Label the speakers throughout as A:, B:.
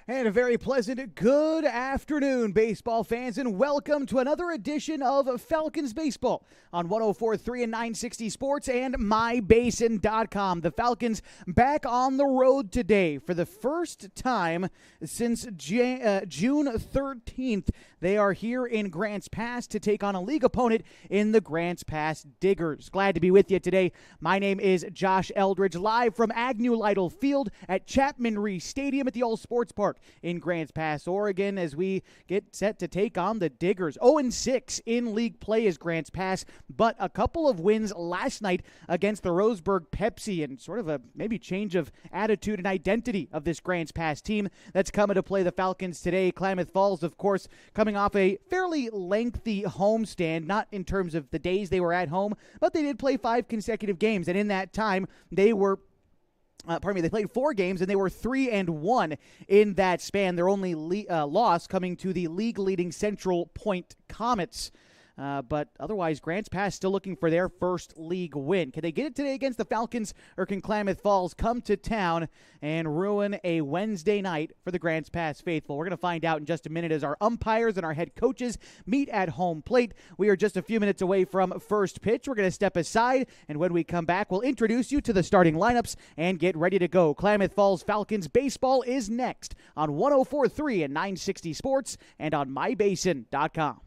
A: And a very pleasant good afternoon, baseball fans, and welcome to another edition of Falcons Baseball on 104.3 and 960 Sports and MyBasin.com. The Falcons back on the road today for the first time since June 13th. They are here in Grants Pass to take on a league opponent in the Grants Pass Diggers. Glad to be with you today. My name is Josh Eldridge, live from Agnew Lytle Field at Chapman Reese Stadium at the All Sports Park in Grants Pass, Oregon, as we get set to take on the Diggers. 0-6 in league play is Grants Pass, but a couple of wins last night against the Roseburg Pepsi, and sort of a maybe change of attitude and identity of this Grants Pass team that's coming to play the Falcons today. Klamath Falls, of course, coming off a fairly lengthy homestand, not in terms of the days they were at home, but they did play 5 consecutive games, and in that time they were they played 4 games, and they were 3-1 in that span. Their only loss coming to the league-leading Central Point Comets. But otherwise, Grants Pass still looking for their first league win. Can they get it today against the Falcons, or can Klamath Falls come to town and ruin a Wednesday night for the Grants Pass faithful? We're going to find out in just a minute as our umpires and our head coaches meet at home plate. We are just a few minutes away from first pitch. We're going to step aside, and when we come back, we'll introduce you to the starting lineups and get ready to go. Klamath Falls Falcons baseball is next on 104.3 and 960 Sports and on MyBasin.com.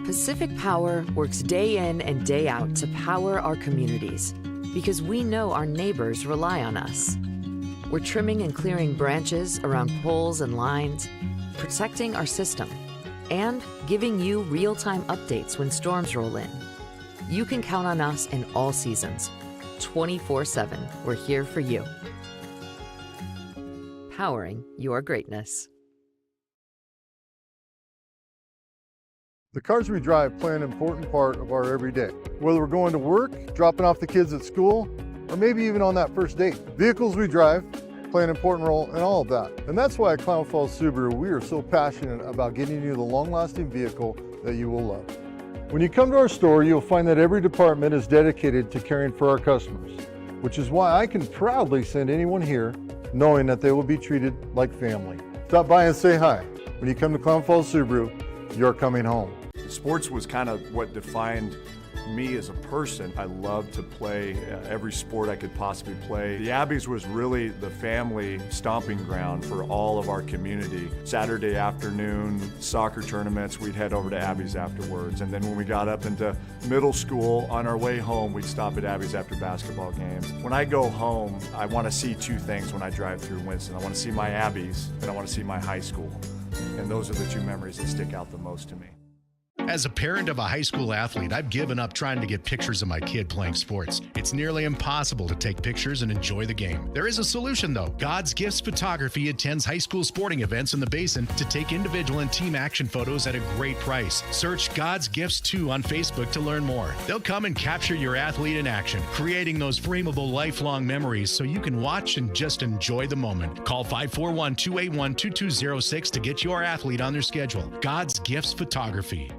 B: Pacific Power works day in and day out to power our communities because we know our neighbors rely on us. We're trimming and clearing branches around poles and lines, protecting our system, and giving you real-time updates when storms roll in. You can count on us in all seasons. 24/7, we're here for you. Powering your greatness.
C: The cars we drive play an important part of our everyday. Whether we're going to work, dropping off the kids at school, or maybe even on that first date. Vehicles we drive play an important role in all of that. And that's why at Klamath Falls Subaru, we are so passionate about getting you the long-lasting vehicle that you will love. When you come to our store, you'll find that every department is dedicated to caring for our customers, which is why I can proudly send anyone here knowing that they will be treated like family. Stop by and say hi. When you come to Klamath Falls Subaru, you're coming home.
D: Sports was kind of what defined me as a person. I loved to play every sport I could possibly play. The Abbeys was really the family stomping ground for all of our community. Saturday afternoon soccer tournaments, we'd head over to Abbeys afterwards. And then when we got up into middle school, on our way home, we'd stop at Abbeys after basketball games. When I go home, I want to see 2 things when I drive through Winston. I want to see my Abbeys, and I want to see my high school. And those are the 2 memories that stick out the most to me.
E: As a parent of a high school athlete, I've given up trying to get pictures of my kid playing sports. It's nearly impossible to take pictures and enjoy the game. There is a solution, though. God's Gifts Photography attends high school sporting events in the Basin to take individual and team action photos at a great price. Search God's Gifts 2 on Facebook to learn more. They'll come and capture your athlete in action, creating those frameable lifelong memories so you can watch and just enjoy the moment. Call 541-281-2206 to get your athlete on their schedule. God's Gifts Photography.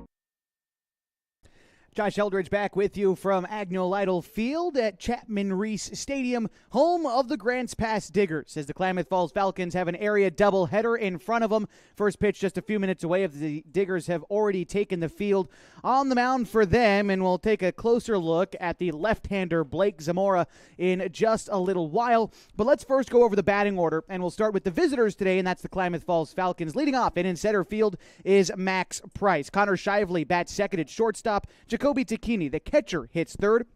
A: Josh Eldridge back with you from Agnew Lytle Field at Chapman Reese Stadium, home of the Grants Pass Diggers, as the Klamath Falls Falcons have an area doubleheader in front of them. First pitch just a few minutes away. Of the Diggers have already taken the field on the mound for them, and we'll take a closer look at the left-hander Blake Zamora in just a little while. But let's first go over the batting order, and we'll start with the visitors today, and that's the Klamath Falls Falcons. Leading off in center field is Max Price. Connor Shively bats second at shortstop. Jacoby Tacchini, the catcher, hits third.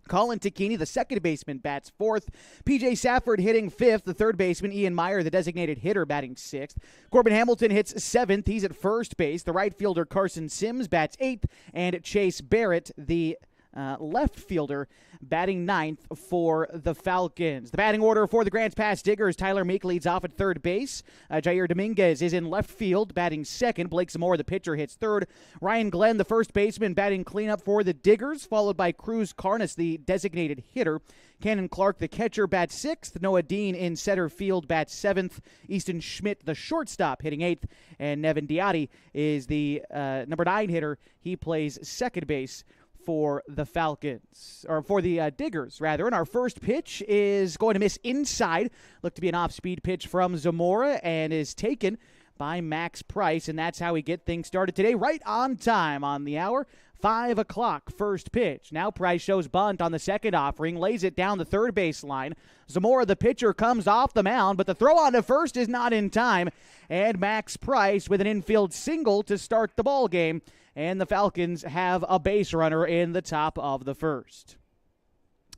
A: Colin Tacchini, the second baseman, bats fourth. P.J. Safford hitting fifth. The third baseman, Ian Meyer, the designated hitter, batting sixth. Corbin Hamilton hits seventh. He's at first base. The right fielder, Carson Sims, bats eighth. And Chase Barrett, the left fielder, batting ninth for the Falcons. The batting order for the Grants Pass Diggers: Tyler Meek leads off at third base. Jair Dominguez is in left field, batting second. Blake Zamora, the pitcher, hits third. Ryan Glenn, the first baseman, batting cleanup for the Diggers, followed by Cruz Carnes, the designated hitter. Cannon Clark, the catcher, bats sixth. Noah Dean in center field, bats seventh. Easton Schmidt, the shortstop, hitting eighth. And Nevin Diatti is the number 9 hitter. He plays second base for the Falcons, or for the Diggers, rather. And our first pitch is going to miss inside. Looked to be an off-speed pitch from Zamora and is taken by Max Price, and that's how we get things started today, right on time on the hour. 5 o'clock, first pitch. Now Price shows bunt on the second offering, lays it down the third base line. Zamora, the pitcher, comes off the mound, but the throw on to first is not in time. And Max Price with an infield single to start the ball game. And the Falcons have a base runner in the top of the first.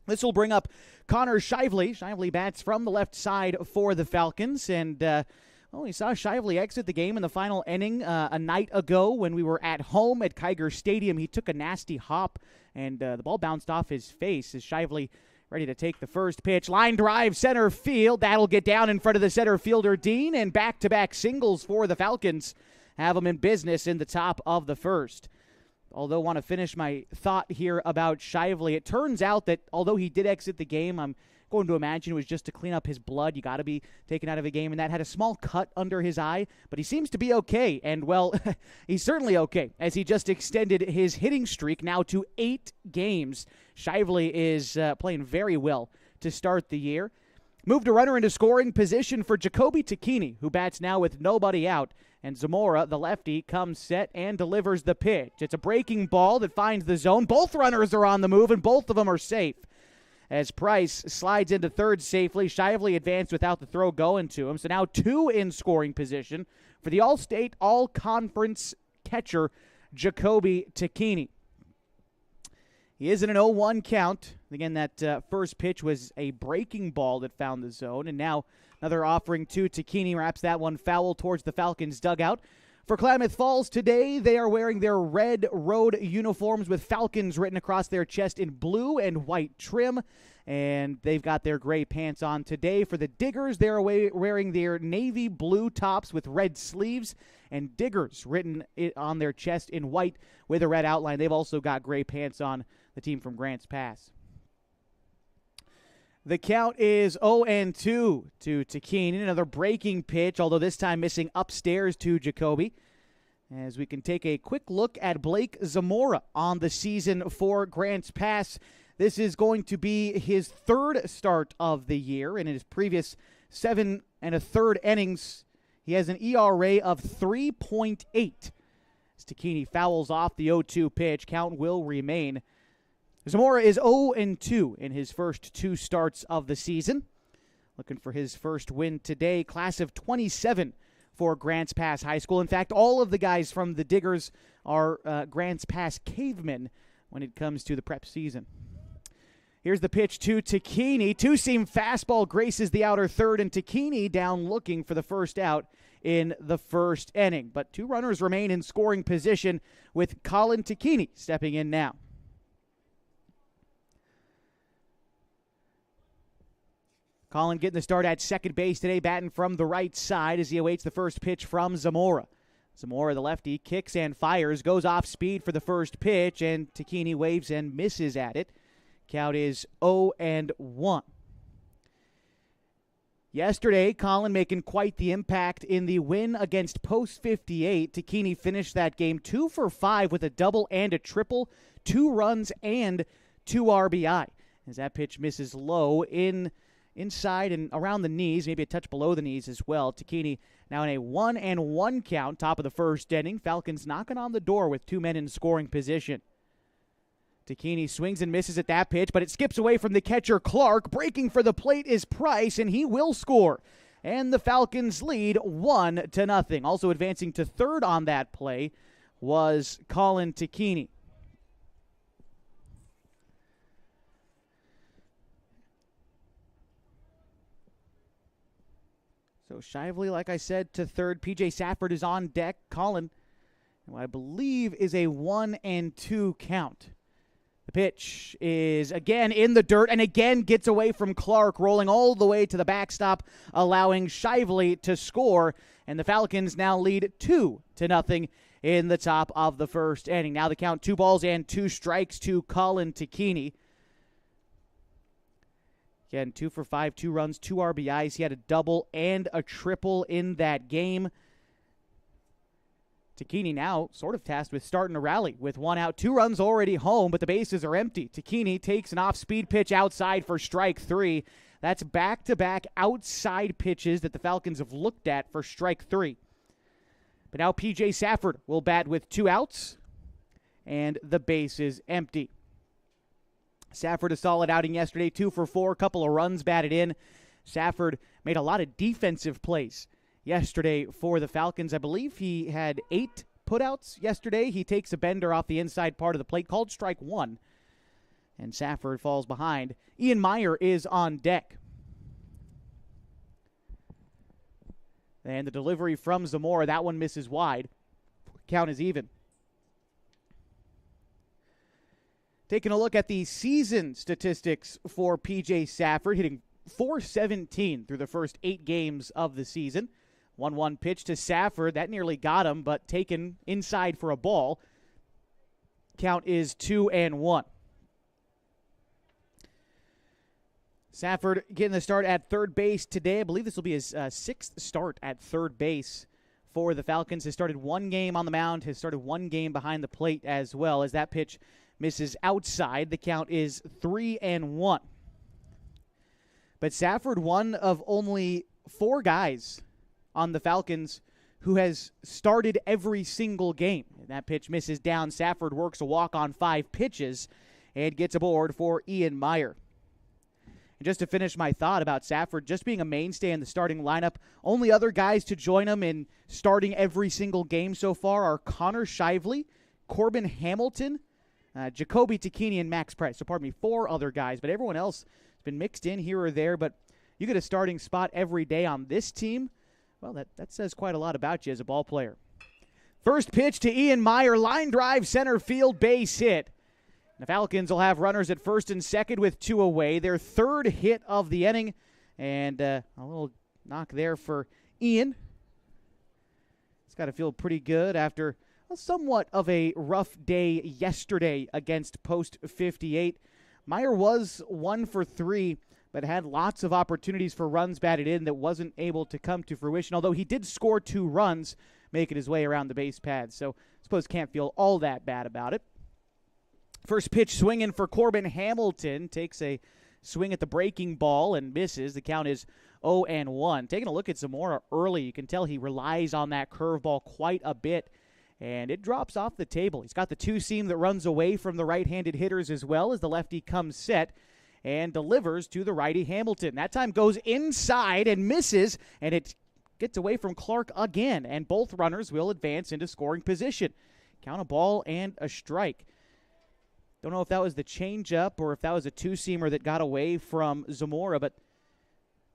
A: This will bring up Connor Shively. Shively bats from the left side for the Falcons, and we saw Shively exit the game in the final inning a night ago when we were at home at Kiger Stadium. He took a nasty hop, and the ball bounced off his face as Shively ready to take the first pitch. Line drive, center field. That'll get down in front of the center fielder, Dean, and back-to-back singles for the Falcons have them in business in the top of the first. Although I want to finish my thought here about Shively, it turns out that although he did exit the game, I'm going to imagine it was just to clean up his blood. You got to be taken out of a game, and that had a small cut under his eye, but he seems to be okay. And, well, he's certainly okay, as he just extended his hitting streak now to 8 games. Shively is playing very well to start the year. Moved a runner into scoring position for Jacoby Takini, who bats now with nobody out. And Zamora, the lefty, comes set and delivers the pitch. It's a breaking ball that finds the zone. Both runners are on the move, and both of them are safe. As Price slides into third safely, Shively advanced without the throw going to him. So now 2 in scoring position for the All-State, All-Conference catcher, Jacoby Takini. He is in an 0-1 count. Again, that first pitch was a breaking ball that found the zone. And now another offering to Takini wraps that one foul towards the Falcons' dugout. For Klamath Falls today, they are wearing their red road uniforms with Falcons written across their chest in blue and white trim. And they've got their gray pants on today. For the Diggers, they're wearing their navy blue tops with red sleeves and Diggers written on their chest in white with a red outline. They've also got gray pants on, the team from Grants Pass. The count is 0-2 to Takini. Another breaking pitch, although this time missing upstairs to Jacoby. As we can take a quick look at Blake Zamora on the season for Grants Pass. This is going to be his 3rd start of the year. In his previous 7 1/3 innings, he has an ERA of 3.8. As Takini fouls off the 0-2 pitch, count will remain. Zamora is 0-2 in his first 2 starts of the season. Looking for his first win today. Class of 27 for Grants Pass High School. In fact, all of the guys from the Diggers are Grants Pass cavemen when it comes to the prep season. Here's the pitch to Takini. Two-seam fastball graces the outer third, and Takini down looking for the first out in the first inning. But 2 runners remain in scoring position with Colin Takini stepping in now. Colin getting the start at second base today, batting from the right side as he awaits the first pitch from Zamora. Zamora, the lefty, kicks and fires, goes off speed for the first pitch, and Takini waves and misses at it. Count is 0-1. Yesterday, Colin making quite the impact in the win against Post 58. Takini finished that game 2 for 5 with a double and a triple, 2 runs and 2 RBI. As that pitch misses low inside and around the knees, maybe a touch below the knees as well. Takini now in a 1-1 count, top of the first inning. Falcons knocking on the door with 2 men in scoring position. Takini swings and misses at that pitch, but it skips away from the catcher Clark. Breaking for the plate is Price, and he will score. And the Falcons lead 1-0. Also advancing to third on that play was Colin Takini. So Shively, like I said, to third. P.J. Safford is on deck. Colin, what I believe is a 1-2 count. The pitch is again in the dirt and again gets away from Clark, rolling all the way to the backstop, allowing Shively to score. And the Falcons now lead 2-0 in the top of the first inning. Now the count 2 balls and 2 strikes to Colin Takini. Again, 2 for 5, 2 runs, 2 RBIs. He had a double and a triple in that game. Takini now sort of tasked with starting a rally with 1 out, 2 runs already home, but the bases are empty. Takini takes an off-speed pitch outside for strike 3. That's back-to-back outside pitches that the Falcons have looked at for strike 3. But now P.J. Safford will bat with 2 outs, and the base is empty. Safford a solid outing yesterday, 2 for 4, couple of runs batted in. Safford made a lot of defensive plays yesterday for the Falcons. I believe he had 8 putouts yesterday. He takes a bender off the inside part of the plate, called strike 1, and Safford falls behind. Ian Meyer is on deck. And the delivery from Zamora, that one misses wide. Count is even. Taking a look at the season statistics for P.J. Safford, hitting .417 through the first 8 games of the season. 1-1 pitch to Safford. That nearly got him, but taken inside for a ball. Count is 2-1. Safford getting the start at third base today. I believe this will be his 6th start at third base for the Falcons. Has started 1 game on the mound, has started 1 game behind the plate as well. As that pitch misses outside, the count is 3-1. But Safford, one of only 4 guys on the Falcons who has started every single game. And that pitch misses down. Safford works a walk on 5 pitches and gets aboard for Ian Meyer. And just to finish my thought about Safford just being a mainstay in the starting lineup, only other guys to join him in starting every single game so far are Connor Shively, Corbin Hamilton, Jacoby Takini, and Max Price. So pardon me, 4 other guys, but everyone else has been mixed in here or there. But you get a starting spot every day on this team. Well, that says quite a lot about you as a ball player. First pitch to Ian Meyer, line drive, center field, base hit. The Falcons will have runners at first and second with 2 away. Their 3rd hit of the inning. And a little knock there for Ian. He's got to feel pretty good after somewhat of a rough day yesterday against Post 58. Meyer was 1 for 3, but had lots of opportunities for runs batted in that wasn't able to come to fruition, although he did score 2 runs, making his way around the base paths. So I suppose can't feel all that bad about it. First pitch swinging for Corbin Hamilton. Takes a swing at the breaking ball and misses. The count is 0-1. Taking a look at Zamora early, you can tell he relies on that curveball quite a bit, and it drops off the table. He's got the 2-seam that runs away from the right-handed hitters as well as the lefty comes set and delivers to the righty Hamilton. That time goes inside and misses, and it gets away from Clark again, and both runners will advance into scoring position. Count a ball and a strike. Don't know if that was the changeup or if that was a 2-seamer that got away from Zamora, but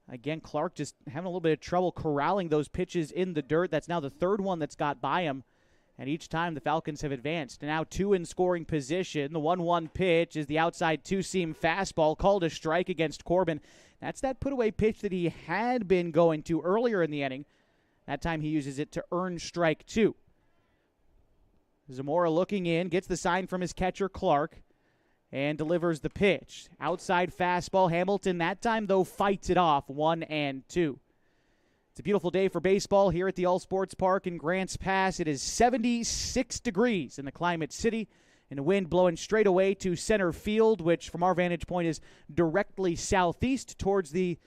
A: again, Clark just having a little bit of trouble corralling those pitches in the dirt. That's now the 3rd one that's got by him, and each time the Falcons have advanced. And now 2 in scoring position. The 1-1 pitch is the outside 2-seam fastball, called a strike against Corbin. That's that put-away pitch that he had been going to earlier in the inning. That time he uses it to earn strike 2. Zamora looking in, gets the sign from his catcher, Clark, and delivers the pitch. Outside fastball. Hamilton that time, though, fights it off, 1-2. It's a beautiful day for baseball here at the All Sports Park in Grants Pass. It is 76 degrees in the Climate City, and the wind blowing straight away to center field, which from our vantage point is directly southeast towards the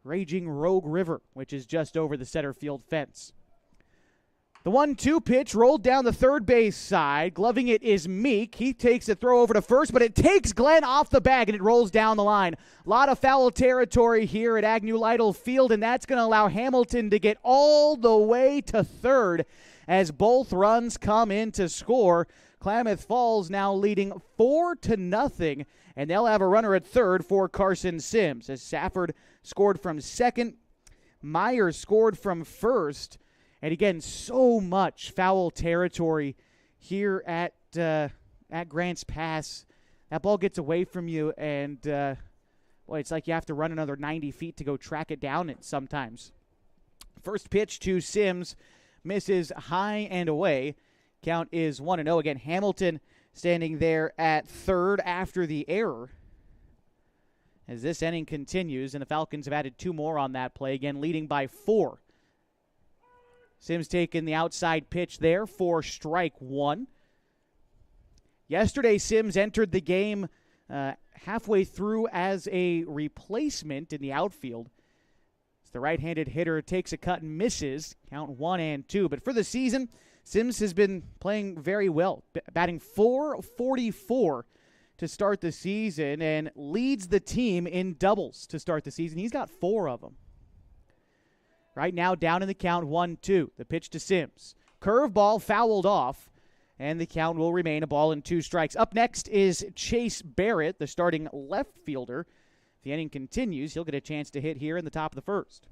A: raging Rogue River, which is just over the center field fence. The 1-2 pitch rolled down the third base side. Gloving it is Meek. He takes a throw over to first, but it takes Glenn off the bag, and it rolls down the line. A lot of foul territory here at Agnew-Lytle Field, and that's going to allow Hamilton to get all the way to third as both runs come in to score. Klamath Falls now leading 4-0, and they'll have a runner at third for Carson Sims. As Safford scored from second, Meyer scored from first. And again, so much foul territory here at Grants Pass. That ball gets away from you, and it's like you have to run another 90 feet to go track it down sometimes. First pitch to Sims misses high and away. Count is 1-0. Again, Hamilton standing there at third after the error. As this inning continues, and the Falcons have added 2 more on that play, again leading by 4. Sims taking the outside pitch there for strike one. Yesterday, Sims entered the game halfway through as a replacement in the outfield. As the right-handed hitter takes a cut and misses, count 1-2. But for the season, Sims has been playing very well, batting .444 to start the season and leads the team in doubles to start the season. He's got 4 of them. Right now, down in the count, 1-2. The pitch to Sims. Curveball fouled off, and the count will remain a ball and 2 strikes. Up next is Chase Barrett, the starting left fielder. If the inning continues, he'll get a chance to hit here in the top of the first.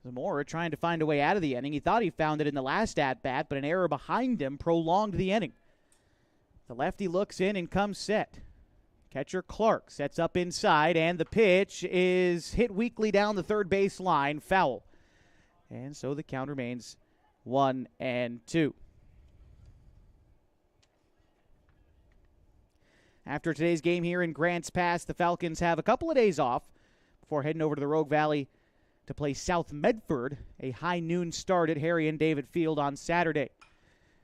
A: Zamora trying to find a way out of the inning. He thought he found it in the last at-bat, but an error behind him prolonged the inning. The lefty looks in and comes set. Catcher Clark sets up inside, and the pitch is hit weakly down the third base line, foul. And so the count remains 1-2. After today's game here in Grants Pass, the Falcons have a couple of days off before heading over to the Rogue Valley to play South Medford, a high noon start at Harry and David Field on Saturday.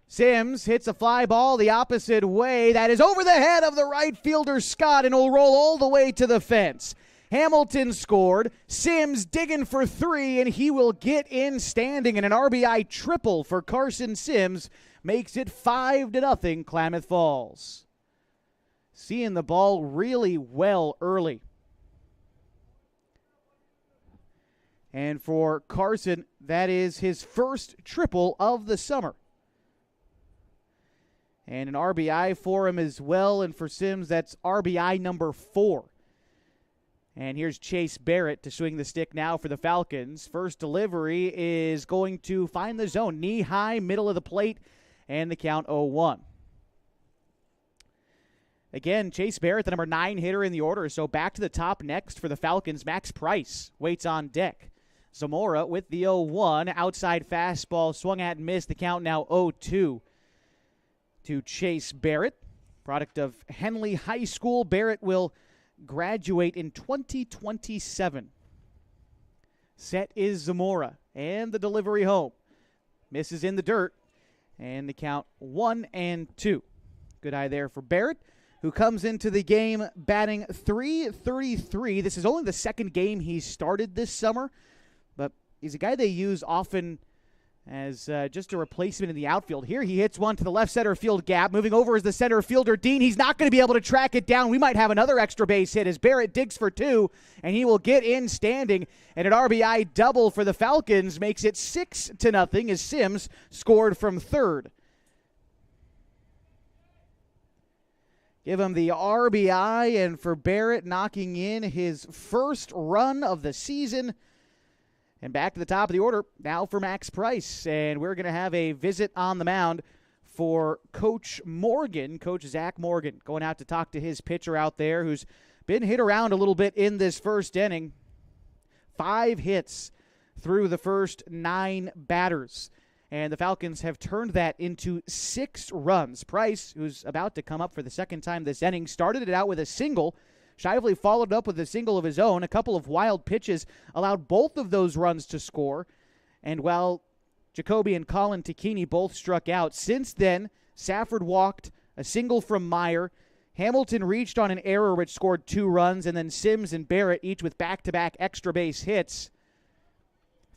A: Sims hits a fly ball the opposite way. That is over the head of the right fielder, Scott, and will roll all the way to the fence. Hamilton scored. Sims digging for 3, and he will get in standing. And an RBI triple for Carson Sims makes it 5-0 Klamath Falls. Seeing the ball really well early. And for Carson, that is his first triple of the summer. And an RBI for him as well. And for Sims, that's RBI number 4. And here's Chase Barrett to swing the stick now for the Falcons. First delivery is going to find the zone. Knee high, middle of the plate, and the count 0-1. Again, Chase Barrett, the number 9 hitter in the order. So back to the top next for the Falcons. Max Price waits on deck. Zamora with the 0-1. Outside fastball swung at and missed. The count now 0-2 to Chase Barrett. Product of Henley High School. Barrett will graduate in 2027. Set is Zamora. And the delivery home. Misses in the dirt. And the count 1-2. Good eye there for Barrett, who comes into the game batting .333. This is only the second game he's started this summer, but he's a guy they use often as just a replacement in the outfield. Here he hits one to the left center field gap. Moving over is the center fielder, Dean. He's not going to be able to track it down. We might have another extra base hit as Barrett digs for 2, and he will get in standing. And an RBI double for the Falcons makes it 6-0 as Sims scored from third. Give him the RBI, and for Barrett knocking in his first run of the season. And back to the top of the order now for Max Price. And we're going to have a visit on the mound for Coach Morgan, Coach Zach Morgan, going out to talk to his pitcher out there who's been hit around a little bit in this first inning. 5 hits through the first 9 batters. And the Falcons have turned that into 6 runs. Price, who's about to come up for the second time this inning, started it out with a single. Shively followed up with a single of his own. A couple of wild pitches allowed both of those runs to score. And while Jacoby and Colin Tacchini both struck out, since then, Safford walked, a single from Meyer. Hamilton reached on an error which scored 2 runs, and then Sims and Barrett each with back-to-back extra base hits.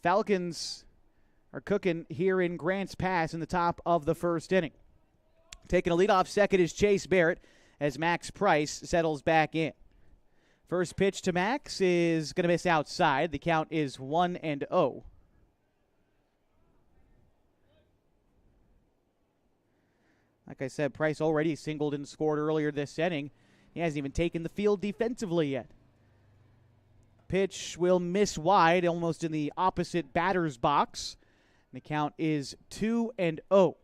A: Falcons are cooking here in Grants Pass in the top of the first inning. Taking a leadoff second is Chase Barrett as Max Price settles back in. First pitch to Max is going to miss outside. The count is 1-0. Like I said, Price already singled and scored earlier this inning. He hasn't even taken the field defensively yet. Pitch will miss wide, almost in the opposite batter's box. The count is 2-0.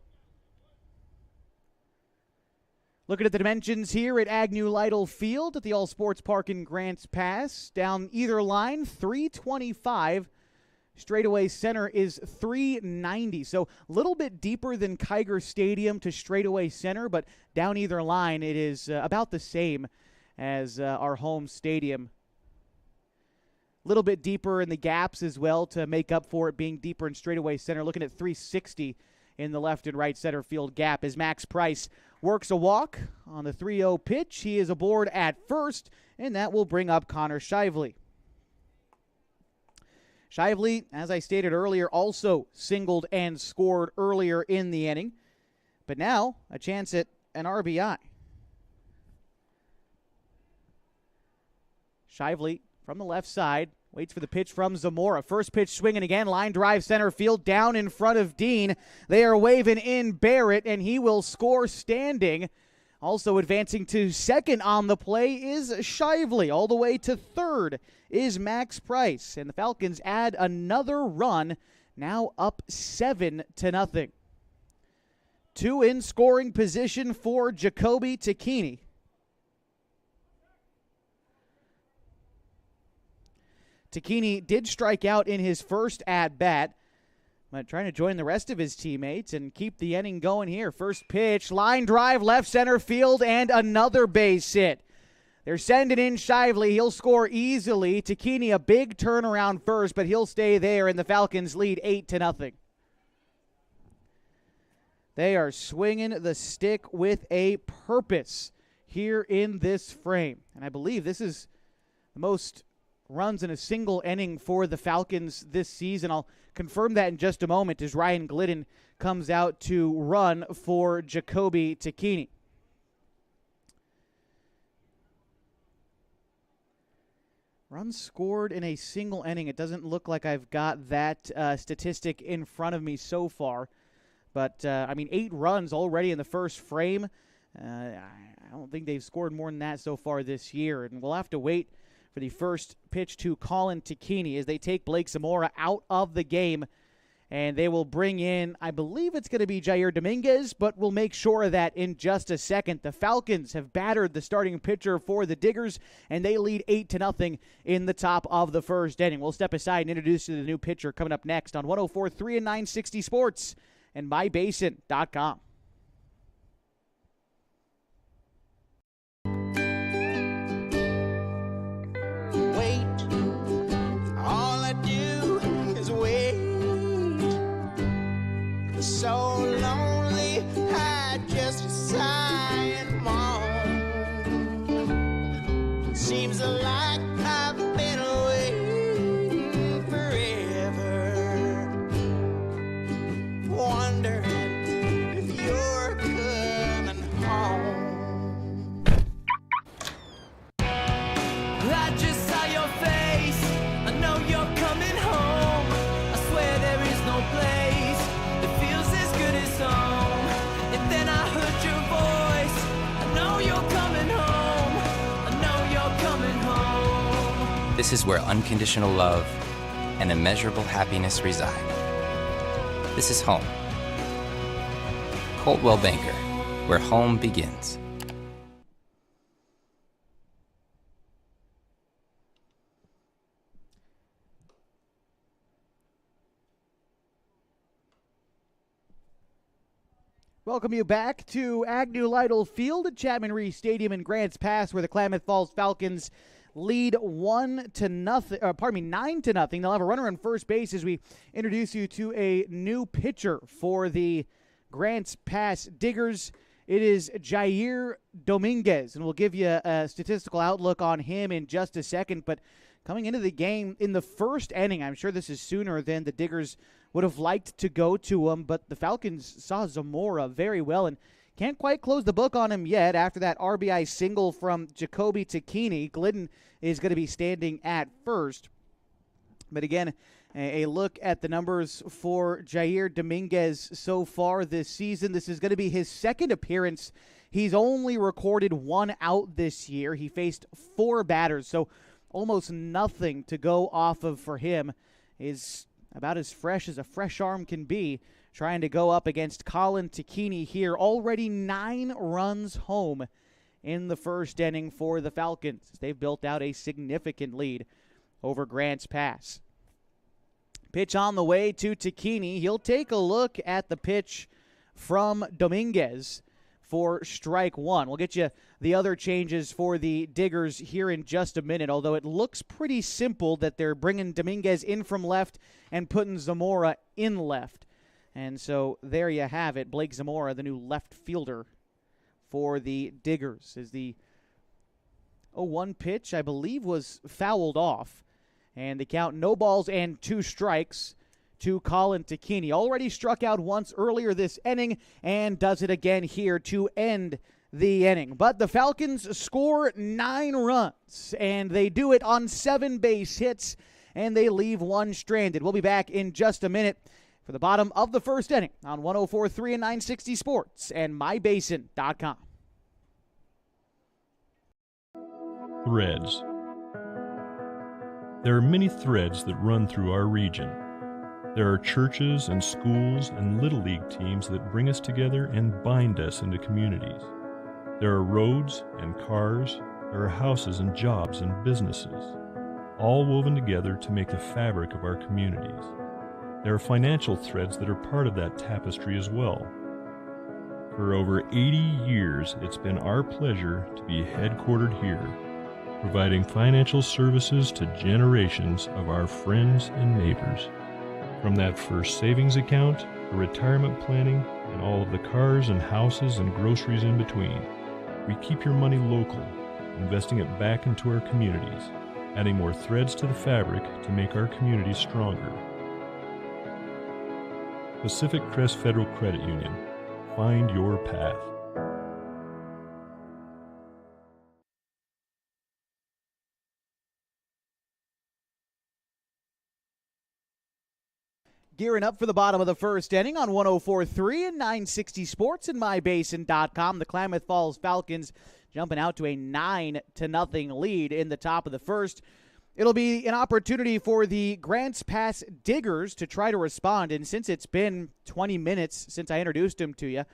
A: Looking at the dimensions here at Agnew Lytle Field at the All Sports Park in Grants Pass. Down either line, 325. Straightaway center is 390. So a little bit deeper than Kiger Stadium to straightaway center, but down either line it is about the same as our home stadium. little bit deeper in the gaps as well to make up for it being deeper in straightaway center. Looking at 360 in the left and right center field gap as Max Price works a walk on the 3-0 pitch. He is aboard at first, and that will bring up Connor Shively. Shively, as I stated earlier, also singled and scored earlier in the inning, but now a chance at an RBI. Shively from the left side waits for the pitch from Zamora. First pitch swinging again. Line drive center field down in front of Dean. They are waving in Barrett, and he will score standing. Also advancing to second on the play is Shively. All the way to third is Max Price. And the Falcons add another run, now up 7-0. 2 in scoring position for Jacoby Takini. Takini did strike out in his first at-bat, but trying to join the rest of his teammates and keep the inning going here. First pitch, line drive, left center field, and another base hit. They're sending in Shively. He'll score easily. Takini a big turnaround first, but he'll stay there, and the Falcons lead 8-0. They are swinging the stick with a purpose here in this frame. And I believe this is the most runs in a single inning for the Falcons this season. I'll confirm that in just a moment as Ryan Glidden comes out to run for Jacoby Takini. Runs scored in a single inning. It doesn't look like I've got that statistic in front of me so far. But, 8 runs already in the first frame. I don't think they've scored more than that so far this year. And we'll have to wait for the first pitch to Colin Takini as they take Blake Zamora out of the game. And they will bring in, I believe it's going to be Jair Dominguez, but we'll make sure of that in just a second. The Falcons have battered the starting pitcher for the Diggers, and they lead 8-0 in the top of the first inning. We'll step aside and introduce you to the new pitcher coming up next on 104.3 and 960 Sports and mybasin.com.
F: So lonely, I just sigh and moan. Seems like I've been away forever, wondering if you're coming home. I just saw your face, I know you're coming home. I swear there is no place home. And then I heard your voice, I know you're coming home, I know you're coming home.
G: This is where unconditional love and immeasurable happiness reside. This is home. Coldwell Banker, where home begins.
A: Welcome you back to Agnew Lytle Field at Chapman Reese Stadium in Grants Pass, where the Klamath Falls Falcons lead 9-0. They'll have a runner on first base as we introduce you to a new pitcher for the Grants Pass Diggers. It is Jair Dominguez, and we'll give you a statistical outlook on him in just a second. But coming into the game in the first inning, I'm sure this is sooner than the Diggers would have liked to go to him, but the Falcons saw Zamora very well and can't quite close the book on him yet. After that RBI single from Jacoby Takini, Glidden is going to be standing at first. But again, a look at the numbers for Jair Dominguez so far this season. This is going to be his second appearance. He's only recorded 1 out this year. He faced 4 batters, so almost nothing to go off of for him. Is about as fresh as a fresh arm can be, trying to go up against Colin Takini here. Already 9 runs home in the first inning for the Falcons. They've built out a significant lead over Grants Pass. Pitch on the way to Takini. He'll take a look at the pitch from Dominguez. for strike one. We'll get you the other changes for the Diggers here in just a minute, although it looks pretty simple that they're bringing Dominguez in from left and putting Zamora in left. And so there you have it. Blake Zamora, the new left fielder for the Diggers, is the 0-1 pitch, I believe, was fouled off. And the count, no balls and 2 strikes to Colin Tacchini. Already struck out once earlier this inning and does it again here to end the inning. But the Falcons score 9 runs, and they do it on 7 base hits, and they leave 1 stranded. We'll be back in just a minute for the bottom of the first inning on 104.3 and 960 Sports and MyBasin.com.
H: Threads. There are many threads that run through our region. There are churches and schools and Little League teams that bring us together and bind us into communities. There are roads and cars, there are houses and jobs and businesses, all woven together to make the fabric of our communities. There are financial threads that are part of that tapestry as well. For over 80 years, it's been our pleasure to be headquartered here, providing financial services to generations of our friends and neighbors. From that first savings account, to retirement planning, and all of the cars and houses and groceries in between, we keep your money local, investing it back into our communities, adding more threads to the fabric to make our communities stronger. Pacific Crest Federal Credit Union. Find your path.
A: Gearing up for the bottom of the first inning on 104.3 and 960 Sports and MyBasin.com. The Klamath Falls Falcons jumping out to a 9-0 lead in the top of the first. It'll be an opportunity for the Grants Pass Diggers to try to respond. And since it's been 20 minutes since I introduced him to you,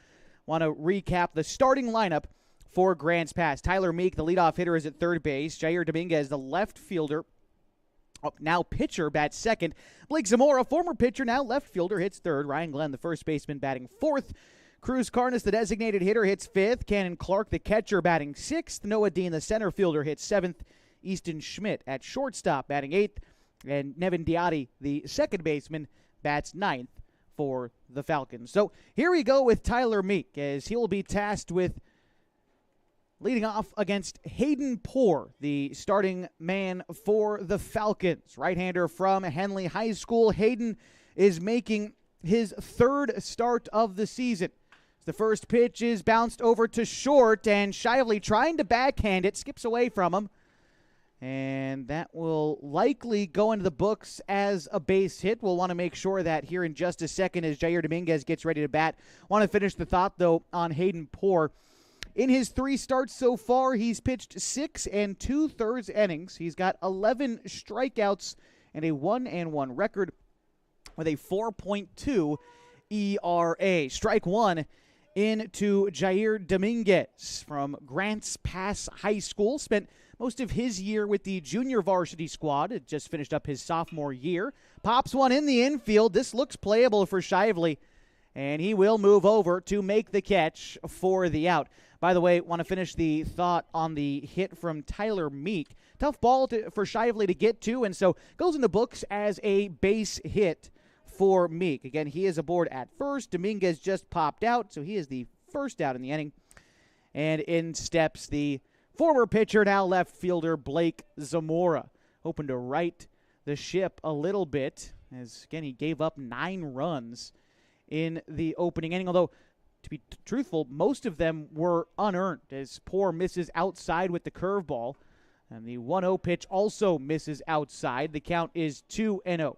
A: want to recap the starting lineup for Grants Pass. Tyler Meek, the leadoff hitter, is at third base. Jair Dominguez, the left fielder, now pitcher, bats second. Blake Zamora, former pitcher, now left fielder, hits third. Ryan Glenn, the first baseman, batting fourth. Cruz Carnes, the designated hitter, hits fifth. Cannon Clark, the catcher, batting sixth. Noah Dean, the center fielder, hits seventh. Easton Schmidt at shortstop, batting eighth. And Nevin Diatti, the second baseman, bats ninth for the Falcons. So here we go with Tyler Meek, as he will be tasked with leading off against Hayden Poor, the starting man for the Falcons. Right-hander from Henley High School. Hayden is making his third start of the season. The first pitch is bounced over to short, and Shively trying to backhand it, skips away from him. And that will likely go into the books as a base hit. We'll want to make sure that here in just a second as Jair Dominguez gets ready to bat. Want to finish the thought, though, on Hayden Poor. In his 3 starts so far, he's pitched 6 2/3 innings. He's got 11 strikeouts and a 1-1 record with a 4.2 ERA. Strike one into Jair Dominguez from Grants Pass High School. Spent most of his year with the junior varsity squad. It just finished up his sophomore year. Pops one in the infield. This looks playable for Shively, and he will move over to make the catch for the out. By the way, want to finish the thought on the hit from Tyler Meek. Tough ball for Shively to get to, and so goes in the books as a base hit for Meek. Again, he is aboard at first. Dominguez just popped out, so he is the first out in the inning. And in steps the former pitcher, now left fielder, Blake Zamora. Hoping to right the ship a little bit, as, again, he gave up 9 runs in the opening inning, although to be truthful, most of them were unearned, as Poor misses outside with the curveball. And the 1-0 pitch also misses outside. The count is 2-0.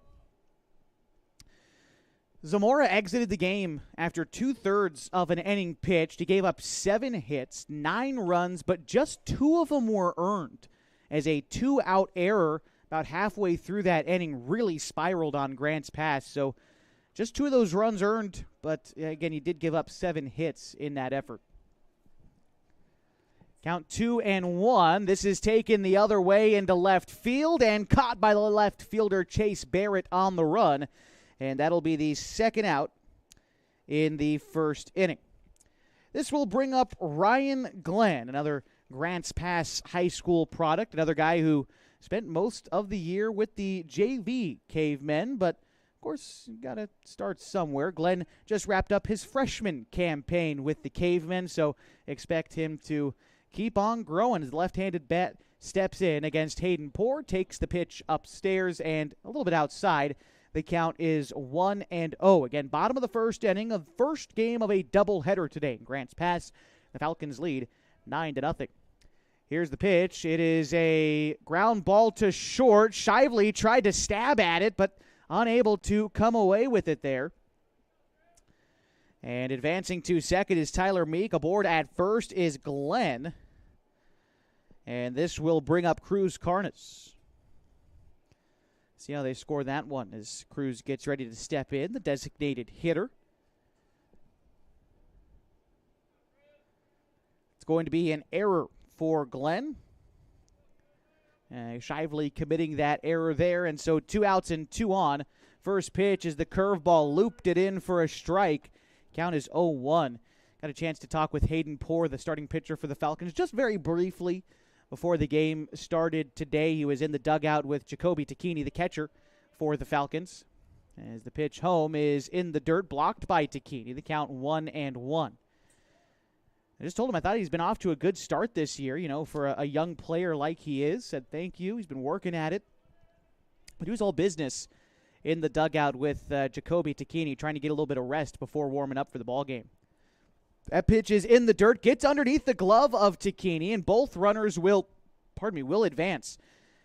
A: Zamora exited the game after 2/3 of an inning pitched. He gave up 7 hits, 9 runs, but just 2 of them were earned, as a 2-out error about halfway through that inning really spiraled on Grants Pass. So just 2 of those runs earned, but again, he did give up 7 hits in that effort. Count 2-1. This is taken the other way into left field and caught by the left fielder Chase Barrett on the run. And that'll be the second out in the first inning. This will bring up Ryan Glenn, another Grants Pass High School product, another guy who spent most of the year with the JV Cavemen, but of course, you got to start somewhere. Glenn just wrapped up his freshman campaign with the Cavemen, so expect him to keep on growing. His left-handed bat steps in against Hayden Poor, takes the pitch upstairs and a little bit outside. The count is 1-0. Again, bottom of the first inning of first game of a doubleheader today. Grants Pass, the Falcons lead 9-0. Here's the pitch. It is a ground ball to short. Shively tried to stab at it, but unable to come away with it there. And advancing to second is Tyler Meek. Aboard at first is Glenn. And this will bring up Cruz Carnes. See how they score that one as Cruz gets ready to step in, the designated hitter. It's going to be an error for Glenn. Shively committing that error there, and so 2 outs and 2 on. First pitch is the curveball, looped it in for a strike. Count is 0-1. Got a chance to talk with Hayden Poor, the starting pitcher for the Falcons, just very briefly before the game started today. He was in the dugout with Jacoby Tacchini, the catcher for the Falcons. As the pitch home is in the dirt, blocked by Tacchini. The count 1-1. I just told him I thought he's been off to a good start this year, for a young player like he is. Said thank you. He's been working at it. But he was all business in the dugout with Jacoby Tacchini, trying to get a little bit of rest before warming up for the ball game. That pitch is in the dirt, gets underneath the glove of Tacchini, and both runners will advance.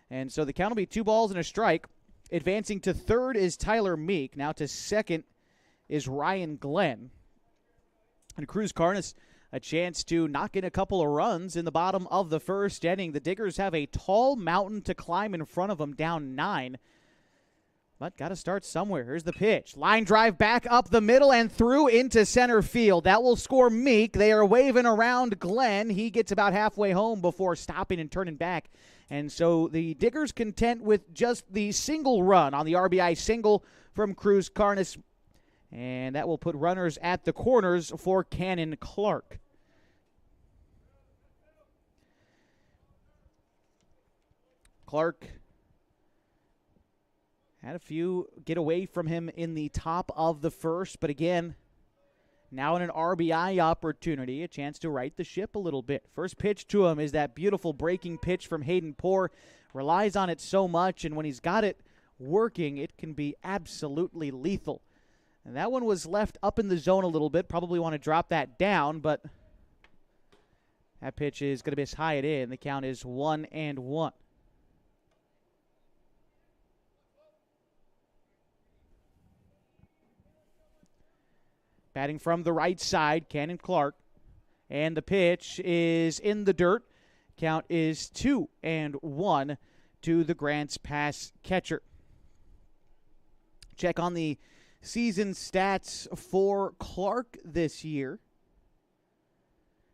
A: And so the count will be 2 balls and a strike. Advancing to third is Tyler Meek. Now to second is Ryan Glenn. And Cruz Carnes, a chance to knock in a couple of runs in the bottom of the first inning. The Diggers have a tall mountain to climb in front of them, down 9. But got to start somewhere. Here's the pitch. Line drive back up the middle and through into center field. That will score Meek. They are waving around Glenn. He gets about halfway home before stopping and turning back. And so the Diggers content with just the single run on the RBI single from Cruz Carnes. And that will put runners at the corners for Cannon Clark. Clark had a few get away from him in the top of the first, but again, now in an RBI opportunity, a chance to right the ship a little bit. First pitch to him is that beautiful breaking pitch from Hayden Poor. Relies on it so much, and when he's got it working, it can be absolutely lethal. And that one was left up in the zone a little bit. Probably want to drop that down, but that pitch is going to be high it in. The count is 1-1. Batting from the right side, Cannon Clark. And the pitch is in the dirt. Count is 2-1 to the Grants Pass catcher. Check on the season stats for Clark this year.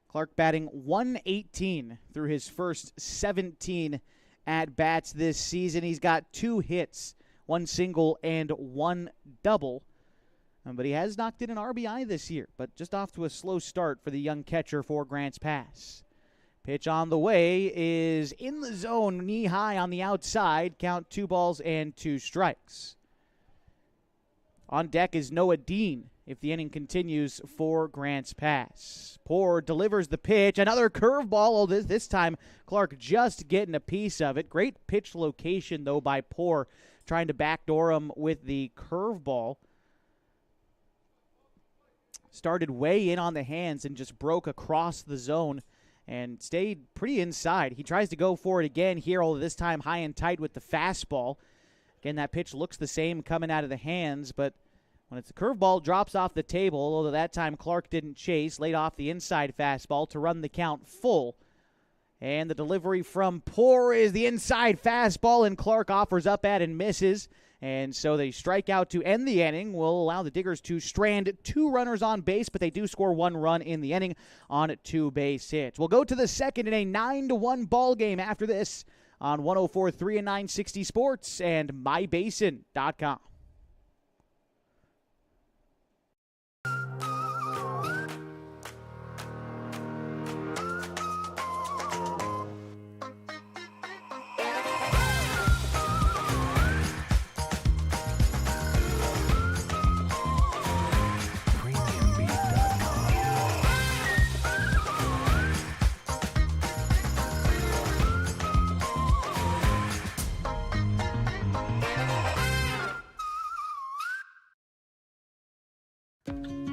A: Clark batting .118 through his first 17 at-bats this season. He's got 2 hits, 1 single and 1 double. But he has knocked in an RBI this year, but just off to a slow start for the young catcher for Grants Pass. Pitch on the way is in the zone, knee high on the outside. Count 2 balls and 2 strikes. On deck is Noah Dean if the inning continues for Grants Pass. Poor delivers the pitch. Another curveball. This time Clark just getting a piece of it. Great pitch location, though, by Poor, trying to backdoor him with the curveball. Started way in on the hands and just broke across the zone and stayed pretty inside. He tries to go for it again here, although this time high and tight with the fastball. Again, that pitch looks the same coming out of the hands, but when it's a curveball, drops off the table, although that time Clark didn't chase, laid off the inside fastball to run the count full. And the delivery from Poor is the inside fastball, and Clark offers up at and misses. And so they strike out to end the inning. Will allow the Diggers to strand 2 runners on base, but they do score 1 run in the inning on 2 base hits. We'll go to the second in a 9-1 ball game after this on 104.3 and 960 Sports and mybasin.com.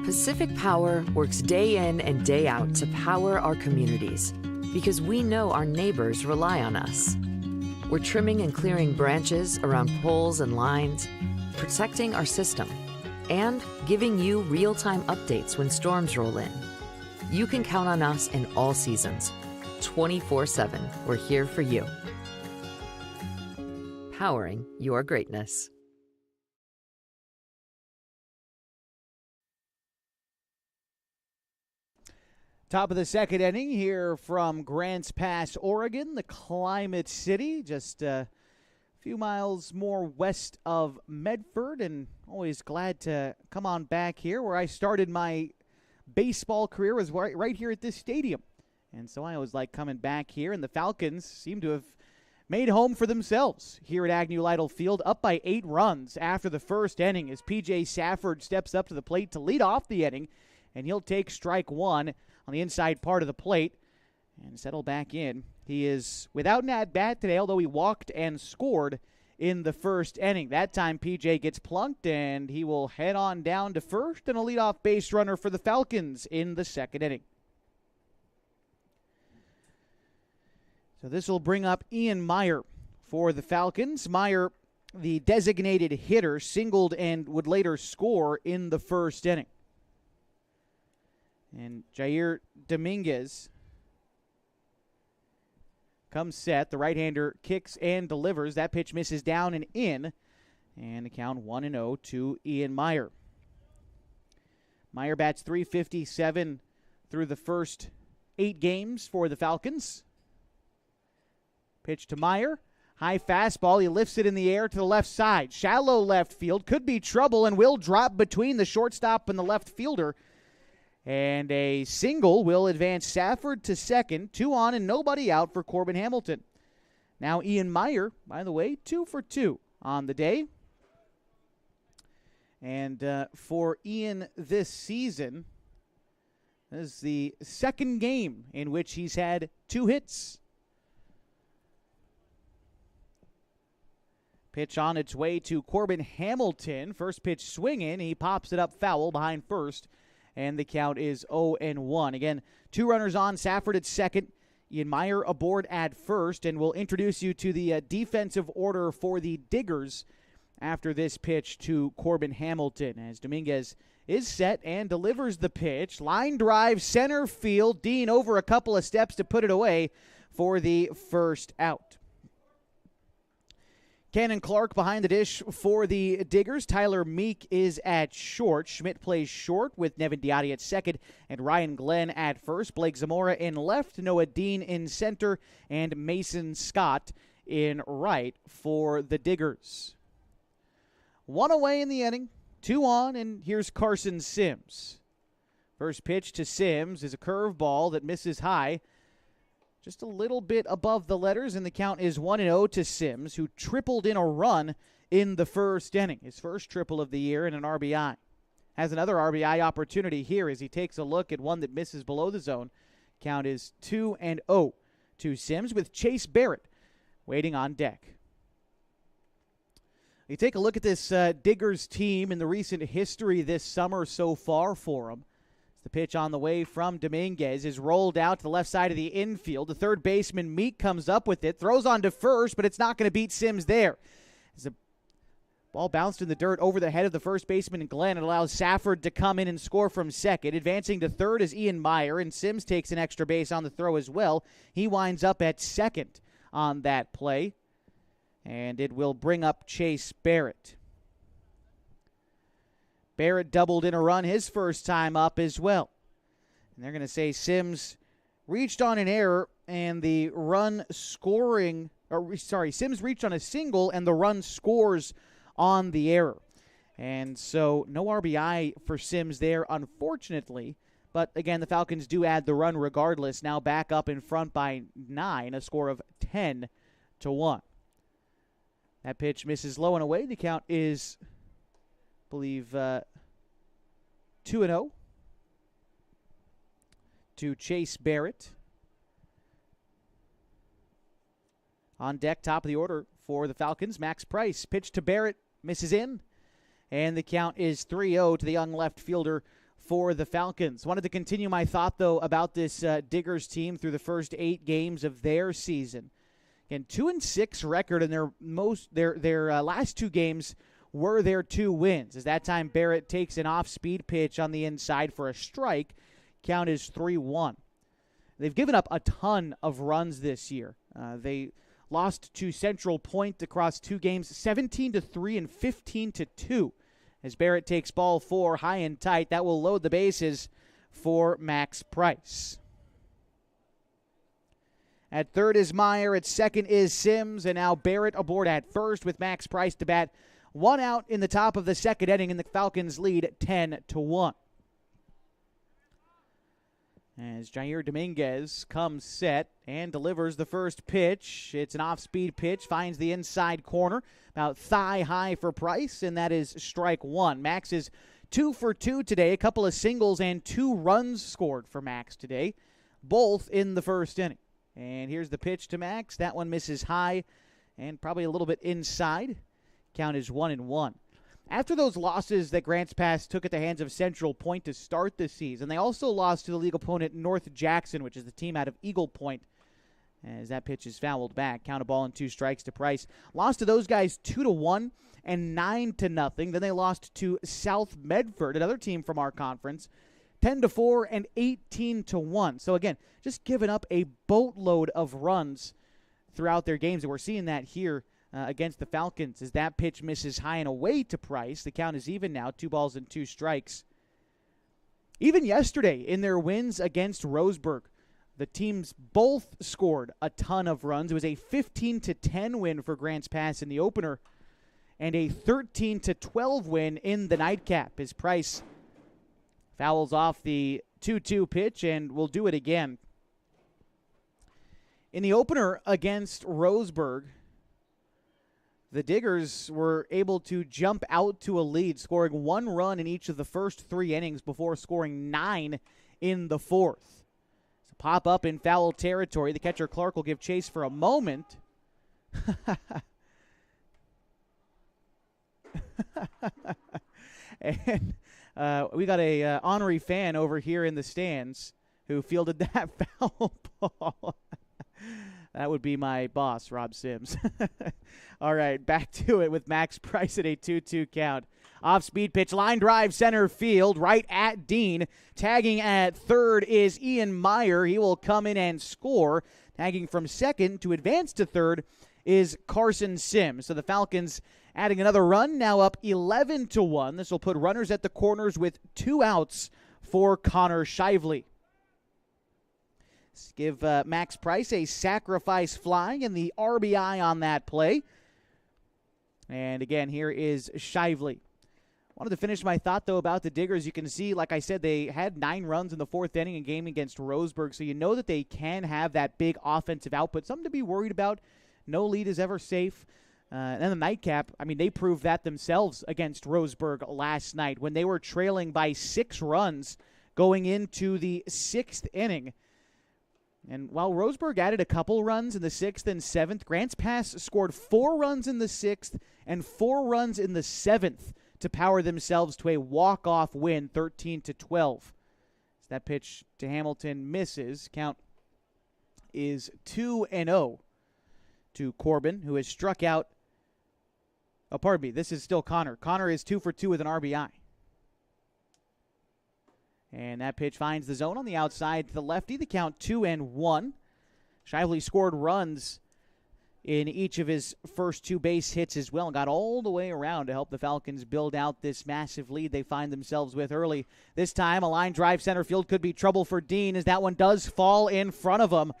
B: Pacific Power works day in and day out to power our communities because we know our neighbors rely on us. We're trimming and clearing branches around poles and lines, protecting our system, and giving you real-time updates when storms roll in. You can count on us in all seasons. 24/7, we're here for you. Powering your greatness.
A: Top of the second inning here from Grants Pass, Oregon, the Klamath City, just a few miles more west of Medford, and always glad to come on back here where I started my baseball career was right here at this stadium. And so I always like coming back here, and the Falcons seem to have made home for themselves here at Agnew Lytle Field, up by 8 runs after the first inning as P.J. Safford steps up to the plate to lead off the inning, and he'll take strike one on the inside part of the plate and settle back in. He is without an at-bat today, although he walked and scored in the first inning. That time, P.J. gets plunked, and he will head on down to first and a leadoff base runner for the Falcons in the second inning. So this will bring up Ian Meyer for the Falcons. Meyer, the designated hitter, singled and would later score in the first inning. And Jair Dominguez comes set. The right-hander kicks and delivers. That pitch misses down and in. And the count 1-0 to Ian Meyer. Meyer bats .357 through the first 8 games for the Falcons. Pitch to Meyer. High fastball. He lifts it in the air to the left side. Shallow left field. Could be trouble and will drop between the shortstop and the left fielder. And a single will advance Safford to second. 2 on and nobody out for Corbin Hamilton. Now Ian Meyer, by the way, 2 for 2 on the day. And for Ian this season, this is the second game in which he's had 2 hits. Pitch on its way to Corbin Hamilton. First pitch swinging. He pops it up foul behind first. And the count is 0-1. Again, 2 runners on. Safford at second. Ian Meyer aboard at first. And we'll introduce you to the defensive order for the Diggers after this pitch to Corbin Hamilton. As Dominguez is set and delivers the pitch. Line drive, center field. Dean over a couple of steps to put it away for the first out. Cannon Clark behind the dish for the Diggers. Tyler Meek is at short. Schmidt plays short with Nevin Diotti at second and Ryan Glenn at first. Blake Zamora in left, Noah Dean in center, and Mason Scott in right for the Diggers. 1 away in the inning, 2 on, and here's Carson Sims. First pitch to Sims is a curveball that misses high. Just a little bit above the letters, and the count is 1-0 to Sims, who tripled in a run in the first inning. His first triple of the year and an RBI. Has another RBI opportunity here as he takes a look at one that misses below the zone. Count is 2-0 to Sims with Chase Barrett waiting on deck. You take a look at this Diggers team in the recent history this summer so far for them. The pitch on the way from Dominguez is rolled out to the left side of the infield. The third baseman, Meek, comes up with it, throws on to first, but it's not going to beat Sims there. As the ball bounced in the dirt over the head of the first baseman, Glenn, it allows Safford to come in and score from second. Advancing to third is Ian Meyer, and Sims takes an extra base on the throw as well. He winds up at second on that play, and it will bring up Chase Barrett. Barrett doubled in a run his first time up as well. And they're going to say Sims reached on an error and the run scoring, Sims reached on a single and the run scores on the error. And so no RBI for Sims there, unfortunately. But again, the Falcons do add the run regardless, now back up in front by 9, a score of 10-1. That pitch misses low and away. The count is, I believe, 2-0 to Chase Barrett. On deck, top of the order for the Falcons, Max Price. Pitch to Barrett, misses in. And the count is 3-0 to the young left fielder for the Falcons. Wanted to continue my thought, though, about this Diggers team through the first 8 games of their season. Again, 2-6 record, and their last 2 games were their 2 wins. As that time, Barrett takes an off-speed pitch on the inside for a strike. Count is 3-1. They've given up a ton of runs this year. They lost to Central Point across 2 games, 17-3 and 15-2. As Barrett takes ball 4 high and tight, that will load the bases for Max Price. At third is Meyer. At second is Sims. And now Barrett aboard at first with Max Price to bat. 1 out in the top of the second inning, and the Falcons lead 10-1. As Jair Dominguez comes set and delivers the first pitch. It's an off-speed pitch, finds the inside corner, about thigh high for Price, and that is strike 1. Max is 2 for 2 today, a couple of singles and 2 runs scored for Max today, both in the first inning. And here's the pitch to Max. That one misses high and probably a little bit inside. Count is 1-1. After those losses that Grants Pass took at the hands of Central Point to start the season, they also lost to the league opponent North Jackson, which is the team out of Eagle Point, as that pitch is fouled back. Count a ball and 2 strikes to Price. Lost to those guys 2-1 and 9-0. Then they lost to South Medford, another team from our conference, 10-4 and 18-1. So again, just giving up a boatload of runs throughout their games, and we're seeing that here against the Falcons as that pitch misses high and away to Price. The count is even now, 2 balls and 2 strikes. Even yesterday in their wins against Roseburg, the teams both scored a ton of runs. It was a 15-10 win for Grants Pass in the opener and a 13-12 win in the nightcap as Price fouls off the 2-2 pitch and will do it again. In the opener against Roseburg, the Diggers were able to jump out to a lead, scoring 1 run in each of the first 3 innings before scoring 9 in the 4th. So pop up in foul territory. The catcher Clark will give chase for a moment. And we got a honorary fan over here in the stands who fielded that foul ball. That would be my boss, Rob Sims. All right, back to it with Max Price at a 2-2 count. Off-speed pitch, line drive, center field, right at Dean. Tagging at third is Ian Meyer. He will come in and score. Tagging from second to advance to third is Carson Sims. So the Falcons adding another run, now up 11-1. This will put runners at the corners with 2 outs for Connor Shively. Let's give Max Price a sacrifice fly and the RBI on that play. And again, here is Shively. Wanted to finish my thought, though, about the Diggers. You can see, like I said, they had 9 runs in the 4th inning in game against Roseburg, so you know that they can have that big offensive output. Something to be worried about. No lead is ever safe. And the nightcap, I mean, they proved that themselves against Roseburg last night when they were trailing by 6 runs going into the 6th inning. And while Roseburg added a couple runs in the 6th and 7th, Grants Pass scored 4 runs in the 6th and 4 runs in the 7th to power themselves to a walk-off win, 13-12. As that pitch to Hamilton misses, count is 2-0 to Corbin, who has struck out. Oh, pardon me, this is still Connor. Connor is 2 for 2 with an RBI. And that pitch finds the zone on the outside to the lefty. The count 2-1. Shively scored runs in each of his first 2 base hits as well and got all the way around to help the Falcons build out this massive lead they find themselves with early. This time, a line drive center field could be trouble for Dean as that one does fall in front of him.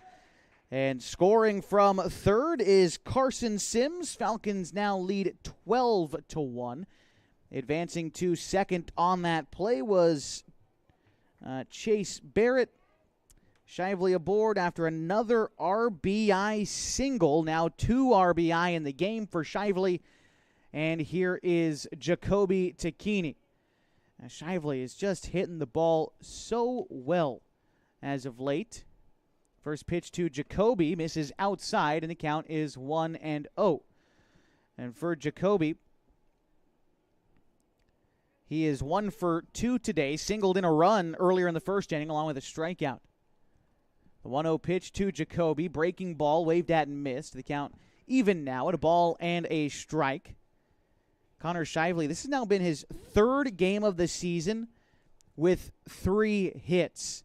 A: And scoring from third is Carson Sims. Falcons now lead 12-1. Advancing to second on that play was Chase Barrett. Shively aboard after another RBI single. Now 2 RBI in the game for Shively. And here is Jacoby Takini. Shively is just hitting the ball so well as of late. First pitch to Jacoby misses outside, and the count is 1-0. And for Jacoby, He is 1 for 2 today, singled in a run earlier in the first inning along with a strikeout. The 1-0 pitch to Jacoby, breaking ball, waved at and missed. The count even now at a ball and a strike. Connor Shively, this has now been his 3rd game of the season with 3 hits.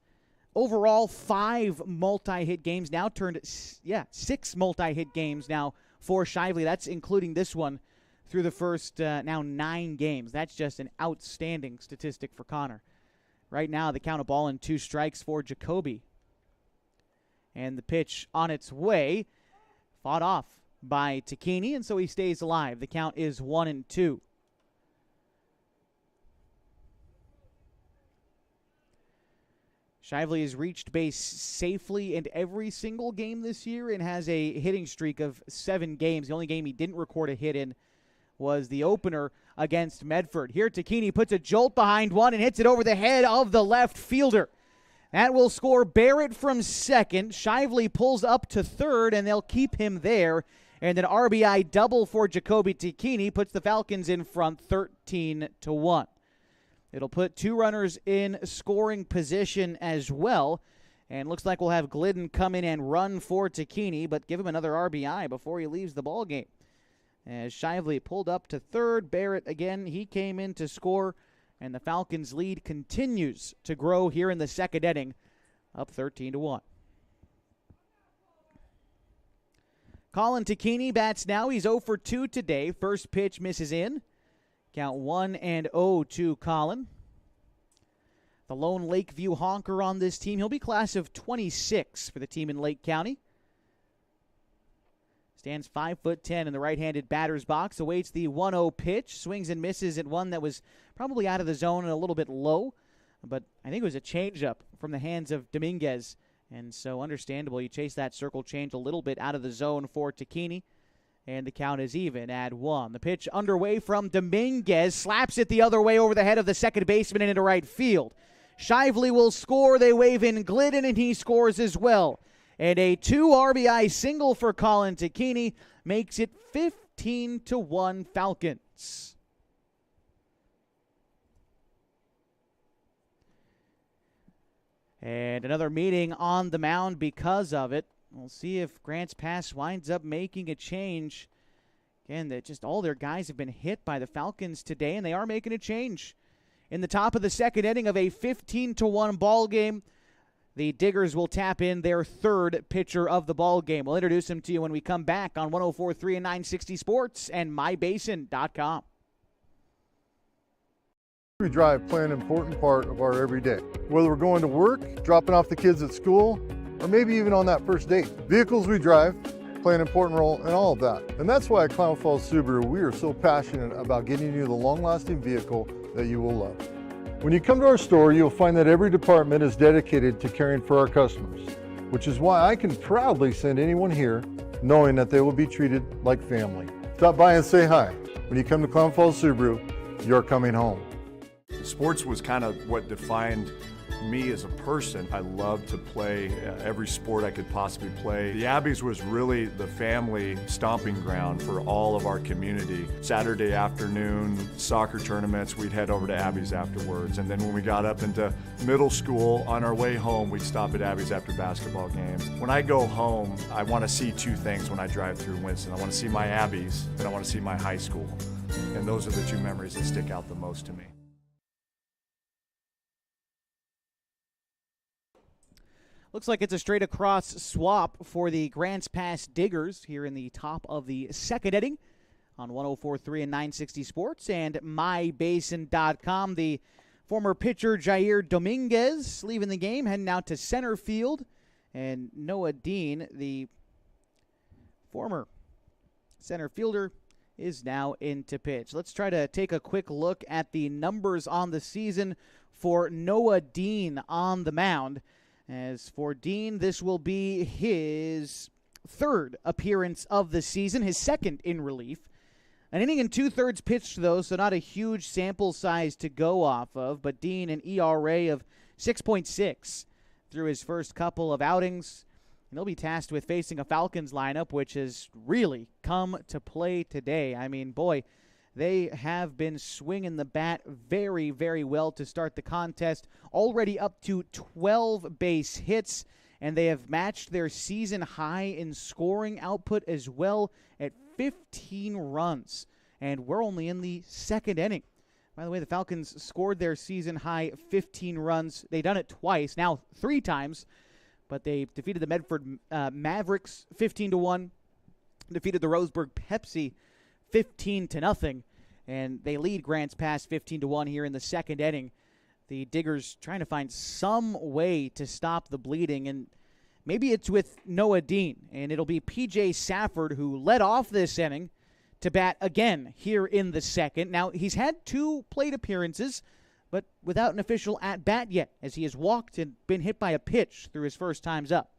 A: Overall, 5 multi-hit games, now turned, 6 multi-hit games now for Shively. That's including this one through the first now 9 games. That's just an outstanding statistic for Connor. Right now, the count of ball and 2 strikes for Jacoby. And the pitch on its way, fought off by Takini, and so he stays alive. The count is 1-2. Shively has reached base safely in every single game this year and has a hitting streak of 7 games. The only game he didn't record a hit in was the opener against Medford. Here, Takini puts a jolt behind one and hits it over the head of the left fielder. That will score Barrett from second. Shively pulls up to third, and they'll keep him there. And an RBI double for Jacoby Takini puts the Falcons in front 13-1. It'll put 2 runners in scoring position as well. And looks like we'll have Glidden come in and run for Takini, but give him another RBI before he leaves the ballgame. As Shively pulled up to third, Barrett again, he came in to score. And the Falcons' lead continues to grow here in the second inning, up 13-1. Colin Takini bats now. He's 0 for 2 today. First pitch misses in. Count 1-0 to Colin. The lone Lakeview honker on this team. He'll be class of 26 for the team in Lake County. Stands 5'10" in the right-handed batter's box. Awaits the 1-0 pitch. Swings and misses at one that was probably out of the zone and a little bit low. But I think it was a changeup from the hands of Dominguez. And so understandable, you chase that circle change a little bit out of the zone for Takini. And the count is even at 1. The pitch underway from Dominguez. Slaps it the other way over the head of the second baseman and into right field. Shively will score. They wave in Glidden, and he scores as well. And a 2 RBI single for Colin Takini makes it 15-1 Falcons. And another meeting on the mound because of it. We'll see if Grants Pass winds up making a change. Again, that just all their guys have been hit by the Falcons today, and they are making a change. In the top of the second inning of a 15-1 ball game, the Diggers will tap in their 3rd pitcher of the ball game. We'll introduce him to you when we come back on 104.3 and 960 Sports and mybasin.com.
C: We drive play an important part of our everyday. Whether we're going to work, dropping off the kids at school, or maybe even on that first date. Vehicles we drive play an important role in all of that. And that's why at Klamath Falls Subaru, we are so passionate about getting you the long-lasting vehicle that you will love. When you come to our store, you'll find that every department is dedicated to caring for our customers, which is why I can proudly send anyone here knowing that they will be treated like family. Stop by and say hi. When you come to Klamath Falls Subaru, you're coming home.
D: Sports was kind of what defined me as a person. I loved to play every sport I could possibly play. The Abbeys was really the family stomping ground for all of our community. Saturday afternoon soccer tournaments, we'd head over to Abbeys afterwards. And then when we got up into middle school, on our way home, we'd stop at Abbeys after basketball games. When I go home, I want to see 2 things when I drive through Winston. I want to see my Abbeys, and I want to see my high school. And those are the 2 memories that stick out the most to me.
A: Looks like it's a straight across swap for the Grants Pass Diggers here in the top of the second inning on 104.3 and 960 Sports and mybasin.com. The former pitcher Jair Dominguez leaving the game, heading out to center field. And Noah Dean, the former center fielder, is now into pitch. Let's try to take a quick look at the numbers on the season for Noah Dean on the mound. As for Dean, this will be his 3rd appearance of the season, his 2nd in relief. An inning and 2/3 pitched, though, so not a huge sample size to go off of, but Dean an ERA of 6.6 through his first couple of outings. And he'll be tasked with facing a Falcons lineup, which has really come to play today. I mean, boy, They have been swinging the bat very, very well to start the contest, already up to 12 base hits, and they have matched their season high in scoring output as well at 15 runs. And we're only in the second inning. By the way, the Falcons scored their season high 15 runs. They've done it twice, now 3 times, but they defeated the Medford Mavericks 15-1, defeated the Roseburg Pepsi 15-0, and they lead Grants Pass 15-1 here in the second inning. The Diggers trying to find some way to stop the bleeding, and maybe it's with Noah Dean, and it'll be P.J. Safford who led off this inning to bat again here in the second. Now, he's had 2 plate appearances, but without an official at-bat yet, as he has walked and been hit by a pitch through his first times up.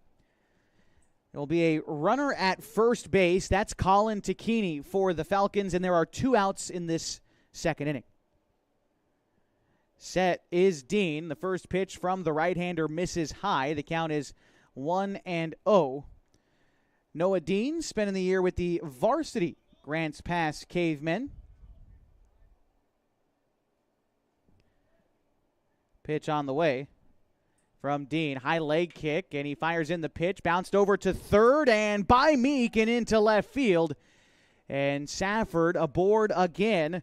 A: There will be a runner at first base. That's Colin Takini for the Falcons, and there are 2 outs in this second inning. Set is Dean. The first pitch from the right-hander misses high. The count is 1-0. Noah Dean spending the year with the varsity Grants Pass Cavemen. Pitch on the way from Dean. High leg kick, and he fires in the pitch. Bounced over to third and by Meek and into left field. And Safford aboard again.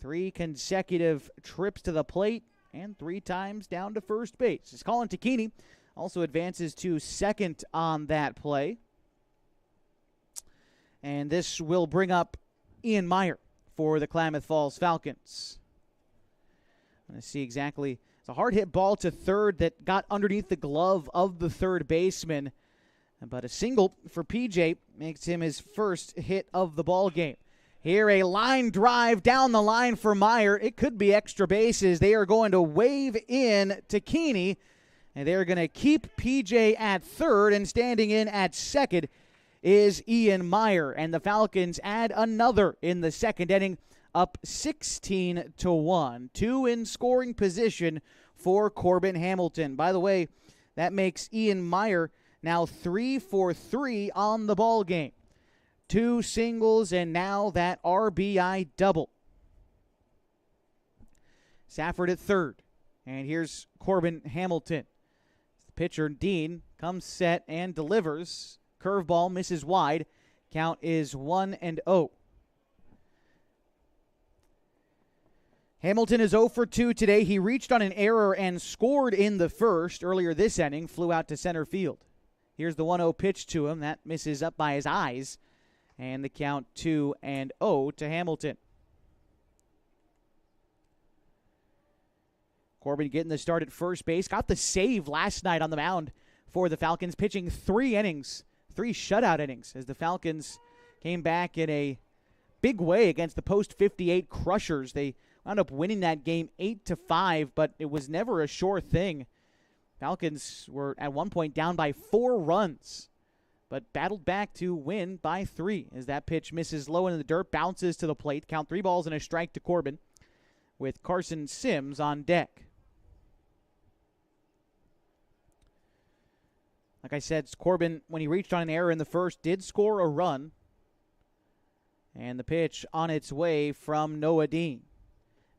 A: 3 consecutive trips to the plate and 3 times down to first base. As Colin Takini also advances to second on that play. And this will bring up Ian Meyer for the Klamath Falls Falcons. Let's see exactly. It's a hard hit ball to third that got underneath the glove of the third baseman. But a single for PJ makes him his first hit of the ball game. Here a line drive down the line for Meyer. It could be extra bases. They are going to wave in Takini, and they're going to keep PJ at third, and standing in at second is Ian Meyer, and the Falcons add another in the second inning, up 16-1. 2 in scoring position for Corbin Hamilton. By the way, that makes Ian Meyer now 3 for 3 on the ball game. 2 singles and now that RBI double. Safford at third, and here's Corbin Hamilton. The pitcher Dean comes set and delivers. Curveball misses wide. Count is 1-0. Hamilton is 0 for 2 today. He reached on an error and scored in the first. Earlier this inning, flew out to center field. Here's the 1-0 pitch to him. That misses up by his eyes. And the count 2-0 to Hamilton. Corbin getting the start at first base. Got the save last night on the mound for the Falcons, pitching 3 innings. 3 shutout innings as the Falcons came back in a big way against the post-58 Crushers. They wound up winning that game 8-5, but it was never a sure thing. Falcons were at one point down by 4 runs, but battled back to win by 3 as that pitch misses low in the dirt, bounces to the plate. Count 3 balls and a strike to Corbin with Carson Sims on deck. Like I said, Corbin, when he reached on an error in the first, did score a run. And the pitch on its way from Noah Dean.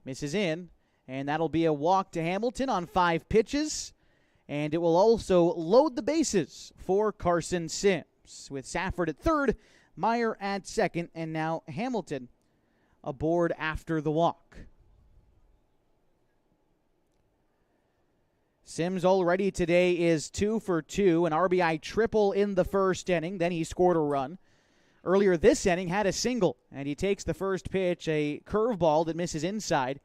A: Misses in, and that'll be a walk to Hamilton on 5 pitches. And it will also load the bases for Carson Sims. With Safford at third, Meyer at second, and now Hamilton aboard after the walk. Sims already today is 2 for 2, an RBI triple in the first inning. Then he scored a run. Earlier this inning had a single, and he takes the first pitch, a curveball that misses inside.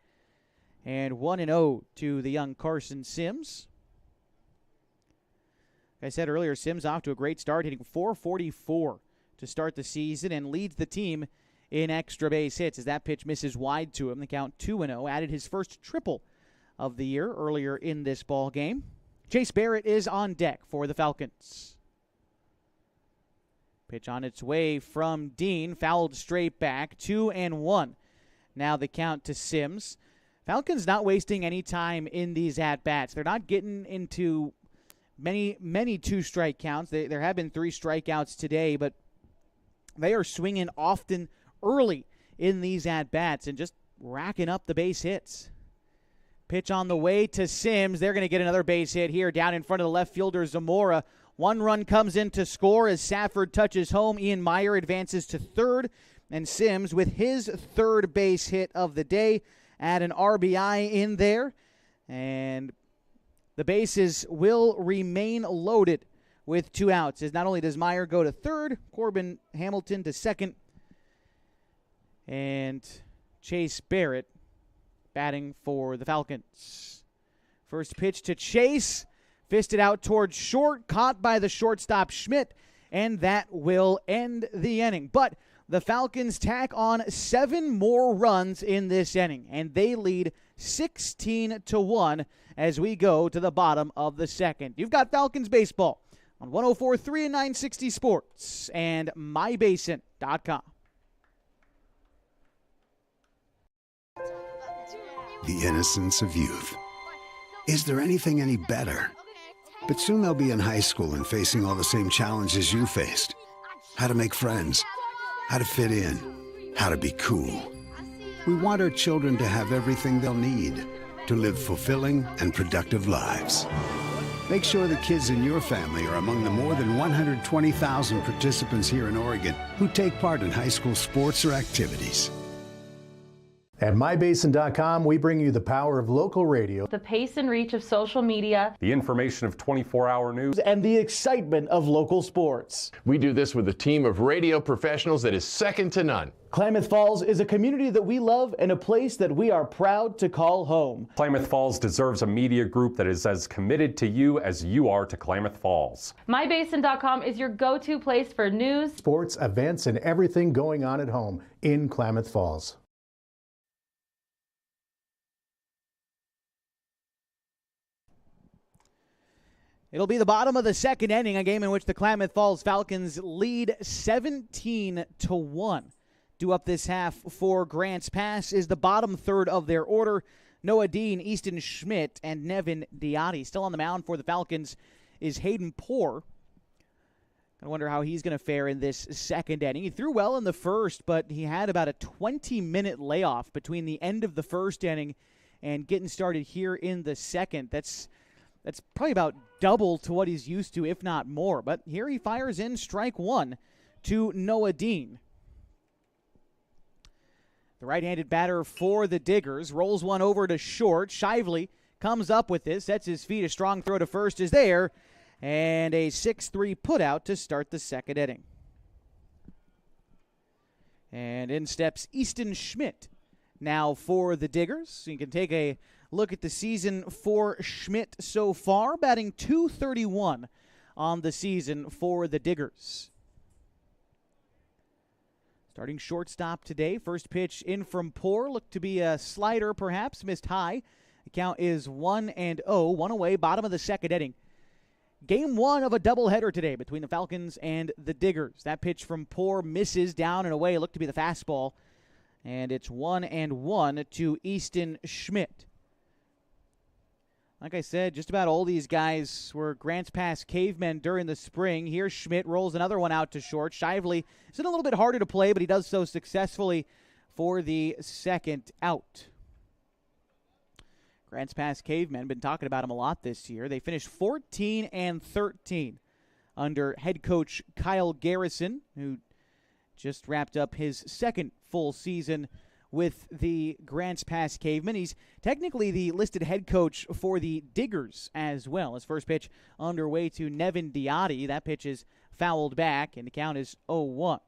A: And 1-0 to the young Carson Sims. Like I said earlier, Sims off to a great start, hitting .444 to start the season and leads the team in extra base hits as that pitch misses wide to him. The count 2-0, added his first triple of the year earlier in this ball game. Chase Barrett is on deck for the Falcons. Pitch on its way from Dean, fouled straight back, 2-1. Now the count to Sims. Falcons not wasting any time in these at-bats. They're not getting into many 2-strike counts. There have been 3 strikeouts today, but they are swinging often early in these at-bats and just racking up the base hits. Pitch on the way to Sims. They're going to get another base hit here down in front of the left fielder, Zamora. One run comes in to score as Safford touches home. Ian Meyer advances to third, and Sims, with his third base hit of the day, add an RBI in there. And the bases will remain loaded with 2 outs, as not only does Meyer go to third, Corbin Hamilton to second, and Chase Barrett batting for the Falcons. First pitch to Chase, fisted out towards short, caught by the shortstop Schmidt, and that will end the inning. But the Falcons tack on 7 more runs in this inning, and they lead 16-1 as we go to the bottom of the second. You've got Falcons baseball on 104.3 and 960 Sports and mybasin.com.
I: The innocence of youth. Is there anything any better? But soon they'll be in high school and facing all the same challenges you faced. How to make friends, how to fit in, how to be cool. We want our children to have everything they'll need to live fulfilling and productive lives. Make sure the kids in your family are among the more than 120,000 participants here in Oregon who take part in high school sports or activities.
J: At mybasin.com, we bring you the power of local radio,
K: the pace and reach of social media,
L: the information of 24-hour news,
A: and the excitement of local sports.
M: We do this with a team of radio professionals that is second to none.
A: Klamath Falls is a community that we love and a place that we are proud to call home.
L: Klamath Falls deserves a media group that is as committed to you as you are to Klamath Falls.
K: mybasin.com is your go-to place for news,
J: sports, events, and everything going on at home in Klamath Falls.
A: It'll be the bottom of the second inning, a game in which the Klamath Falls Falcons lead 17-1. Due up this half for Grants Pass is the bottom third of their order. Noah Dean, Easton Schmidt, and Nevin Diotti. Still on the mound for the Falcons is Hayden Poor. I wonder how he's going to fare in this second inning. He threw well in the first, but he had about a 20-minute layoff between the end of the first inning and getting started here in the second. That's probably about double to what he's used to, if not more. But here he fires in strike one to Noah Dean. The right-handed batter for the Diggers rolls one over to short. Shively comes up with this, sets his feet. A strong throw to first is there, and a 6-3 putout to start the second inning. And in steps Easton Schmidt now for the Diggers. So you can take a look at the season for Schmidt so far, batting .231 on the season for the Diggers. Starting shortstop today, first pitch in from Poor, looked to be a slider perhaps, missed high. The count is 1-0, one away, bottom of the second inning. Game one of a doubleheader today between the Falcons and the Diggers. That pitch from Poor misses down and away, looked to be the fastball, and it's 1-1 to Easton Schmidt. Like I said, just about all these guys were Grants Pass cavemen during the spring. Here Schmidt rolls another one out to short. Shively is a little bit harder to play, but he does so successfully for the second out. Grants Pass cavemen, been talking about him a lot this year. They finished 14-13 under head coach Kyle Garrison, who just wrapped up his second full season with the Grants Pass Cavemen. He's technically the listed head coach for the Diggers as well. His first pitch underway to Nevin Diotti. That pitch is fouled back, and the count is 0-1.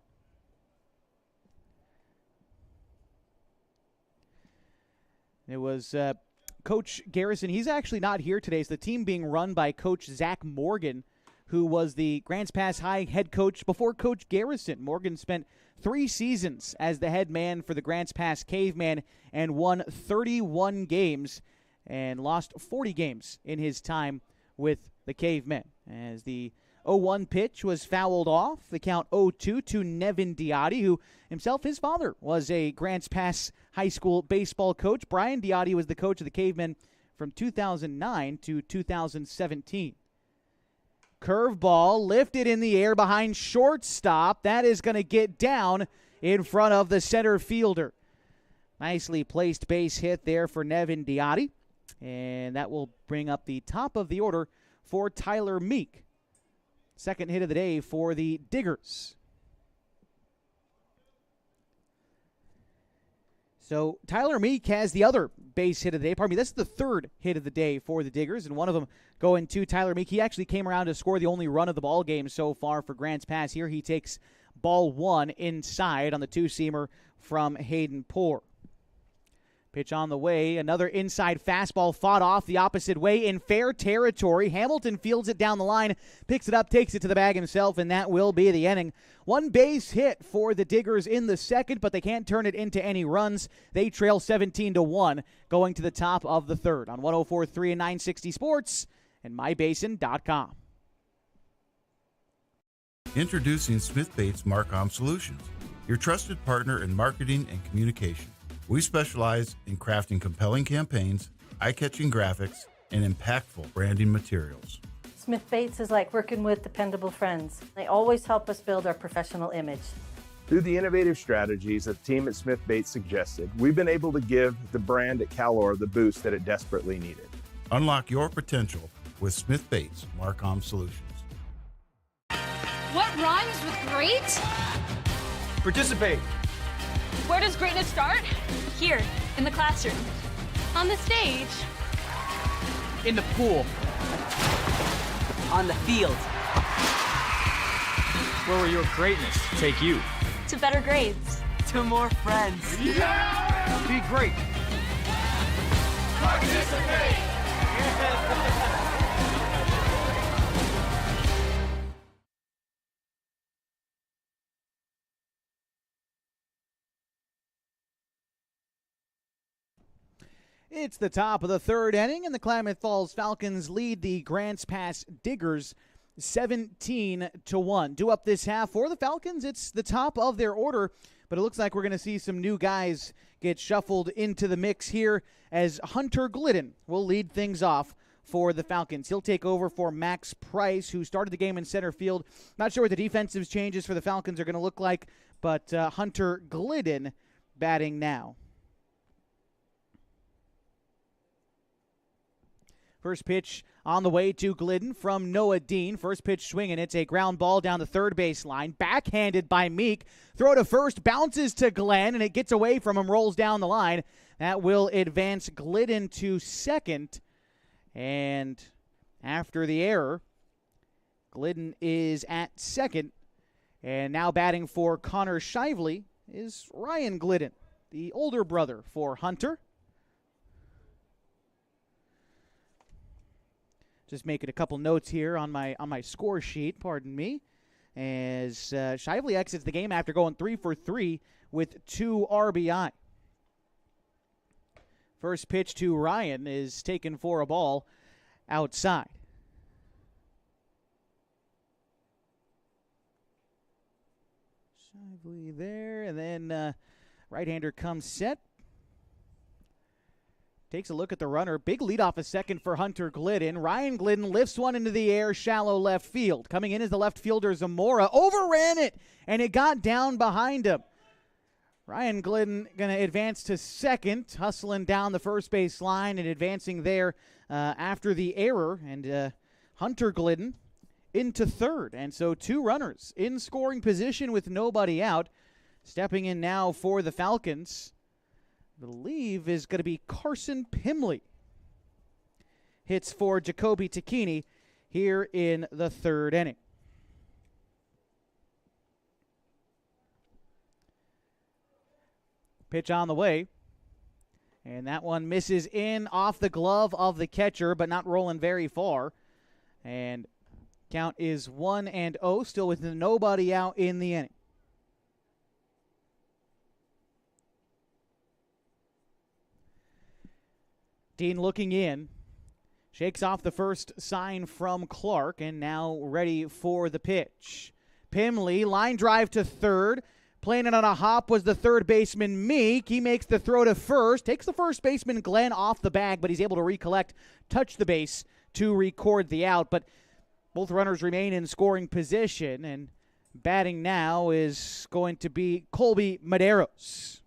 A: It was Coach Garrison. He's actually not here today. It's the team being run by Coach Zach Morgan, who was the Grants Pass High head coach before Coach Garrison. Morgan spent 3 seasons as the head man for the Grants Pass Caveman and won 31 games and lost 40 games in his time with the Cavemen. As the 0-1 pitch was fouled off, the count 0-2 to Nevin Diotti, who himself, his father, was a Grants Pass high school baseball coach. Brian Diotti was the coach of the Cavemen from 2009 to 2017. Curveball lifted in the air behind shortstop. That is going to get down in front of the center fielder. Nicely placed base hit there for Nevin Diotti. And that will bring up the top of the order for Tyler Meek. Second hit of the day for the Diggers. So Tyler Meek has the other base hit of the day. Pardon me, that's the third hit of the day for the Diggers, and one of them going to Tyler Meek. He actually came around to score the only run of the ball game so far for Grants Pass. Here he takes ball one inside on the two-seamer from Hayden Poor. Pitch on the way. Another inside fastball fought off the opposite way in fair territory. Hamilton fields it down the line, picks it up, takes it to the bag himself, and that will be the inning. One base hit for the Diggers in the second, but they can't turn it into any runs. They trail 17-1 going to the top of the third on 104.3 and 960 Sports and mybasin.com.
N: Introducing Smith Bates Marcom Solutions, your trusted partner in marketing and communication. We specialize in crafting compelling campaigns, eye-catching graphics, and impactful branding materials.
O: Smith Bates is like working with dependable friends. They always help us build our professional image.
P: Through the innovative strategies that the team at Smith Bates suggested, we've been able to give the brand at Calor the boost that it desperately needed.
N: Unlock your potential with Smith Bates Marcom Solutions.
Q: What rhymes with great?
R: Participate.
Q: Where does greatness start? Here, in the classroom. On the stage.
R: In the pool. On the field. Where will your greatness take you?
Q: To better grades.
R: To more friends. Yeah! Be great.
F: Participate.
A: It's the top of the third inning, and the Klamath Falls Falcons lead the Grants Pass Diggers 17-1. Due up this half for the Falcons, it's the top of their order, but it looks like we're going to see some new guys get shuffled into the mix here as Hunter Glidden will lead things off for the Falcons. He'll take over for Max Price, who started the game in center field. Not sure what the defensive changes for the Falcons are going to look like, but Hunter Glidden batting now. First pitch on the way to Glidden from Noah Dean. First pitch swinging. It's a ground ball down the third base line. Backhanded by Meek. Throw to first. Bounces to Glenn, and it gets away from him. Rolls down the line. That will advance Glidden to second. And after the error, Glidden is at second. And now batting for Connor Shively is Ryan Glidden, the older brother for Hunter. Just making a couple notes here on my score sheet, pardon me, as Shively exits the game after going 3 for 3 with 2 RBI. First pitch to Ryan is taken for a ball outside. Shively there, and then right-hander comes set. Takes a look at the runner. Big lead off a second for Hunter Glidden. Ryan Glidden lifts one into the air, shallow left field. Coming in is the left fielder Zamora. Overran it, and it got down behind him. Ryan Glidden going to advance to second, hustling down the first base line and advancing there after the error. And Hunter Glidden into third. And so 2 runners in scoring position with nobody out. Stepping in now for the Falcons, I believe, is going to be Carson Pimley. Hits for Jacoby Tacchini here in the third inning. Pitch on the way. And that one misses in off the glove of the catcher, but not rolling very far. And count is 1-0, still with nobody out in the inning. Dean looking in, shakes off the first sign from Clark, and now ready for the pitch. Pimley, line drive to third. Playing it on a hop was the third baseman, Meek. He makes the throw to first, takes the first baseman, Glenn, off the bag, but he's able to recollect, touch the base to record the out. But both runners remain in scoring position, and Batting now is going to be Colby Medeiros.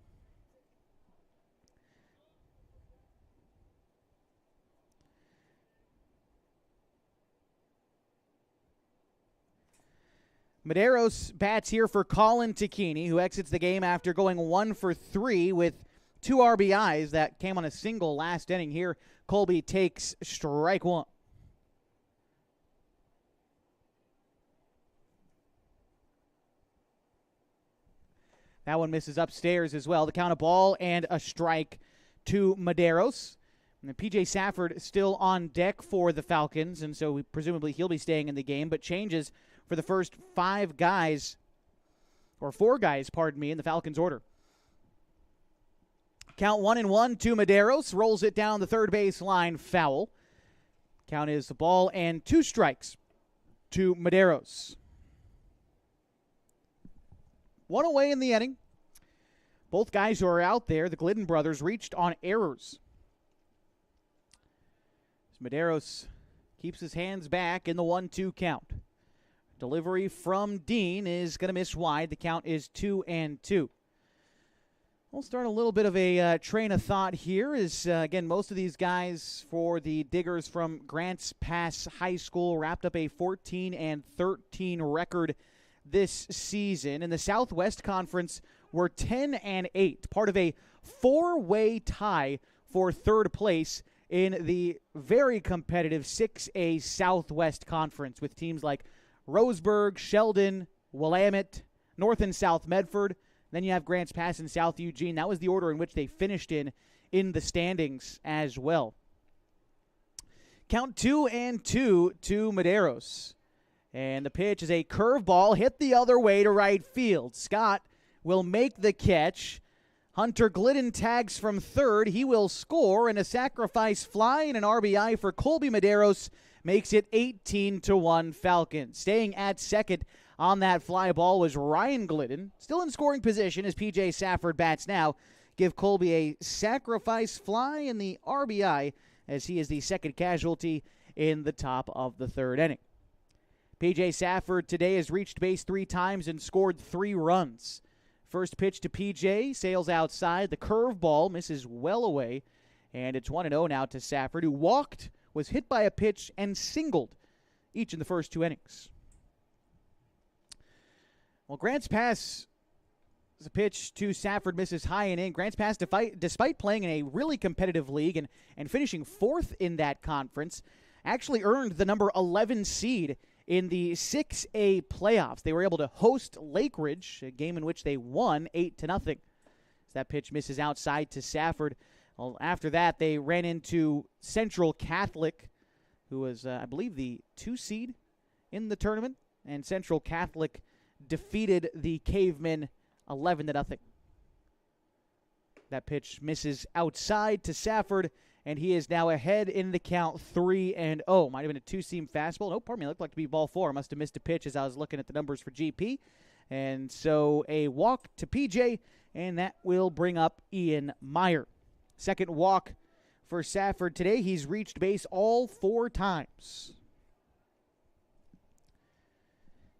A: Medeiros bats here for Colin Tacchini, who exits the game after going 1 for 3 with 2 RBIs that came on a single last inning. Here, Colby takes strike 1. That one misses upstairs as well. The count, a ball and a strike to Medeiros. And P.J. Safford still on deck for the Falcons, and so presumably he'll be staying in the game, but changes for the first 4 guys, in the Falcons order. Count 1-1 to Medeiros, rolls it down the third base line, foul. Count is the ball and 2 strikes to Medeiros. 1 away in the inning. Both guys who are out there, the Glidden brothers, reached on errors. Medeiros keeps his hands back in the 1-2 count. Delivery from Dean is going to miss wide. The count is 2-2. We'll start a little bit of a train of thought here. Again, most of these guys for the Diggers from Grants Pass High School wrapped up a 14-13 record this season. In the Southwest Conference, we're 10-8, part of a 4-way tie for third place in the very competitive 6A Southwest Conference with teams like Roseburg, Sheldon, Willamette, North and South Medford. Then you have Grants Pass and South Eugene. That was the order in which they finished in the standings as well. Count 2-2 to Medeiros. And the pitch is a curveball hit the other way to right field. Scott will make the catch. Hunter Glidden tags from third. He will score, and a sacrifice fly and an RBI for Colby Medeiros makes it 18-1 Falcons. Staying at second on that fly ball was Ryan Glidden, still in scoring position as P.J. Safford bats now. Give Colby a sacrifice fly and the RBI as he is the second casualty in the top of the third inning. P.J. Safford today has reached base 3 times and scored 3 runs. First pitch to P.J., sails outside. The curveball misses well away, and it's 1-0 now to Safford, who walked, was hit by a pitch, and singled, each in the first 2 innings. Well, Grants Pass, the pitch to Safford misses high and in. Grants Pass, despite playing in a really competitive league and finishing 4th in that conference, actually earned the number 11 seed in the 6A playoffs. They were able to host Lake Ridge, a game in which they won 8-0. That pitch misses outside to Safford. Well, after that, they ran into Central Catholic, who was, I believe, the 2 seed in the tournament. And Central Catholic defeated the Cavemen 11-0. That pitch misses outside to Safford, and he is now ahead in the count 3-0. Might have been a 2-seam fastball. No, pardon me, it looked like to be ball 4. Must have missed a pitch as I was looking at the numbers for GP. And so a walk to PJ, and that will bring up Ian Meyer. Second walk for Safford today. He's reached base all 4 times.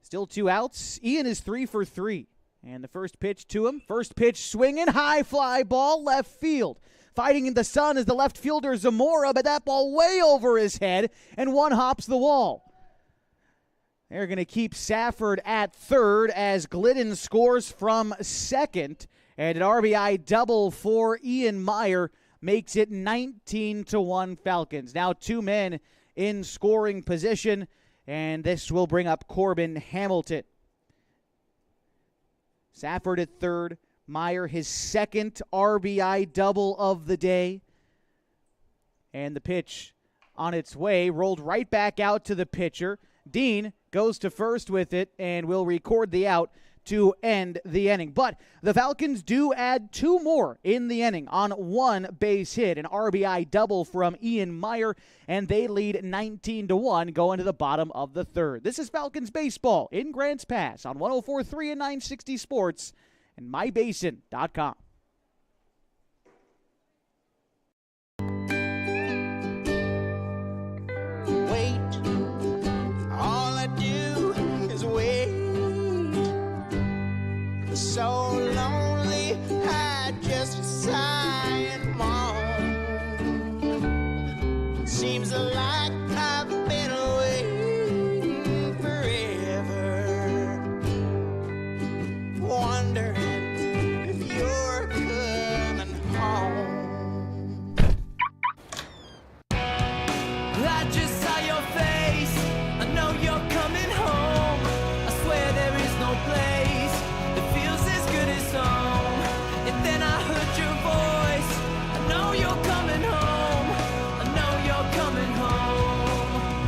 A: Still 2 outs. Ian is 3 for 3. And the first pitch to him. First pitch swinging. High fly ball left field. Fighting in the sun is the left fielder Zamora, but that ball way over his head, and one hops the wall. They're going to keep Safford at third as Glidden scores from second, and an RBI double for Ian Meyer makes it 19-1 Falcons. Now 2 men in scoring position, and this will bring up Corbin Hamilton. Safford at third. Meyer, his second RBI double of the day. And the pitch on its way, rolled right back out to the pitcher. Dean goes to first with it and will record the out to end the inning. But the Falcons do add 2 more in the inning on 1 base hit, an RBI double from Ian Meyer, and they lead 19-1 going to the bottom of the third. This is Falcons baseball in Grants Pass on 104.3 and 960 Sports and mybasin.com.
F: Wait, all I do is wait.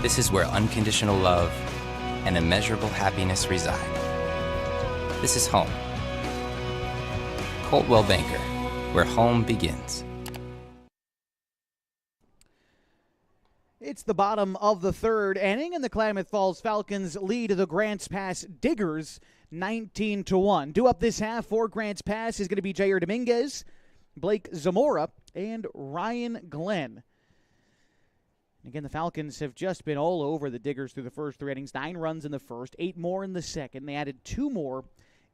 G: This is where unconditional love and immeasurable happiness reside. This is home. Coltwell Banker, where home begins.
A: It's the bottom of the third inning, and the Klamath Falls Falcons lead the Grants Pass Diggers 19-1. Due up this half for Grants Pass is going to be Jair Dominguez, Blake Zamora, and Ryan Glenn. Again, the Falcons have just been all over the Diggers through the first three innings. 9 runs in the first, 8 more in the second. They added 2 more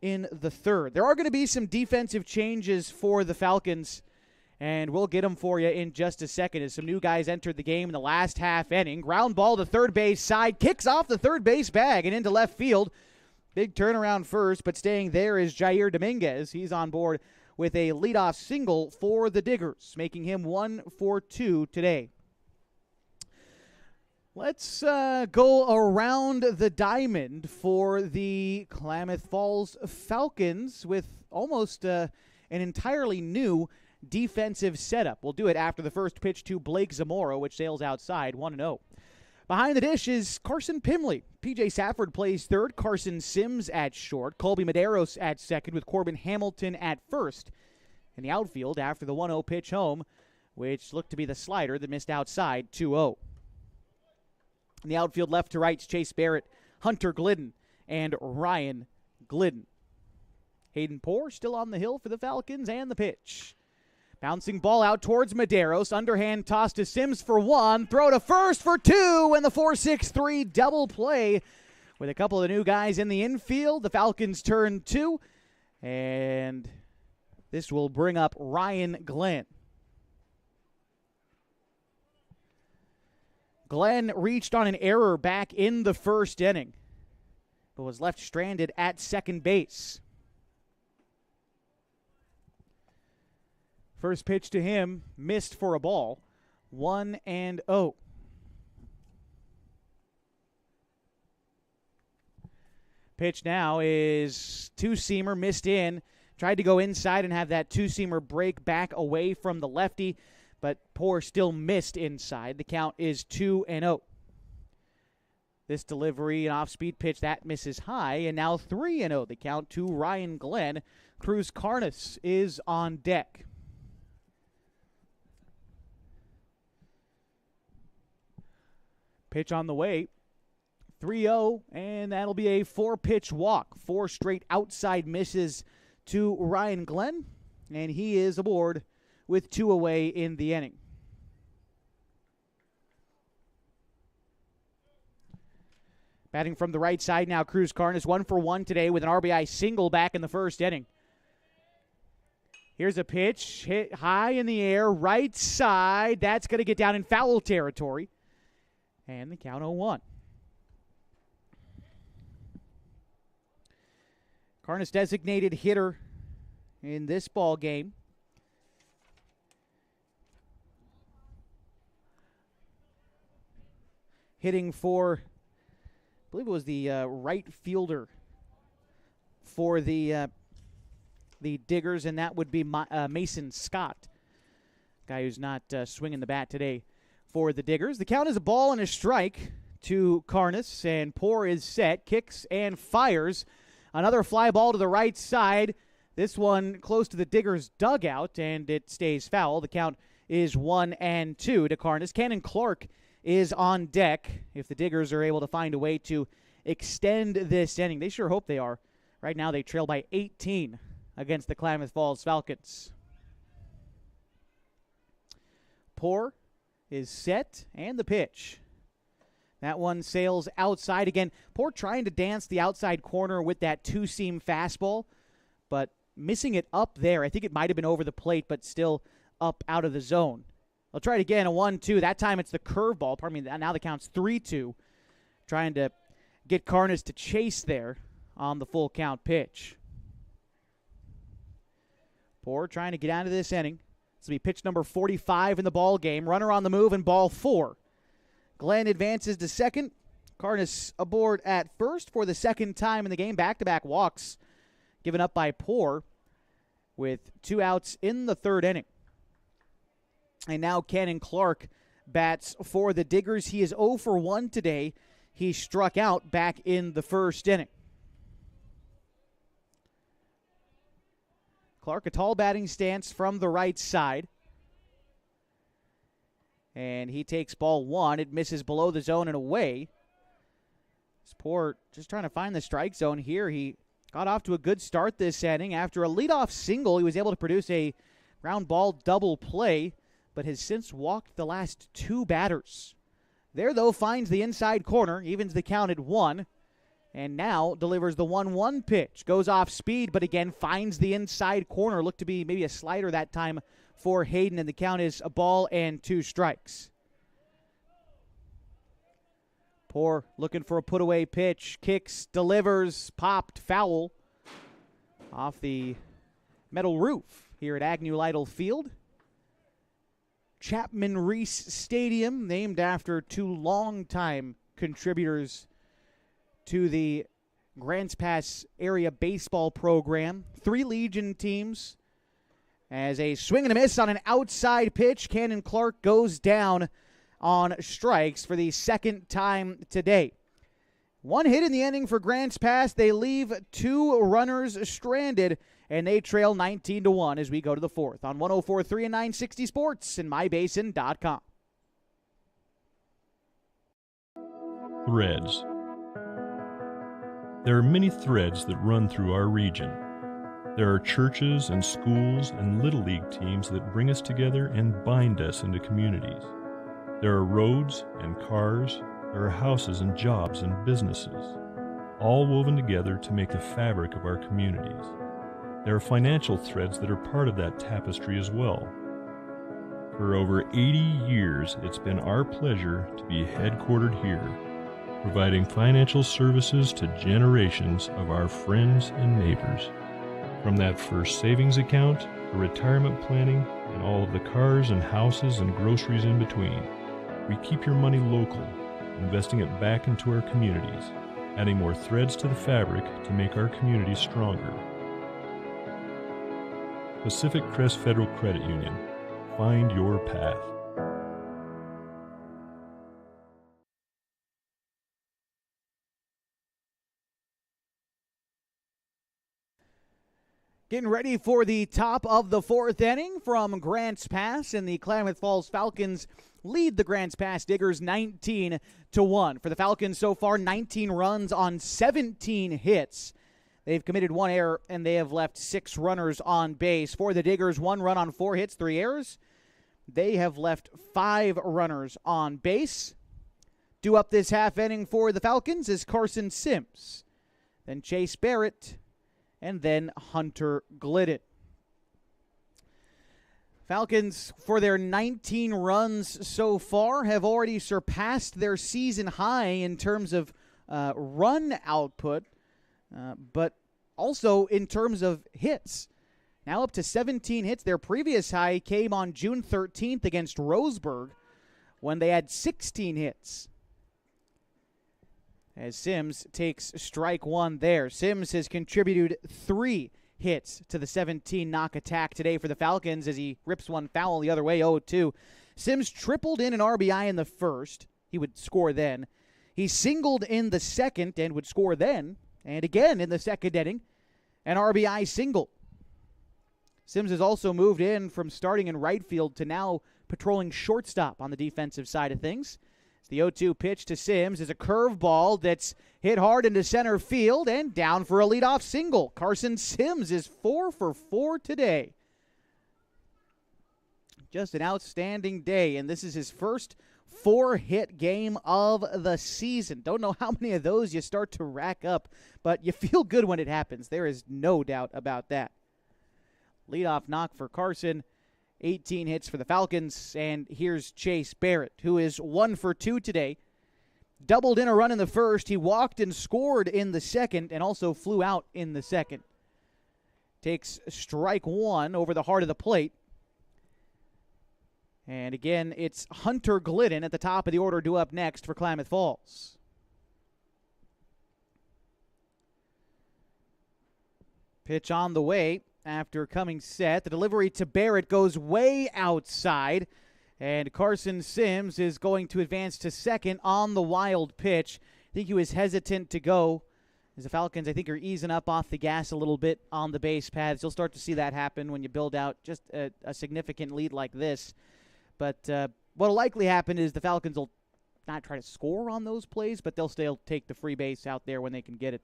A: in the third. There are going to be some defensive changes for the Falcons, and we'll get them for you in just a second as some new guys entered the game in the last half inning. Ground ball to third base side, kicks off the third base bag and into left field. Big turnaround first, but staying there is Jair Dominguez. He's on board with a leadoff single for the Diggers, making him 1 for 2 today. Let's go around the diamond for the Klamath Falls Falcons with almost an entirely new defensive setup. We'll do it after the first pitch to Blake Zamora, which sails outside 1-0. Behind the dish is Carson Pimley. P.J. Safford plays third. Carson Sims at short. Colby Medeiros at second with Corbin Hamilton at first. In the outfield after the 1-0 pitch home, which looked to be the slider that missed outside 2-0. In the outfield left to right, Chase Barrett, Hunter Glidden, and Ryan Glidden. Hayden Poor still on the hill for the Falcons, and the pitch. Bouncing ball out towards Medeiros. Underhand toss to Sims for 1. Throw to first for 2. And the 4-6-3 double play with a couple of the new guys in the infield. The Falcons turn 2. And this will bring up Ryan Glenn. Glenn reached on an error back in the first inning, but was left stranded at second base. First pitch to him, missed for a ball, 1-0. Pitch now is two-seamer, missed in. Tried to go inside and have that two-seamer break back away from the lefty, but Poor still missed inside. The count is 2-0. This delivery, an off-speed pitch, that misses high, and now 3-0. The count to Ryan Glenn. Cruz Carnes is on deck. Pitch on the way. 3-0, and that'll be a 4-pitch walk. 4 straight outside misses to Ryan Glenn, and he is aboard with 2 away in the inning. Batting from the right side now, Cruz Carnes, 1 for 1 today with an RBI single back in the first inning. Here's a pitch, hit high in the air, right side. That's going to get down in foul territory. And the count 0-1. Carnes designated hitter in this ball game. Hitting for, I believe it was the right fielder for the Diggers, and that would be Mason Scott, guy who's not swinging the bat today for the Diggers. The count is a ball and a strike to Carnes, and Poor is set, kicks and fires. Another fly ball to the right side. This one close to the Diggers' dugout, and it stays foul. The count is 1-2 to Carnes. Cannon Clark is on deck if the Diggers are able to find a way to extend this inning. They sure hope they are. Right now they trail by 18 against the Klamath Falls Falcons. Poor is set, and the pitch. That one sails outside again. Poor trying to dance the outside corner with that two-seam fastball, but missing it up there. I think it might have been over the plate, but still up out of the zone. I'll try it again, a 1-2. That time it's the curveball. Pardon me, now the count's 3-2. Trying to get Carnes to chase there on the full count pitch. Poor trying to get out of this inning. This will be pitch number 45 in the ball game. Runner on the move and ball 4. Glenn advances to second. Carnes aboard at first for the second time in the game. Back-to-back walks given up by Poor with 2 outs in the third inning. And now Cannon Clark bats for the Diggers. He is 0 for 1 today. He struck out back in the first inning. Clark, a tall batting stance from the right side. And he takes ball 1. It misses below the zone and away. Sport just trying to find the strike zone here. He got off to a good start this inning. After a leadoff single, he was able to produce a ground ball double play, but has since walked the last 2 batters. There, though, finds the inside corner, evens the count at 1, and now delivers the 1-1 pitch. Goes off speed, but again finds the inside corner. Looked to be maybe a slider that time for Hayden, and the count is a ball and 2 strikes. Poor looking for a put-away pitch. Kicks, delivers, popped, foul off the metal roof here at Agnew Lytle Field. Chapman Reese Stadium, named after 2 longtime contributors to the Grants Pass area baseball program. 3 Legion teams. As a swing and a miss on an outside pitch, Cannon Clark goes down on strikes for the second time today. 1 hit in the inning for Grants Pass. They leave 2 runners stranded, and they trail 19-1 as we go to the 4th on 104.3 and 960 Sports and MyBasin.com.
H: Threads. There are many threads that run through our region. There are churches and schools and Little League teams that bring us together and bind us into communities. There are roads and cars. There are houses and jobs and businesses, all woven together to make the fabric of our communities. There are financial threads that are part of that tapestry as well. For over 80 years, it's been our pleasure to be headquartered here, providing financial services to generations of our friends and neighbors. From that first savings account to retirement planning and all of the cars and houses and groceries in between, we keep your money local, investing it back into our communities, adding more threads to the fabric to make our communities stronger. Pacific Crest Federal Credit Union. Find your path.
A: Getting ready for the top of the 4th inning from Grants Pass, and the Klamath Falls Falcons lead the Grants Pass Diggers 19-1. For the Falcons so far, 19 runs on 17 hits. They've committed 1 error, and they have left 6 runners on base. For the Diggers, 1 run on 4 hits, 3 errors. They have left 5 runners on base. Due up this half inning for the Falcons is Carson Sims, then Chase Barrett, and then Hunter Glidden. Falcons, for their 19 runs so far, have already surpassed their season high in terms of run output, but also in terms of hits. Now up to 17 hits. Their previous high came on June 13th against Roseburg when they had 16 hits. As Sims takes strike 1 there. Sims has contributed 3 hits to the 17 knock attack today for the Falcons as he rips one foul the other way, 0-2. Sims tripled in an RBI in the first. He would score then. He singled in the second and would score then. And again in the second inning, an RBI single. Sims has also moved in from starting in right field to now patrolling shortstop on the defensive side of things. The 0-2 pitch to Sims is a curveball that's hit hard into center field and down for a leadoff single. Carson Sims is 4 for 4 today. Just an outstanding day, and this is his first 4-hit game of the season. Don't know how many of those you start to rack up, but you feel good when it happens. There is no doubt about that. Leadoff knock for Carson. 18 hits for the Falcons, and here's Chase Barrett, who is 1 for 2 today. Doubled in a run in the first. He walked and scored in the second, and also flew out in the second. Takes strike 1 over the heart of the plate. And again, it's Hunter Glidden at the top of the order due up next for Klamath Falls. Pitch on the way. After coming set, the delivery to Barrett goes way outside, And Carson Sims is going to advance to second on the wild pitch. I think he was hesitant to go, as the Falcons, I think, are easing up off the gas a little bit on the base paths. You'll start to see that happen when you build out just a significant lead like this. But what will likely happen is the Falcons will not try to score on those plays, but they'll still take the free base out there when they can get it.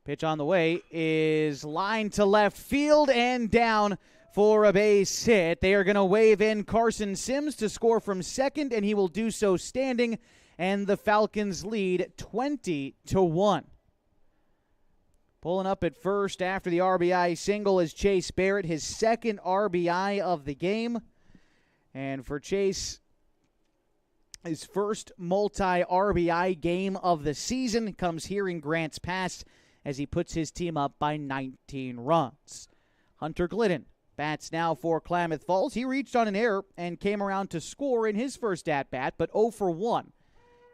A: Pitch on the way is lined to left field and down for a base hit. They are going to wave in Carson Sims to score from second, and he will do so standing, and the Falcons lead 20-1. Pulling up at first after the RBI single is Chase Barrett, his second RBI of the game. And for Chase, his first multi-RBI game of the season comes here in Grants Pass as he puts his team up by 19 runs. Hunter Glidden bats now for Klamath Falls. He reached on an error and came around to score in his first at-bat, but 0 for 1.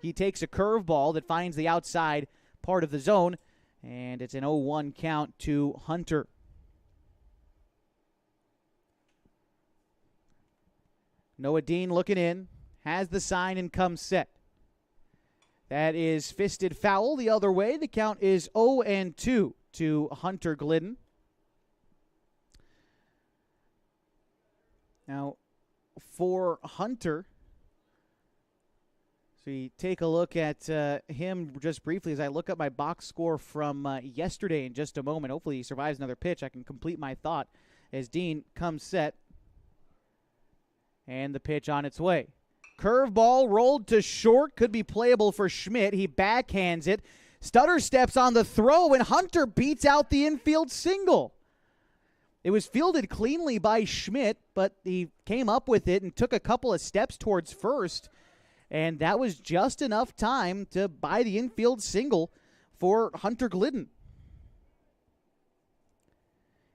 A: He takes a curveball that finds the outside part of the zone, and it's an 0-1 count to Hunter. Noah Dean looking in, has the sign and comes set. That is fisted foul the other way. The count is 0-2 to Hunter Glidden. Now, for Hunter, so you take a look at him just briefly as I look up my box score from yesterday in just a moment. Hopefully he survives another pitch. I can complete my thought as Dean comes set. And the pitch on its way. Curveball rolled to short. Could be playable for Schmidt. He backhands it. Stutter steps on the throw, and Hunter beats out the infield single. It was fielded cleanly by Schmidt, but he came up with it and took a couple of steps towards first. And that was just enough time to buy the infield single for Hunter Glidden.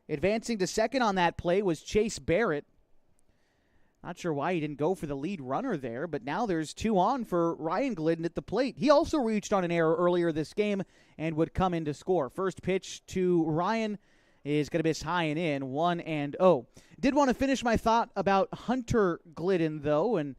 A: Advancing to second on that play was Chase Barrett. Not sure why he didn't go for the lead runner there, but now there's 2 on for Ryan Glidden at the plate. He also reached on an error earlier this game and would come in to score. First pitch to Ryan is going to miss high and in, 1-0. Did want to finish my thought about Hunter Glidden, though, and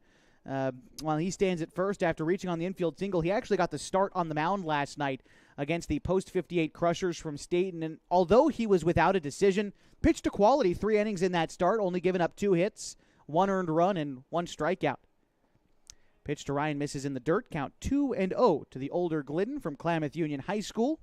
A: while he stands at first after reaching on the infield single, he actually got the start on the mound last night against the post-58 Crushers from Staten, and although he was without a decision, pitched a quality 3 innings in that start, only giving up 2 hits, 1 earned run, and 1 strikeout. Pitch to Ryan misses in the dirt. Count 2-0 to the older Glidden from Klamath Union High School.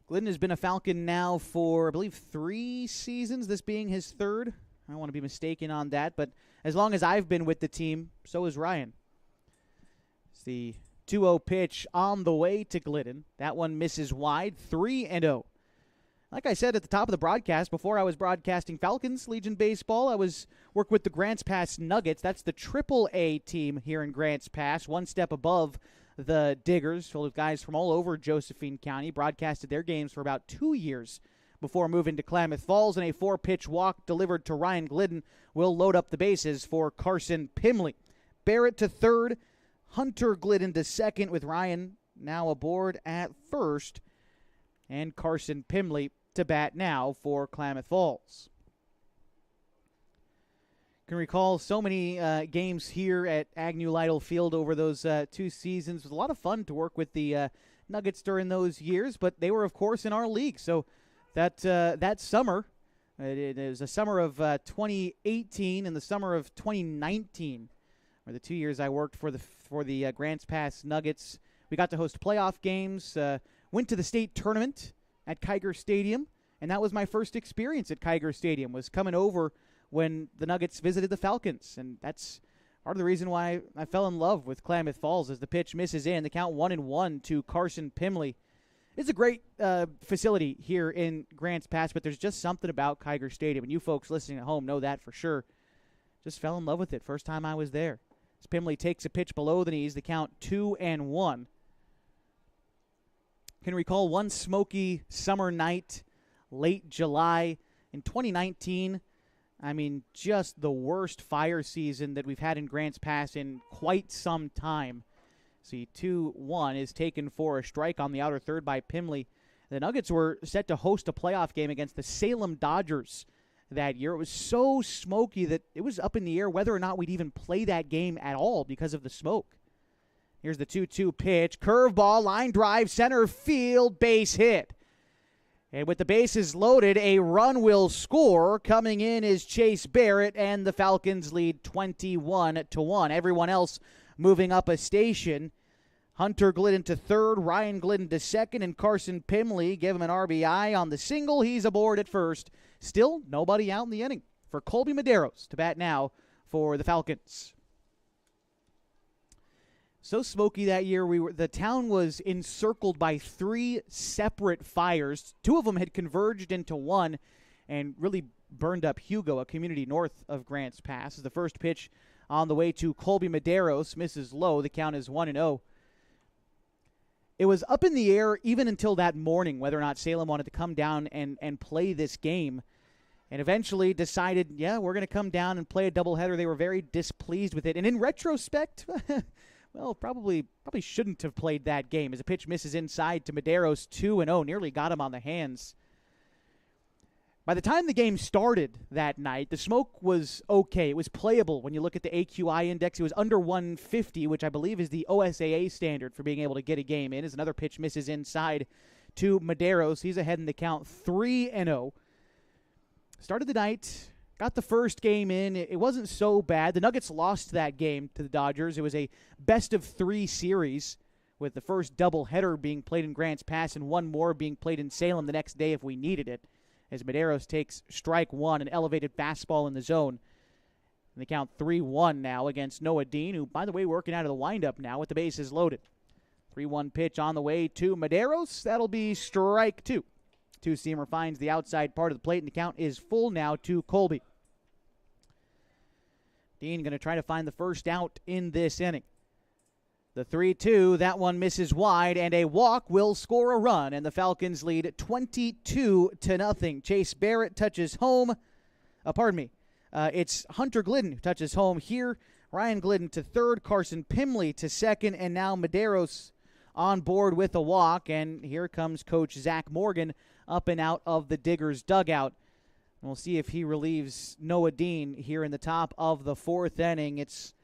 A: Glidden has been a Falcon now for, I believe, 3 seasons, this being his 3rd. I don't want to be mistaken on that, but as long as I've been with the team, so is Ryan. It's the 2-0 pitch on the way to Glidden. That one misses wide, 3-0. Like I said at the top of the broadcast, before I was broadcasting Falcons Legion Baseball, I was working with the Grants Pass Nuggets. That's the Triple-A team here in Grants Pass, one step above the Diggers, full of guys from all over Josephine County. Broadcasted their games for about 2 years before moving to Klamath Falls, and a 4-pitch walk delivered to Ryan Glidden will load up the bases for Carson Pimley. Barrett to third, Hunter Glidden to second, with Ryan now aboard at first, and Carson Pimley to bat now for Klamath Falls. Can recall so many games here at Agnew Lytle Field over those 2 seasons. It was a lot of fun to work with the Nuggets during those years, but they were, of course, in our league. So that summer, it was the summer of 2018 and the summer of 2019, were the 2 years I worked for the Grants Pass Nuggets. We got to host playoff games, went to the state tournament at Kiger Stadium, and that was my first experience at Kiger Stadium, was coming over when the Nuggets visited the Falcons, and that's part of the reason why I fell in love with Klamath Falls. As the pitch misses in, the count 1-1 to Carson Pimley. It's a great facility here in Grants Pass, but there's just something about Kiger Stadium, and you folks listening at home know that for sure. Just fell in love with it first time I was there. As Pimley takes a pitch below the knees, the count 2-1. Can recall one smoky summer night, late July in 2019. I mean, just the worst fire season that we've had in Grants Pass in quite some time. See, 2-1 is taken for a strike on the outer third by Pimley. The Nuggets were set to host a playoff game against the Salem Dodgers that year. It was so smoky that it was up in the air whether or not we'd even play that game at all because of the smoke. Here's the 2-2 pitch. Curveball, line drive, center field, base hit. And with the bases loaded, a run will score. Coming in is Chase Barrett, and the Falcons lead 21-1. Everyone else moving up a station. Hunter Glidden to third, Ryan Glidden to second, and Carson Pimley give him an RBI on the single. He's aboard at first. Still nobody out in the inning for Colby Medeiros to bat now for the Falcons. So smoky that year, the town was encircled by 3 separate fires. 2 of them had converged into one and really burned up Hugo, a community north of Grants Pass. As the first pitch on the way to Colby Medeiros misses low. The count is 1-0. It was up in the air even until that morning whether or not Salem wanted to come down and play this game, and eventually decided, yeah, we're going to come down and play a doubleheader. They were very displeased with it. And in retrospect, well, probably shouldn't have played that game as a pitch misses inside to Medeiros, 2-0, nearly got him on the hands. By the time the game started that night, the smoke was okay. It was playable when you look at the AQI index. It was under 150, which I believe is the OSAA standard for being able to get a game in, as another pitch misses inside to Medeiros. He's ahead in the count, 3-0. Started the night, got the first game in. It wasn't so bad. The Nuggets lost that game to the Dodgers. It was a best-of-3 series, with the first doubleheader being played in Grants Pass and one more being played in Salem the next day if we needed it, as Medeiros takes strike one, an elevated fastball in the zone. And they count 3-1 now against Noah Dean, who, by the way, working out of the windup now with the bases loaded. 3-1 pitch on the way to Medeiros. That'll be strike 2. Two-seamer finds the outside part of the plate, and the count is full now to Colby. Dean going to try to find the first out in this inning. The 3-2, that one misses wide, and a walk will score a run, and the Falcons lead 22-0. Chase Barrett touches home. It's Hunter Glidden who touches home here. Ryan Glidden to third, Carson Pimley to second, and now Medeiros on board with a walk, and here comes Coach Zach Morgan up and out of the Diggers dugout. And we'll see if he relieves Noah Dean here in the top of the 4th inning. It's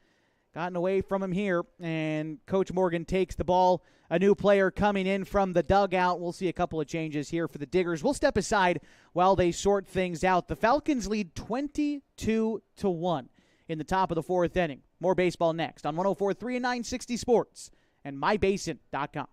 A: gotten away from him here, and Coach Morgan takes the ball. A new player coming in from the dugout. We'll see a couple of changes here for the Diggers. We'll step aside while they sort things out. The Falcons lead 22-1 in the top of the 4th inning. More baseball next on 104.3 and 960 Sports and mybasin.com.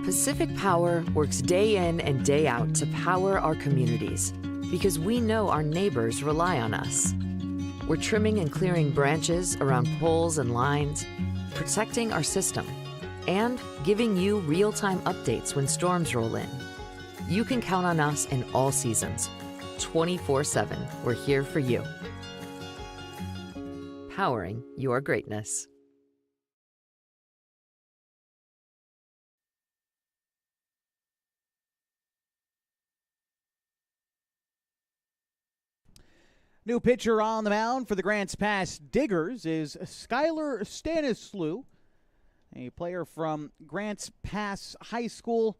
B: Pacific Power works day in and day out to power our communities because we know our neighbors rely on us. We're trimming and clearing branches around poles and lines, protecting our system, and giving you real-time updates when storms roll in. You can count on us in all seasons. 24/7, we're here for you. Powering your greatness.
A: New pitcher on the mound for the Grants Pass Diggers is Skylar Stanislaw, a player from Grants Pass High School.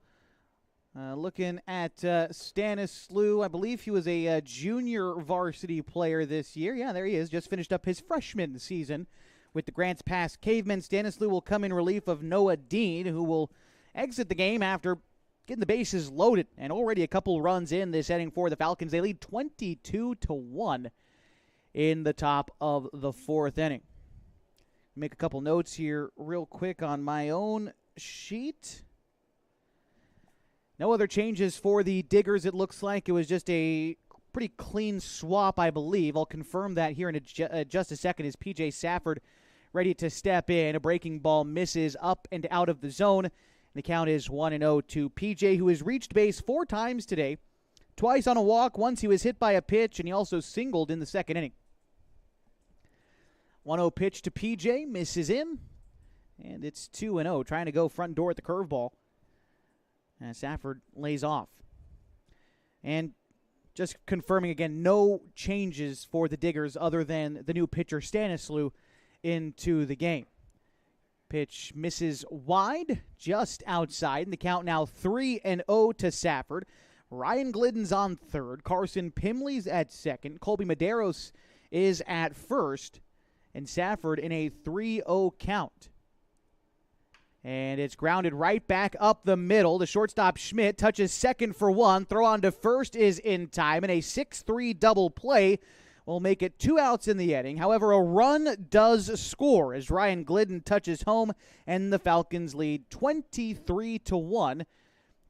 A: Looking at Stanislaw, I believe he was a junior varsity player this year. Yeah, there he is. Just finished up his freshman season with the Grants Pass Cavemen. Stanislaw will come in relief of Noah Dean, who will exit the game after getting the bases loaded, and already a couple runs in this inning for the Falcons. They lead 22-1 in the top of the 4th inning. Make a couple notes here real quick on my own sheet. No other changes for the Diggers, it looks like. It was just a pretty clean swap, I believe. I'll confirm that here in just a second as P.J. Safford ready to step in. A breaking ball misses up and out of the zone. The count is 1-0 to PJ, who has reached base 4 times today. twice on a walk. Once he was hit by a pitch, and he also singled in the second inning. 1-0 pitch to PJ, misses him. And it's 2-0, trying to go front door at the curveball. And Safford lays off. And just confirming again, no changes for the Diggers other than the new pitcher Stanislaw into the game. Pitch misses wide, just outside. And the count now 3-0 to Safford. Ryan Glidden's on third. Carson Pimley's at second. Colby Medeiros is at first. And Safford in a 3-0 count. And it's grounded right back up the middle. The shortstop Schmidt touches second for one. Throw on to first is in time. And a 6-3 double play will make it 2 outs in the inning. However, a run does score as Ryan Glidden touches home. And the Falcons lead 23-1.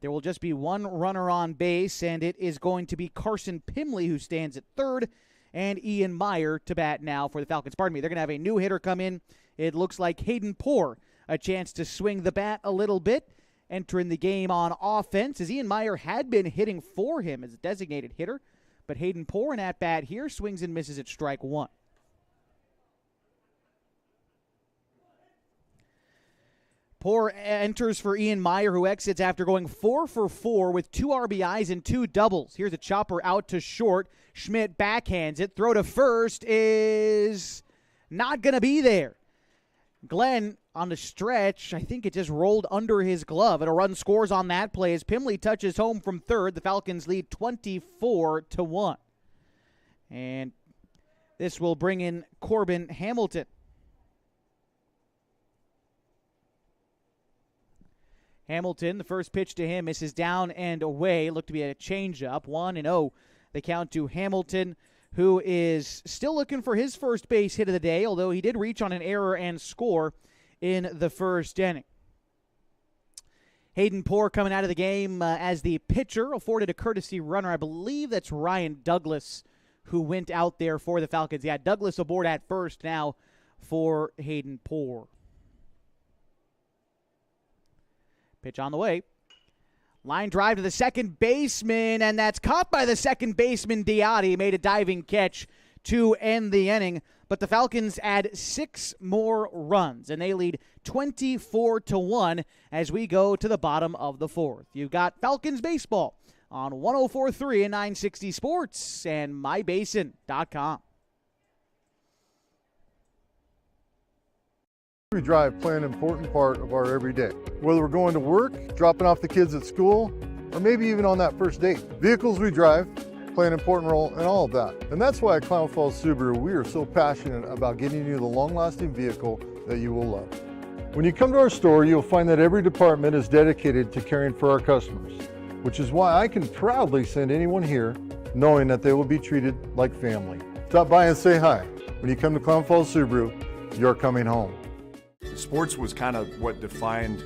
A: There will just be one runner on base. And it is going to be Carson Pimley who stands at third. And Ian Meyer to bat now for the Falcons. Pardon me, they're going to have a new hitter come in. It looks like Hayden Poor, a chance to swing the bat a little bit, entering the game on offense, as Ian Meyer had been hitting for him as a designated hitter. But Hayden Poor, an at-bat here, swings and misses at strike one. Poor enters for Ian Meyer, who exits after going 4 for 4 with 2 RBIs and 2 doubles. Here's a chopper out to short. Schmidt backhands it. Throw to first is not going to be there. Glenn on the stretch, I think it just rolled under his glove, and a run scores on that play as Pimley touches home from third. The Falcons lead 24-1. And this will bring in Corbin Hamilton. Hamilton, the first pitch to him, misses down and away. Looked to be a changeup. 1-0. The count to Hamilton, who is still looking for his first base hit of the day, although he did reach on an error and score in the first inning. Hayden Poor coming out of the game as the pitcher, afforded a courtesy runner. I believe that's Ryan Douglas who went out there for the Falcons. Yeah, Douglas aboard at first now for Hayden Poor. Pitch on the way. Line drive to the second baseman, and that's caught by the second baseman, Diotti. Made a diving catch to end the inning. But the Falcons add 6 more runs, and they lead 24-1 as we go to the bottom of the fourth. You've got Falcons baseball on 104.3 and 960 Sports and mybasin.com.
C: We drive play an important part of our everyday. Whether we're going to work, dropping off the kids at school, or maybe even on that first date. Vehicles we drive play an important role in all of that. And that's why at Klamath Falls Subaru, we are so passionate about getting you the long-lasting vehicle that you will love. When you come to our store, you'll find that every department is dedicated to caring for our customers, which is why I can proudly send anyone here knowing that they will be treated like family. Stop by and say hi. When you come to Klamath Falls Subaru, you're coming home.
D: Sports was kind of what defined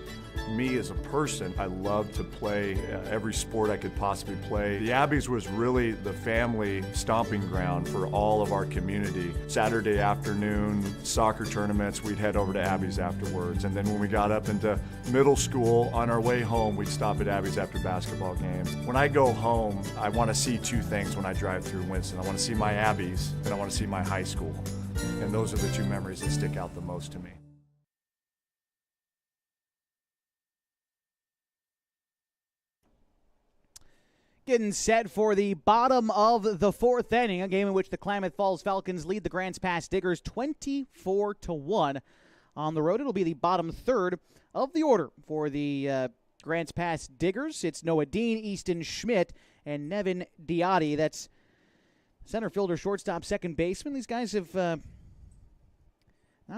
D: me as a person. I loved to play every sport I could possibly play. The Abbeys was really the family stomping ground for all of our community. Saturday afternoon soccer tournaments, we'd head over to Abbeys afterwards. And then when we got up into middle school, on our way home, we'd stop at Abbeys after basketball games. When I go home, I want to see 2 things when I drive through Winston. I want to see my Abbeys, and I want to see my high school. And those are the 2 memories that stick out the most to me.
A: Getting set for the bottom of the fourth inning, a game in which the Klamath Falls Falcons lead the Grants Pass Diggers 24-1 on the road. It'll be the bottom third of the order for the Grants Pass Diggers. It's Noah Dean, Easton Schmidt, and Nevin Diotti. That's center fielder, shortstop, second baseman. These guys have not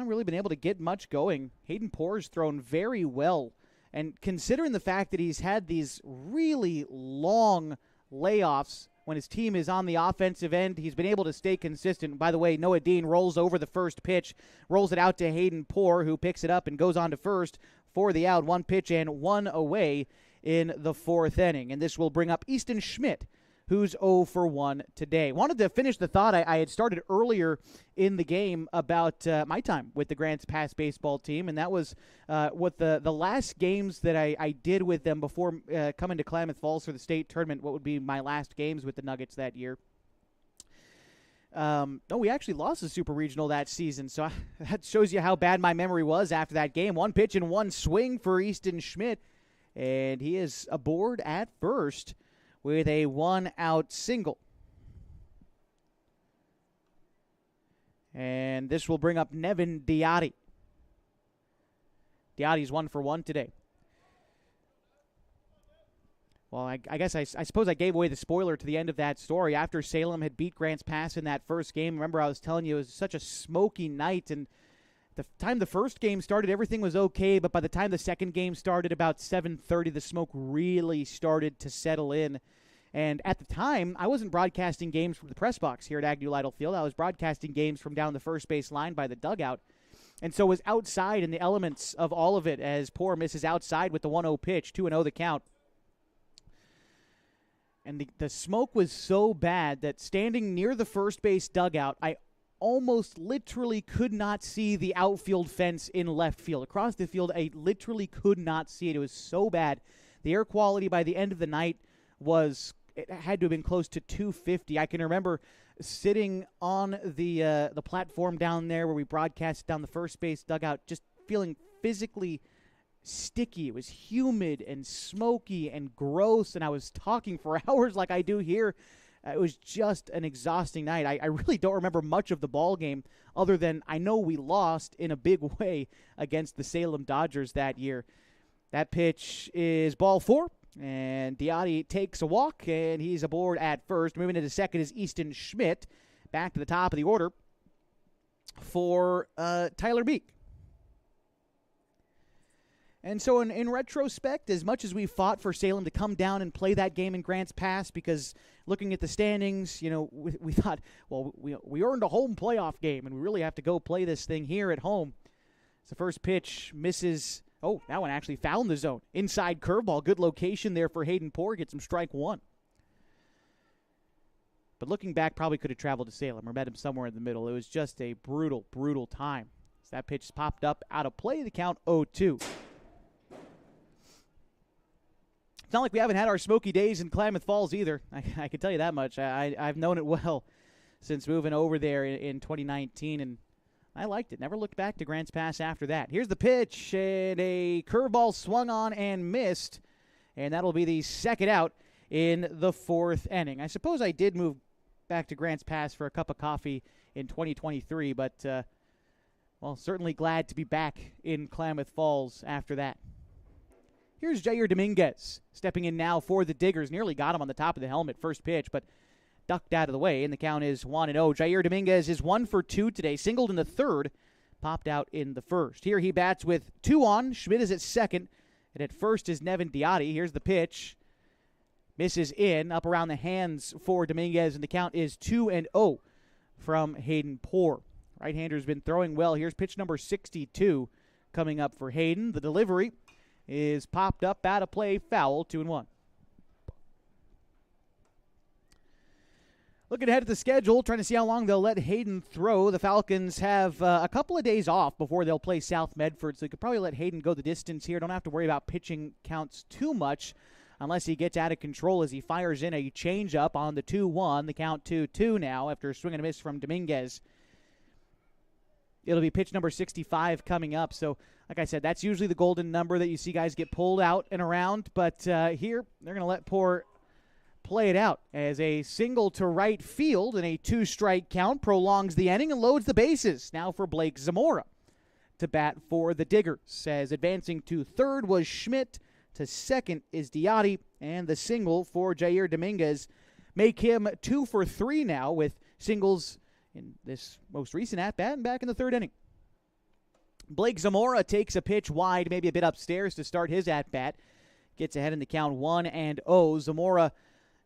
A: really been able to get much going. Hayden Poor's thrown very well. And considering the fact that he's had these really long layoffs when his team is on the offensive end, he's been able to stay consistent. By the way, Noah Dean rolls over the first pitch, rolls it out to Hayden Poor, who picks it up and goes on to first for the out. 1 pitch and 1 away in the fourth inning. And this will bring up Easton Schmidt, who's 0 for 1 today. Wanted to finish the thought I had started earlier in the game about my time with the Grants Pass baseball team, and that was what the last games that I did with them before coming to Klamath Falls for the state tournament, what would be my last games with the Nuggets that year. We actually lost the Super Regional that season, so that shows you how bad my memory was after that game. 1 pitch and 1 swing for Easton Schmidt, and he is aboard at first with a 1-out single. And this will bring up Nevin Diotti. Diotti's 1 for 1 today. Well, I guess I suppose I gave away the spoiler to the end of that story. After Salem had beat Grants Pass in that first game, remember I was telling you it was such a smoky night, and the time the first game started, everything was okay, but by the time the second game started, about 7:30, the smoke really started to settle in. And at the time, I wasn't broadcasting games from the press box here at Agnew Lytle Field. I was broadcasting games from down the first base line by the dugout. And so was outside in the elements of all of it as Poor misses outside with the 1-0 pitch, 2-0 the count. And the smoke was so bad that standing near the first base dugout, I almost literally could not see the outfield fence in left field. Across the field, I literally could not see it. It was so bad. The air quality by the end of the night it had to have been close to 250. I can remember sitting on the platform down there where we broadcast down the first base dugout, just feeling physically sticky. It was humid and smoky and gross, and I was talking for hours like I do here. It was just an exhausting night. I really don't remember much of the ball game other than I know we lost in a big way against the Salem Dodgers that year. That pitch is ball 4, and Diotti takes a walk, and he's aboard at first. Moving into second is Easton Schmidt. Back to the top of the order for Tyler Beek. And so in retrospect, as much as we fought for Salem to come down and play that game in Grants Pass, because looking at the standings, we thought, well, we earned a home playoff game, and we really have to go play this thing here at home. So the first pitch misses. Oh, that one actually found the zone. Inside curveball. Good location there for Hayden Poor. Gets him strike 1. But looking back, probably could have traveled to Salem or met him somewhere in the middle. It was just a brutal, brutal time. So that pitch popped up out of play. The count 0-2. It's not like we haven't had our smoky days in Klamath Falls either. I can tell you that much. I've known it well since moving over there in 2019, and I liked it. Never looked back to Grants Pass after that. Here's the pitch, and a curveball swung on and missed, and that'll be the second out in the 4th inning. I suppose I did move back to Grants Pass for a cup of coffee in 2023, but, certainly glad to be back in Klamath Falls after that. Here's Jair Dominguez stepping in now for the Diggers. Nearly got him on the top of the helmet first pitch, but ducked out of the way, and the count is 1-0. Jair Dominguez is 1 for 2 today. Singled in the third, popped out in the first. Here he bats with 2 on. Schmidt is at second, and at first is Nevin Diotti. Here's the pitch. Misses in, up around the hands for Dominguez, and the count is 2-0 from Hayden Poor. Right-hander's been throwing well. Here's pitch number 62 coming up for Hayden. The delivery is popped up out of play, foul, 2-1. Looking ahead at the schedule, trying to see how long they'll let Hayden throw. The Falcons have a couple of days off before they'll play South Medford, so they could probably let Hayden go the distance here. Don't have to worry about pitching counts too much unless he gets out of control as he fires in a changeup on the 2-1. The count 2-2 now after a swing and a miss from Dominguez. It'll be pitch number 65 coming up. So, like I said, that's usually the golden number that you see guys get pulled out and around. But here, they're going to let Poor play it out as a single to right field and a 2-strike count prolongs the inning and loads the bases. Now for Blake Zamora to bat for the Diggers. As advancing to third was Schmidt. To second is Diotti. And the single for Jair Dominguez make him 2 for 3 now with singles in this most recent at-bat and back in the third inning. Blake Zamora takes a pitch wide, maybe a bit upstairs to start his at-bat. Gets ahead in the count 1-0. Zamora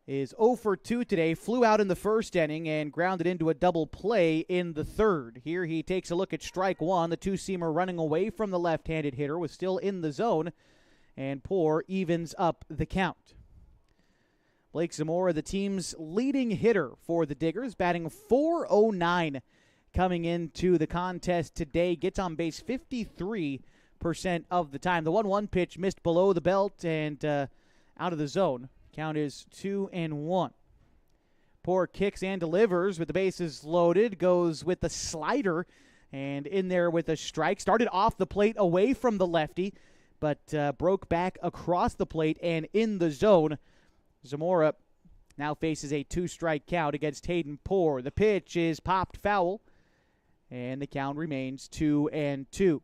A: is 0 for 2 today. Flew out in the first inning and grounded into a double play in the third. Here he takes a look at strike 1. The two-seamer running away from the left-handed hitter was still in the zone. And Poor evens up the count. Blake Zamora, the team's leading hitter for the Diggers, batting .409 coming into the contest today. Gets on base 53% of the time. The 1-1 pitch missed below the belt and out of the zone. Count is 2-1. Poor kicks and delivers with the bases loaded. Goes with the slider and in there with a strike. Started off the plate away from the lefty, but broke back across the plate and in the zone. Zamora now faces a 2-strike count against Hayden Poor. The pitch is popped foul, and the count remains 2-2.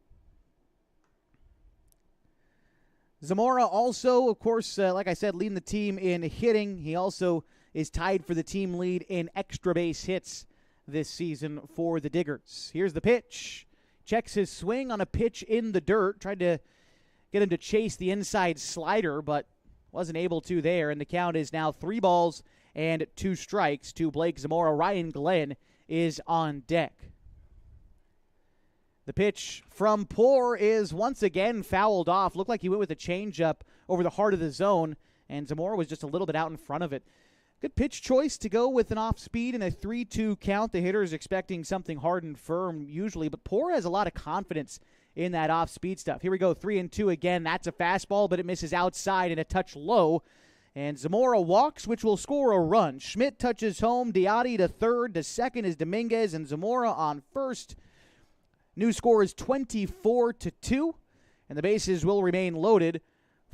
A: Zamora also, of course, like I said, leading the team in hitting. He also is tied for the team lead in extra base hits this season for the Diggers. Here's the pitch. Checks his swing on a pitch in the dirt. Tried to get him to chase the inside slider, but wasn't able to there, and the count is now 3 balls and 2 strikes to Blake Zamora. Ryan Glenn is on deck. The pitch from Poor is once again fouled off. Looked like he went with a changeup over the heart of the zone, and Zamora was just a little bit out in front of it. Good pitch choice to go with an off-speed and a 3-2 count. The hitter is expecting something hard and firm usually, but Poor has a lot of confidence in that off-speed stuff. Here we go, 3-2 again. That's a fastball, but it misses outside and a touch low. And Zamora walks, which will score a run. Schmidt touches home. Diatti to third. To second is Dominguez, and Zamora on first. New score is 24-2, and the bases will remain loaded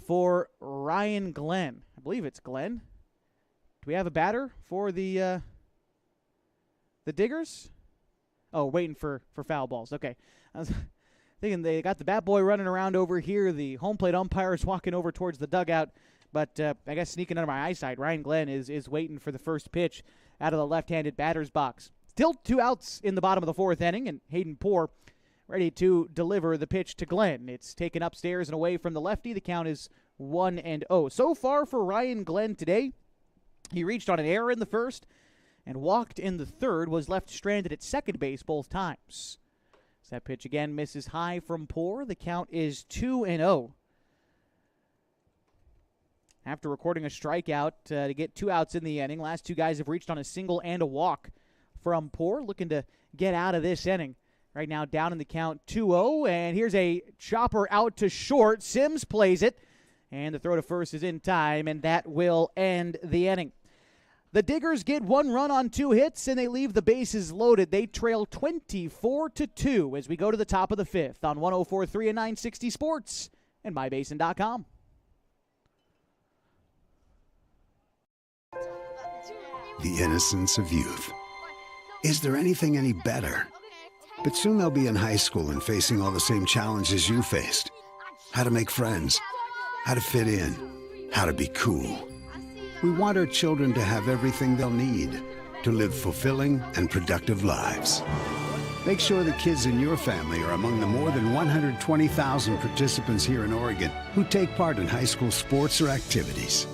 A: for Ryan Glenn. I believe it's Glenn. Do we have a batter for the Diggers? Oh, waiting for foul balls. Okay. I was thinking they got the bat boy running around over here. The home plate umpire is walking over towards the dugout. But I guess sneaking under my eyesight, Ryan Glenn is waiting for the first pitch out of the left-handed batter's box. Still 2 outs in the bottom of the 4th inning, and Hayden Poor ready to deliver the pitch to Glenn. It's taken upstairs and away from the lefty. The count is 1-0. So far for Ryan Glenn today, he reached on an error in the first and walked in the third, was left stranded at second base both times. So that pitch again misses high from Poor. The count is 2-0. After recording a strikeout to get 2 outs in the inning, last 2 guys have reached on a single and a walk from Poor, looking to get out of this inning. Right now down in the count 2-0, and here's a chopper out to short. Sims plays it, and the throw to first is in time, and that will end the inning. The Diggers get 1 run on 2 hits, and they leave the bases loaded. They trail 24-2 as we go to the top of the 5th on 104.3 and 960 Sports and MyBasin.com.
I: The innocence of youth. Is there anything any better? But soon they'll be in high school and facing all the same challenges you faced. How to make friends, how to fit in, how to be cool. We want our children to have everything they'll need to live fulfilling and productive lives. Make sure the kids in your family are among the more than 120,000 participants here in Oregon who take part in high school sports or activities.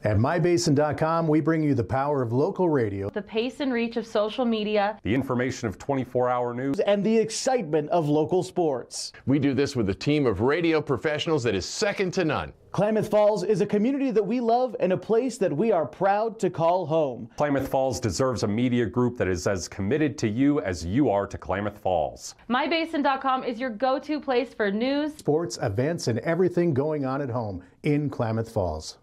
J: At MyBasin.com, we bring you the power of local radio,
K: The pace and reach of social media,
L: the information of 24-hour news,
A: and the excitement of local sports.
M: We do this with a team of radio professionals that is second to none.
A: Klamath Falls is a community that we love and a place that we are proud to call home.
L: Klamath Falls deserves a media group that is as committed to you as you are to Klamath Falls.
K: MyBasin.com is your go-to place for news,
J: sports, events, and everything going on at home in Klamath Falls.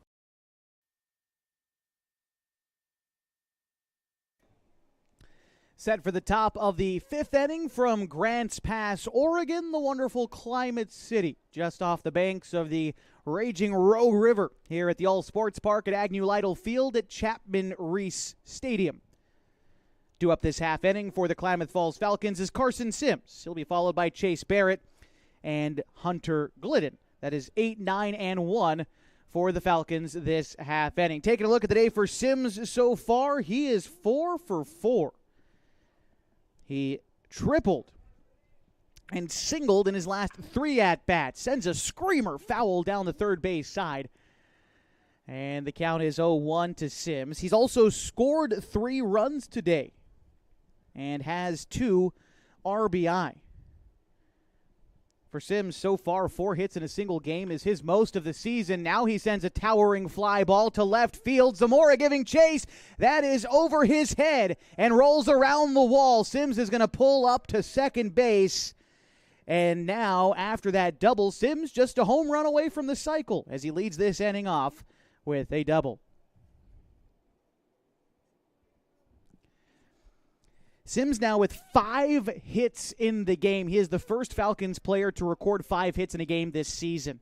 A: Set for the top of the 5th inning from Grants Pass, Oregon, the wonderful Climate City, just off the banks of the raging Rogue River, here at the All Sports Park at Agnew Lytle Field at Chapman Reese Stadium. Due up this half inning for the Klamath Falls Falcons is Carson Sims. He'll be followed by Chase Barrett and Hunter Glidden. That is 8, 9, and 1 for the Falcons this half inning. Taking a look at the day for Sims so far, he is 4 for 4. He tripled and singled in his last 3 at-bats. Sends a screamer foul down the third base side. And the count is 0-1 to Sims. He's also scored 3 runs today and has 2 RBI. For Sims, so far, 4 hits in a single game is his most of the season. Now he sends a towering fly ball to left field. Zamora giving chase. That is over his head and rolls around the wall. Sims is going to pull up to second base. And now, after that double, Sims just a home run away from the cycle as he leads this inning off with a double. Sims now with 5 hits in the game. He is the first Falcons player to record 5 hits in a game this season.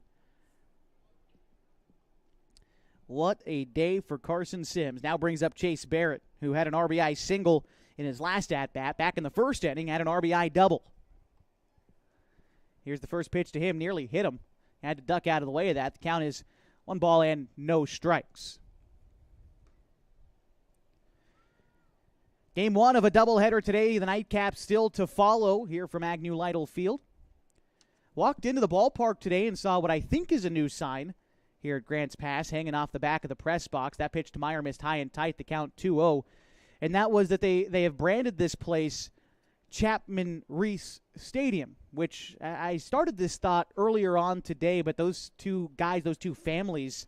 A: What a day for Carson Sims. Now brings up Chase Barrett, who had an RBI single in his last at-bat. Back in the first inning, had an RBI double. Here's the first pitch to him. Nearly hit him. Had to duck out of the way of that. The count is 1 ball and no strikes. Game 1 of a doubleheader today. The nightcap still to follow here from Agnew Lytle Field. Walked into the ballpark today and saw what I think is a new sign here at Grants Pass, hanging off the back of the press box. That pitch to Meyer missed high and tight, the count 2-0. And that was that they have branded this place Chapman Reese Stadium, which I started this thought earlier on today, but those two guys, those two families,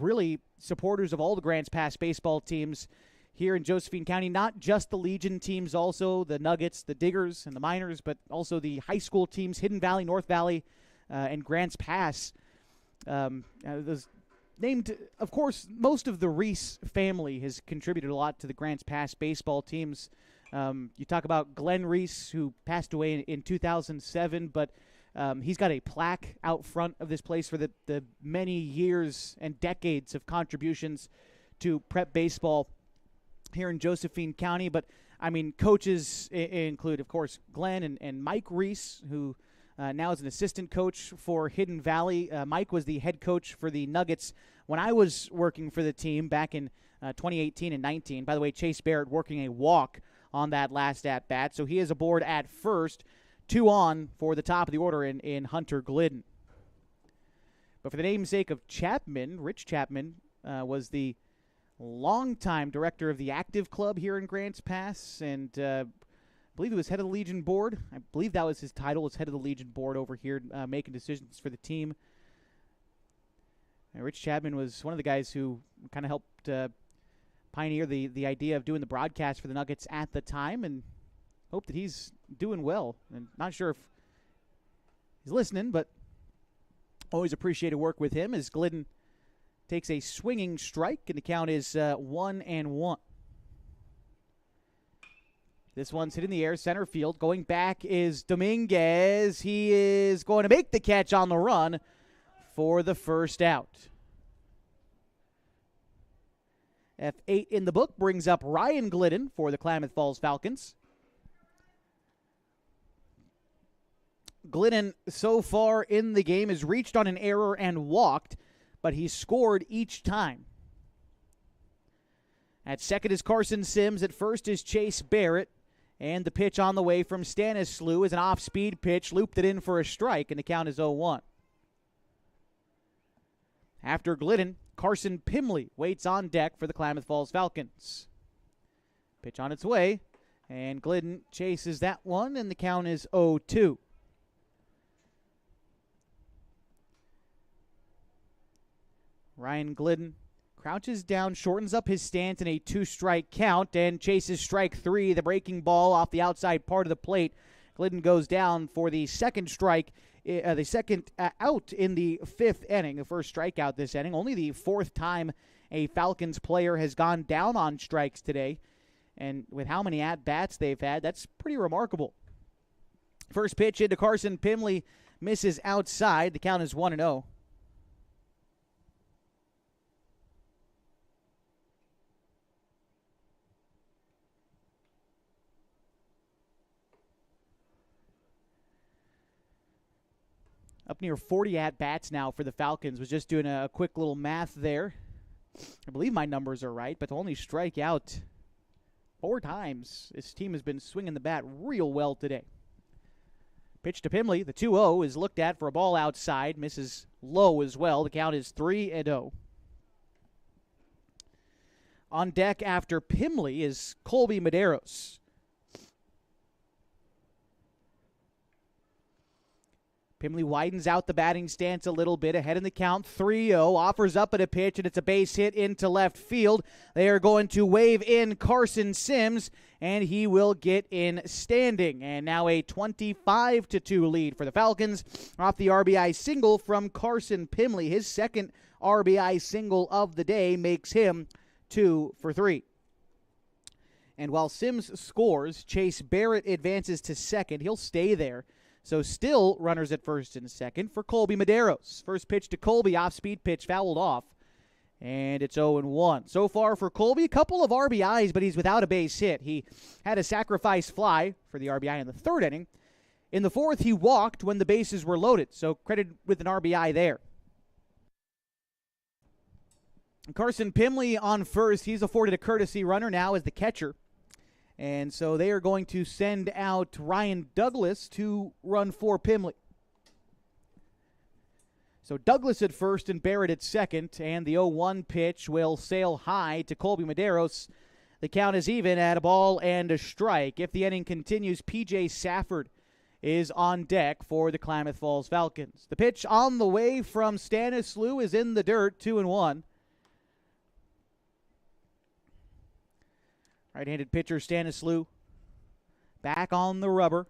A: really supporters of all the Grants Pass baseball teams here in Josephine County, not just the Legion teams, also the Nuggets, the Diggers, and the Miners, but also the high school teams, Hidden Valley, North Valley, and Grants Pass. Those named, of course, most of the Reese family has contributed a lot to the Grants Pass baseball teams. You talk about Glenn Reese, who passed away in 2007, but he's got a plaque out front of this place for the many years and decades of contributions to prep baseball here in Josephine County. But, I mean, coaches include, of course, Glenn and Mike Reese, who now is an assistant coach for Hidden Valley. Mike was the head coach for the Nuggets when I was working for the team back in 2018 and 19. By the way, Chase Barrett working a walk on that last at-bat, so he is aboard at first. 2 on for the top of the order in Hunter Glidden. But for the namesake of Chapman, Rich Chapman was the longtime director of the Active Club here in Grants Pass, and I believe he was head of the Legion Board. I believe that was his title, as head of the Legion Board over here, making decisions for the team. And Rich Chapman was one of the guys who kind of helped pioneer the idea of doing the broadcast for the Nuggets at the time, and hope that he's doing well. And not sure if he's listening, but always appreciate to work with him as Glidden takes a swinging strike, and the count is 1-1. This one's hit in the air, center field. Going back is Dominguez. He is going to make the catch on the run for the first out. F8 in the book brings up Ryan Glidden for the Klamath Falls Falcons. Glidden so far in the game has reached on an error and walked, but he's scored each time. At second is Carson Sims. At first is Chase Barrett. And the pitch on the way from Stanislaw is an off-speed pitch. Looped it in for a strike, and the count is 0-1. After Glidden, Carson Pimley waits on deck for the Klamath Falls Falcons. Pitch on its way, and Glidden chases that one, and the count is 0-2. Ryan Glidden crouches down, shortens up his stance in a 2-strike count, and chases strike 3, the breaking ball off the outside part of the plate. Glidden goes down for the second strike, the second out in the 5th inning, the first strikeout this inning. Only the 4th time a Falcons player has gone down on strikes today, and with how many at-bats they've had, that's pretty remarkable. First pitch into Carson Pimley misses outside. The count is 1-0. Up near 40 at-bats now for the Falcons. Was just doing a quick little math there. I believe my numbers are right, but to only strike out 4 times, this team has been swinging the bat real well today. Pitch to Pimley. The 2-0 is looked at for a ball outside. Misses low as well. The count is 3-0. On deck after Pimley is Colby Medeiros. Pimley widens out the batting stance a little bit, ahead in the count, 3-0, offers up at a pitch, and it's a base hit into left field. They are going to wave in Carson Sims, and he will get in standing. And now a 25-2 lead for the Falcons off the RBI single from Carson Pimley. His second RBI single of the day makes him 2 for 3. And while Sims scores, Chase Barrett advances to second. He'll stay there. So still runners at first and second for Colby Medeiros. First pitch to Colby, off-speed pitch, fouled off. And it's 0-1. So far for Colby, a couple of RBIs, but he's without a base hit. He had a sacrifice fly for the RBI in the third inning. In the fourth, he walked when the bases were loaded, so credit with an RBI there. Carson Pimley on first. He's afforded a courtesy runner now as the catcher. And so they are going to send out Ryan Douglas to run for Pimley. So Douglas at first and Barrett at second, and the 0-1 pitch will sail high to Colby Medeiros. The count is even at a ball and a strike. If the inning continues, P.J. Safford is on deck for the Klamath Falls Falcons. The pitch on the way from Stanislaw is in the dirt, 2-1. Right-handed pitcher Stanislaw back on the rubber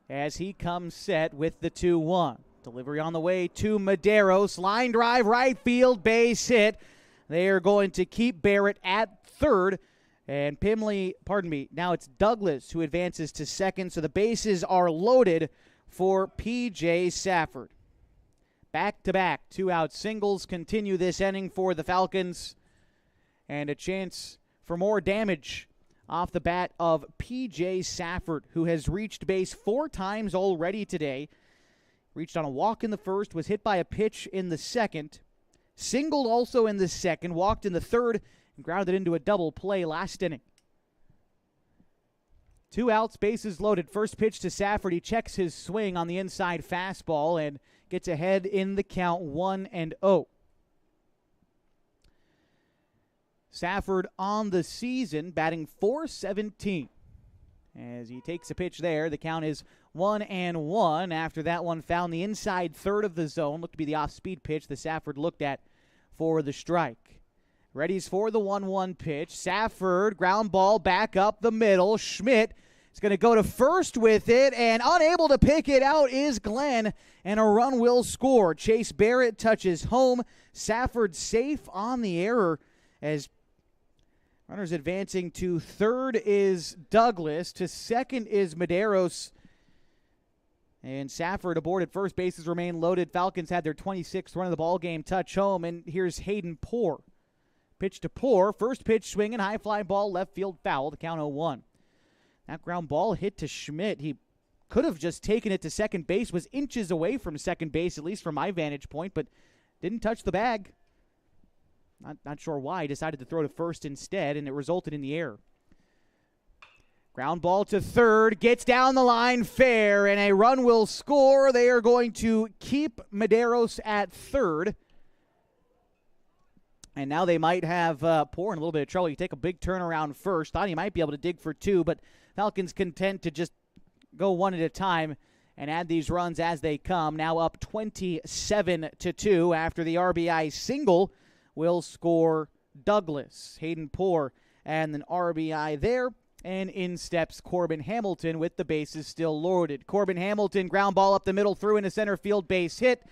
A: as he comes set with the 2-1. Delivery on the way to Medeiros. Line drive, right field, base hit. They are going to keep Barrett at third. And now it's Douglas who advances to second. So the bases are loaded for P.J. Safford. Back-to-back two-out singles continue this inning for the Falcons. And a chance for more damage off the bat of P.J. Safford, who has reached base 4 times already today. Reached on a walk in the first, was hit by a pitch in the second, singled also in the second, walked in the third, and grounded into a double play last inning. 2 outs, bases loaded. First pitch to Safford. He checks his swing on the inside fastball and gets ahead in the count 1-0. Safford on the season, batting .417. As he takes a pitch there, the count is 1-1. After that one found the inside third of the zone. Looked to be the off-speed pitch that Safford looked at for the strike. Readies for the 1-1 pitch. Safford, ground ball back up the middle. Schmidt is going to go to first with it, and unable to pick it out is Glenn, and a run will score. Chase Barrett touches home. Safford safe on the error as runners advancing to third is Douglas. To second is Medeiros. And Safford aboard at first. Bases remain loaded. Falcons had their 26th run of the ball game touch home. And here's Hayden Poor. Pitch to Poor. First pitch swinging. High fly ball. Left field foul. The count 0-1. That ground ball hit to Schmidt. He could have just taken it to second base. Was inches away from second base, at least from my vantage point. But didn't touch the bag. Not sure why. He decided to throw to first instead, and it resulted in the error. Ground ball to third, gets down the line fair, and a run will score. They are going to keep Medeiros at third. And now they might have Poor in a little bit of trouble. You take a big turnaround first. Thought he might be able to dig for 2, but Falcons content to just go one at a time and add these runs as they come. Now up 27-2 after the RBI single will score Douglas. Hayden Poor and an RBI there. And in steps Corbin Hamilton with the bases still loaded. Corbin Hamilton, ground ball up the middle, through into center field, base hit.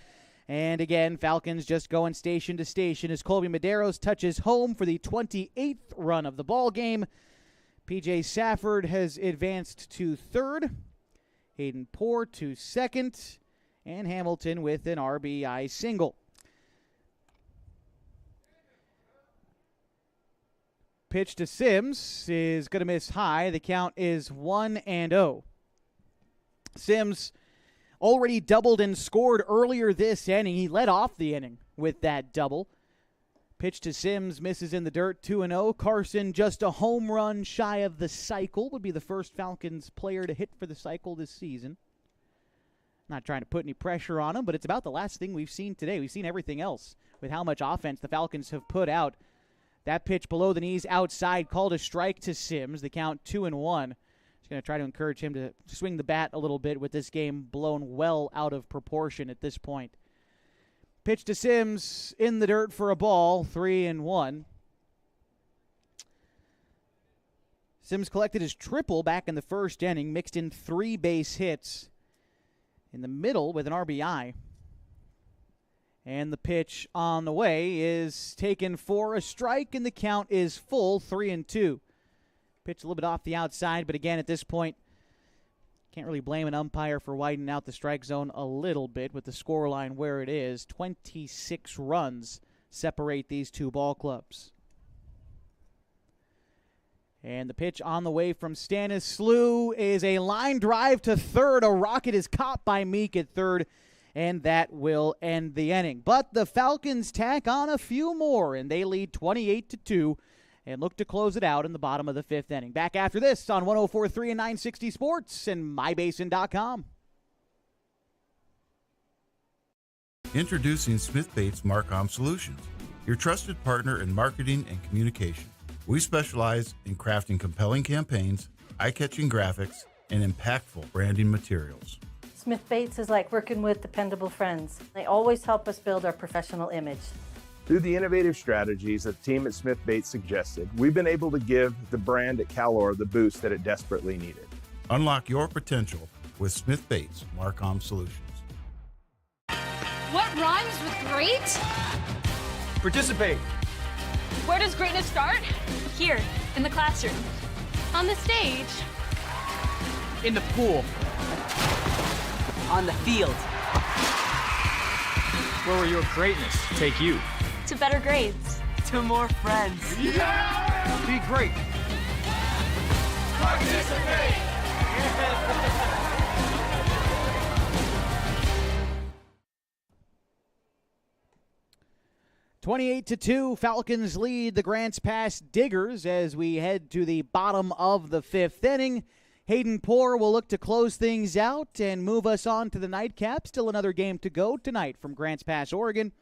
A: And again, Falcons just going station to station as Colby Medeiros touches home for the 28th run of the ball game. P.J. Safford has advanced to third. Hayden Poor to second. And Hamilton with an RBI single. Pitch to Sims is going to miss high. The count is 1-0. Sims already doubled and scored earlier this inning. He led off the inning with that double. Pitch to Sims misses in the dirt, 2-0. Carson just a home run shy of the cycle. Would be the first Falcons player to hit for the cycle this season. Not trying to put any pressure on him, but it's about the last thing we've seen today. We've seen everything else with how much offense the Falcons have put out. That pitch below the knees outside, called a strike to Sims. The count 2-1. So Just going to try to encourage him to swing the bat a little bit with this game blown well out of proportion at this point. Pitch to Sims in the dirt for a ball, 3-1. Sims collected his triple back in the first inning, mixed in 3 base hits in the middle with an RBI. And the pitch on the way is taken for a strike, and the count is full, 3-2. Pitch a little bit off the outside, but again, at this point, can't really blame an umpire for widening out the strike zone a little bit with the scoreline where it is. 26 runs separate these two ball clubs. And the pitch on the way from Stanislaw is a line drive to third. A rocket is caught by Meek at third, and that will end the inning. But the Falcons tack on a few more, and they lead 28-2 and look to close it out in the bottom of the 5th inning. Back after this on 104.3 and 960 Sports and MyBasin.com.
N: Introducing Smith Bates Marcom Solutions, your trusted partner in marketing and communication. We specialize in crafting compelling campaigns, eye-catching graphics, and impactful branding materials.
O: Smith Bates is like working with dependable friends. They always help us build our professional image.
P: Through the innovative strategies that the team at Smith Bates suggested, we've been able to give the brand at Calor the boost that it desperately needed.
N: Unlock your potential with Smith Bates Marcom Solutions.
Q: What rhymes with great?
R: Participate.
Q: Where does greatness start? Here, in the classroom. On the stage.
R: In the pool. On the field. Where will your greatness take you?
Q: To better grades.
R: To more friends.
P: Yeah!
R: Be great.
F: Participate!
A: 28-2, Falcons lead the Grants Pass Diggers as we head to the bottom of the 5th inning. Hayden Poor will look to close things out and move us on to the nightcap. Still another game to go tonight from Grants Pass, Oregon,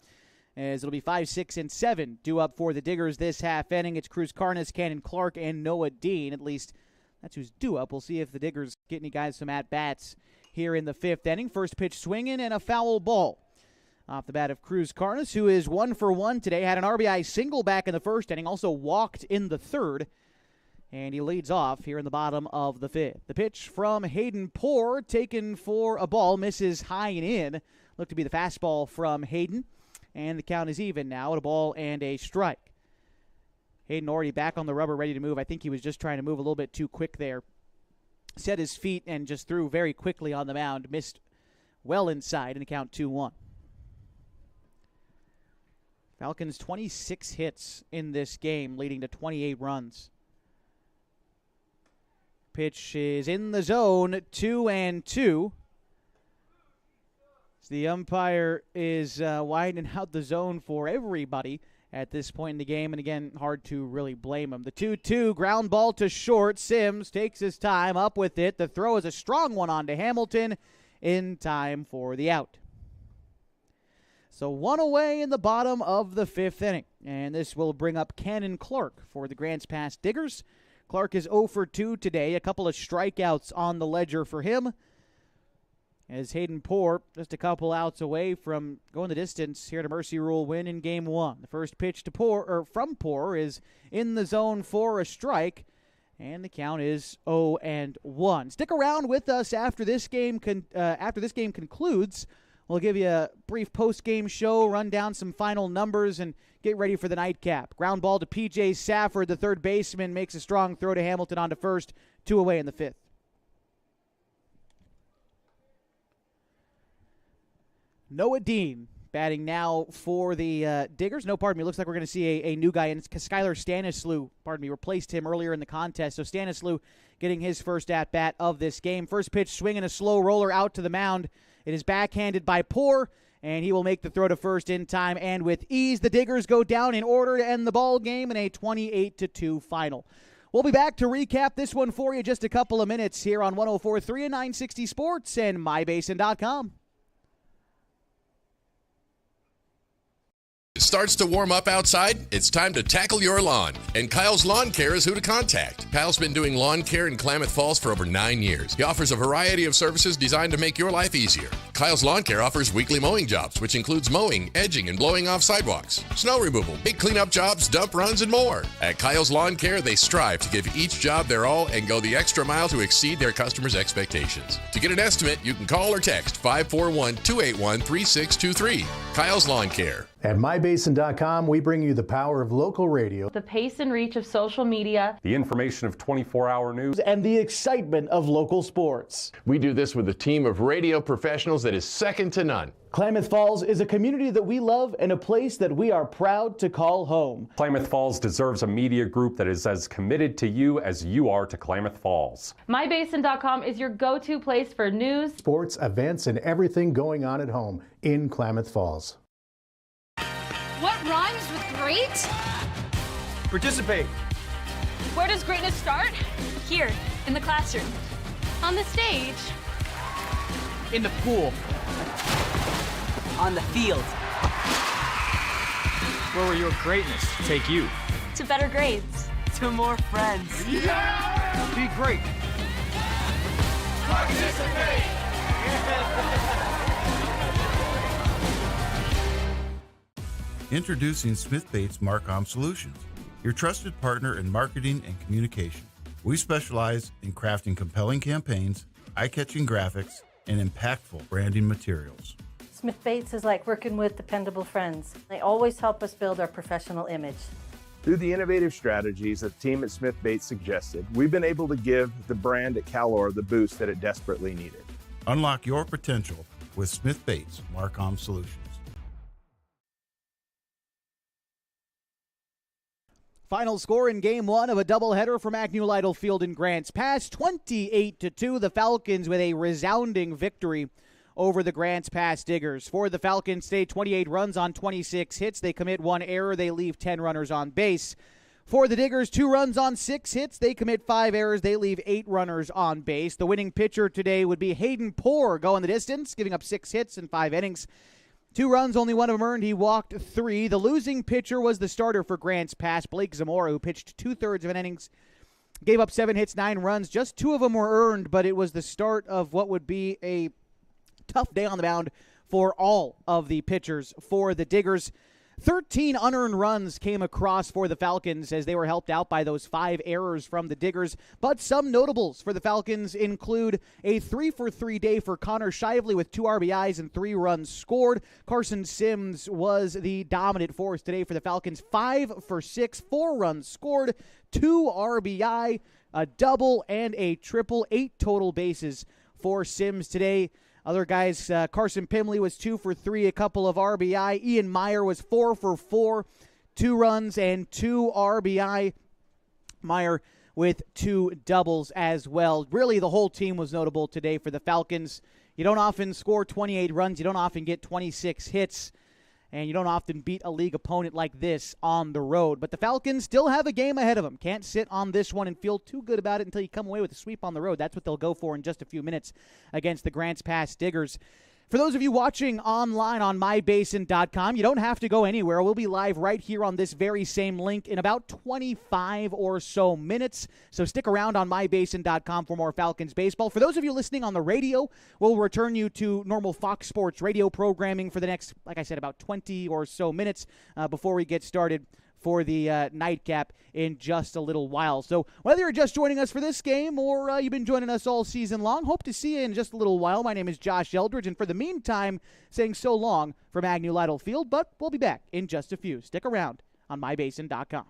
A: as it'll be 5, 6, and 7 due up for the Diggers this half inning. It's Cruz Carnes, Cannon Clark, and Noah Dean. At least that's who's due up. We'll see if the Diggers get any guys some at-bats here in the 5th inning. First pitch swinging and a foul ball off the bat of Cruz Carnes, who is 1 for 1 today. Had an RBI single back in the first inning, also walked in the third. And he leads off here in the bottom of the 5th. The pitch from Hayden Poor, taken for a ball, misses high and in. Looked to be the fastball from Hayden. And the count is even now at a ball and a strike. Hayden already back on the rubber, ready to move. I think he was just trying to move a little bit too quick there. Set his feet and just threw very quickly on the mound. Missed well inside, and the count 2-1. Falcons 26 hits in this game, leading to 28 runs. Pitch is in the zone, 2-2. So the umpire is widening out the zone for everybody at this point in the game, and again, hard to really blame him. The 2-2 ground ball to short. Sims takes his time up with it. The throw is a strong one on to Hamilton in time for the out. So one away in the bottom of the 5th inning, and this will bring up Cannon Clark for the Grants Pass Diggers. Clark is 0 for 2 today, a couple of strikeouts on the ledger for him. As Hayden Poor, just a couple outs away from going the distance here to Mercy Rule win in Game 1. The first pitch to from Poor is in the zone for a strike, and the count is 0-1. Stick around with us after this game concludes. We'll give you a brief post-game show, run down some final numbers, and get ready for the nightcap. Ground ball to P.J. Safford, the third baseman, makes a strong throw to Hamilton onto first, 2 away in the 5th. Noah Dean batting now for the Diggers. No, pardon me, looks like we're going to see a new guy, and it's Skylar Stanislaw, replaced him earlier in the contest. So Stanislaw getting his first at-bat of this game. First pitch swinging a slow roller out to the mound. It is backhanded by Poor, and he will make the throw to first in time and with ease. The Diggers go down in order to end the ball game in a 28-2 final. We'll be back to recap this one for you just a couple of minutes here on 104.3 and 960 Sports and MyBasin.com.
S: It starts to warm up outside, it's time to tackle your lawn. And Kyle's Lawn Care is who to contact. Kyle's been doing lawn care in Klamath Falls for over 9 years. He offers a variety of services designed to make your life easier. Kyle's Lawn Care offers weekly mowing jobs, which includes mowing, edging, and blowing off sidewalks, snow removal, big cleanup jobs, dump runs, and more. At Kyle's Lawn Care, they strive to give each job their all and go the extra mile to exceed their customers' expectations. To get an estimate, you can call or text 541-281-3623. Kyle's Lawn Care.
J: At mybasin.com, we bring you the power of local radio,
K: The pace and reach of social media,
L: The information of 24-hour news,
A: and the excitement of local sports.
M: We do this with a team of radio professionals that is second to none.
A: Klamath Falls is a community that we love and a place that we are proud to call home.
L: Klamath Falls deserves a media group that is as committed to you as you are to Klamath Falls.
K: mybasin.com is your go-to place for news,
J: sports, events, and everything going on at home in Klamath Falls.
Q: What rhymes with great?
R: Participate.
Q: Where does greatness start? Here, in the classroom. On the stage.
R: In the pool. On the field. Where will your greatness take you?
Q: To better grades.
R: To more friends. Yeah! Be great.
F: Participate.
N: Introducing Smith Bates Marcom Solutions, your trusted partner in marketing and communication. We specialize in crafting compelling campaigns, eye-catching graphics, and impactful branding materials.
O: Smith Bates is like working with dependable friends. They always help us build our professional image.
P: Through the innovative strategies that the team at Smith Bates suggested, we've been able to give the brand at Calor the boost that it desperately needed.
N: Unlock your potential with Smith Bates Marcom Solutions.
A: Final score in Game 1 of a doubleheader from Agnew Lytle Field in Grants Pass, 28-2. The Falcons with a resounding victory over the Grants Pass Diggers. For the Falcons, stay 28 runs on 26 hits. They commit 1 error. They leave 10 runners on base. For the Diggers, 2 runs on 6 hits. They commit 5 errors. They leave 8 runners on base. The winning pitcher today would be Hayden Poore, going the distance, giving up 6 hits in 5 innings. 2 runs, only 1 of them earned. He walked 3. The losing pitcher was the starter for Grants Pass, Blake Zamora, who pitched 2/3 of an innings, gave up 7 hits, 9 runs. Just 2 of them were earned, but it was the start of what would be a tough day on the mound for all of the pitchers for the Diggers. 13 unearned runs came across for the Falcons as they were helped out by those 5 errors from the Diggers. But some notables for the Falcons include a 3-for-3 day for Connor Shively with 2 RBIs and 3 runs scored. Carson Sims was the dominant force today for the Falcons. 5 for 6, 4 runs scored, 2 RBI, a double, and a triple. 8 total bases for Sims today. Other guys, Carson Pimley was 2 for 3, a couple of RBI. Ian Meyer was 4 for 4, 2 runs and 2 RBI. Meyer with 2 doubles as well. Really, the whole team was notable today for the Falcons. You don't often score 28 runs. You don't often get 26 hits. And you don't often beat a league opponent like this on the road. But the Falcons still have a game ahead of them. Can't sit on this one and feel too good about it until you come away with a sweep on the road. That's what they'll go for in just a few minutes against the Grants Pass Diggers. For those of you watching online on mybasin.com, you don't have to go anywhere. We'll be live right here on this very same link in about 25 or so minutes. So stick around on mybasin.com for more Falcons baseball. For those of you listening on the radio, we'll return you to normal Fox Sports radio programming for the next, like I said, about 20 or so minutes before we get started for the nightcap in just a little while. So whether you're just joining us for this game or you've been joining us all season long, hope to see you in just a little while. My name is Josh Eldridge, and for the meantime, saying so long from Agnew Lytle Field, but we'll be back in just a few. Stick around on mybasin.com.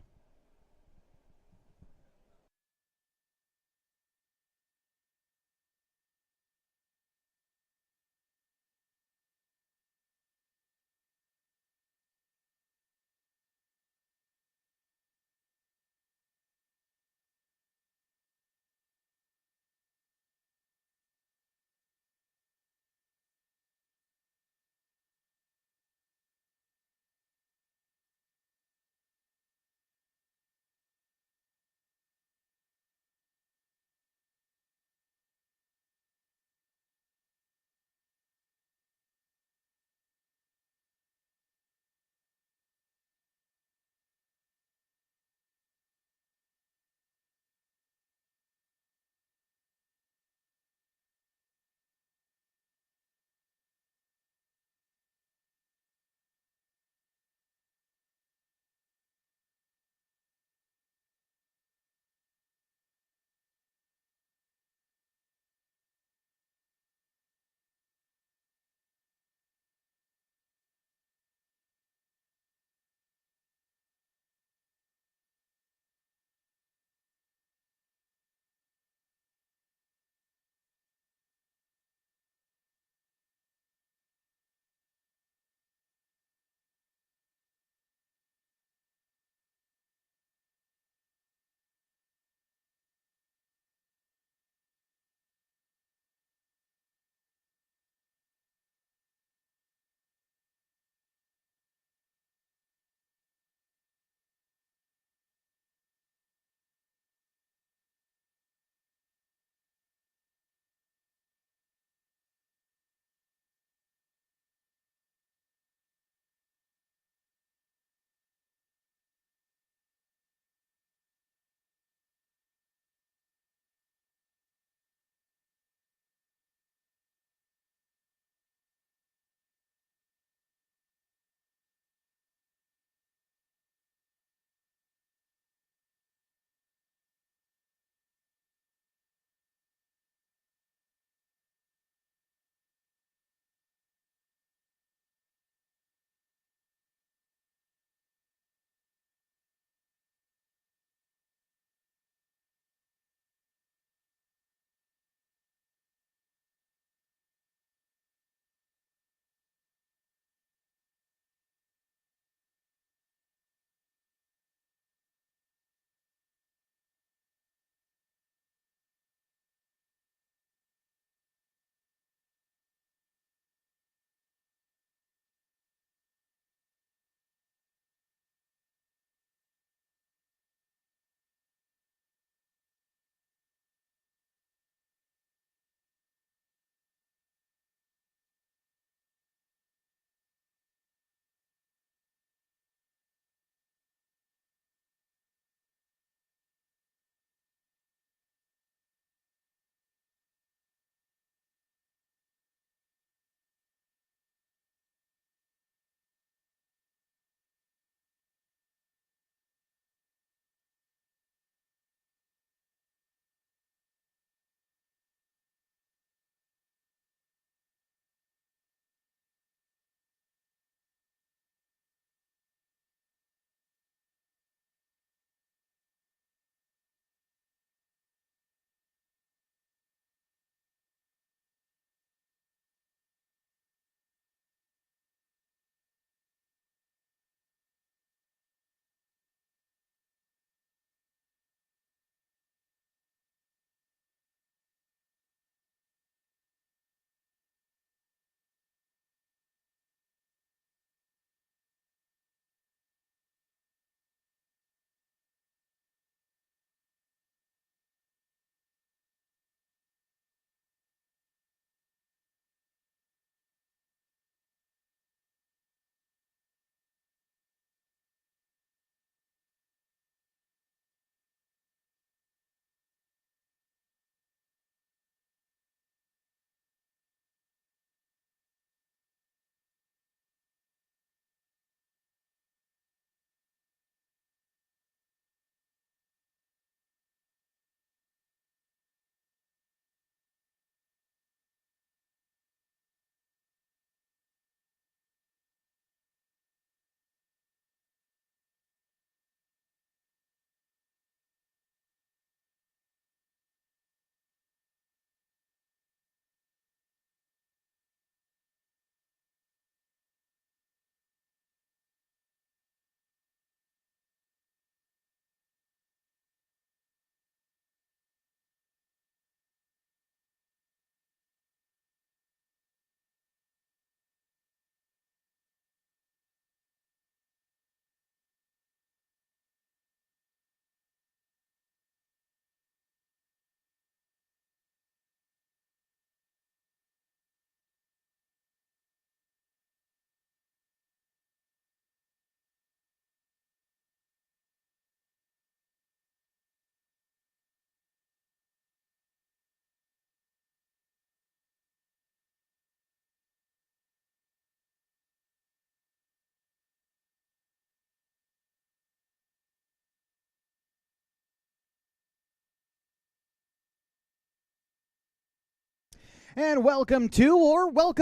A: And welcome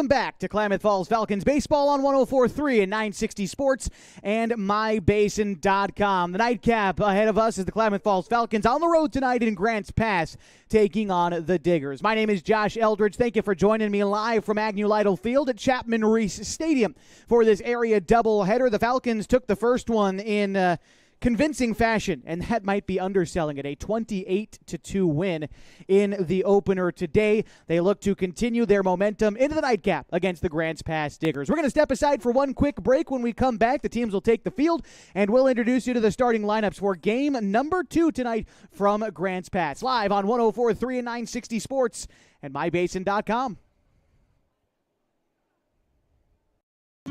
A: back to Klamath Falls Falcons baseball on 104.3 and 960 Sports and MyBasin.com. The nightcap ahead of us is the Klamath Falls Falcons on the road tonight in Grants Pass, taking on the Diggers. My name is Josh Eldridge. Thank you for joining me live from Agnew Lytle Field at Chapman Reese Stadium for this area doubleheader. The Falcons took the first one in convincing fashion, and that might be underselling it. A 28-2 win in the opener today. They look to continue their momentum into the nightcap against the Grants Pass Diggers. We're going to step aside for one quick break. When we come back, the teams will take the field, and we'll introduce you to the starting lineups for game number 2 tonight from Grants Pass. Live on 104.3 and 960 Sports and MyBasin.com.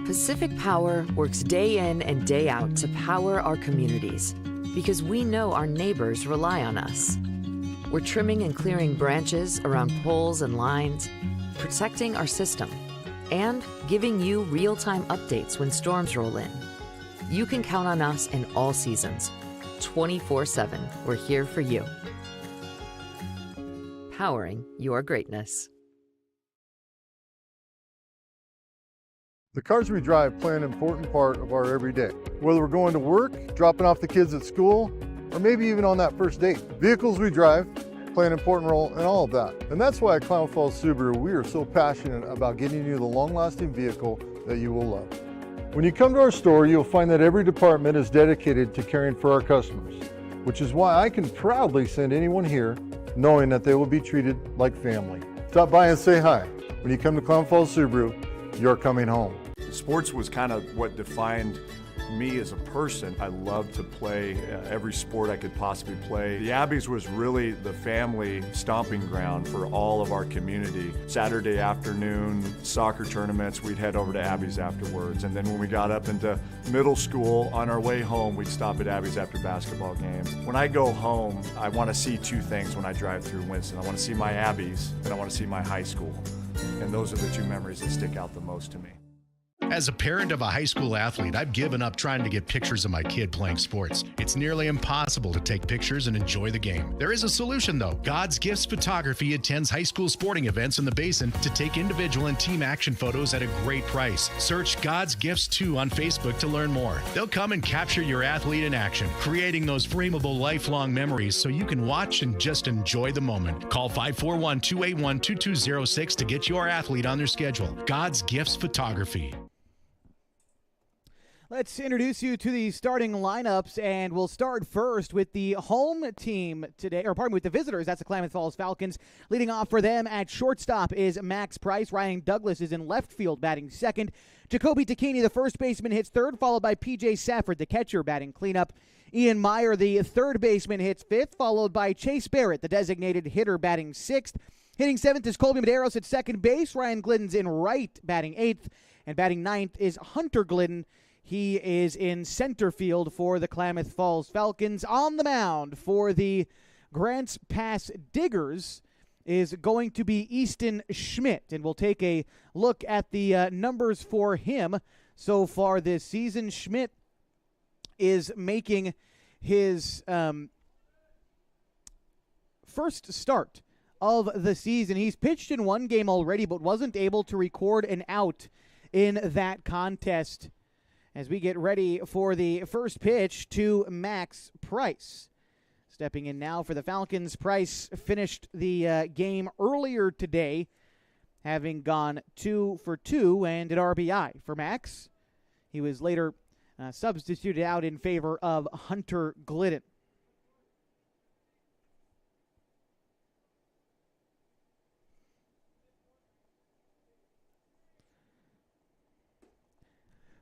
B: Pacific Power works day in and day out to power our communities because we know our neighbors rely on us. We're trimming and clearing branches around poles and lines, protecting our system, and giving you real-time updates when storms roll in. You can count on us in all seasons. 24/7, we're here for you. Powering your greatness.
C: The cars we drive play an important part of our everyday. Whether we're going to work, dropping off the kids at school, or maybe even on that first date. Vehicles we drive play an important role in all of that. And that's why at Klamath Falls Subaru, we are so passionate about getting you the long-lasting vehicle that you will love. When you come to our store, you'll find that every department is dedicated to caring for our customers, which is why I can proudly send anyone here knowing that they will be treated like family. Stop by and say hi. When you come to Klamath Falls Subaru, you're coming home.
D: Sports was kind of what defined me as a person. I loved to play every sport I could possibly play. The Abbeys was really the family stomping ground for all of our community. Saturday afternoon soccer tournaments, we'd head over to Abbeys afterwards. And then when we got up into middle school, on our way home, we'd stop at Abbeys after basketball games. When I go home, I want to see two things when I drive through Winston. I want to see my Abbeys and I want to see my high school. And those are the two memories that stick out the most to me.
E: As a parent of a high school athlete, I've given up trying to get pictures of my kid playing sports. It's nearly impossible to take pictures and enjoy the game. There is a solution, though. God's Gifts Photography attends high school sporting events in the Basin to take individual and team action photos at a great price. Search God's Gifts 2 on Facebook to learn more. They'll come and capture your athlete in action, creating those frameable lifelong memories so you can watch and just enjoy the moment. Call 541-281-2206 to get your athlete on their schedule. God's Gifts Photography.
A: Let's introduce you to the starting lineups, and we'll start first with the home team today, or pardon me, with the visitors. That's the Klamath Falls Falcons. Leading off for them at shortstop is Max Price. Ryan Douglas is in left field, batting second. Jacoby Takini, the first baseman, hits third, followed by P.J. Safford, the catcher, batting cleanup. Ian Meyer, the third baseman, hits fifth, followed by Chase Barrett, the designated hitter, batting sixth. Hitting seventh is Colby Medeiros at second base. Ryan Glidden's in right, batting eighth. And batting ninth is Hunter Glidden. He is in center field for the Klamath Falls Falcons. On the mound for the Grants Pass Diggers is going to be Easton Schmidt. And we'll take a look at the numbers for him so far this season. Schmidt is making his first start of the season. He's pitched in one game already, but wasn't able to record an out in that contest. As we get ready for the first pitch to Max Price. Stepping in now for the Falcons, Price finished the game earlier today, having gone 2 for 2 and an RBI for Max. He was later substituted out in favor of Hunter Glidden.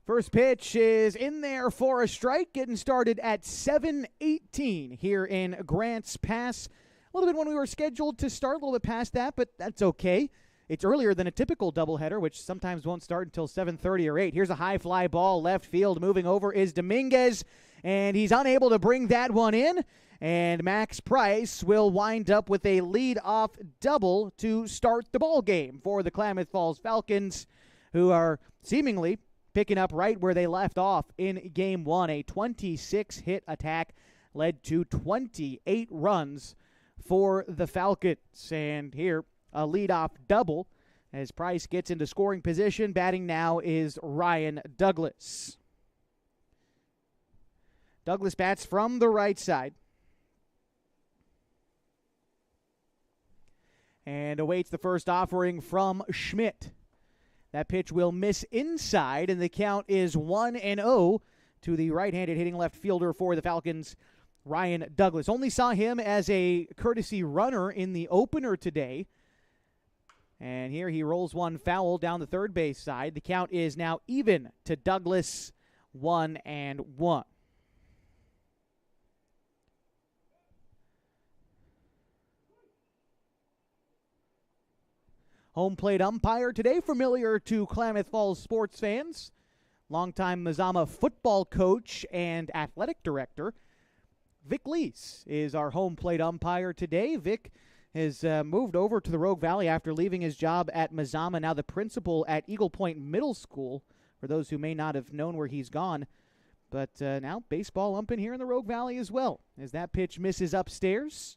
A: First pitch is in there for a strike, getting started at 7:18 here in Grants Pass. A little bit when we were scheduled to start, a little bit past that, but that's okay. It's earlier than a typical doubleheader, which sometimes won't start until 7:30 or 8. Here's a high fly ball left field. Moving over is Dominguez, and he's unable to bring that one in. And Max Price will wind up with a lead-off double to start the ball game for the Klamath Falls Falcons, who are seemingly picking up right where they left off in Game 1. A 26-hit attack led to 28 runs for the Falcons. And here, a leadoff double As Price gets into scoring position, batting now is Ryan Douglas. Douglas bats from the right side. And awaits the first offering from Schmidt. That pitch will miss inside, and the count is 1-0 to the right-handed hitting left fielder for the Falcons, Ryan Douglas. Only saw him as a courtesy runner in the opener today. And here he rolls one foul down the third base side. The count is now even to Douglas, 1-1. Home plate umpire today, familiar to Klamath Falls sports fans. Longtime Mazama football coach and athletic director, Vic Lees, is our home plate umpire today. Vic has moved over to the Rogue Valley after leaving his job at Mazama, now the principal at Eagle Point Middle School, for those who may not have known where he's gone. But now baseball umping here in the Rogue Valley as well. As that pitch misses upstairs,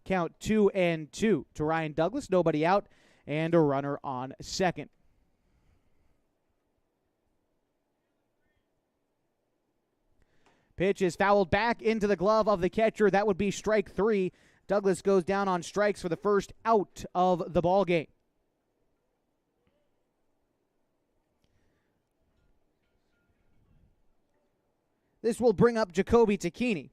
A: count 2-2 to Ryan Douglas, nobody out, and a runner on second. Pitch is fouled back into the glove of the catcher. That would be strike 3. Douglas goes down on strikes for the first out of the ball game. This will bring up Jacoby Takini.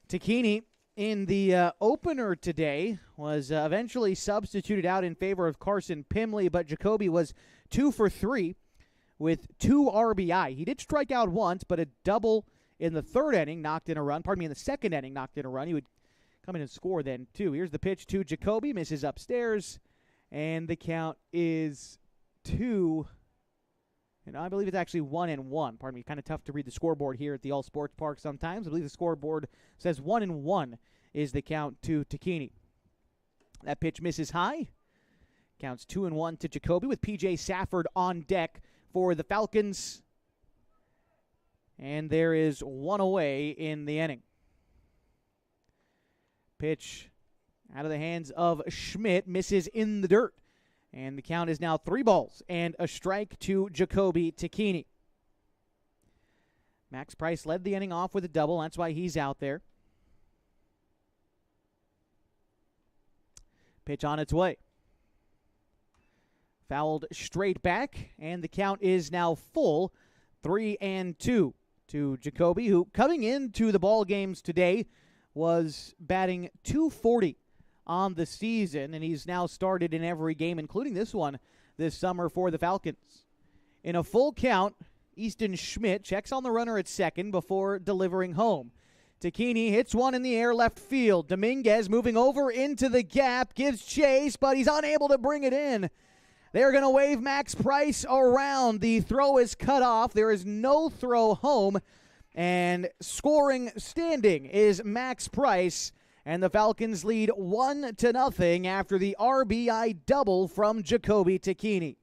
A: Takini, in the opener today, was eventually substituted out in favor of Carson Pimley, but Jacoby was 2 for 3 with 2 RBI. He did strike out once, but a double in the third inning knocked in a run. In the second inning knocked in a run. He would come in and score then, too. Here's the pitch to Jacoby, misses upstairs, and the count is 2. And I believe it's actually 1-1. Pardon me, kind of tough to read the scoreboard here at the All Sports Park sometimes. I believe the scoreboard says 1-1 is the count to Takini. That pitch misses high. Counts 2-1 to Jacoby with P.J. Safford on deck for the Falcons. And there is one away in the inning. Pitch out of the hands of Schmidt, misses in the dirt. And the count is now 3 balls and a strike to Jacoby Takini. Max Price led the inning off with a double. That's why he's out there. Pitch on its way. Fouled straight back, and the count is now full, 3-2 to Jacoby, who coming into the ball games today was batting .240 on the season, and he's now started in every game, including this one this summer for the Falcons. In a full count, Easton Schmidt checks on the runner at second before delivering home. Takini hits one in the air left field. Dominguez moving over into the gap, gives chase, but he's unable to bring it in. They're going to wave Max Price around. The throw is cut off. There is no throw home, and scoring standing is Max Price. And the Falcons lead 1-0 after the RBI double from Jacoby Takini.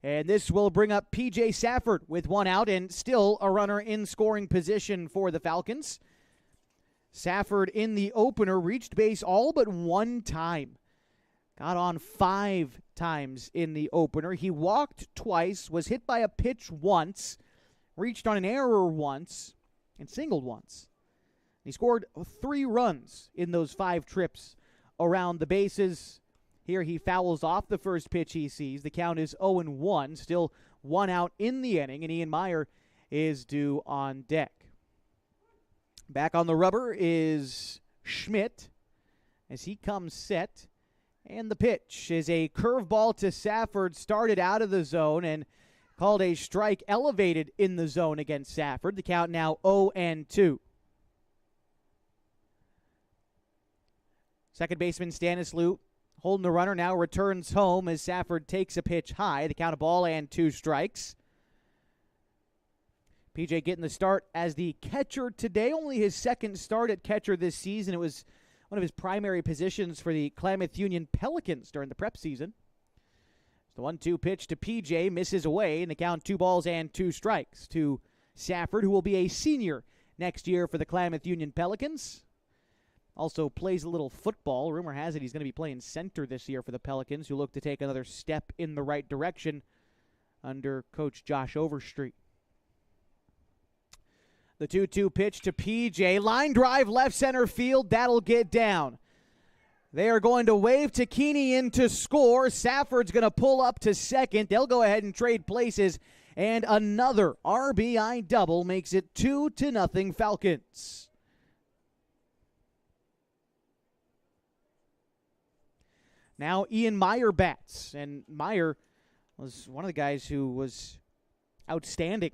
A: And this will bring up P.J. Safford with 1 out and still a runner in scoring position for the Falcons. Safford in the opener reached base all but 1 time. Got on 5 times in the opener. He walked twice, was hit by a pitch once, reached on an error once, and singled once. He scored 3 runs in those 5 trips around the bases. Here he fouls off the first pitch he sees. The count is 0-1, still 1 out in the inning, and Ian Meyer is due on deck. Back on the rubber is Schmidt as he comes set. And the pitch is a curveball to Safford, started out of the zone and called a strike, elevated in the zone against Safford. The count now 0-2. Second baseman Stanislaw holding the runner now returns home as Safford takes a pitch high. The count of ball and 2 strikes. PJ getting the start as the catcher today. Only his second start at catcher this season. It was one of his primary positions for the Klamath Union Pelicans during the prep season. The 1-2 pitch to PJ misses away, and the count 2 balls and 2 strikes to Safford, who will be a senior next year for the Klamath Union Pelicans. Also plays a little football. Rumor has it he's going to be playing center this year for the Pelicans, who look to take another step in the right direction under Coach Josh Overstreet. The 2-2 pitch to PJ. Line drive left center field. That'll get down. They are going to wave to Keeney in to score. Safford's going to pull up to second. They'll go ahead and trade places. And another RBI double makes it 2-0 Falcons. Now Ian Meyer bats. And Meyer was one of the guys who was outstanding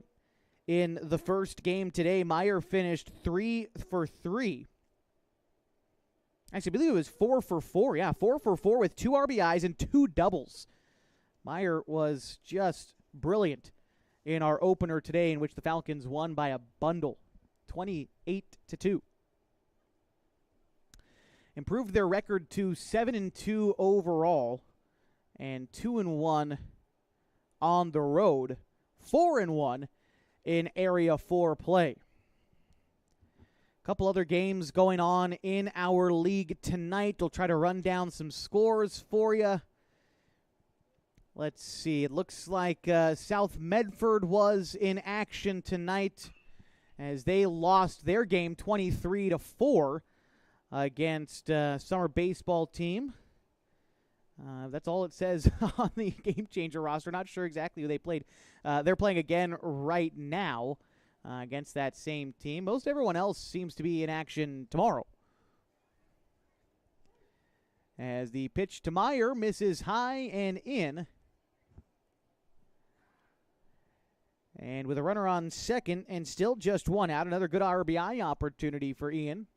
A: in the first game today. Meyer finished 3 for 3. Actually, I believe it was 4 for 4. Yeah, 4 for 4 with 2 RBIs and 2 doubles. Meyer was just brilliant in our opener today, in which the Falcons won by a bundle, 28-2. Improved their record to 7-2 overall and 2-1 on the road, 4-1 in Area 4 play. A couple other games going on in our league tonight. We'll try to run down some scores for you. Let's see. It looks like South Medford was in action tonight as they lost their game 23-4 against Summer Baseball Team. That's all it says on the Game Changer roster. Not sure exactly who they played. They're playing again right now against that same team. Most everyone else seems to be in action tomorrow. As the pitch to Meyer misses high and in. And with a runner on second and still just 1 out, another good RBI opportunity for Ian.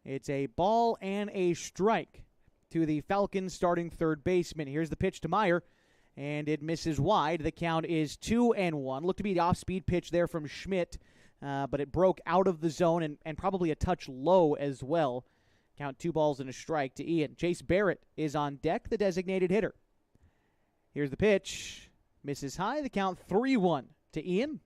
A: It's a ball and a strike to the Falcons starting third baseman. Here's the pitch to Meyer, and it misses wide. The count is 2-1. Looked to be the off-speed pitch there from Schmidt, but it broke out of the zone and probably a touch low as well. Count 2 balls and a strike to Ian. Chase Barrett is on deck, the designated hitter. Here's the pitch. Misses high. The count 3-1 to Ian.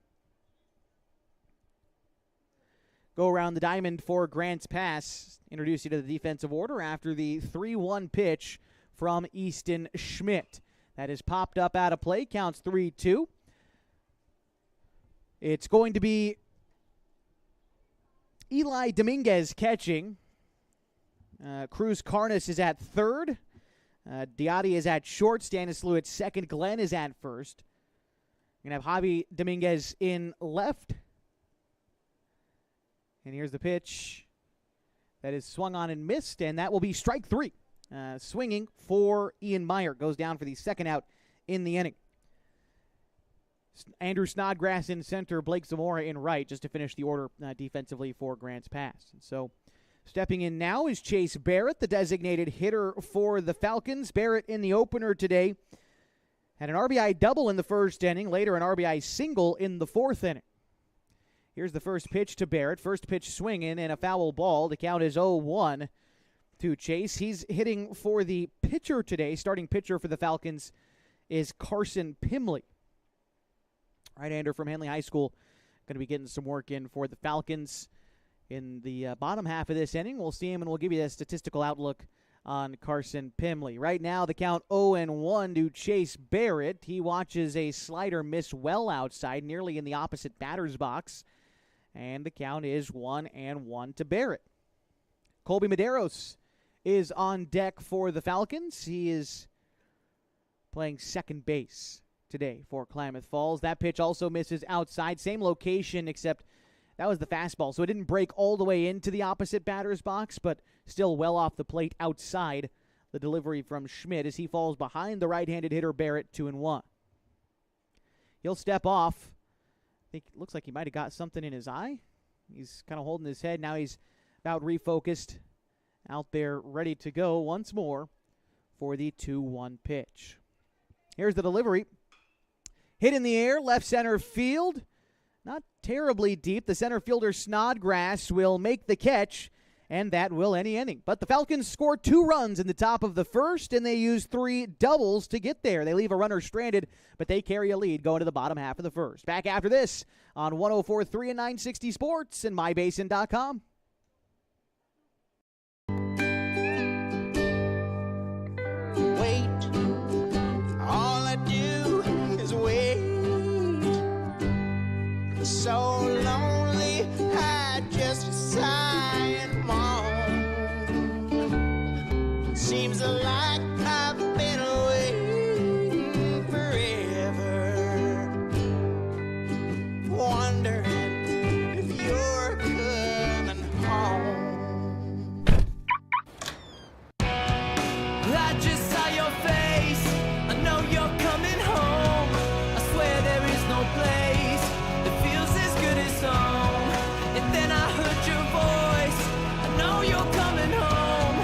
A: Go around the diamond for Grant's pass. Introduce you to the defensive order after the 3-1 pitch from Easton Schmidt. That is popped up out of play. Counts 3-2. It's going to be Eli Dominguez catching. Cruz Carnes is at third. Diatti is at short. Stanislaw at second. Glenn is at first. We're going to have Javi Dominguez in left. And here's the pitch that is swung on and missed, and that will be strike 3. Swinging for Ian Meyer. Goes down for the second out in the inning. Andrew Snodgrass in center, Blake Zamora in right, just to finish the order defensively for Grant's pass. And so stepping in now is Chase Barrett, the designated hitter for the Falcons. Barrett in the opener today had an RBI double in the first inning, later an RBI single in the fourth inning. Here's the first pitch to Barrett. First pitch swinging and a foul ball. The count is 0-1 to Chase. He's hitting for the pitcher today. Starting pitcher for the Falcons is Carson Pimley. Right-hander from Henley High School. Going to be getting some work in for the Falcons in the bottom half of this inning. We'll see him, and we'll give you a statistical outlook on Carson Pimley. Right now, the count 0-1 to Chase Barrett. He watches a slider miss well outside, nearly in the opposite batter's box. And the count is 1-1 to Barrett. Colby Medeiros is on deck for the Falcons. He is playing second base today for Klamath Falls. That pitch also misses outside. Same location, except that was the fastball. So it didn't break all the way into the opposite batter's box, but still well off the plate outside the delivery from Schmidt as he falls behind the right-handed hitter Barrett 2-1. He'll step off. I think it looks like he might have got something in his eye. He's kind of holding his head. Now he's about refocused, out there ready to go once more for the 2-1 pitch. Here's the delivery. Hit in the air, left center field. Not terribly deep. The center fielder Snodgrass will make the catch, and that will any inning. But the Falcons score 2 runs in the top of the first, and they use 3 doubles to get there. They leave a runner stranded, but they carry a lead going to the bottom half of the first. Back after this on 104.3 and 960 Sports and MyBasin.com.
F: Wait, all I do is wait. So lonely, I just sigh and moan. Seems like I've been waiting forever, wondering if you're coming home. I just saw your face, I know you're coming home. I swear there is no place that feels as good as home. And then I heard your voice, I know you're coming home.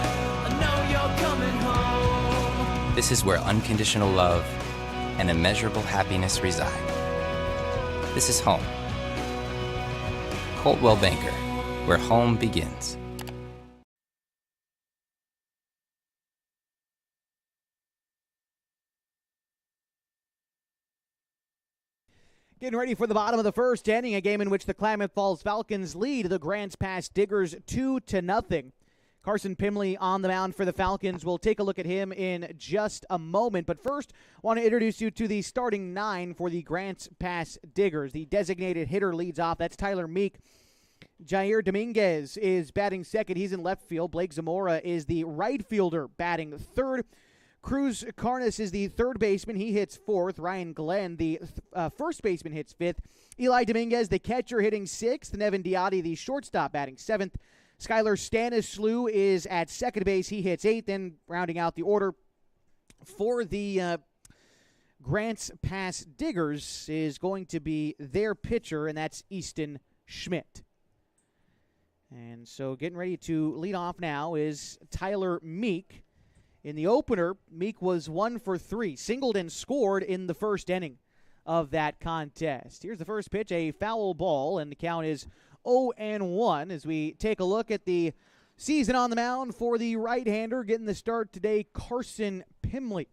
F: I know you're coming home.
G: This is where unconditional love and immeasurable happiness reside. This is home. Coltwell Banker, where home begins.
A: Getting ready for the bottom of the first inning, a game in which the Klamath Falls Falcons lead the Grants Pass Diggers 2-0. Carson Pimley on the mound for the Falcons. We'll take a look at him in just a moment. But first, want to introduce you to the starting 9 for the Grants Pass Diggers. The designated hitter leads off. That's Tyler Meek. Jair Dominguez is batting second. He's in left field. Blake Zamora is the right fielder batting third. Cruz Carnes is the third baseman. He hits fourth. Ryan Glenn, the first baseman, hits fifth. Eli Dominguez, the catcher, hitting sixth. Nevin Diotti, the shortstop, batting seventh. Skylar Stanislew is at second base. He hits eighth. And rounding out the order for the Grants Pass Diggers is going to be their pitcher, and that's Easton Schmidt. And so getting ready to lead off now is Tyler Meek. In the opener, Meek was 1 for 3, singled and scored in the first inning of that contest. Here's the first pitch, a foul ball, and the count is 0-1 as we take a look at the season on the mound for the right-hander getting the start today, Carson Pimley.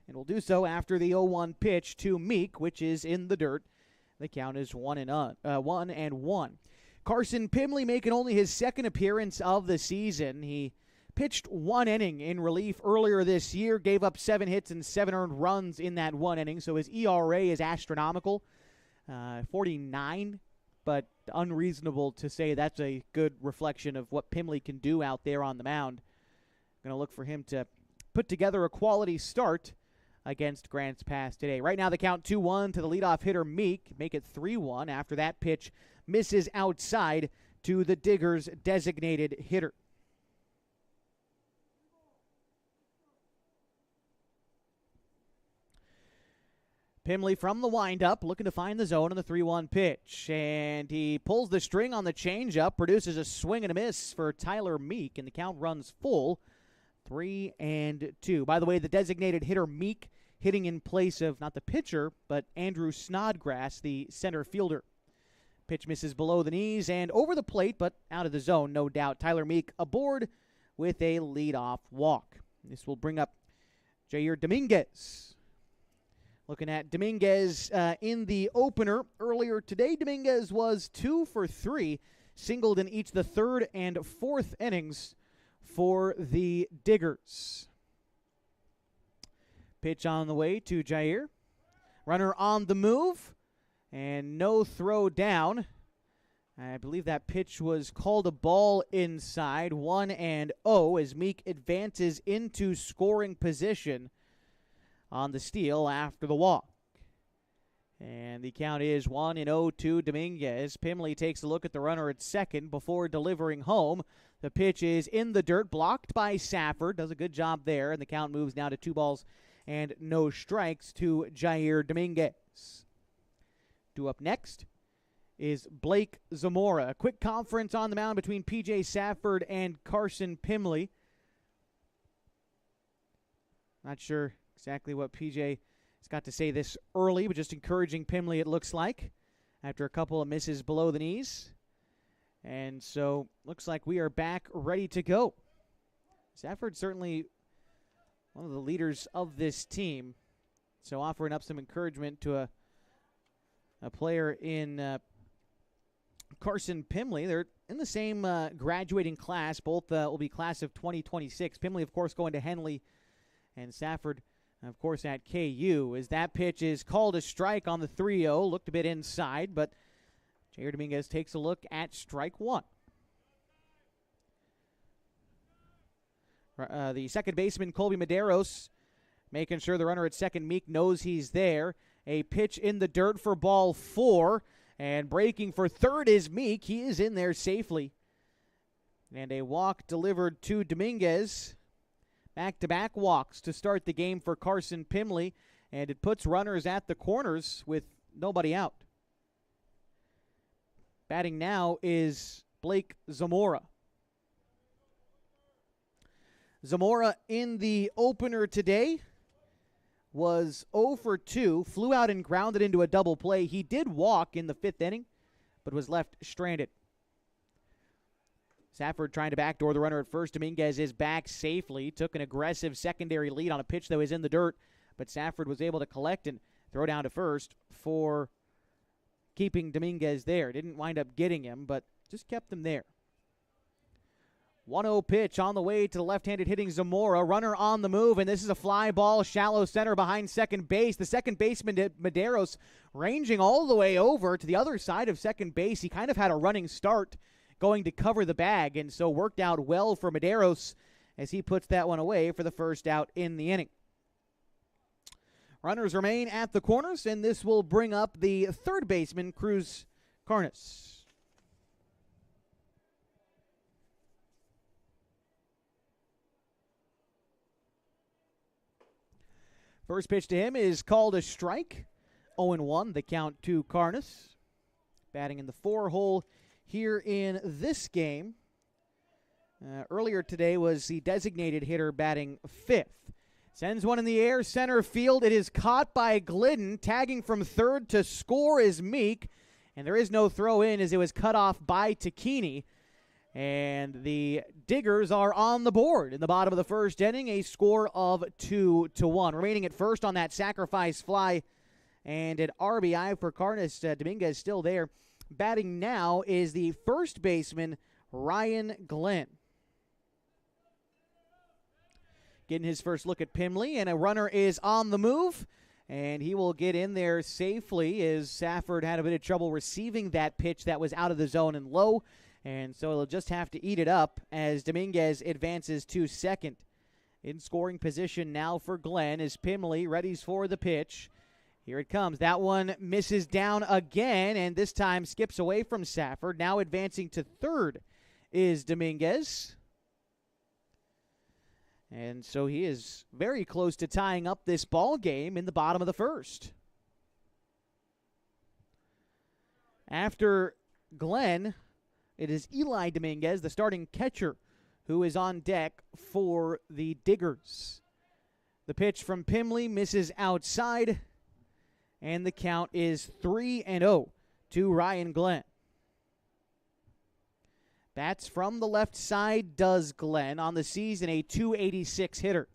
A: And we'll do so after the 0-1 pitch to Meek, which is in the dirt. The count is 1-1. Carson Pimley making only his second appearance of the season. He pitched 1 inning in relief earlier this year, gave up 7 hits and 7 earned runs in that 1 inning, so his ERA is astronomical, 49, but unreasonable to say that's a good reflection of what Pimley can do out there on the mound. Going to look for him to put together a quality start against Grants Pass today. Right now the count 2-1 to the leadoff hitter Meek, make it 3-1 after that pitch misses outside to the Diggers' designated hitter. Pimley from the windup, looking to find the zone on the 3-1 pitch. And he pulls the string on the changeup, produces a swing and a miss for Tyler Meek, and the count runs full, 3-2. By the way, the designated hitter Meek hitting in place of not the pitcher, but Andrew Snodgrass, the center fielder. Pitch misses below the knees and over the plate, but out of the zone, no doubt. Tyler Meek aboard with a leadoff walk. This will bring up Jair Dominguez. Looking at Dominguez in the opener earlier today, Dominguez was 2 for 3, singled in each the third and fourth innings for the Diggers. Pitch on the way to Jair. Runner on the move, and no throw down. I believe that pitch was called a ball inside, 1-0 as Meek advances into scoring position on the steal after the walk. And the count is 1-0 to Dominguez. Pimley takes a look at the runner at second before delivering home. The pitch is in the dirt, blocked by Safford. Does a good job there, and the count moves now to 2 balls and no strikes to Jair Dominguez. Due up next is Blake Zamora. A quick conference on the mound between P.J. Safford and Carson Pimley. Not sure exactly what P.J. has got to say this early, but just encouraging Pimley, it looks like, after a couple of misses below the knees. And so looks like we are back ready to go. Safford certainly one of the leaders of this team. So offering up some encouragement to a player in Carson Pimley. They're in the same graduating class. Both will be class of 2026. Pimley, of course, going to Henley, and Safford, of course, at KU. As that pitch is called a strike on the 3-0. Looked a bit inside, but Jair Dominguez takes a look at strike one. The second baseman, Colby Medeiros, making sure the runner at second, Meek, knows he's there. A pitch in the dirt for ball 4. And breaking for third is Meek. He is in there safely. And a walk delivered to Dominguez. Back-to-back walks to start the game for Carson Pimley. And it puts runners at the corners with nobody out. Batting now is Blake Zamora. Zamora in the opener today was 0 for 2, flew out and grounded into a double play. He did walk in the 5th inning, but was left stranded. Safford trying to backdoor the runner at first. Dominguez is back safely. Took an aggressive secondary lead on a pitch that was in the dirt, but Safford was able to collect and throw down to first for keeping Dominguez there. Didn't wind up getting him, but just kept him there. 1-0 pitch on the way to the left-handed hitting Zamora. Runner on the move, and this is a fly ball, shallow center behind second base. The second baseman, Medeiros, ranging all the way over to the other side of second base. He kind of had a running start going to cover the bag, and so worked out well for Medeiros as he puts that one away for the first out in the inning. Runners remain at the corners, and this will bring up the third baseman, Cruz Carnes. First pitch to him is called a strike. 0-1, the count to Carnes. Batting in the 4-hole here in this game. Earlier today was the designated hitter batting 5th. Sends one in the air, center field. It is caught by Glidden. Tagging from third to score is Meek. And there is no throw in as it was cut off by Takini. And the Diggers are on the board in the bottom of the first inning, a score of 2-1. Remaining at first on that sacrifice fly, and an RBI for Carnes. Dominguez still there. Batting now is the first baseman, Ryan Glenn. Getting his first look at Pimley, and a runner is on the move, and he will get in there safely as Safford had a bit of trouble receiving that pitch that was out of the zone and low. And so he'll just have to eat it up as Dominguez advances to second. In scoring position now for Glenn as Pimley readies for the pitch. Here it comes. That one misses down again, and this time skips away from Safford. Now advancing to third is Dominguez. And so he is very close to tying up this ball game in the bottom of the first. After Glenn, it is Eli Dominguez, the starting catcher, who is on deck for the Diggers. The pitch from Pimley misses outside, and the count is 3-0 to Ryan Glenn. Bats from the left side does Glenn. On the season, a .286 hitter.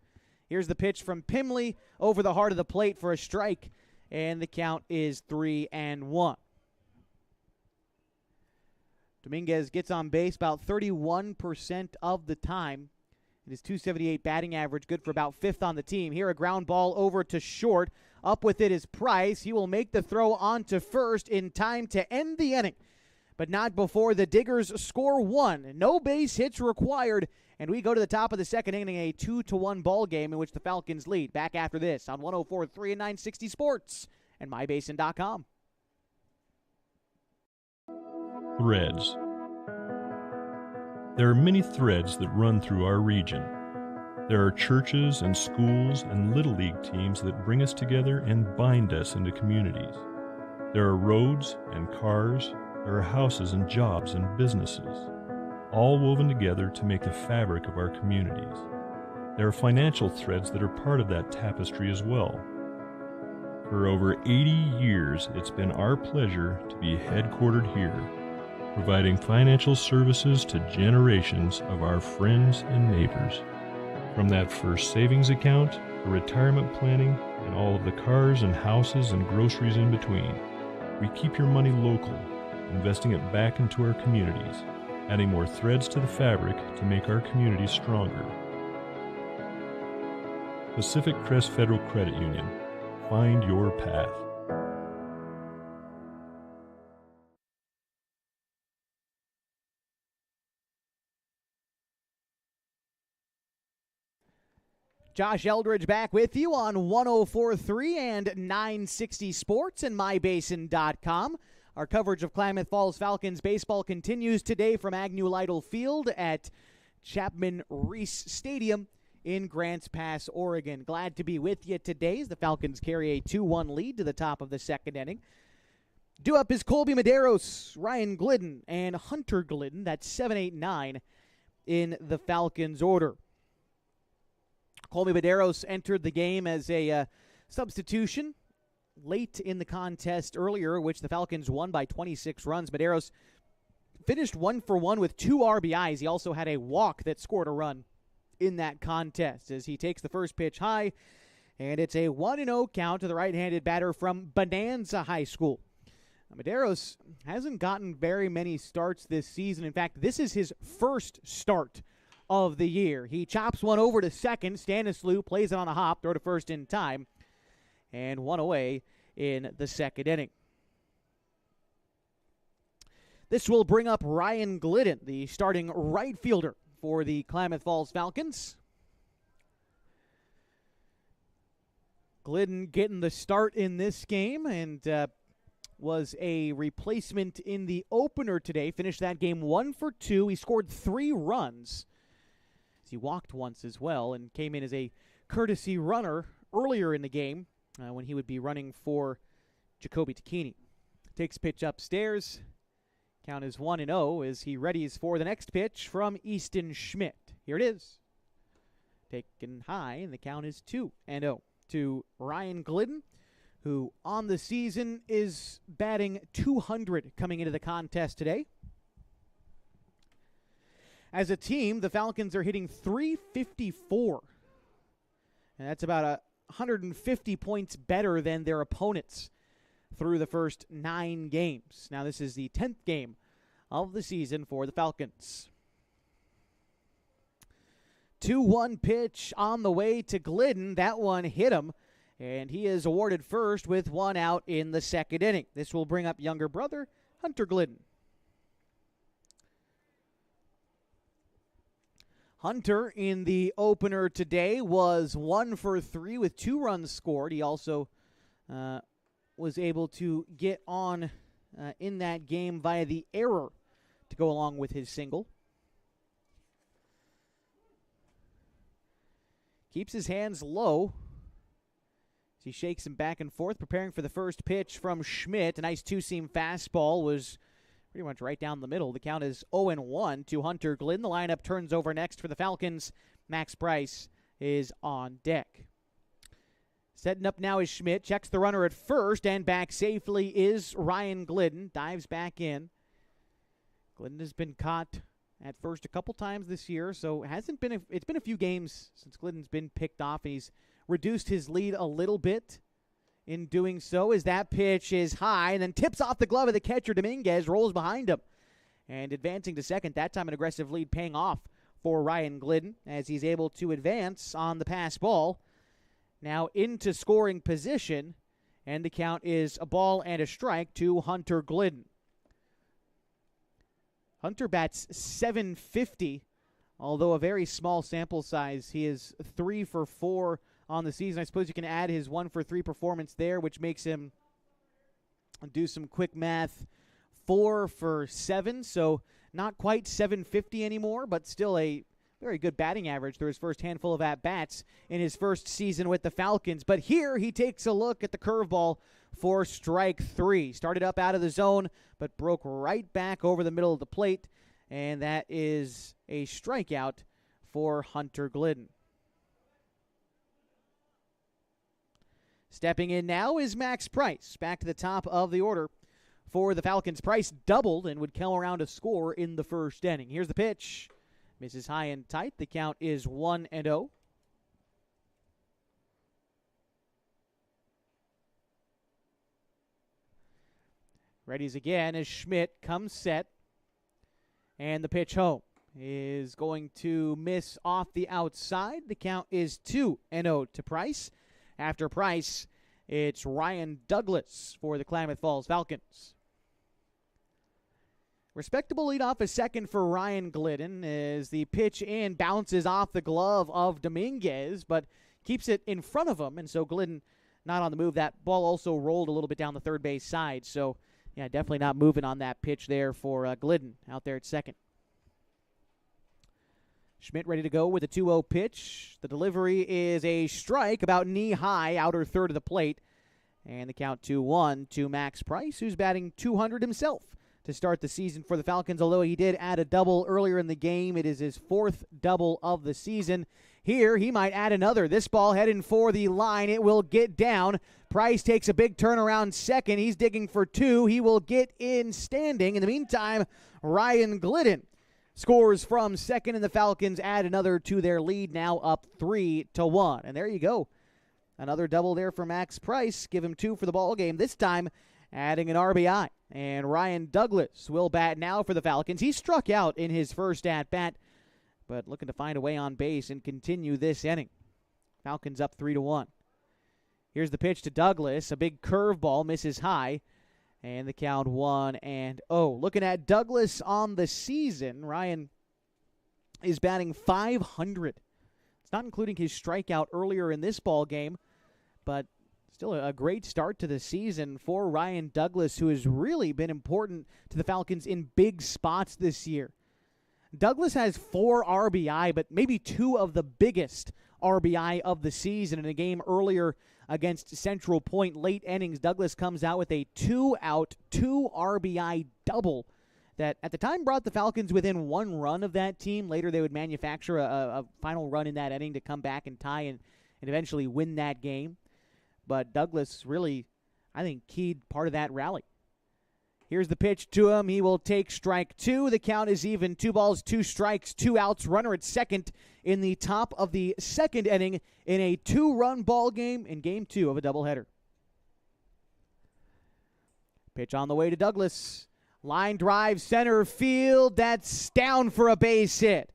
A: Here's the pitch from Pimley over the heart of the plate for a strike, and the count is 3-1. Dominguez gets on base about 31% of the time. It is .278 batting average, good for about 5th on the team. Here a ground ball over to short. Up with it is Price. He will make the throw on to first in time to end the inning, but not before the Diggers score 1. No base hits required, and we go to the top of the second inning, a 2-1 ball game in which the Falcons lead. Back after this on 104.3 and 960 Sports and MyBasin.com.
H: Threads. There are many threads that run through our region. There are churches and schools and Little League teams that bring us together and bind us into communities. There are roads and cars. There are houses and jobs and businesses, all woven together to make the fabric of our communities. There are financial threads that are part of that tapestry as well. For over 80 years, it's been our pleasure to be headquartered here. providing financial services to generations of our friends and neighbors. From that first savings account to retirement planning and all of the cars and houses and groceries in between, we keep your money local, investing it back into our communities, adding more threads to the fabric to make our communities stronger. Pacific Crest Federal Credit Union. Find your path.
A: Josh Eldridge back with you on 104.3 and 960 Sports and MyBasin.com. Our coverage of Klamath Falls Falcons baseball continues today from Agnew Lytle Field at Chapman Reese Stadium in Grants Pass, Oregon. Glad to be with you today as the Falcons carry a 2-1 lead to the top of the second inning. Due up is Colby Medeiros, Ryan Glidden, and Hunter Glidden. That's 7, 8, 9 in the Falcons order. Colby Medeiros entered the game as a substitution late in the contest earlier, which the Falcons won by 26 runs. Medeiros finished 1 for 1 with 2 RBIs. He also had a walk that scored a run in that contest as he takes the first pitch high, and it's a 1-0 count to the right-handed batter from Bonanza High School. Medeiros hasn't gotten very many starts this season. In fact, this is his first start of the year. He chops one over to second. Stanislaw plays it on a hop, throw to first in time, and one away in the second inning. This will bring up Ryan Glidden, the starting right fielder for the Klamath Falls Falcons. Glidden getting the start in this game and was a replacement in the opener today. Finished that game 1 for 2. He scored 3 runs. He walked once as well and came in as a courtesy runner earlier in the game when he would be running for Jacoby Tacchini. Takes pitch upstairs. Count is 1-0 as he readies for the next pitch from Easton Schmidt. Here it is. Taken high, and the count is 2-0 to Ryan Glidden, who on the season is batting .200 coming into the contest today. As a team, the Falcons are hitting .354, and that's about 150 points better than their opponents through the first 9 games. Now, this is the 10th game of the season for the Falcons. 2-1 pitch on the way to Glidden. That one hit him, and he is awarded first with 1 out in the second inning. This will bring up younger brother Hunter Glidden. Hunter in the opener today was 1 for 3 with 2 runs scored. He also was able to get on in that game via the error to go along with his single. Keeps his hands low as he shakes him back and forth, preparing for the first pitch from Schmidt. A nice 2-seam fastball was pretty much right down the middle. The count is 0-1 to Hunter Glidden. The lineup turns over next for the Falcons. Max Price is on deck. Setting up now is Schmidt. Checks the runner at first, and back safely is Ryan Glidden. Dives back in. Glidden has been caught at first a couple times this year, so it's been a few games since Glidden's been picked off. He's reduced his lead a little bit in doing so, as that pitch is high and then tips off the glove of the catcher. Dominguez rolls behind him and advancing to second. That time an aggressive lead paying off for Ryan Glidden as he's able to advance on the pass ball. Now into scoring position, and the count is a ball and a strike to Hunter Glidden. Hunter bats .750, although a very small sample size. He is 3 for 4 on the season. I suppose you can add his 1 for 3 performance there, which makes him, do some quick math, 4 for 7. So not quite .750 anymore, but still a very good batting average through his first handful of at-bats in his first season with the Falcons. But here he takes a look at the curveball for strike 3. Started up out of the zone, but broke right back over the middle of the plate, and that is a strikeout for Hunter Glidden. Stepping in now is Max Price, back to the top of the order for the Falcons. Price doubled and would come around to score in the first inning. Here's the pitch. Misses high and tight. The count is 1-0. Readies again as Schmidt comes set. And the pitch home is going to miss off the outside. The count is 2-0 to Price. After Price, it's Ryan Douglas for the Klamath Falls Falcons. Respectable leadoff is second for Ryan Glidden as the pitch in bounces off the glove of Dominguez, but keeps it in front of him, and so Glidden not on the move. That ball also rolled a little bit down the third base side, so yeah, definitely not moving on that pitch there for Glidden out there at second. Schmidt ready to go with a 2-0 pitch. The delivery is a strike about knee-high, outer third of the plate. And the count 2-1 to Max Price, who's batting .200 himself to start the season for the Falcons. Although he did add a double earlier in the game, it is his fourth double of the season. Here, he might add another. This ball heading for the line. It will get down. Price takes a big turnaround second. He's digging for two. He will get in standing. In the meantime, Ryan Glidden scores from second, and the Falcons add another to their lead, now up 3-1. And there you go. Another double there for Max Price. Give him two for the ball game. This time, adding an RBI. And Ryan Douglas will bat now for the Falcons. He struck out in his first at-bat, but looking to find a way on base and continue this inning. Falcons up 3-1. Here's the pitch to Douglas. A big curveball misses high. And the count 1-0. Looking at Douglas on the season, Ryan is batting .500. It's not including his strikeout earlier in this ball game, but still a great start to the season for Ryan Douglas, who has really been important to the Falcons in big spots this year. Douglas has 4 RBI, but maybe 2 of the biggest RBI of the season. In a game earlier against Central Point, late innings, Douglas comes out with a 2-out, 2 RBI double that at the time brought the Falcons within 1 run of that team. Later they would manufacture a final run in that inning to come back and tie and eventually win that game. But Douglas really, I think, keyed part of that rally. Here's the pitch to him. He will take strike 2. The count is even. 2 balls, 2 strikes, 2 outs. Runner at second in the top of the second inning in a 2-run ball game in game 2 of a doubleheader. Pitch on the way to Douglas. Line drive, center field. That's down for a base hit.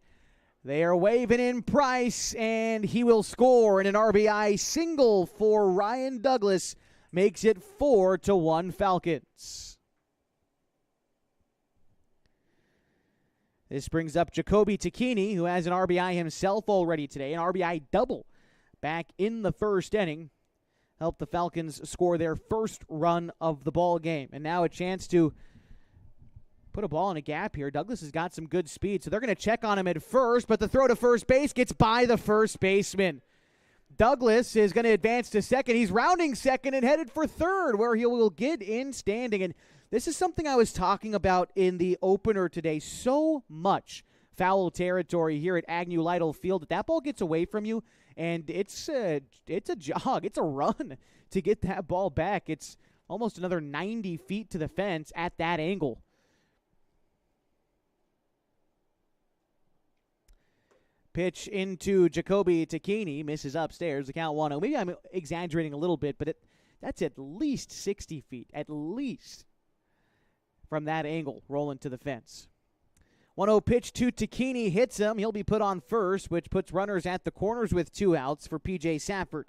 A: They are waving in Price, and he will score in an RBI single for Ryan Douglas. Makes it 4-1 Falcons. This brings up Jacoby Takini, who has an RBI himself already today, an RBI double back in the first inning. Helped the Falcons score their first run of the ball game. And now a chance to put a ball in a gap here. Douglas has got some good speed, so they're going to check on him at first, but the throw to first base gets by the first baseman. Douglas is going to advance to second. He's rounding second and headed for third, where he will get in standing. And this is something I was talking about in the opener today. So much foul territory here at Agnew Lytle Field that ball gets away from you, and it's a jog. It's a run to get that ball back. It's almost another 90 feet to the fence at that angle. Pitch into Jacoby Takini, misses upstairs. The count 1-0. Maybe I'm exaggerating a little bit, but that's at least 60 feet, at least, from that angle, rolling to the fence. 1-0 pitch to Takini, hits him. He'll be put on first, which puts runners at the corners with 2 outs for P.J. Safford.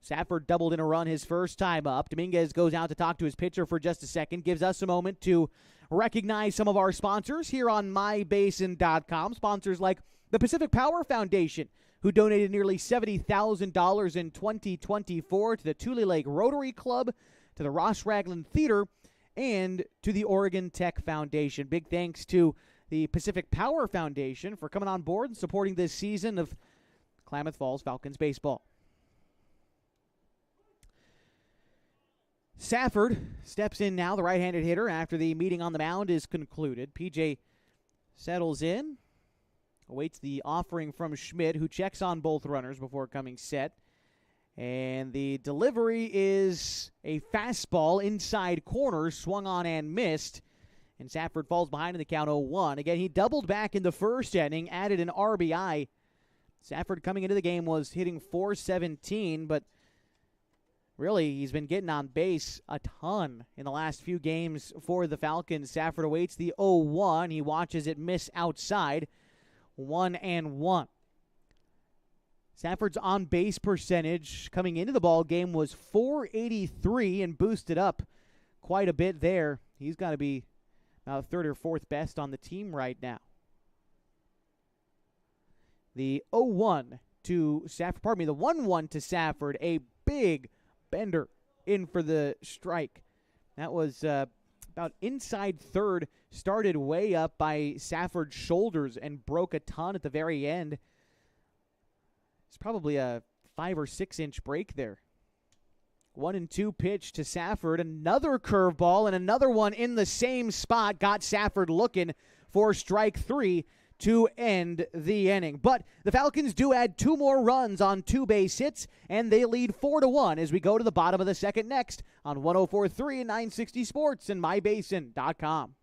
A: Safford doubled in a run his first time up. Dominguez goes out to talk to his pitcher for just a second, gives us a moment to recognize some of our sponsors here on mybasin.com. Sponsors like the Pacific Power Foundation, who donated nearly $70,000 in 2024 to the Tule Lake Rotary Club, to the Ross Ragland Theater, and to the Oregon Tech Foundation. Big thanks to the Pacific Power Foundation for coming on board and supporting this season of Klamath Falls Falcons baseball. Safford steps in now, the right-handed hitter, after the meeting on the mound is concluded. PJ settles in, awaits the offering from Schmidt, who checks on both runners before coming set. And the delivery is a fastball inside corner, swung on and missed. And Safford falls behind in the count 0-1. Again, he doubled back in the first inning, added an RBI. Safford coming into the game was hitting .417, but really he's been getting on base a ton in the last few games for the Falcons. Safford awaits the 0-1. He watches it miss outside. 1-1. Safford's on-base percentage coming into the ball game was .483 and boosted up quite a bit there. He's got to be about third or fourth best on the team right now. The 0-1 to Safford, pardon me, the 1-1 to Safford, a big bender in for the strike. That was about inside third, started way up by Safford's shoulders and broke a ton at the very end. It's probably a 5 or 6 inch break there. 1-2 pitch to Safford. Another curveball and another one in the same spot. Got Safford looking for strike 3 to end the inning. But the Falcons do add 2 more runs on 2 base hits, and they lead 4-1 as we go to the bottom of the second next on 104.3 and 960 Sports and MyBasin.com.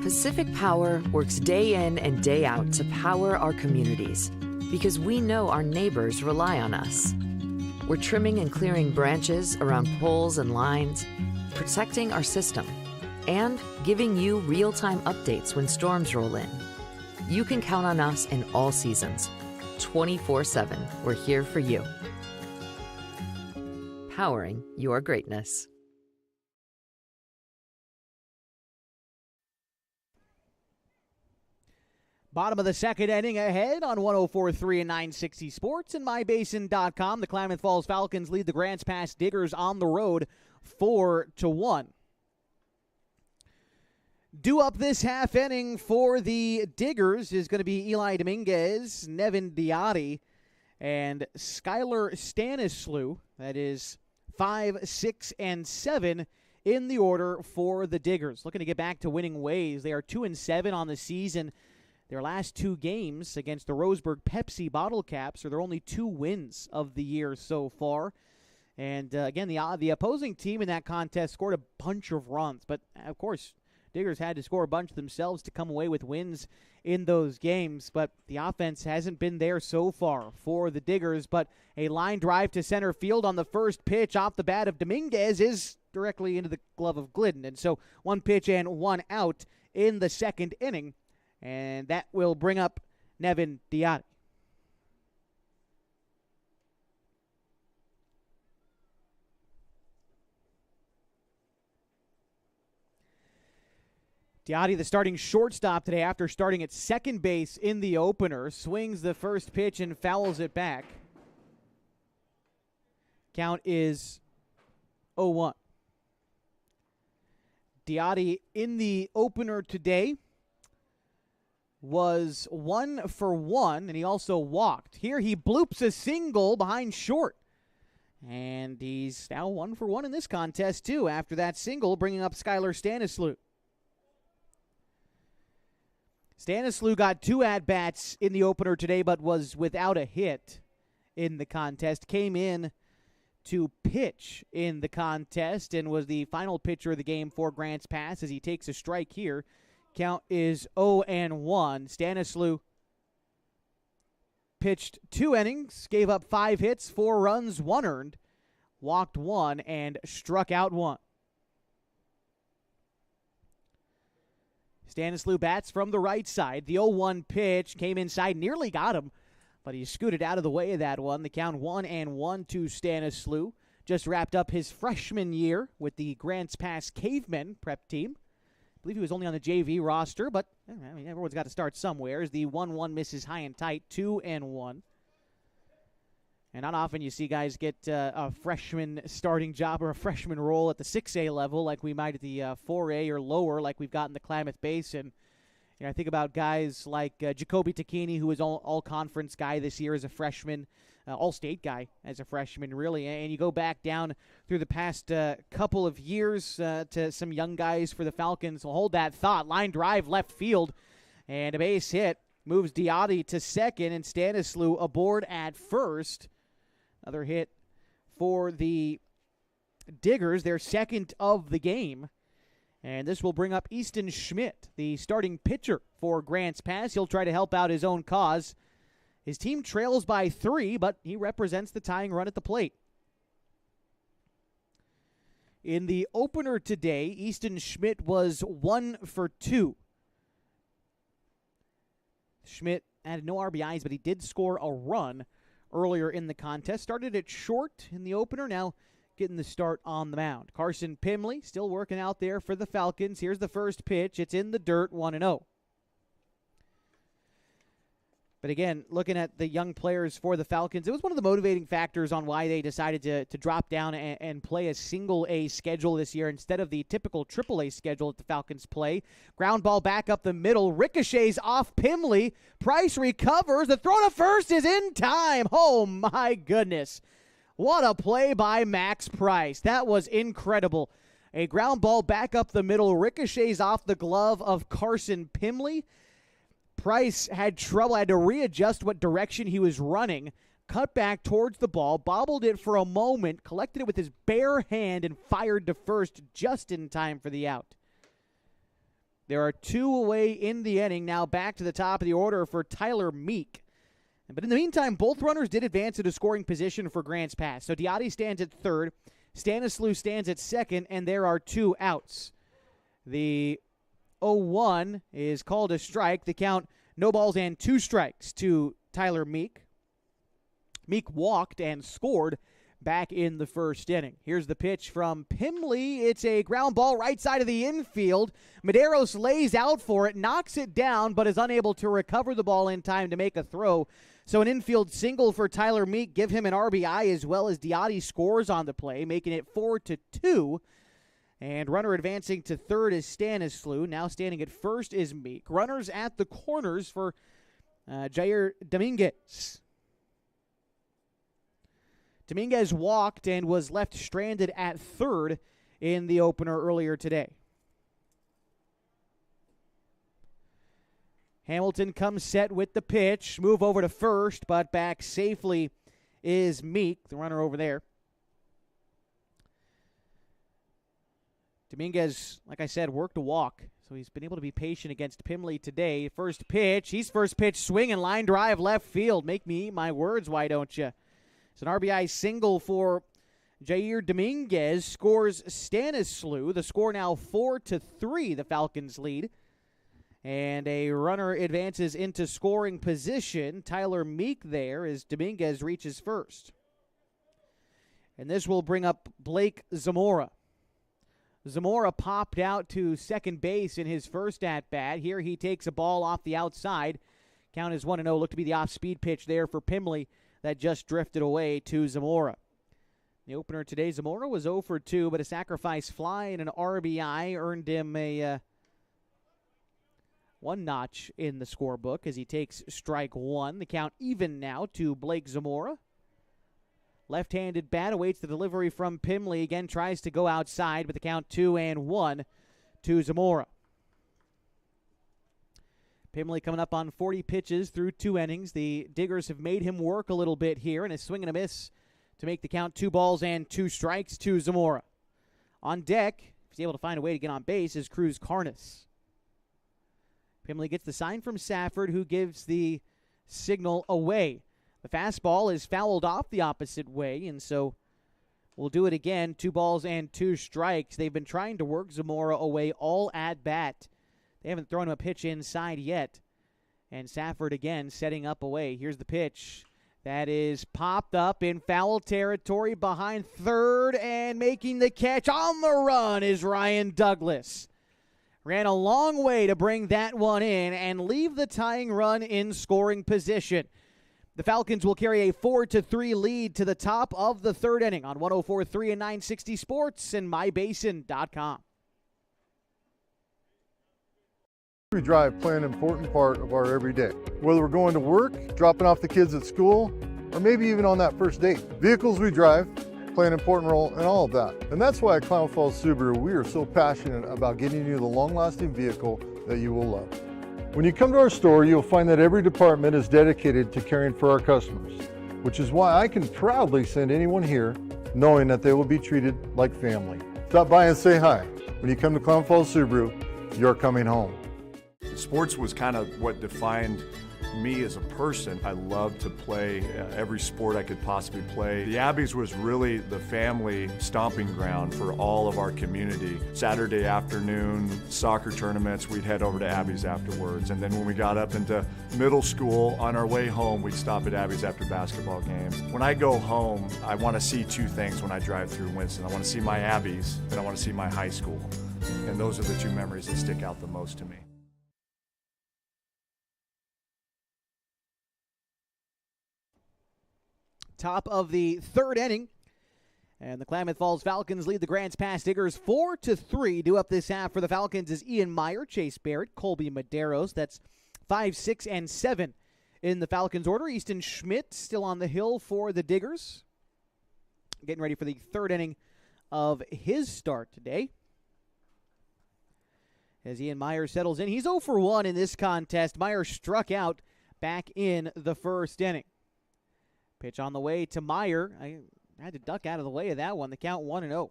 B: Pacific Power works day in and day out to power our communities because we know our neighbors rely on us. We're trimming and clearing branches around poles and lines, protecting our system, and giving you real-time updates when storms roll in. You can count on us in all seasons. 24/7, we're here for you. Powering your greatness.
A: Bottom of the second inning ahead on 104.3 and 960 Sports and MyBasin.com. The Klamath Falls Falcons lead the Grants Pass Diggers on the road 4-1. Due up this half inning for the Diggers is going to be Eli Dominguez, Nevin Diotti, and Skylar Stanislew. That is 5, 6, and 7 in the order for the Diggers. Looking to get back to winning ways. They are 2-7 on the season. Their last 2 games against the Roseburg Pepsi Bottle Caps are their only 2 wins of the year so far. And again, the opposing team in that contest scored a bunch of runs. But, of course, Diggers had to score a bunch themselves to come away with wins in those games. But the offense hasn't been there so far for the Diggers. But a line drive to center field on the first pitch off the bat of Dominguez is directly into the glove of Glidden. And so 1 pitch and 1 out in the second inning. And that will bring up Nevin Diotti. Diotti, the starting shortstop today after starting at second base in the opener, swings the first pitch and fouls it back. Count is 0-1. Diotti in the opener today was 1 for 1, and he also walked. Here he bloops a single behind short. And he's now 1 for 1 in this contest, too, after that single, bringing up Skylar Stanislew. Stanislew got 2 at-bats in the opener today, but was without a hit in the contest. Came in to pitch in the contest and was the final pitcher of the game for Grants Pass as he takes a strike here. Count is 0-1. Stanislew pitched 2 innings, gave up 5 hits, 4 runs, 1 earned, walked 1, and struck out 1. Stanislew bats from the right side. The 0-1 pitch came inside, nearly got him, but he scooted out of the way of that one. The count 1-1 to Stanislew. Just wrapped up his freshman year with the Grants Pass Cavemen prep team. believe he was only on the JV roster, but I mean, everyone's got to start somewhere. As the 1-1 misses high and tight, 2-1. And not often you see guys get a freshman starting job or a freshman role at the 6A level like we might at the 4A or lower like we've got in the Klamath Basin. I think about guys like Jacoby Takini, who was all-conference guy this year as a freshman, all-state guy as a freshman, really. And you go back down through the past couple of years to some young guys for the Falcons. So hold that thought. Line drive left field, and a base hit moves Diotti to second, and Stanislaw aboard at first. Another hit for the Diggers, their second of the game. And this will bring up Easton Schmidt, the starting pitcher for Grants Pass. He'll try to help out his own cause. His team trails by 3, but he represents the tying run at the plate. In the opener today, Easton Schmidt was 1 for 2. Schmidt had no RBIs, but he did score a run earlier in the contest. Started it short in the opener, now getting the start on the mound. Carson Pimley still working out there for the Falcons. Here's the first pitch. It's in the dirt, 1-0. But again, looking at the young players for the Falcons, it was one of the motivating factors on why they decided to drop down and play a single-A schedule this year instead of the typical triple-A schedule that the Falcons play. Ground ball back up the middle, ricochets off Pimley. Price recovers. The throw to first is in time. Oh, my goodness. What a play by Max Price. That was incredible. A ground ball back up the middle, ricochets off the glove of Carson Pimley. Price had trouble, had to readjust what direction he was running, cut back towards the ball, bobbled it for a moment, collected it with his bare hand, and fired to first just in time for the out. There are 2 away in the inning. Now back to the top of the order for Tyler Meek. But in the meantime, both runners did advance into scoring position for Grants Pass. So Diotti stands at third, Stanislaw stands at second, and there are 2 outs. The 0-1 is called a strike. The count, no balls and 2 strikes to Tyler Meek. Meek walked and scored back in the first inning. Here's the pitch from Pimley. It's a ground ball right side of the infield. Medeiros lays out for it, knocks it down, but is unable to recover the ball in time to make a throw. So an infield single for Tyler Meek, give him an RBI as well as Diotti scores on the play, making it 4-2. And runner advancing to third is Stanislaw. Now standing at first is Meek. Runners at the corners for Jair Dominguez. Dominguez walked and was left stranded at third in the opener earlier today. Hamilton comes set with the pitch. Move over to first, but back safely is Meek, the runner over there. Dominguez, like I said, worked a walk, so he's been able to be patient against Pimley today. First pitch, he's first pitch swinging, line drive left field. Make me eat my words, why don't you? It's an RBI single for Jair Dominguez, scores Stanislaw. The score now 4-3, the Falcons lead. And a runner advances into scoring position. Tyler Meek there as Dominguez reaches first. And this will bring up Blake Zamora. Zamora popped out to second base in his first at-bat. Here he takes a ball off the outside. Count is 1-0. Looked to be the off-speed pitch there for Pimley that just drifted away to Zamora. The opener today, Zamora was 0 for 2, but a sacrifice fly and an RBI earned him a one notch in the scorebook as he takes strike 1. The count even now to Blake Zamora. Left-handed bat awaits the delivery from Pimley. Again, tries to go outside, but the count 2-1 to Zamora. Pimley coming up on 40 pitches through 2 innings. The Diggers have made him work a little bit here, and a swing and a miss to make the count 2 balls and 2 strikes to Zamora. On deck, if he's able to find a way to get on base, is Cruz Carnes. Pimley gets the sign from Safford, who gives the signal away. The fastball is fouled off the opposite way, and so we'll do it again. 2 balls and 2 strikes. They've been trying to work Zamora away all at bat. They haven't thrown him a pitch inside yet. And Safford again setting up away. Here's the pitch. That is popped up in foul territory behind third, and making the catch on the run is Ryan Douglas. ran a long way to bring that one in and leave the tying run in scoring position. The Falcons will carry a 4-3 lead to the top of the third inning on 104.3 and 960 Sports and mybasin.com.
C: We drive play an important part of our everyday. Whether we're going to work, dropping off the kids at school, or maybe even on that first date. Vehicles we drive play an important role in all of that. And that's why at Klamath Falls Subaru, we are so passionate about getting you the long-lasting vehicle that you will love. When you come to our store, you'll find that every department is dedicated to caring for our customers, which is why I can proudly send anyone here knowing that they will be treated like family. Stop by and say hi. When you come to Klamath Falls Subaru, you're coming home.
D: Sports was kind of what defined me as a person. I loved to play every sport I could possibly play. The Abbeys was really the family stomping ground for all of our community. Saturday afternoon soccer tournaments, we'd head over to Abbeys afterwards. And then when we got up into middle school, on our way home, we'd stop at Abbeys after basketball games. When I go home, I want to see two things when I drive through Winston. I want to see my Abbeys, and I want to see my high school. And those are the two memories that stick out the most to me.
A: Top of the third inning, and the Klamath Falls Falcons lead the Grants Pass Diggers 4-3. Due up this half for the Falcons is Ian Meyer, Chase Barrett, Colby Medeiros. That's 5, 6, and 7 in the Falcons order. Easton Schmidt still on the hill for the Diggers, getting ready for the third inning of his start today. As Ian Meyer settles in, he's 0 for 1 in this contest. Meyer struck out back in the first inning. Pitch on the way to Meyer. I had to duck out of the way of that one. The count 1-0.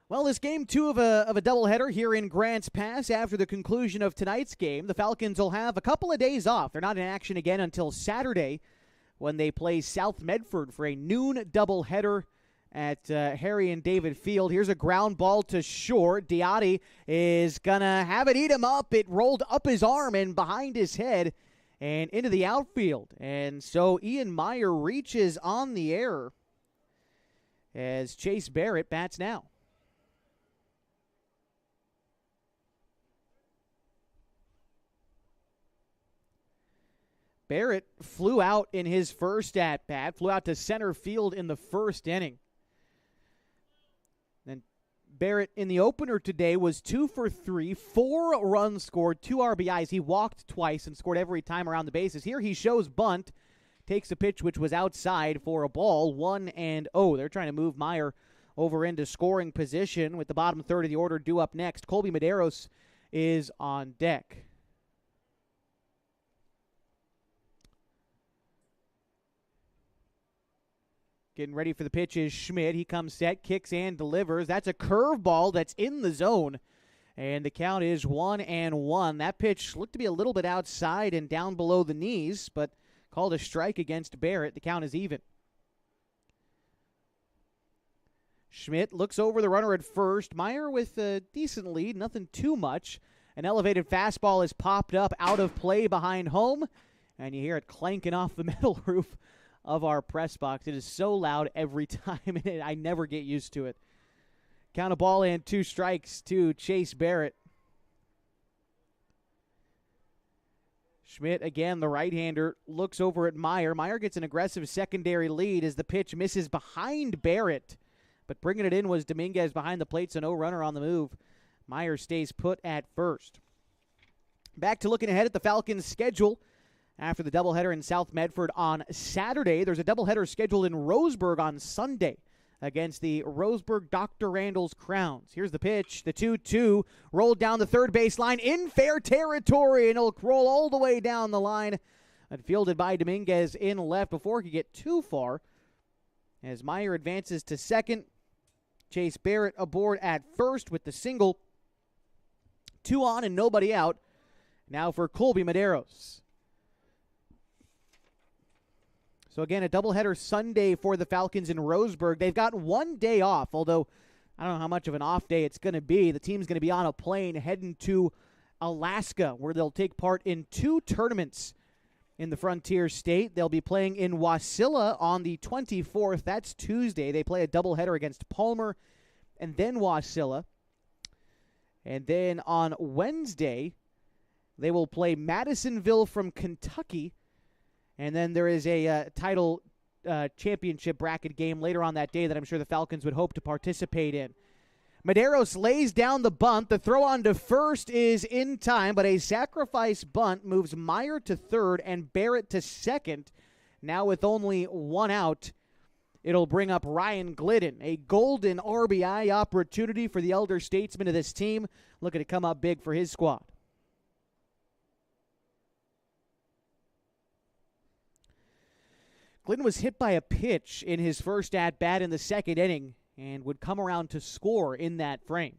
A: Well, this game 2 of a doubleheader here in Grants Pass. After the conclusion of tonight's game, the Falcons will have a couple of days off. They're not in action again until Saturday when they play South Medford for a noon doubleheader at Harry and David Field. Here's a ground ball to short. Diotti is going to have it eat him up. It rolled up his arm and behind his head and into the outfield. And so Ian Meyer reaches on the error as Chase Barrett bats now. Barrett flew out in his first at-bat, flew out to center field in the first inning. Then Barrett in the opener today was 2 for 3, 4 runs scored, 2 RBIs. He walked twice and scored every time around the bases. Here he shows bunt, takes a pitch which was outside for a ball, 1-0. They're trying to move Meyer over into scoring position with the bottom third of the order due up next. Colby Medeiros is on deck. Getting ready for the pitch is Schmidt. He comes set, kicks and delivers. That's a curveball that's in the zone. And the count is 1-1. That pitch looked to be a little bit outside and down below the knees, but called a strike against Barrett. The count is even. Schmidt looks over the runner at first. Meyer with a decent lead, nothing too much. An elevated fastball is popped up out of play behind home, and you hear it clanking off the metal roof of our press box. It is so loud every time, and I never get used to it. Count a ball and 2 strikes to Chase Barrett. Schmidt, again, the right-hander, looks over at Meyer. Meyer gets an aggressive secondary lead as the pitch misses behind Barrett. But bringing it in was Dominguez behind the plate, so no runner on the move. Meyer stays put at first. Back to looking ahead at the Falcons' schedule. After the doubleheader in South Medford on Saturday, there's a doubleheader scheduled in Roseburg on Sunday against the Roseburg Dr. Randall's Crowns. Here's the pitch, the 2-2, rolled down the third baseline in fair territory, and it'll roll all the way down the line and fielded by Dominguez in left before he could get too far. As Meyer advances to second, Chase Barrett aboard at first with the single. 2 on and nobody out. Now for Colby Medeiros. So again, a doubleheader Sunday for the Falcons in Roseburg. They've got 1 day off, although I don't know how much of an off day it's going to be. The team's going to be on a plane heading to Alaska, where they'll take part in 2 tournaments in the Frontier State. They'll be playing in Wasilla on the 24th. That's Tuesday. They play a doubleheader against Palmer and then Wasilla. And then on Wednesday, they will play Madisonville from Kentucky. And then there is a title championship bracket game later on that day that I'm sure the Falcons would hope to participate in. Medeiros lays down the bunt. The throw on to first is in time, but a sacrifice bunt moves Meyer to third and Barrett to second. Now with only one out, it'll bring up Ryan Glidden, a golden RBI opportunity for the elder statesman of this team, looking to come up big for his squad. Glidden was hit by a pitch in his first at-bat in the second inning and would come around to score in that frame.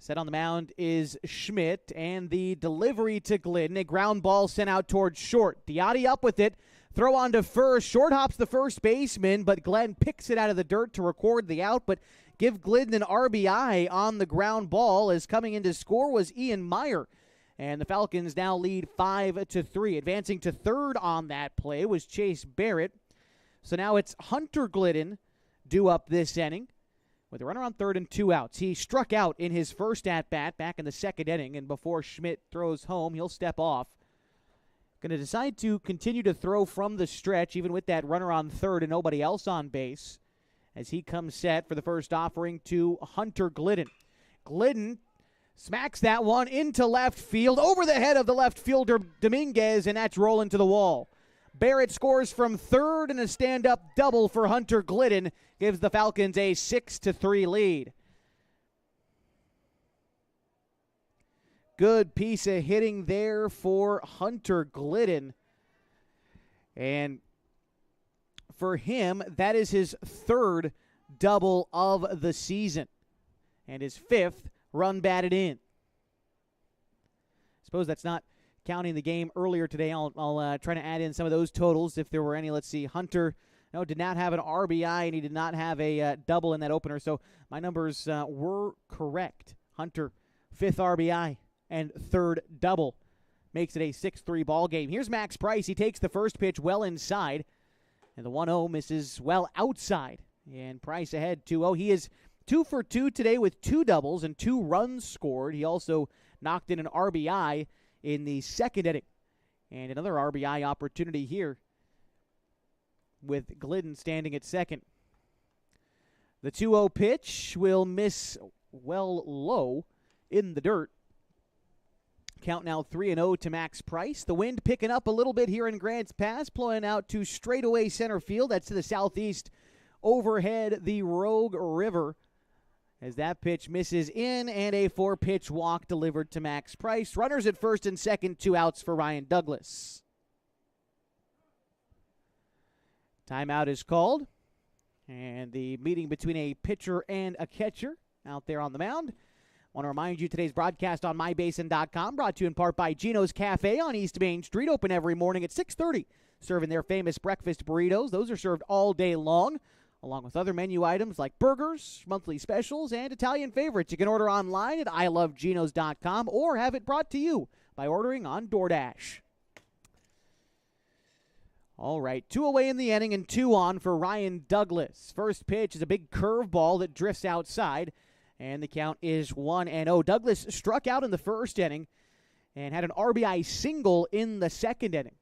A: Set on the mound is Schmidt, and the delivery to Glidden, a ground ball sent out towards short. Diotti up with it, throw on to first, short hops the first baseman, but Glenn picks it out of the dirt to record the out, but give Glidden an RBI on the ground ball, as coming in to score was Ian Meyer. And the Falcons now lead 5-3. Advancing to third on that play was Chase Barrett. So now it's Hunter Glidden due up this inning with a runner on third and 2 outs. He struck out in his first at-bat back in the second inning, and before Schmidt throws home, he'll step off. Going to decide to continue to throw from the stretch, even with that runner on third and nobody else on base, as he comes set for the first offering to Hunter Glidden. Glidden smacks that one into left field, over the head of the left fielder Dominguez, and that's rolling to the wall. Barrett scores from third, and a stand-up double for Hunter Glidden gives the Falcons a 6-3 lead. Good piece of hitting there for Hunter Glidden. And for him, that is his third double of the season and his fifth run batted in. I suppose that's not counting the game earlier today. I'll try to add in some of those totals if there were any. Let's see. Hunter did not have an RBI, and he did not have a double in that opener. So my numbers were correct. Hunter, fifth RBI and third double. Makes it a 6-3 ball game. Here's Max Price. He takes the first pitch well inside, and the 1-0 misses well outside. And Price ahead 2-0. He is 2 for 2 today with 2 doubles and 2 runs scored. He also knocked in an RBI in the second inning. And another RBI opportunity here with Glidden standing at second. The 2-0 pitch will miss well low in the dirt. Count now 3-0 to Max Price. The wind picking up a little bit here in Grants Pass, blowing out to straightaway center field. That's to the southeast overhead the Rogue River, as that pitch misses in, and a 4-pitch walk delivered to Max Price. Runners at first and second, 2 outs for Ryan Douglas. Timeout is called, and the meeting between a pitcher and a catcher out there on the mound. I want to remind you today's broadcast on mybasin.com, brought to you in part by Gino's Cafe on East Main Street, open every morning at 6:30, serving their famous breakfast burritos. Those are served all day long, along with other menu items like burgers, monthly specials, and Italian favorites. You can order online at ilovegenos.com or have it brought to you by ordering on DoorDash. All right, 2 away in the inning and 2 on for Ryan Douglas. First pitch is a big curveball that drifts outside, and the count is 1-0. Douglas struck out in the first inning and had an RBI single in the second inning.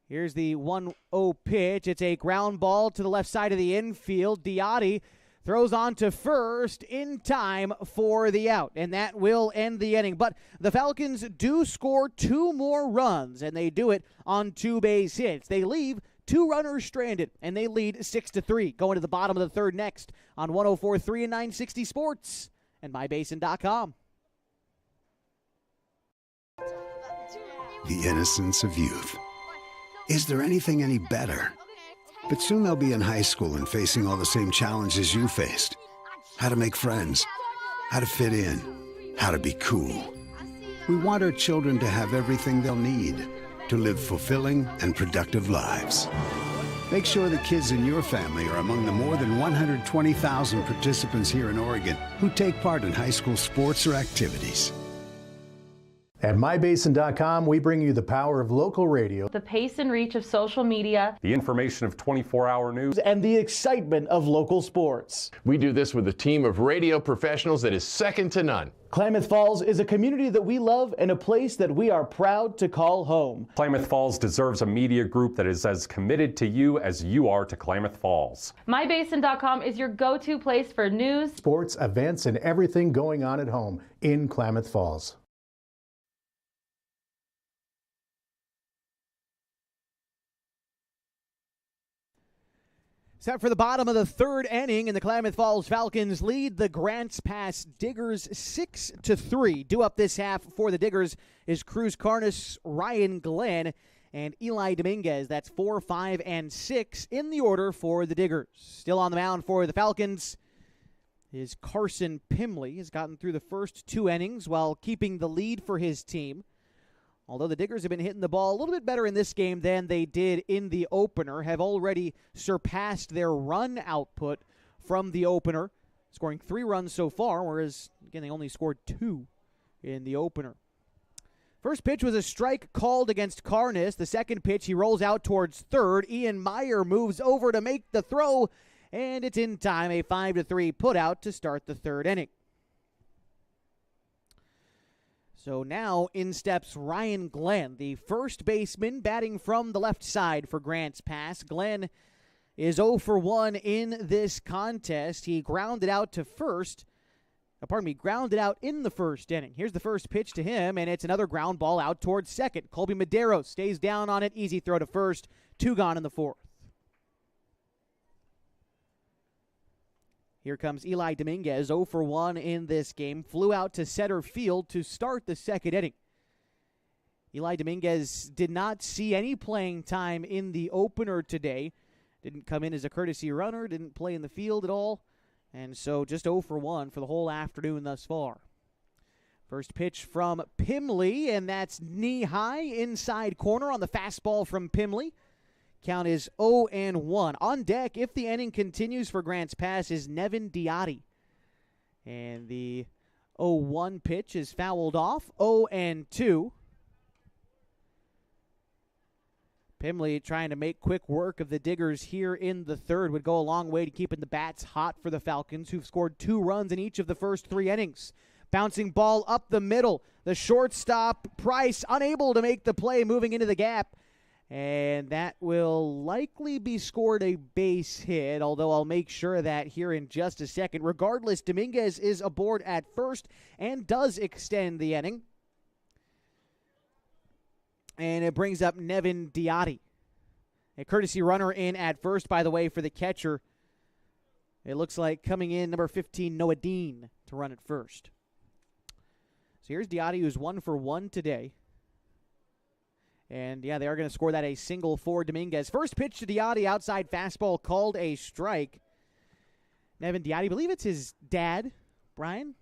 A: Here's the 1-0 pitch. It's a ground ball to the left side of the infield. Diotti throws on to first in time for the out, and that will end the inning. But the Falcons do score 2 more runs, and they do it on 2 base hits. They leave 2 runners stranded, and they lead 6-3. Going to the bottom of the third next on 104.3 and 960 Sports and mybasin.com.
I: The innocence of youth. Is there anything any better? But soon they'll be in high school and facing all the same challenges you faced. How to make friends, how to fit in, how to be cool. We want our children to have everything they'll need to live fulfilling and productive lives. Make sure the kids in your family are among the more than 120,000 participants here in Oregon who take part in high school sports or activities.
J: At mybasin.com, we bring you the power of local radio,
K: The pace and reach of social media,
L: The information of 24-hour news,
A: and the excitement of local sports.
M: We do this with a team of radio professionals that is second to none.
A: Klamath Falls is a community that we love and a place that we are proud to call home.
L: Klamath Falls deserves a media group that is as committed to you as you are to Klamath Falls.
K: mybasin.com is your go-to place for news,
J: sports, events, and everything going on at home in Klamath Falls.
A: Set for the bottom of the third inning, and the Klamath Falls Falcons lead the Grants Pass Diggers 6-3. Due up this half for the Diggers is Cruz Carnes, Ryan Glenn, and Eli Dominguez. That's 4, 5, and 6 in the order for the Diggers. Still on the mound for the Falcons is Carson Pimley. Has gotten through the first 2 innings while keeping the lead for his team. Although the Diggers have been hitting the ball a little bit better in this game than they did in the opener, have already surpassed their run output from the opener, scoring 3 runs so far, whereas, again, they only scored 2 in the opener. First pitch was a strike called against Carnes. The second pitch, he rolls out towards third. Ian Meyer moves over to make the throw, and it's in time, a 5-3 putout to start the third inning. So now in steps Ryan Glenn, the first baseman, batting from the left side for Grants Pass. Glenn is 0 for 1 in this contest. He grounded out in the first inning. Here's the first pitch to him, and it's another ground ball out towards second. Colby Madero stays down on it. Easy throw to first. 2 gone in the fourth. Here comes Eli Dominguez, 0 for 1 in this game. Flew out to center field to start the second inning. Eli Dominguez did not see any playing time in the opener today. Didn't come in as a courtesy runner, didn't play in the field at all. And so just 0 for 1 for the whole afternoon thus far. First pitch from Pimley, and that's knee-high inside corner on the fastball from Pimley. Count is 0-1. On deck, if the inning continues for Grants Pass, is Nevin Diotti. And the 0-1 pitch is fouled off. 0-2. Pimley trying to make quick work of the Diggers here in the third would go a long way to keeping the bats hot for the Falcons, who've scored 2 runs in each of the first 3 innings. Bouncing ball up the middle. The shortstop, Price, unable to make the play, moving into the gap. And that will likely be scored a base hit, although I'll make sure of that here in just a second. Regardless, Dominguez is aboard at first and does extend the inning. And it brings up Nevin Diotti. A courtesy runner in at first, by the way, for the catcher. It looks like coming in number 15, Noah Dean, to run at first. So here's Diotti, who's 1 for 1 today. And, yeah, they are going to score that a single for Dominguez. First pitch to Diotti, outside fastball, called a strike. Nevin Diotti, I believe it's his dad, Brian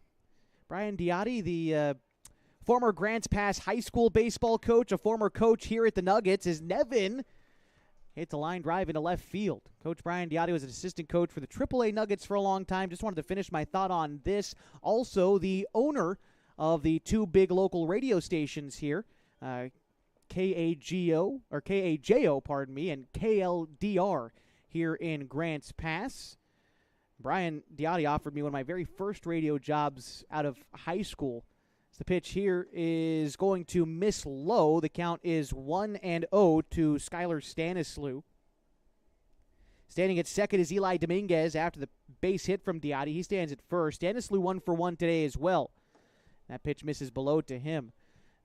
A: Diotti, the former Grants Pass high school baseball coach, a former coach here at the Nuggets, is Nevin. Hits a line drive into left field. Coach Brian Diotti was an assistant coach for the AAA Nuggets for a long time. Just wanted to finish my thought on this. Also, the owner of the 2 big local radio stations here, KAJO, and KLDR here in Grants Pass. Brian Diotti offered me one of my very first radio jobs out of high school. The pitch here is going to miss low. The count is 1-0 to Skylar Stanislew. Standing at second is Eli Dominguez after the base hit from Diotti. He stands at first. Stanislew 1 for 1 today as well. That pitch misses below to him.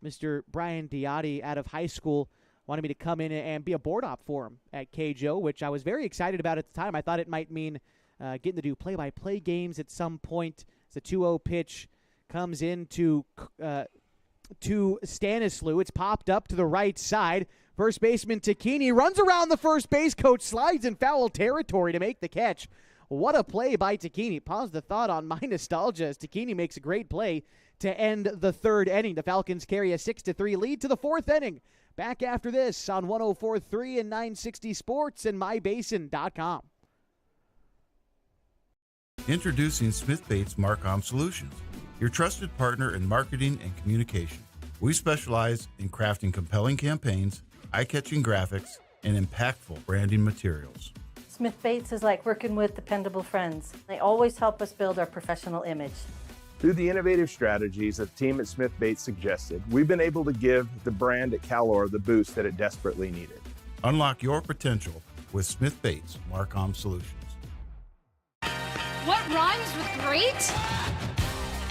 A: Mr. Brian Diotti out of high school wanted me to come in and be a board op for him at KJO, which I was very excited about at the time. I thought it might mean getting to do play-by-play games at some point. It's a 2-0 pitch. Comes in to Stanislew. It's popped up to the right side. First baseman Takini runs around the first base coach, slides in foul territory to make the catch. What a play by Takini. Pause the thought on my nostalgia as Takini makes a great play to end the third inning. The Falcons carry a 6-3 lead to the fourth inning. Back after this on 104.3 and 960 Sports and mybasin.com.
N: Introducing Smith Bates Marcom Solutions, your trusted partner in marketing and communication. We specialize in crafting compelling campaigns, eye-catching graphics, and impactful branding materials.
O: Smith Bates is like working with dependable friends. They always help us build our professional image.
P: Through the innovative strategies that the team at Smith Bates suggested, we've been able to give the brand at Calor the boost that it desperately needed.
N: Unlock your potential with Smith Bates Marcom Solutions.
Q: What rhymes with great?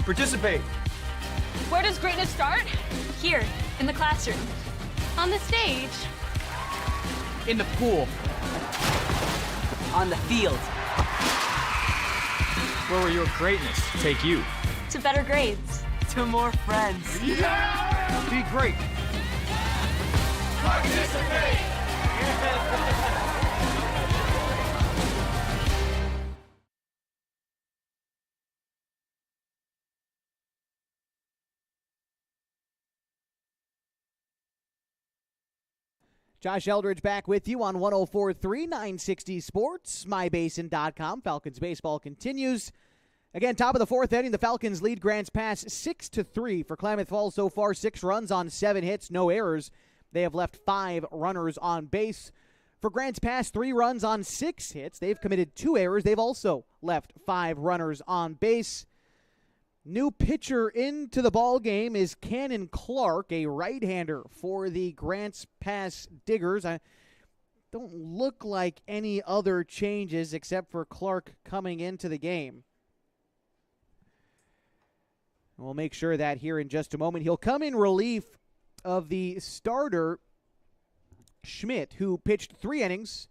R: Participate.
Q: Where does greatness start? Here, in the classroom. On the stage.
R: In the pool. On the field. Where will your greatness take you?
Q: To better grades.
R: To more friends. Yeah! Be great.
F: Participate.
A: Josh Eldridge back with you on 104.3 960 Sports, mybasin.com. Falcons baseball continues. Again, top of the fourth inning, the Falcons lead Grants Pass 6-3 for Klamath Falls so far. 6 runs on 7 hits, no errors. They have left 5 runners on base. For Grants Pass, 3 runs on 6 hits. They've committed 2 errors. They've also left 5 runners on base. New pitcher into the ball game is Cannon Clark, a right-hander for the Grants Pass Diggers. I don't look like any other changes except for Clark coming into the game. We'll make sure that here in just a moment. He'll come in relief of the starter, Schmidt, who pitched 3 innings,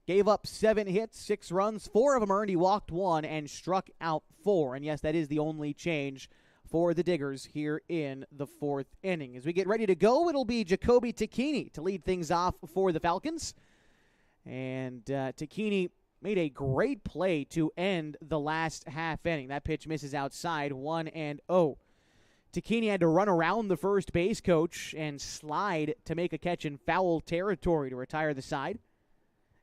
A: gave up 7 hits, 6 runs, 4 of them earned. He walked 1 and struck out 4. And yes, that is the only change for the Diggers here in the 4th inning. As we get ready to go, it'll be Jacoby Tacchini to lead things off for the Falcons. And Tacchini made a great play to end the last half inning. That pitch misses outside, 1-0. Tacchini had to run around the first base coach and slide to make a catch in foul territory to retire the side.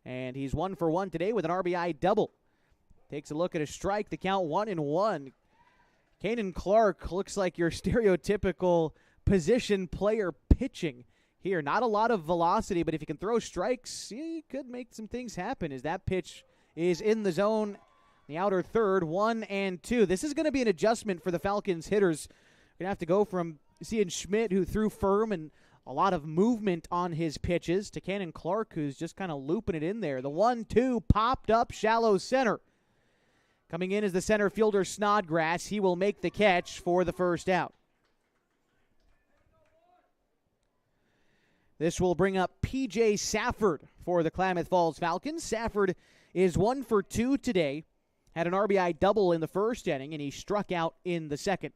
A: And he's 1 for 1 today with an RBI double. Takes a look at a strike. The count 1-1. Cannon Clark looks like your stereotypical position player pitching here. Not a lot of velocity, but if you can throw strikes, you could make some things happen as that pitch is in the zone. The outer third, 1-2. This is going to be an adjustment for the Falcons hitters. Going to have to go from seeing Schmidt, who threw firm and a lot of movement on his pitches, to Cannon Clark, who's just kind of looping it in there. The 1-2 popped up shallow center. Coming in is the center fielder, Snodgrass. He will make the catch for the first out. This will bring up P.J. Safford for the Klamath Falls Falcons. Safford is 1 for 2 today. Had an RBI double in the first inning, and he struck out in the second.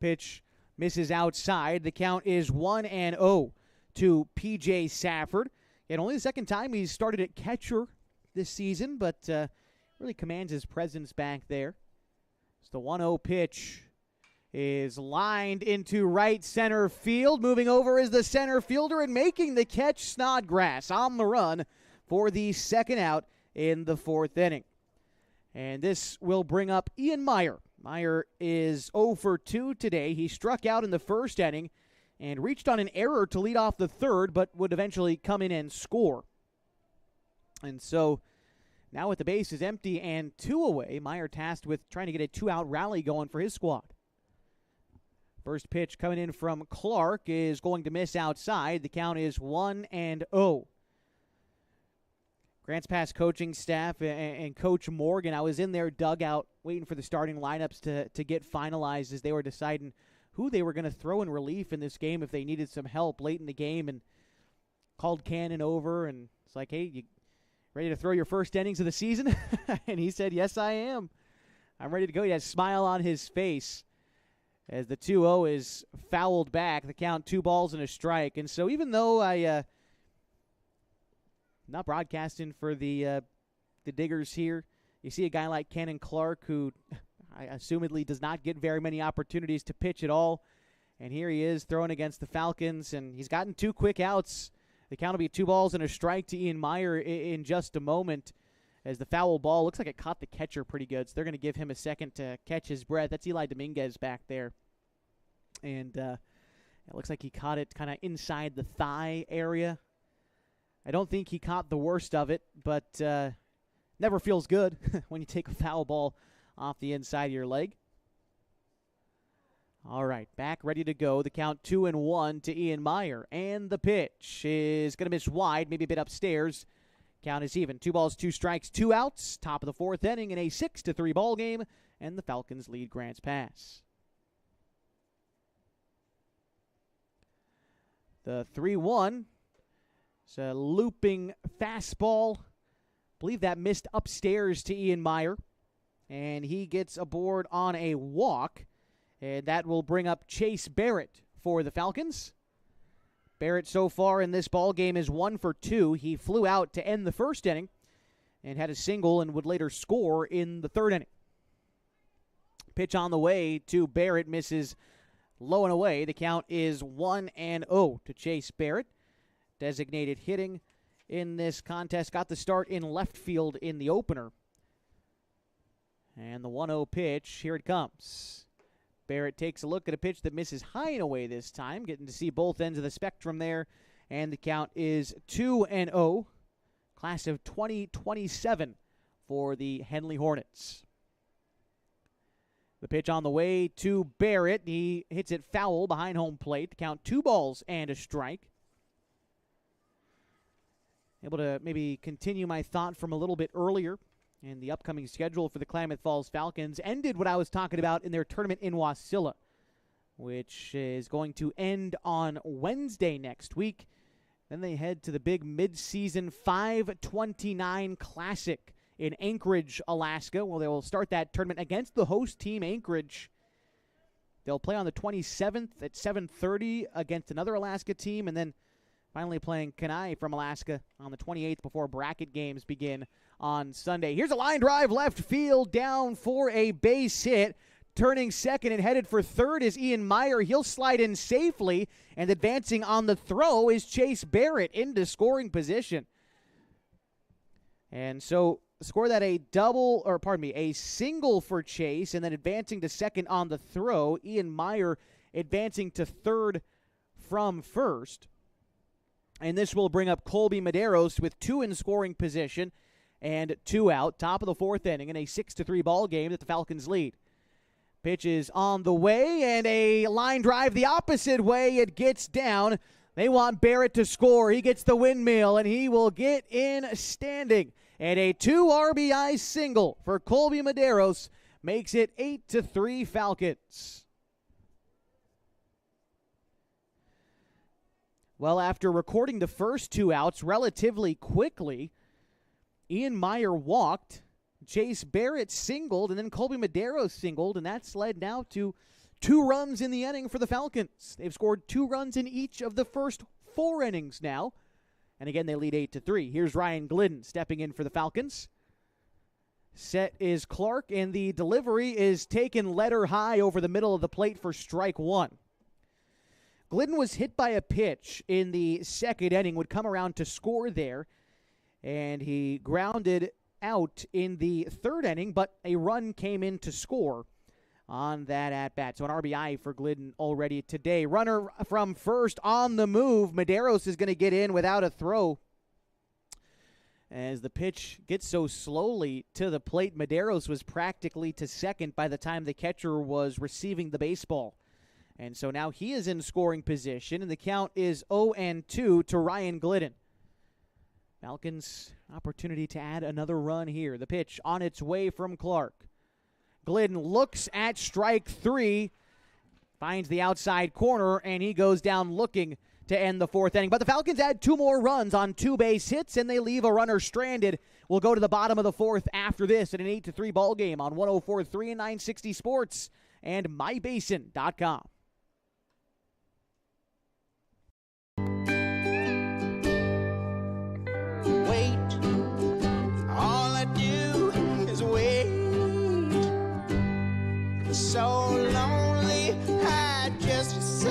A: Pitch misses outside. The count is 1-0 to P.J. Safford. And only the second time he's started at catcher this season, but really commands his presence back there. So the 1-0 pitch is lined into right center field. Moving over is the center fielder and making the catch, Snodgrass on the run for the second out in the 4th inning. And this will bring up Ian Meyer. Meyer is 0 for 2 today. He struck out in the first inning and reached on an error to lead off the third, but would eventually come in and score. And so now with the bases empty and 2 away, Meyer tasked with trying to get a 2-out rally going for his squad. First pitch coming in from Clark is going to miss outside. The count is 1-0. Grants Pass coaching staff and Coach Morgan, I was in their dugout waiting for the starting lineups to get finalized as they were deciding who they were going to throw in relief in this game if they needed some help late in the game, and called Cannon over, and it's like, hey, you ready to throw your first innings of the season? And he said, yes, I am. I'm ready to go. He had a smile on his face as the 2-0 is fouled back. The count 2 balls and a strike. And so even though I not broadcasting for the Diggers here, you see a guy like Cannon Clark, who I assumedly does not get very many opportunities to pitch at all, And here he is throwing against the Falcons, and he's gotten 2 quick outs. The count will be 2 balls and a strike to Ian Meyer in just a moment, as the foul ball looks like it caught the catcher pretty good, so they're going to give him a second to catch his breath. That's Eli Dominguez back there. And it looks like he caught it kind of inside the thigh area. I don't think he caught the worst of it, but never feels good when you take a foul ball off the inside of your leg. All right, back ready to go. The count 2-1 to Ian Meyer. And the pitch is going to miss wide, maybe a bit upstairs. Count is even. 2 balls, 2 strikes, 2 outs. Top of the 4th inning in a 6-3 ball game. And the Falcons lead Grants Pass. The 3-1. It's a looping fastball. I believe that missed upstairs to Ian Meyer. And he gets aboard on a walk. And that will bring up Chase Barrett for the Falcons. Barrett so far in this ball game is 1 for 2. He flew out to end the 1st inning and had a single and would later score in the 3rd inning. Pitch on the way to Barrett, misses low and away. The count is 1-0 to Chase Barrett. Designated hitting in this contest. Got the start in left field in the opener. And the 1-0 pitch, here it comes. Barrett takes a look at a pitch that misses high and away this time, getting to see both ends of the spectrum there, and the count is 2-0. Class of 2027 for the Henley Hornets. The pitch on the way to Barrett. He hits it foul behind home plate. Count 2 balls and a strike. Able to maybe continue my thought from a little bit earlier. And the upcoming schedule for the Klamath Falls Falcons ended what I was talking about in their tournament in Wasilla, which is going to end on Wednesday next week. Then they head to the big mid-season 529 Classic in Anchorage, Alaska. Well, they will start that tournament against the host team, Anchorage. They'll play on the 27th at 7:30 against another Alaska team, and then finally playing Kenai from Alaska on the 28th before bracket games begin on Sunday. Here's a line drive left field down for a base hit. Turning second and headed for third is Ian Meyer. He'll slide in safely, and advancing on the throw is Chase Barrett into scoring position. And so score that a single for Chase, and then advancing to second on the throw. Ian Meyer advancing to third from first. And this will bring up Colby Medeiros with 2 in scoring position and 2 out. Top of the 4th inning in a 6-3 ball game that the Falcons lead. Pitch is on the way, and a line drive the opposite way. It gets down. They want Barrett to score. He gets the windmill, and he will get in standing. And a 2 RBI single for Colby Medeiros makes it 8-3 Falcons. Well, after recording the first 2 outs relatively quickly, Ian Meyer walked, Chase Barrett singled, and then Colby Medeiros singled, and that's led now to 2 runs in the inning for the Falcons. They've scored 2 runs in each of the first 4 innings now. And again, they lead 8-3. Here's Ryan Glidden stepping in for the Falcons. Set is Clark, and the delivery is taken letter high over the middle of the plate for strike 1. Glidden was hit by a pitch in the 2nd inning, would come around to score there, and he grounded out in the 3rd inning, but a run came in to score on that at-bat. So an RBI for Glidden already today. Runner from first on the move. Medeiros is going to get in without a throw. As the pitch gets so slowly to the plate, Medeiros was practically to second by the time the catcher was receiving the baseball. And so now he is in scoring position, and the count is 0-2 to Ryan Glidden. Falcons opportunity to add another run here. The pitch on its way from Clark. Glidden looks at strike 3, finds the outside corner, and he goes down looking to end the 4th inning. But the Falcons add 2 more runs on 2 base hits, and they leave a runner stranded. We'll go to the bottom of the 4th after this in an 8-3 ball game on 104.3 and 960 Sports and mybasin.com.
F: So lonely, I just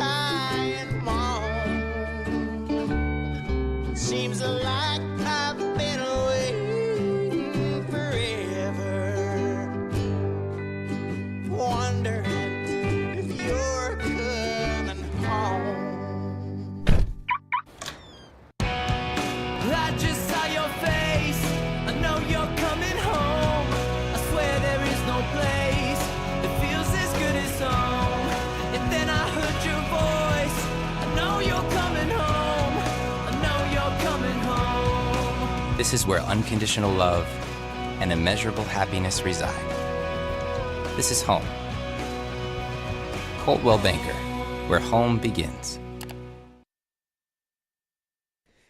G: This is where unconditional love and immeasurable happiness reside. This is home. Coldwell Banker, where home begins.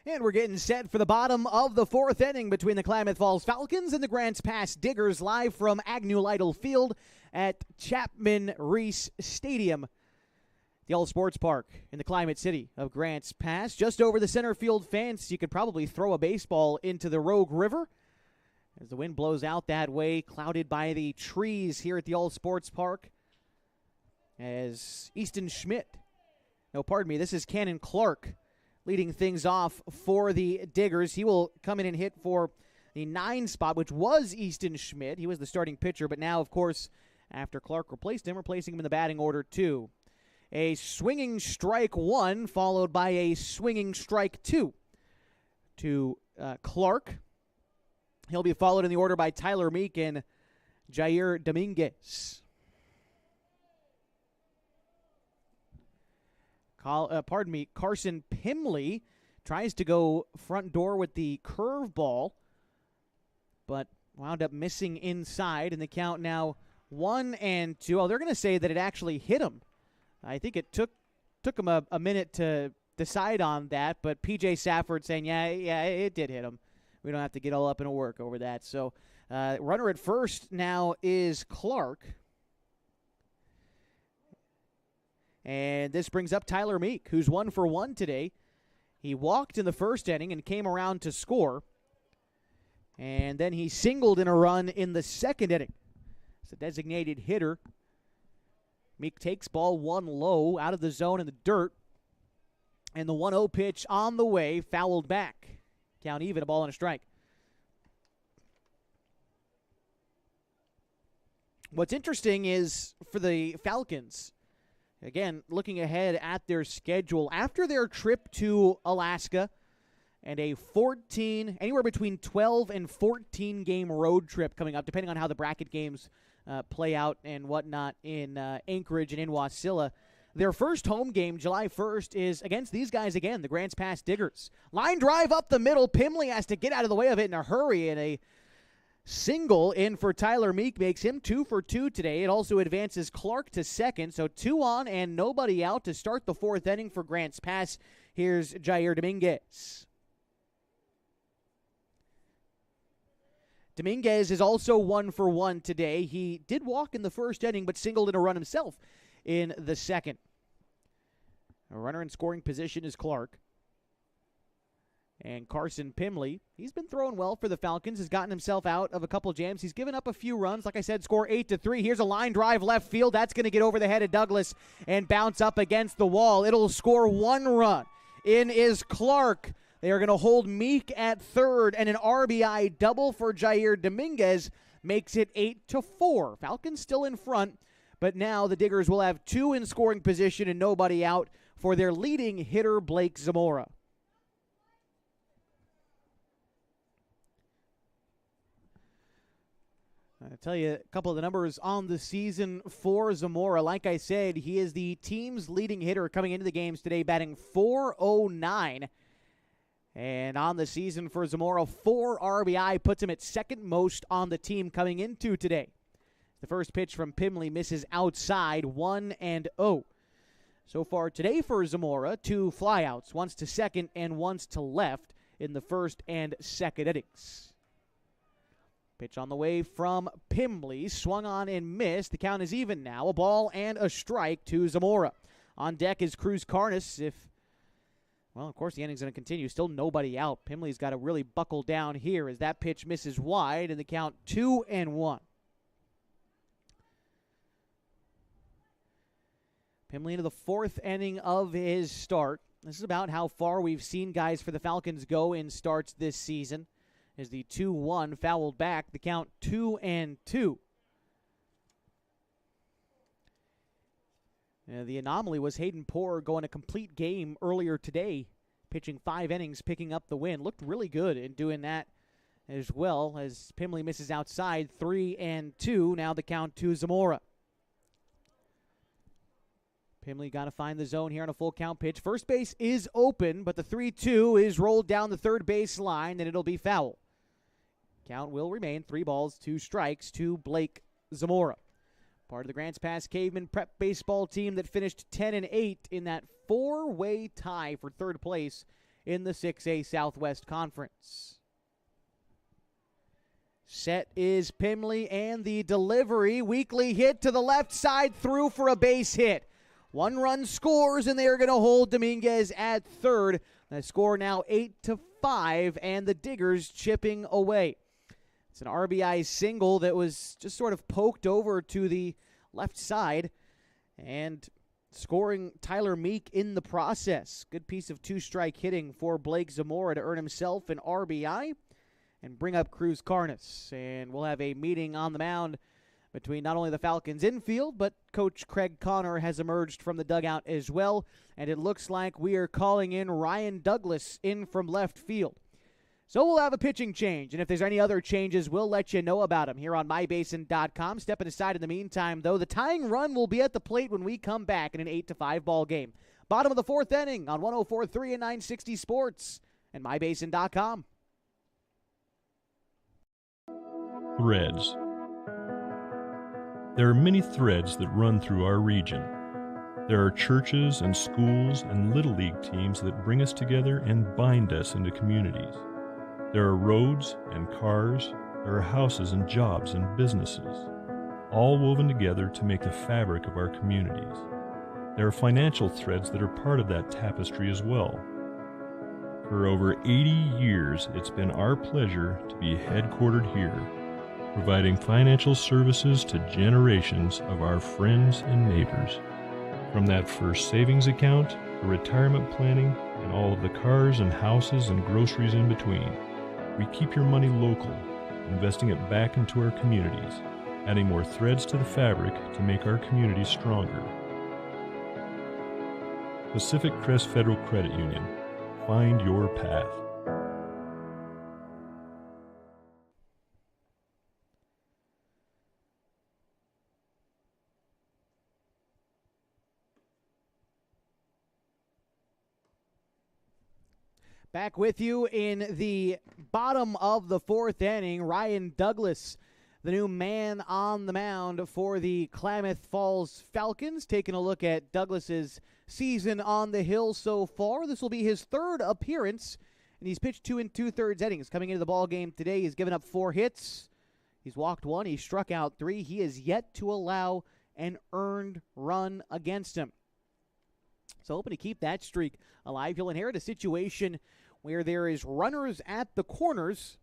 A: And we're getting set for the bottom of the fourth inning between the Klamath Falls Falcons and the Grants Pass Diggers, live from Agnew Lytle Field at Chapman Reese Stadium, the All Sports Park in the climate city of Grants Pass. Just over the center field fence, you could probably throw a baseball into the Rogue River as the wind blows out that way, clouded by the trees here at the All Sports Park. As Easton Schmidt, this is Cannon Clark leading things off for the Diggers. He will come in and hit for the 9 spot, which was Easton Schmidt. He was the starting pitcher, but now, of course, after Clark replacing him in the batting order 2. A swinging strike 1, followed by a swinging strike 2 to Clark. He'll be followed in the order by Tyler Meek and Jair Dominguez. Carson Pimley tries to go front door with the curveball, but wound up missing inside, and the count now 1-2. Oh, they're going to say that it actually hit him. I think it took him a minute to decide on that, but P.J. Safford saying, yeah, it did hit him. We don't have to get all up in a work over that. So runner at first now is Clark. And this brings up Tyler Meek, who's 1 for 1 today. He walked in the first inning and came around to score. And then he singled in a run in the second inning. It's a designated hitter. Meek takes ball 1 low out of the zone in the dirt. And the 1-0 pitch on the way, fouled back. Count even, a ball and a strike. What's interesting is for the Falcons, again, looking ahead at their schedule, after their trip to Alaska and a anywhere between 12 and 14 game road trip coming up, depending on how the bracket games play out and whatnot in Anchorage and in Wasilla. Their first home game, July 1st, is against these guys again, the Grants Pass Diggers. Line drive up the middle. Pimley has to get out of the way of it in a hurry, and a single in for Tyler Meek makes him 2 for 2 today. It also advances Clark to second, so 2 on and nobody out to start the fourth inning for Grants Pass. Here's Jair Dominguez. Dominguez is also 1 for 1 today. He did walk in the first inning, but singled in a run himself in the second. A runner in scoring position is Clark. And Carson Pimley, he's been throwing well for the Falcons, has gotten himself out of a couple jams. He's given up a few runs. Like I said, score 8-3. Here's a line drive left field. That's going to get over the head of Douglas and bounce up against the wall. It'll score 1 run. In is Clark. They are going to hold Meek at third, and an RBI double for Jair Dominguez makes it 8-4. Falcons still in front, but now the Diggers will have 2 in scoring position and nobody out for their leading hitter, Blake Zamora. I'll tell you a couple of the numbers on the season for Zamora. Like I said, he is the team's leading hitter coming into the games today, batting .409. And on the season for Zamora, 4 RBI puts him at second most on the team coming into today. The first pitch from Pimley misses outside, 1-0. So far today for Zamora, 2 flyouts, once to second and once to left in the first and second innings. Pitch on the way from Pimley, swung on and missed. The count is even now, a ball and a strike to Zamora. On deck is Cruz Carnes. Of course the inning's going to continue. Still nobody out. Pimley's got to really buckle down here as that pitch misses wide, and the count 2-1. Pimley into the fourth inning of his start. This is about how far we've seen guys for the Falcons go in starts this season. As the 2-1 fouled back, the count 2-2. The anomaly was Hayden Poore going a complete game earlier today, pitching 5 innings, picking up the win. Looked really good in doing that as well, as Pimley misses outside, 3-2. Now the count to Zamora. Pimley got to find the zone here on a full count pitch. First base is open, but the 3-2 is rolled down the third base line, and it'll be foul. Count will remain 3 balls, 2 strikes to Blake Zamora. Part of the Grants Pass Caveman Prep baseball team that finished 10-8 in that 4-way tie for third place in the 6A Southwest Conference. Set is Pimley, and the delivery, weakly hit to the left side, through for a base hit. 1 run scores, and they are going to hold Dominguez at third. The score now 8-5, and the Diggers chipping away. It's an RBI single that was just sort of poked over to the left side, and scoring Tyler Meek in the process. Good piece of 2-strike hitting for Blake Zamora to earn himself an RBI and bring up Cruz Carnes. And we'll have a meeting on the mound between not only the Falcons infield, but Coach Craig Connor has emerged from the dugout as well. And it looks like we are calling in Ryan Douglas in from left field. So we'll have a pitching change, and if there's any other changes, we'll let you know about them here on mybasin.com. Stepping aside in the meantime, though, the tying run will be at the plate when we come back in an 8-5 ball game. Bottom of the 4th inning on 104.3 and 960 Sports and mybasin.com.
H: Threads. There are many threads that run through our region. There are churches and schools and Little League teams that bring us together and bind us into communities. There are roads and cars, there are houses and jobs and businesses, all woven together to make the fabric of our communities. There are financial threads that are part of that tapestry as well. For over 80 years, it's been our pleasure to be headquartered here, providing financial services to generations of our friends and neighbors. From that first savings account to retirement planning and all of the cars and houses and groceries in between. We keep your money local, investing it back into our communities, adding more threads to the fabric to make our communities stronger. Pacific Crest Federal Credit Union. Find your path.
A: Back with you in the bottom of the 4th inning. Ryan Douglas, the new man on the mound for the Klamath Falls Falcons. Taking a look at Douglas's season on the hill so far. This will be his 3rd appearance, and he's pitched 2 2/3 innings. Coming into the ball game today, he's given up 4 hits. He's walked 1. He struck out 3. He is yet to allow an earned run against him. So hoping to keep that streak alive. He'll inherit a situation where there is runners at the corners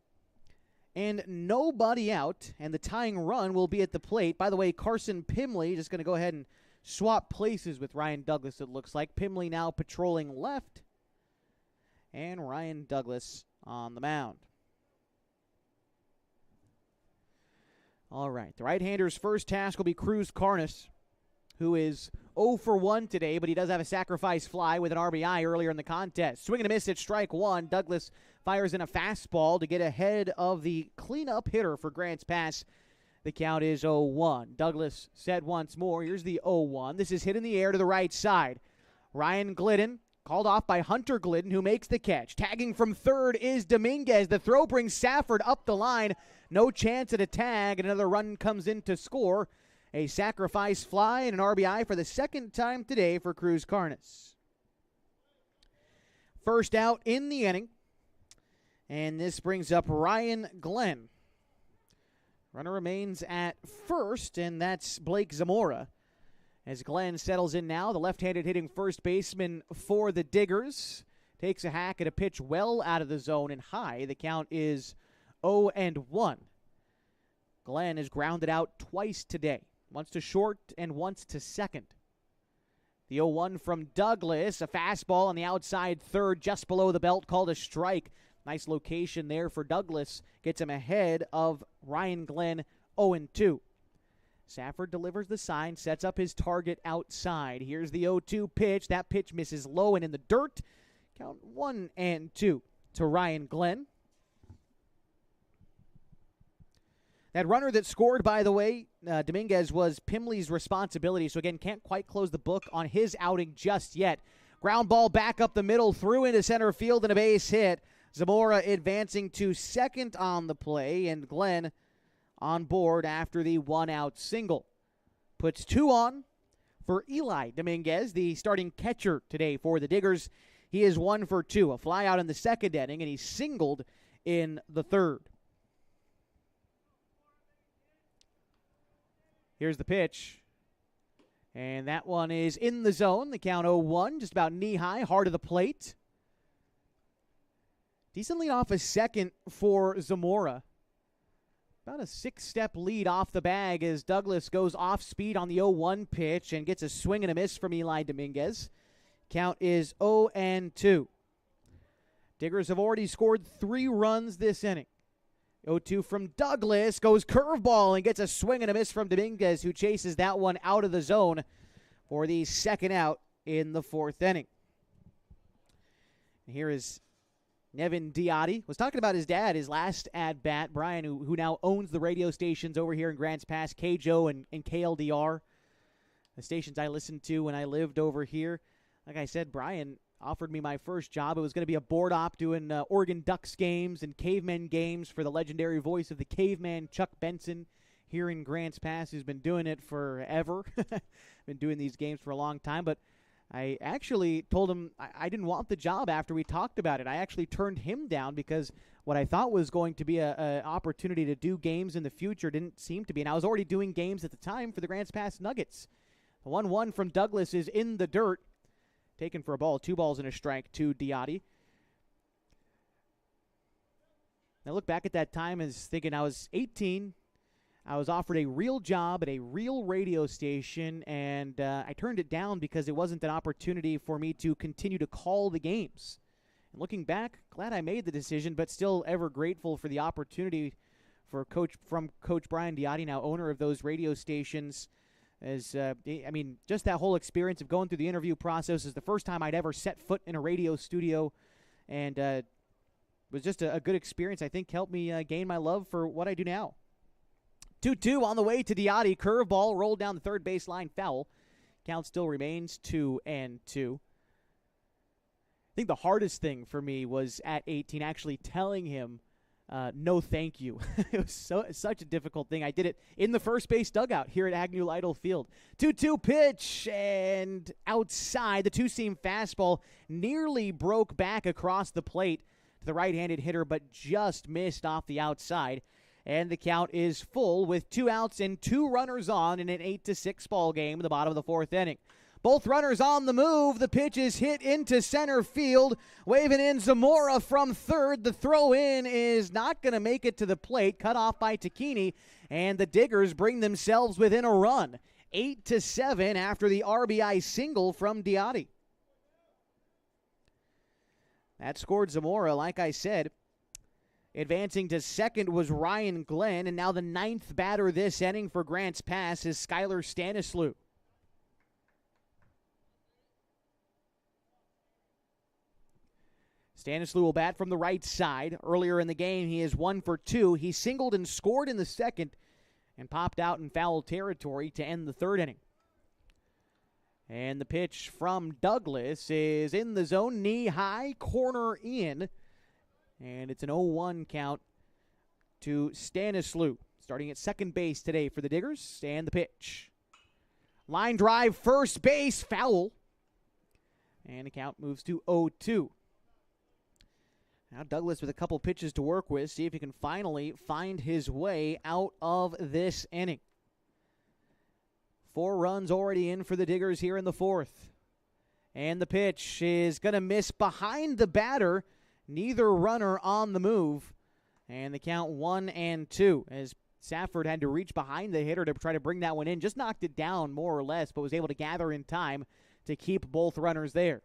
A: and nobody out, and the tying run will be at the plate. By the way, Carson Pimley just going to go ahead and swap places with Ryan Douglas, it looks like. Pimley now patrolling left, and Ryan Douglas on the mound. All right, the right-hander's first task will be Cruz Carnes, who is 0 for 1 today, but he does have a sacrifice fly with an RBI earlier in the contest. Swing and a miss at strike 1. Douglas fires in a fastball to get ahead of the cleanup hitter for Grants Pass. The count is 0-1. Douglas set once more. Here's the 0-1. This is hit in the air to the right side. Ryan Glidden called off by Hunter Glidden, who makes the catch. Tagging from third is Dominguez. The throw brings Safford up the line. No chance at a tag, and another run comes in to score. A sacrifice fly and an RBI for the 2nd time today for Cruz Carnes. First out in the inning. And this brings up Ryan Glenn. Runner remains at first, and that's Blake Zamora. As Glenn settles in now, the left-handed hitting first baseman for the Diggers takes a hack at a pitch well out of the zone and high. The count is 0-1. Glenn has grounded out twice today. Once to short and once to second. The 0-1 from Douglas. A fastball on the outside third just below the belt called a strike. Nice location there for Douglas. Gets him ahead of Ryan Glenn 0-2. Safford delivers the sign, sets up his target outside. Here's the 0-2 pitch. That pitch misses low and in the dirt. Count 1-2 to Ryan Glenn. That runner that scored, by the way, Dominguez, was Pimley's responsibility. So, again, can't quite close the book on his outing just yet. Ground ball back up the middle, through into center field, and a base hit Zamora advancing to second on the play, and Glenn on board after the one-out single. Puts 2 on for Eli Dominguez, the starting catcher today for the Diggers. He is 1 for 2, a fly out in the second inning, and he singled in the third. Here's the pitch. And that one is in the zone. The count 0-1, just about knee-high, hard of the plate. Decent lead off a second for Zamora. About a 6-step lead off the bag as Douglas goes off speed on the 0-1 pitch and gets a swing and a miss from Eli Dominguez. Count is 0-2. Diggers have already scored 3 runs this inning. 0-2 from Douglas, goes curveball and gets a swing and a miss from Dominguez, who chases that one out of the zone for the second out in the 4th inning. And here is Nevin Diotti. Was talking about his dad, his last at-bat, Brian, who now owns the radio stations over here in Grants Pass, KJO and KLDR, the stations I listened to when I lived over here. Like I said, Brian offered me my first job. It was going to be a board op doing Oregon Ducks games and Cavemen games for the legendary voice of the Caveman, Chuck Benson, here in Grants Pass, who's been doing it forever. Been doing these games for a long time, but I actually told him I didn't want the job after we talked about it. I actually turned him down because what I thought was going to be an opportunity to do games in the future didn't seem to be. And I was already doing games at the time for the Grants Pass Nuggets. The 1-1 from Douglas is in the dirt. Taken for a ball. 2 balls and a strike to Diotti. I look back at that time as thinking I was 18. I was offered a real job at a real radio station, and I turned it down because it wasn't an opportunity for me to continue to call the games. And looking back, glad I made the decision, but still ever grateful for the opportunity for Coach Brian Diotti, now owner of those radio stations. As just that whole experience of going through the interview process is the first time I'd ever set foot in a radio studio, and was just a good experience. I think helped me gain my love for what I do now. 2-2 on the way to Diotti. Curveball rolled down the third baseline, foul. Count still remains 2-2. I think the hardest thing for me was at 18 actually telling him no thank you. It was such a difficult thing. I did it in the first base dugout here at Agnew Lytle Field. 2-2 pitch, and outside, the two-seam fastball nearly broke back across the plate to the right-handed hitter, but just missed off the outside. And the count is full with 2 outs and 2 runners on in an 8-6 ball game in the bottom of the 4th inning. Both runners on the move. The pitch is hit into center field. Waving in Zamora from third. The throw in is not going to make it to the plate. Cut off by Tacchini. And the Diggers bring themselves within a run. 8-7 after the RBI single from Diotti. That scored Zamora, like I said. Advancing to second was Ryan Glenn, and now the 9th batter this inning for Grants Pass is Skylar Stanislaw. Stanislaw will bat from the right side. Earlier in the game, he is 1 for 2. He singled and scored in the second and popped out in foul territory to end the 3rd inning. And the pitch from Douglas is in the zone, knee high, corner in. And it's an 0-1 count to Stanislaw, starting at second base today for the Diggers. And the pitch. Line drive, first base, foul. And the count moves to 0-2. Now Douglas with a couple pitches to work with. See if he can finally find his way out of this inning. 4 runs already in for the Diggers here in the 4th. And the pitch is going to miss behind the batter. Neither runner on the move. And the count 1-2 as Safford had to reach behind the hitter to try to bring that one in. Just knocked it down more or less, but was able to gather in time to keep both runners there.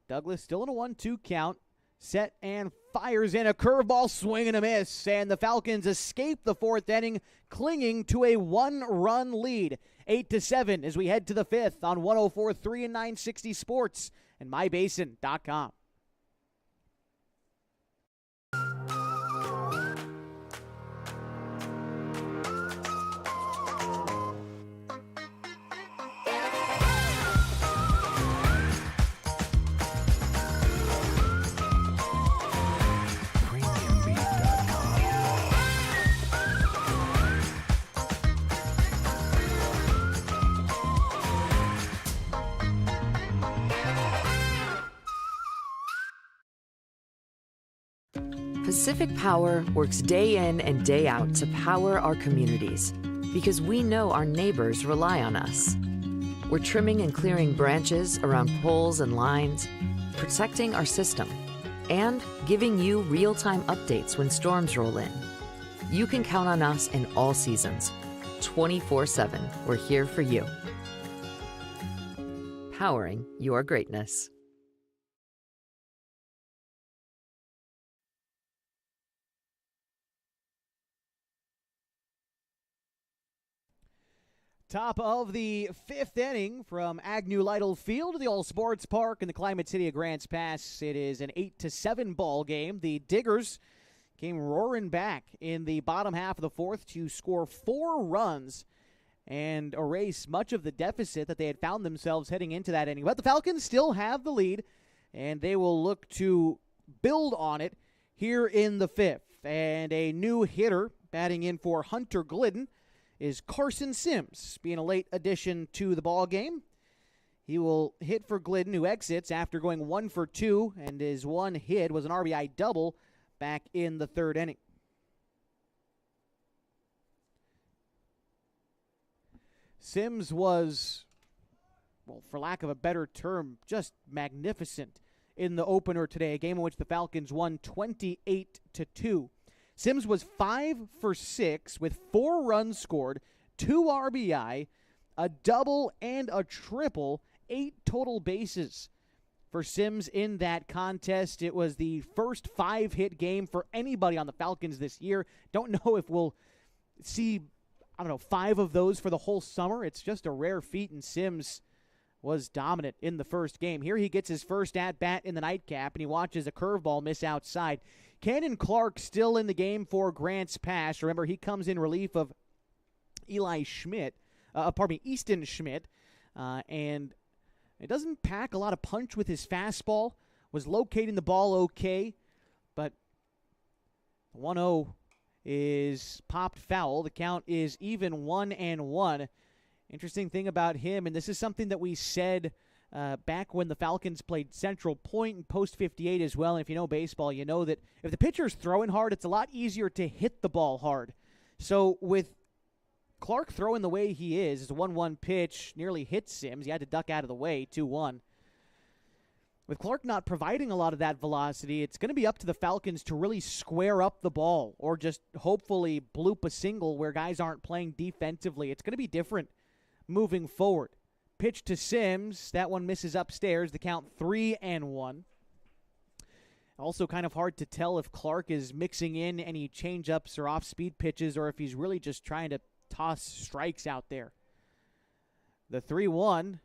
A: Douglas still in a 1-2 count. Set and fires in a curveball, swing and a miss. And the Falcons escape the 4th inning, clinging to a 1-run lead. 8-7 as we head to the 5th on 104.3 and 960 Sports and MyBasin.com.
B: Pacific Power works day in and day out to power our communities because we know our neighbors rely on us. We're trimming and clearing branches around poles and lines, protecting our system, and giving you real-time updates when storms roll in. You can count on us in all seasons. 24/7, we're here for you. Powering your greatness.
A: Top of the fifth inning from Agnew Lytle Field to the All Sports Park in the Climate City of Grants Pass. It is an 8-7 ball game. The Diggers came roaring back in the bottom half of the fourth to score 4 runs and erase much of the deficit that they had found themselves heading into that inning. But the Falcons still have the lead, and they will look to build on it here in the fifth. And a new hitter batting in for Hunter Glidden is Carson Sims, being a late addition to the ball game. He will hit for Glidden, who exits after going 1 for 2, and his one hit was an RBI double back in the third inning. Sims was, well, for lack of a better term, just magnificent in the opener today, a game in which the Falcons won 28-2. Sims was 5 for 6 with 4 runs scored, 2 RBI, a double and a triple, 8 total bases for Sims in that contest. It was the first 5-hit game for anybody on the Falcons this year. Don't know if we'll see, 5 of those for the whole summer. It's just a rare feat, and Sims was dominant in the first game. Here he gets his first at-bat in the nightcap, and he watches a curveball miss outside. Cannon Clark still in the game for Grants Pass. Remember, he comes in relief of Easton Schmidt, and it doesn't pack a lot of punch with his fastball. Was locating the ball okay, but 1-0 is popped foul. The count is even 1-1. Interesting thing about him, and this is something that we said back when the Falcons played Central Point and Post 58 as well. And if you know baseball, you know that if the pitcher's throwing hard, it's a lot easier to hit the ball hard. So with Clark throwing the way he is, it's a 1-1 pitch, nearly hit Sims. He had to duck out of the way, 2-1. With Clark not providing a lot of that velocity, it's going to be up to the Falcons to really square up the ball or just hopefully bloop a single where guys aren't playing defensively. It's going to be different moving forward. Pitch to Sims. That one misses upstairs. The count 3-1. Also kind of hard to tell if Clark is mixing in any changeups or off-speed pitches or if he's really just trying to toss strikes out there. The 3-1.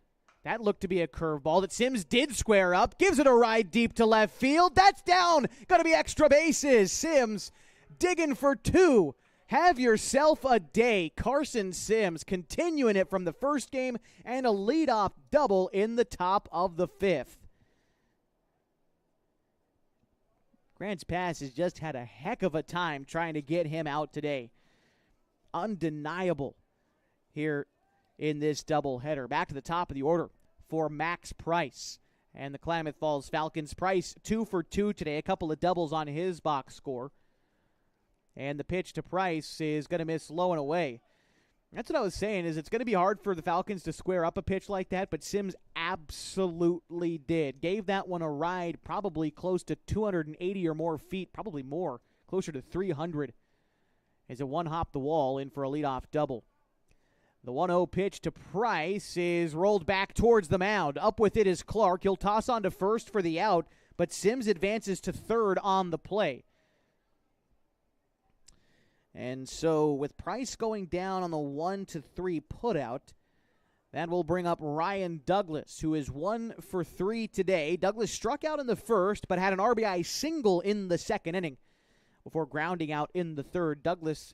A: That looked to be a curveball that Sims did square up. Gives it a ride deep to left field. That's down. Going to be extra bases. Sims digging for 2. Have yourself a day. Carson Sims continuing it from the first game and a leadoff double in the top of the fifth. Grants Pass has just had a heck of a time trying to get him out today. Undeniable here in this doubleheader. Back to the top of the order for Max Price and the Klamath Falls Falcons. Price 2 for 2 today. A couple of doubles on his box score. And the pitch to Price is going to miss low and away. That's what I was saying, is it's going to be hard for the Falcons to square up a pitch like that, but Sims absolutely did. Gave that one a ride probably close to 280 or more feet, probably more, closer to 300. As it one-hopped the wall in for a leadoff double. The 1-0 pitch to Price is rolled back towards the mound. Up with it is Clark. He'll toss on to first for the out, but Sims advances to third on the play. And so with Price going down on the 1-3 putout, that will bring up Ryan Douglas, who is 1 for 3 today. Douglas struck out in the first, but had an RBI single in the second inning before grounding out in the third. Douglas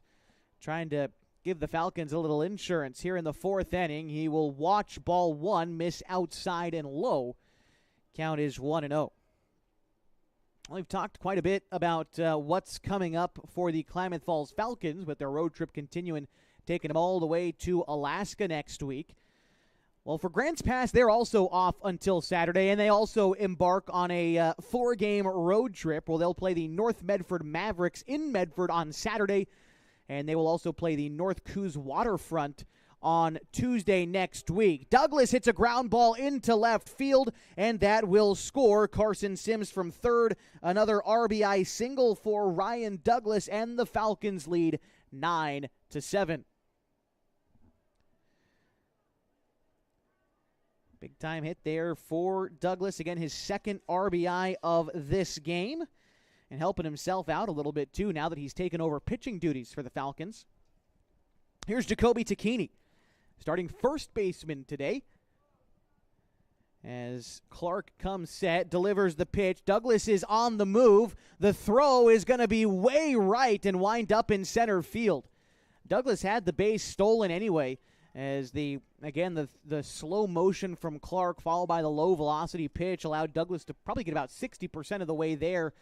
A: trying to give the Falcons a little insurance here in the fourth inning. He will watch ball 1 miss outside and low. Count is 1-0. We've talked quite a bit about what's coming up for the Klamath Falls Falcons with their road trip continuing, taking them all the way to Alaska next week. Well, for Grants Pass, they're also off until Saturday, and they also embark on a 4-game road trip where they'll play the North Medford Mavericks in Medford on Saturday, and they will also play the North Coos Waterfront on Tuesday next week. Douglas hits a ground ball into left field, and that will score. Carson Sims from third, another RBI single for Ryan Douglas, and the Falcons lead 9-7. Big time hit there for Douglas. Again, his second RBI of this game, and helping himself out a little bit too now that he's taken over pitching duties for the Falcons. Here's Jacoby Tacchini, starting first baseman today. As Clark comes set, delivers the pitch. Douglas is on the move. The throw is going to be way right and wind up in center field. Douglas had the base stolen anyway, as the slow motion from Clark followed by the low velocity pitch allowed Douglas to probably get about 60% of the way there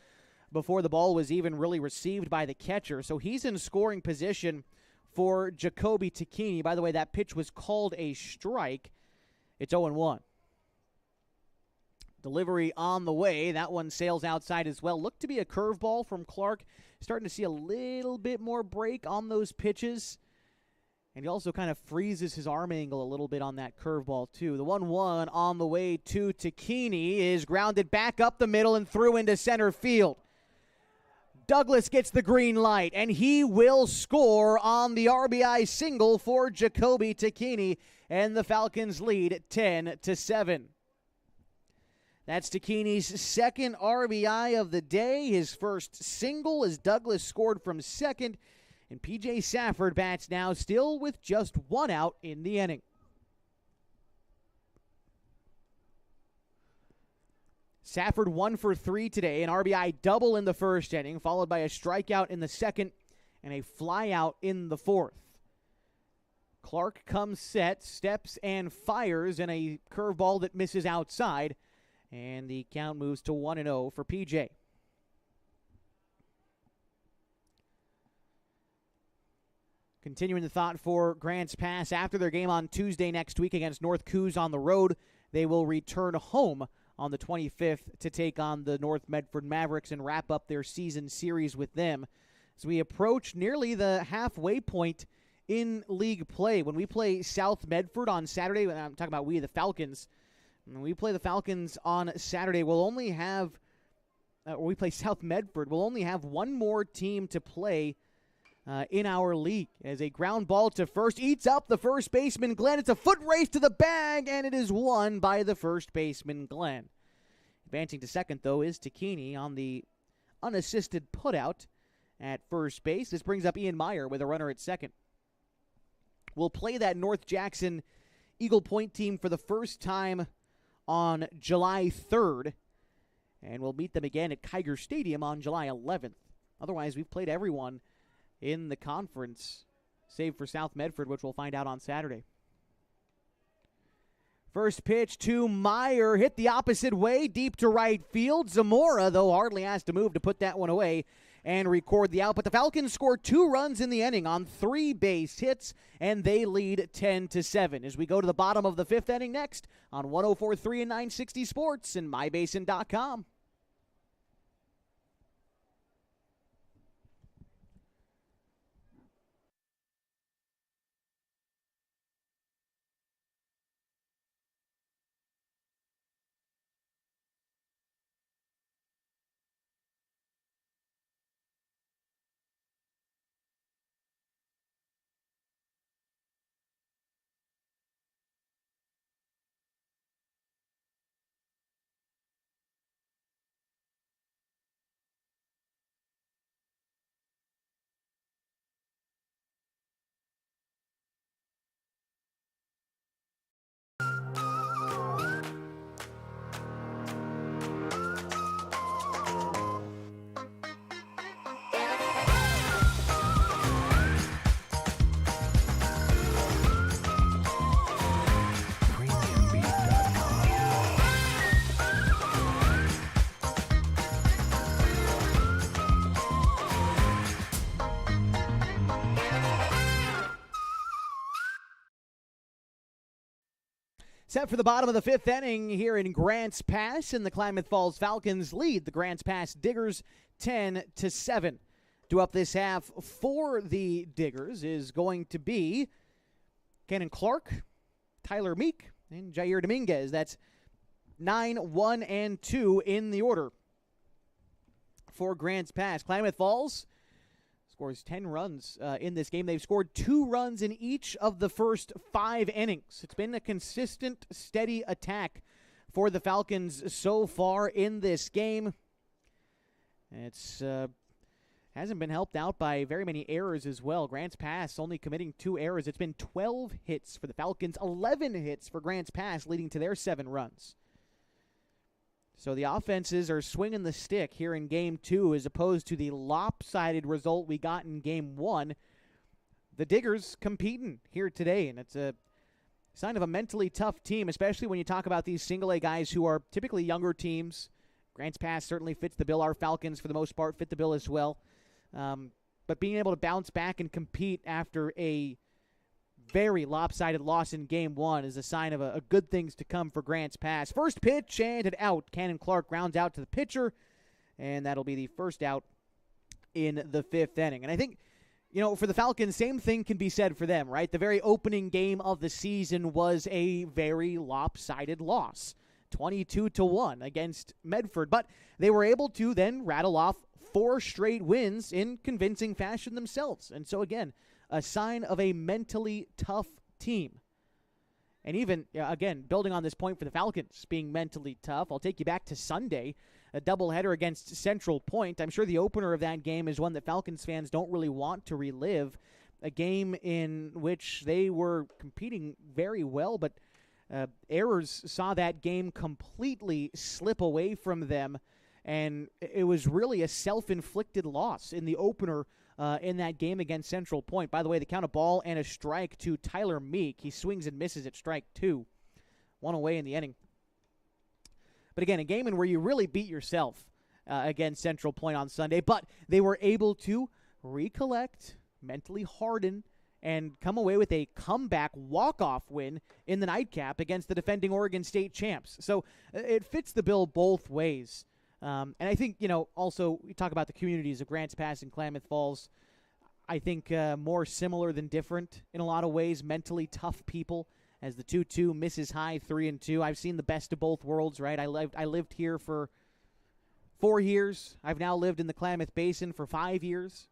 A: before the ball was even really received by the catcher. So he's in scoring position for Jacoby Tacchini. By the way, that pitch was called a strike. It's 0-1. Delivery on the way. That one sails outside as well. Looked to be a curveball from Clark. Starting to see a little bit more break on those pitches. And he also kind of freezes his arm angle a little bit on that curveball, too. The 1-1 on the way to Tacchini is grounded back up the middle and through into center field. Douglas gets the green light, and he will score on the RBI single for Jacoby Tacchini, and the Falcons lead 10-7. That's Tacchini's second RBI of the day, his first single as Douglas scored from second. And P.J. Safford bats now, still with just one out in the inning. Safford 1 for 3 today, an RBI double in the first inning, followed by a strikeout in the second and a flyout in the fourth. Clark comes set, steps and fires in a curveball that misses outside, and the count moves to 1-0 for P.J. Continuing the thought for Grants Pass, after their game on Tuesday next week against North Coos on the road, they will return home on the 25th to take on the North Medford Mavericks and wrap up their season series with them. As we approach nearly the halfway point in league play, when we play South Medford on Saturday, and I'm talking about the Falcons, when we play the Falcons on Saturday, we play South Medford, we'll only have one more team to play in our league. As a ground ball to first eats up the first baseman Glenn. It's a foot race to the bag, and it is won by the first baseman Glenn. Advancing to second, though, is Tacchini on the unassisted putout at first base. This brings up Ian Meyer with a runner at second. We'll play that North Jackson Eagle Point team for the first time on July 3rd, and we'll meet them again at Kiger Stadium on July 11th. Otherwise, we've played everyone in the conference, save for South Medford, which we'll find out on Saturday. First pitch to Meyer, hit the opposite way, deep to right field. Zamora, though, hardly has to move to put that one away and record the out. But the Falcons score 2 runs in the inning on 3 base hits, and they lead 10-7. As we go to the bottom of the 5th inning next on 104.3 and 960 Sports and MyBasin.com. Set for the bottom of the fifth inning here in Grants Pass, and the Klamath Falls Falcons lead the Grants Pass Diggers 10-7. Due up this half for the Diggers is going to be Cannon Clark, Tyler Meek, and Jair Dominguez. That's 9, 1, and 2 in the order for Grants Pass. Klamath Falls scores 10 runs in this game. They've scored 2 runs in each of the first 5 innings. It's been a consistent, steady attack for the Falcons so far in this game. It's hasn't been helped out by very many errors as well. Grants Pass only committing 2 errors. It's been 12 hits for the Falcons, 11 hits for Grants Pass, leading to their 7 runs. So the offenses are swinging the stick here in Game 2 as opposed to the lopsided result we got in Game 1. The Diggers competing here today, and it's a sign of a mentally tough team, especially when you talk about these single-A guys who are typically younger teams. Grants Pass certainly fits the bill. Our Falcons, for the most part, fit the bill as well. But being able to bounce back and compete after a very lopsided loss in Game 1 is a sign of a good things to come for Grants Pass. First pitch and an out. Cannon Clark grounds out to the pitcher, and that'll be the first out in the 5th inning. And I think, for the Falcons, same thing can be said for them, right? The very opening game of the season was a very lopsided loss, 22-1 against Medford. But they were able to then rattle off 4 straight wins in convincing fashion themselves. And so, again, a sign of a mentally tough team. And even, again, building on this point for the Falcons being mentally tough, I'll take you back to Sunday, a doubleheader against Central Point. I'm sure the opener of that game is one that Falcons fans don't really want to relive, a game in which they were competing very well, but errors saw that game completely slip away from them, and it was really a self-inflicted loss in the opener in that game against Central Point. By the way, the count of ball and a strike to Tyler Meek. He swings and misses at strike 2. 1 away in the inning. But again, a game in where you really beat yourself against Central Point on Sunday, but they were able to recollect, mentally harden, and come away with a comeback walk-off win in the nightcap against the defending Oregon State champs. So it fits the bill both ways. And I think, also we talk about the communities of Grants Pass and Klamath Falls. I think more similar than different in a lot of ways. Mentally tough people, as the 2-2 misses high 3-2. I've seen the best of both worlds, right? I lived here for 4 years. I've now lived in the Klamath Basin for 5 years.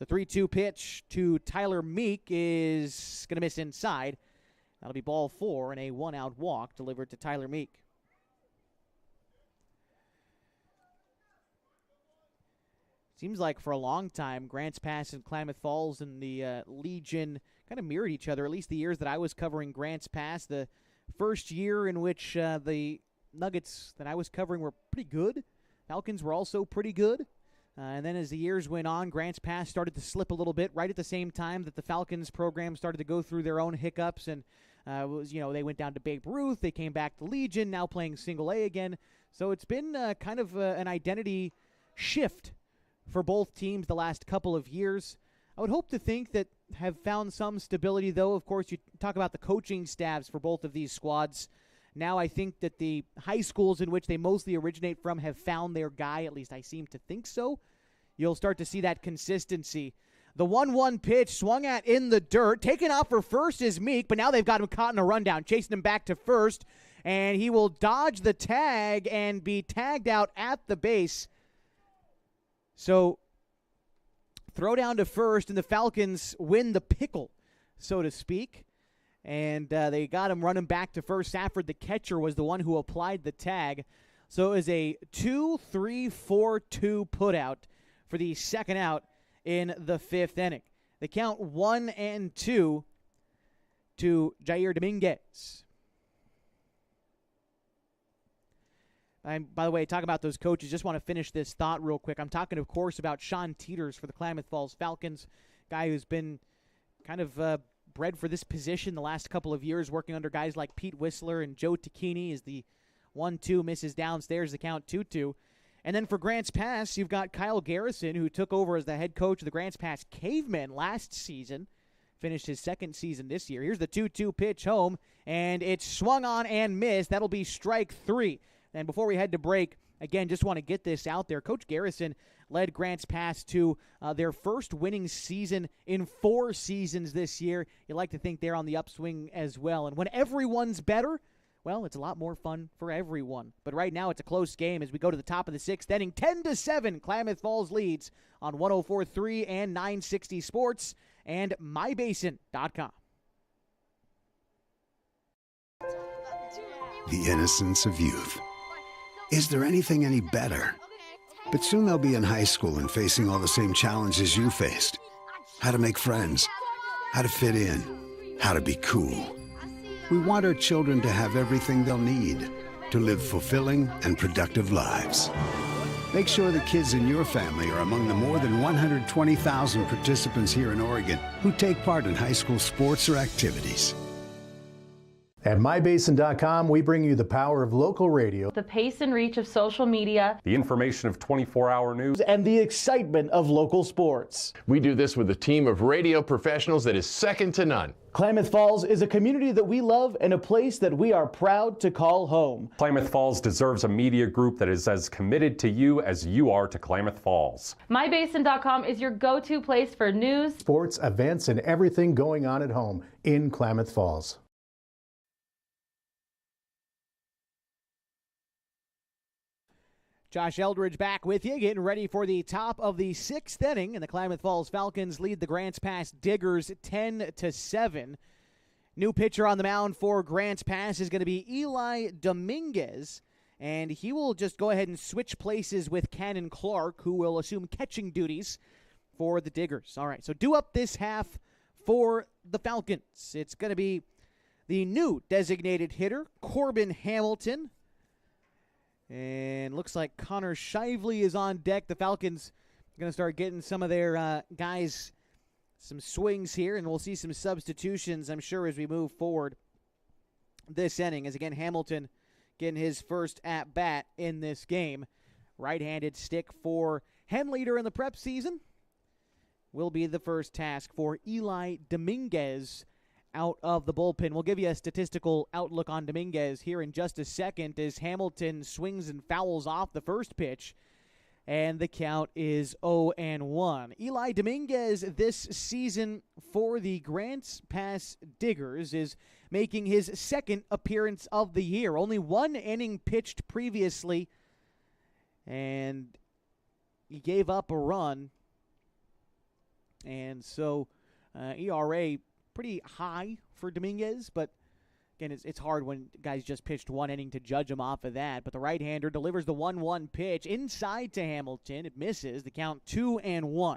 A: The 3-2 pitch to Tyler Meek is going to miss inside. That'll be ball 4 and a 1-out walk delivered to Tyler Meek. Seems like for a long time, Grants Pass and Klamath Falls and the Legion kind of mirrored each other, at least the years that I was covering Grants Pass. The first year in which the Nuggets that I was covering were pretty good. Falcons were also pretty good. And then as the years went on, Grants Pass started to slip a little bit right at the same time that the Falcons program started to go through their own hiccups. And, they went down to Babe Ruth. They came back to Legion, now playing single A again. So it's been kind of an identity shift for both teams the last couple of years. I would hope to think that have found some stability, though. Of course, you talk about the coaching staffs for both of these squads. Now I think that the high schools in which they mostly originate from have found their guy. At least I seem to think so. You'll start to see that consistency. The 1-1 pitch swung at in the dirt. Taken off for first is Meek, but now they've got him caught in a rundown, chasing him back to first. And he will dodge the tag and be tagged out at the base. So, throw down to first, and the Falcons win the pickle, so to speak. And they got him running back to first. Safford, the catcher, was the one who applied the tag. So it was a 2-3-4-2 putout for the second out in the 5th inning. They count 1-2 to Jair Dominguez. By the way, talking about those coaches, just want to finish this thought real quick. I'm talking, of course, about Sean Teeters for the Klamath Falls Falcons, guy who's been kind of bred for this position the last couple of years, working under guys like Pete Whistler and Joe Tacchini as the 1-2 misses downstairs, the count 2-2. And then for Grants Pass, you've got Kyle Garrison, who took over as the head coach of the Grants Pass Cavemen last season. finished his second season this year. Here's the 2-2 pitch home, and it's swung on and missed. That'll be strike 3. And before we head to break, again, just want to get this out there. Coach Garrison led Grants Pass to their first winning season in 4 seasons this year. You like to think they're on the upswing as well. And when everyone's better, well, it's a lot more fun for everyone. But right now it's a close game as we go to the top of the 6th inning. 10-7, Klamath Falls leads on 104.3 and 960 Sports and mybasin.com.
I: The innocence of youth. Is there anything any better? But soon they'll be in high school and facing all the same challenges you faced. How to make friends, how to fit in, how to be cool. We want our children to have everything they'll need to live fulfilling and productive lives. Make sure the kids in your family are among the more than 120,000 participants here in Oregon who take part in high school sports or activities.
J: At mybasin.com, we bring you the power of local radio,
K: The pace and reach of social media,
L: the information of 24-hour news,
A: and the excitement of local sports.
M: We do this with a team of radio professionals that is second to none.
A: Klamath Falls is a community that we love and a place that we are proud to call home.
L: Klamath Falls deserves a media group that is as committed to you as you are to Klamath Falls.
K: mybasin.com is your go-to place for news,
J: sports, events, and everything going on at home in Klamath Falls.
A: Josh Eldridge back with you, getting ready for the top of the 6th inning, and the Klamath Falls Falcons lead the Grants Pass Diggers 10-7. New pitcher on the mound for Grants Pass is going to be Eli Dominguez, and he will just go ahead and switch places with Cannon Clark, who will assume catching duties for the Diggers. All right, so due up this half for the Falcons. It's going to be the new designated hitter, Corbin Hamilton. And looks like Connor Shively is on deck. The Falcons are going to start getting some of their guys some swings here, and we'll see some substitutions, I'm sure, as we move forward this inning. As, again, Hamilton getting his first at-bat in this game. Right-handed stick for Henleader in the prep season will be the first task for Eli Dominguez out of the bullpen. We'll give you a statistical outlook on Dominguez here in just a second as Hamilton swings and fouls off the first pitch, and the count is 0-1. Eli Dominguez this season for the Grants Pass Diggers is making his second appearance of the year. Only 1 inning pitched previously, and he gave up a run, and so ERA pretty high for Dominguez, but again, it's hard when guys just pitched 1 inning to judge him off of that. But the right-hander delivers the 1-1 pitch inside to Hamilton. It misses. The count 2-1.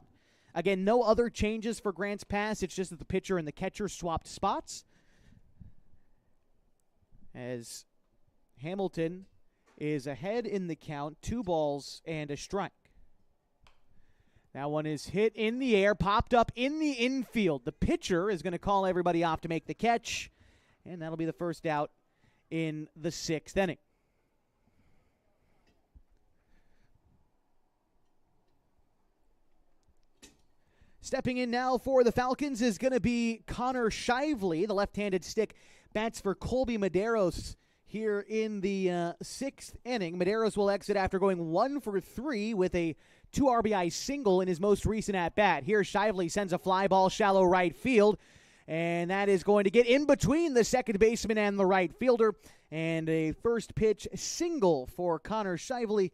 A: Again, no other changes for Grants Pass. It's just that the pitcher and the catcher swapped spots, as Hamilton is ahead in the count, 2 balls and a strike. That one is hit in the air, popped up in the infield. The pitcher is going to call everybody off to make the catch, and that'll be the first out in the 6th inning. Stepping in now for the Falcons is going to be Connor Shively. The left-handed stick bats for Colby Medeiros here in the 6th inning. Medeiros will exit after going 1 for 3 with a 2 RBI single in his most recent at-bat. Here, Shively sends a fly ball shallow right field, and that is going to get in between the second baseman and the right fielder, and a first pitch single for Connor Shively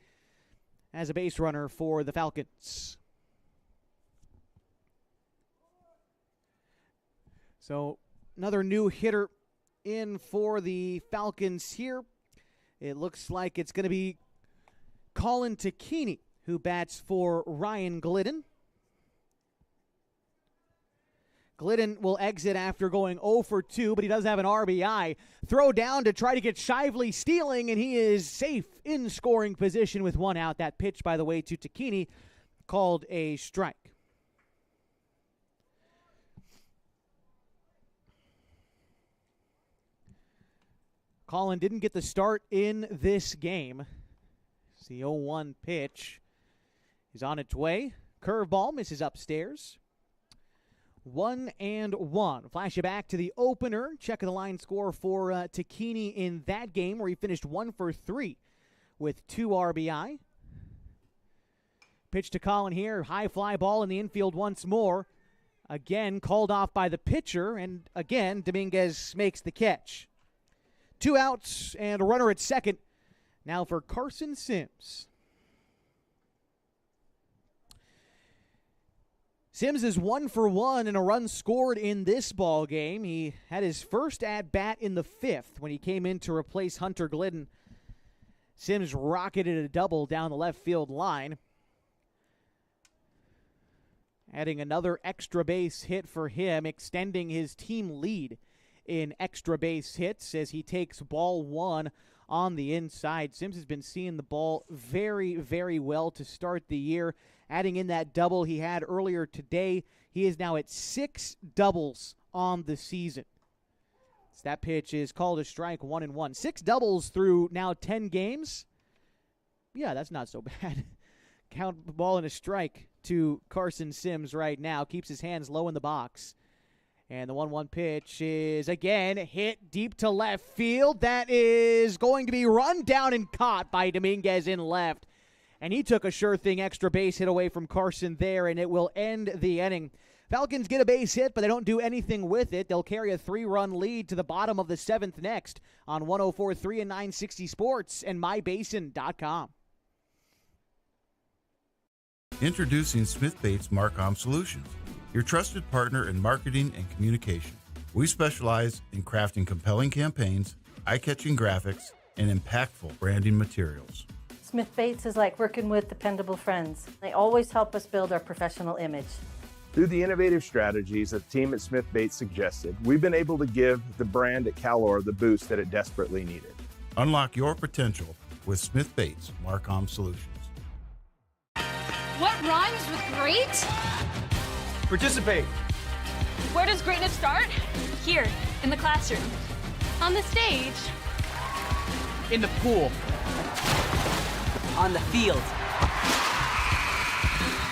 A: as a base runner for the Falcons. So another new hitter in for the Falcons here. It looks like it's going to be Colin Takini, who bats for Ryan Glidden. Glidden will exit after going 0 for 2, but he does have an RBI. Throw down to try to get Shively stealing, and he is safe in scoring position with 1 out. That pitch, by the way, to Takini, called a strike. Colin didn't get the start in this game. It's the 0-1 pitch. He's on its way. Curveball misses upstairs. 1-1. Flash you back to the opener. Check the line score for Takini in that game, where he finished 1 for 3 with 2 RBI. Pitch to Colin here. High fly ball in the infield once more. Again, called off by the pitcher, and again, Dominguez makes the catch. 2 outs and a runner at second. Now for Carson Sims. Sims is 1 for 1 and a run scored in this ball game. He had his first at-bat in the 5th when he came in to replace Hunter Glidden. Sims rocketed a double down the left field line, adding another extra base hit for him, extending his team lead in extra base hits as he takes ball 1 on the inside. Sims has been seeing the ball very, very well to start the year. Adding in that double he had earlier today, he is now at 6 doubles on the season. So that pitch is called a strike, 1-1. 6 doubles through now 10 games. Yeah, that's not so bad. Count the ball and a strike to Carson Sims right now. Keeps his hands low in the box. And the 1-1 pitch is, again, hit deep to left field. That is going to be run down and caught by Dominguez in left. And he took a sure thing extra base hit away from Carson there, and it will end the inning. Falcons get a base hit, but they don't do anything with it. They'll carry a 3-run lead to the bottom of the 7th next on 104.3 and 960 Sports and mybasin.com.
N: Introducing Smith Bates Marcom Solutions, your trusted partner in marketing and communication. We specialize in crafting compelling campaigns, eye-catching graphics, and impactful branding materials.
O: Smith Bates is like working with dependable friends. They always help us build our professional image.
P: Through the innovative strategies that the team at Smith Bates suggested, we've been able to give the brand at Calor the boost that it desperately needed.
N: Unlock your potential with Smith Bates Marcom Solutions.
Q: What rhymes with great?
R: Participate.
Q: Where does greatness start? Here, in the classroom. On the stage.
R: In the pool. On the field.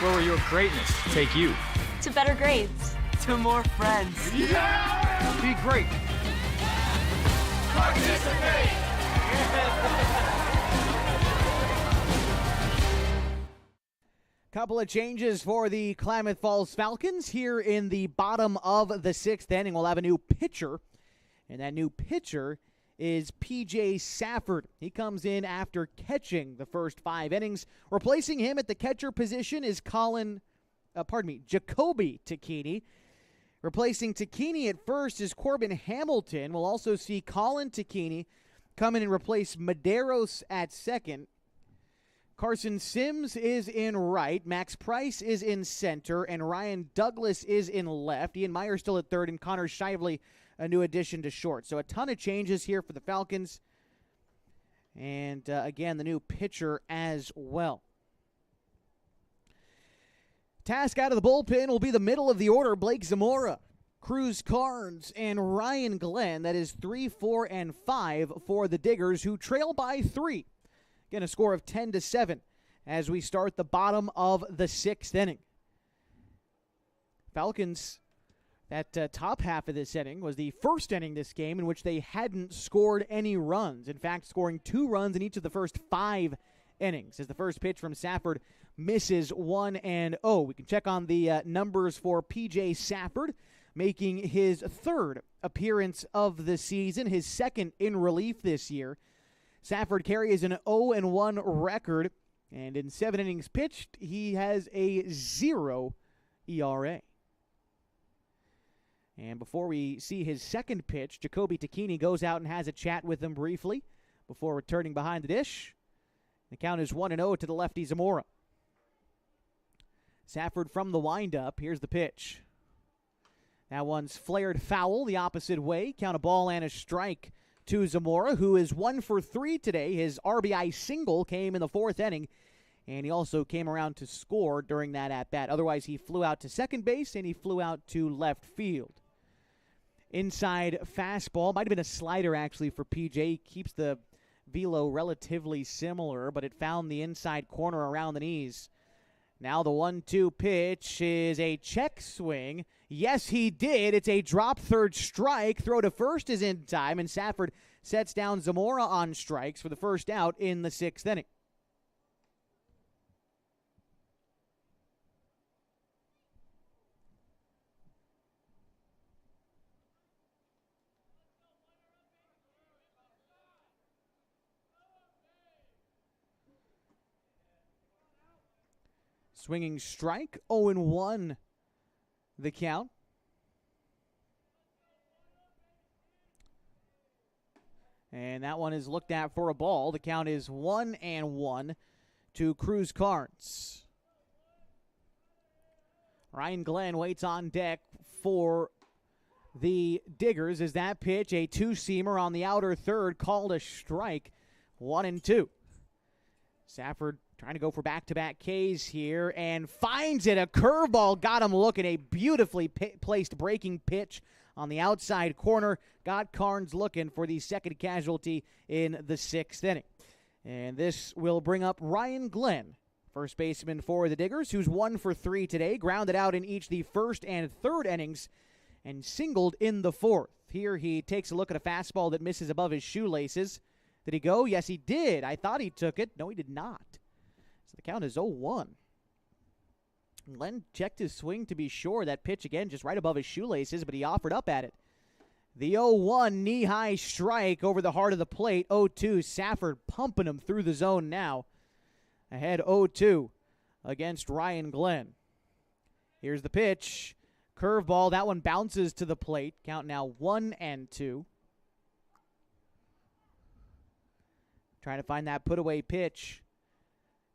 R: Where will your greatness take you?
Q: To better grades.
R: To more friends. Yeah! Be great.
F: Participate!
A: Couple of changes for the Klamath Falls Falcons here in the bottom of the 6th inning. We'll have a new pitcher, and that new pitcher is P.J. Safford. He comes in after catching the first 5 innings. Replacing him at the catcher position is Jacoby Takini. Replacing Takini at first is Corbin Hamilton. We'll also see Colin Takini come in and replace Medeiros at second. Carson Sims is in right, Max Price is in center, and Ryan Douglas is in left. Ian Meyer still at third, and Connor Shively, a new addition to short. So a ton of changes here for the Falcons. And, again, the new pitcher as well. Task out of the bullpen will be the middle of the order, Blake Zamora, Cruz Carnes, and Ryan Glenn. That is 3, 4, and 5 for the Diggers, who trail by 3. Again, a score of 10-7 as we start the bottom of the 6th inning. Falcons, that top half of this inning was the first inning this game in which they hadn't scored any runs. In fact, scoring 2 runs in each of the first 5 innings as the first pitch from Safford misses 1-0. We can check on the numbers for P.J. Safford, making his 3rd appearance of the season, his 2nd in relief this year. Safford carries an 0-1 record, and in 7 innings pitched, he has a 0 ERA. And before we see his second pitch, Jacoby Takini goes out and has a chat with him briefly before returning behind the dish. The count is 1-0 to the lefty Zamora. Safford from the windup. Here's the pitch. That one's flared foul the opposite way. Count a ball and a strike to Zamora, who is 1 for 3 today. His RBI single came in the 4th inning, and he also came around to score during that at-bat. Otherwise, he flew out to second base, and he flew out to left field. Inside fastball. Might have been a slider, actually, for PJ. He keeps the velo relatively similar, but it found the inside corner around the knees. Now the 1-2 pitch is a check swing Yes, he did. It's a drop third strike. Throw to first is in time, and Safford sets down Zamora on strikes for the first out in the 6th inning. Swinging strike, 0-1 the count. And that one is looked at for a ball. The count is 1-1 to Cruz Carnes. Ryan Glenn waits on deck for the Diggers. Is that pitch a two-seamer on the outer third, called a strike, 1-2. Safford trying to go for back-to-back Ks here and finds it. A curveball got him looking. A beautifully placed breaking pitch on the outside corner. Got Carnes looking for the second casualty in the 6th inning. And this will bring up Ryan Glenn, first baseman for the Diggers, who's 1 for 3 today. Grounded out in each the 1st and 3rd innings and singled in the 4th. Here he takes a look at a fastball that misses above his shoelaces. Did he go? Yes, he did. I thought he took it. No, he did not. So the count is 0-1. Glenn checked his swing to be sure. That pitch, again, just right above his shoelaces, but he offered up at it. The 0-1 knee-high strike over the heart of the plate. 0-2, Safford pumping him through the zone now. Ahead 0-2 against Ryan Glenn. Here's the pitch. Curveball, that one bounces to the plate. Count now 1-2. Trying to find that put-away pitch.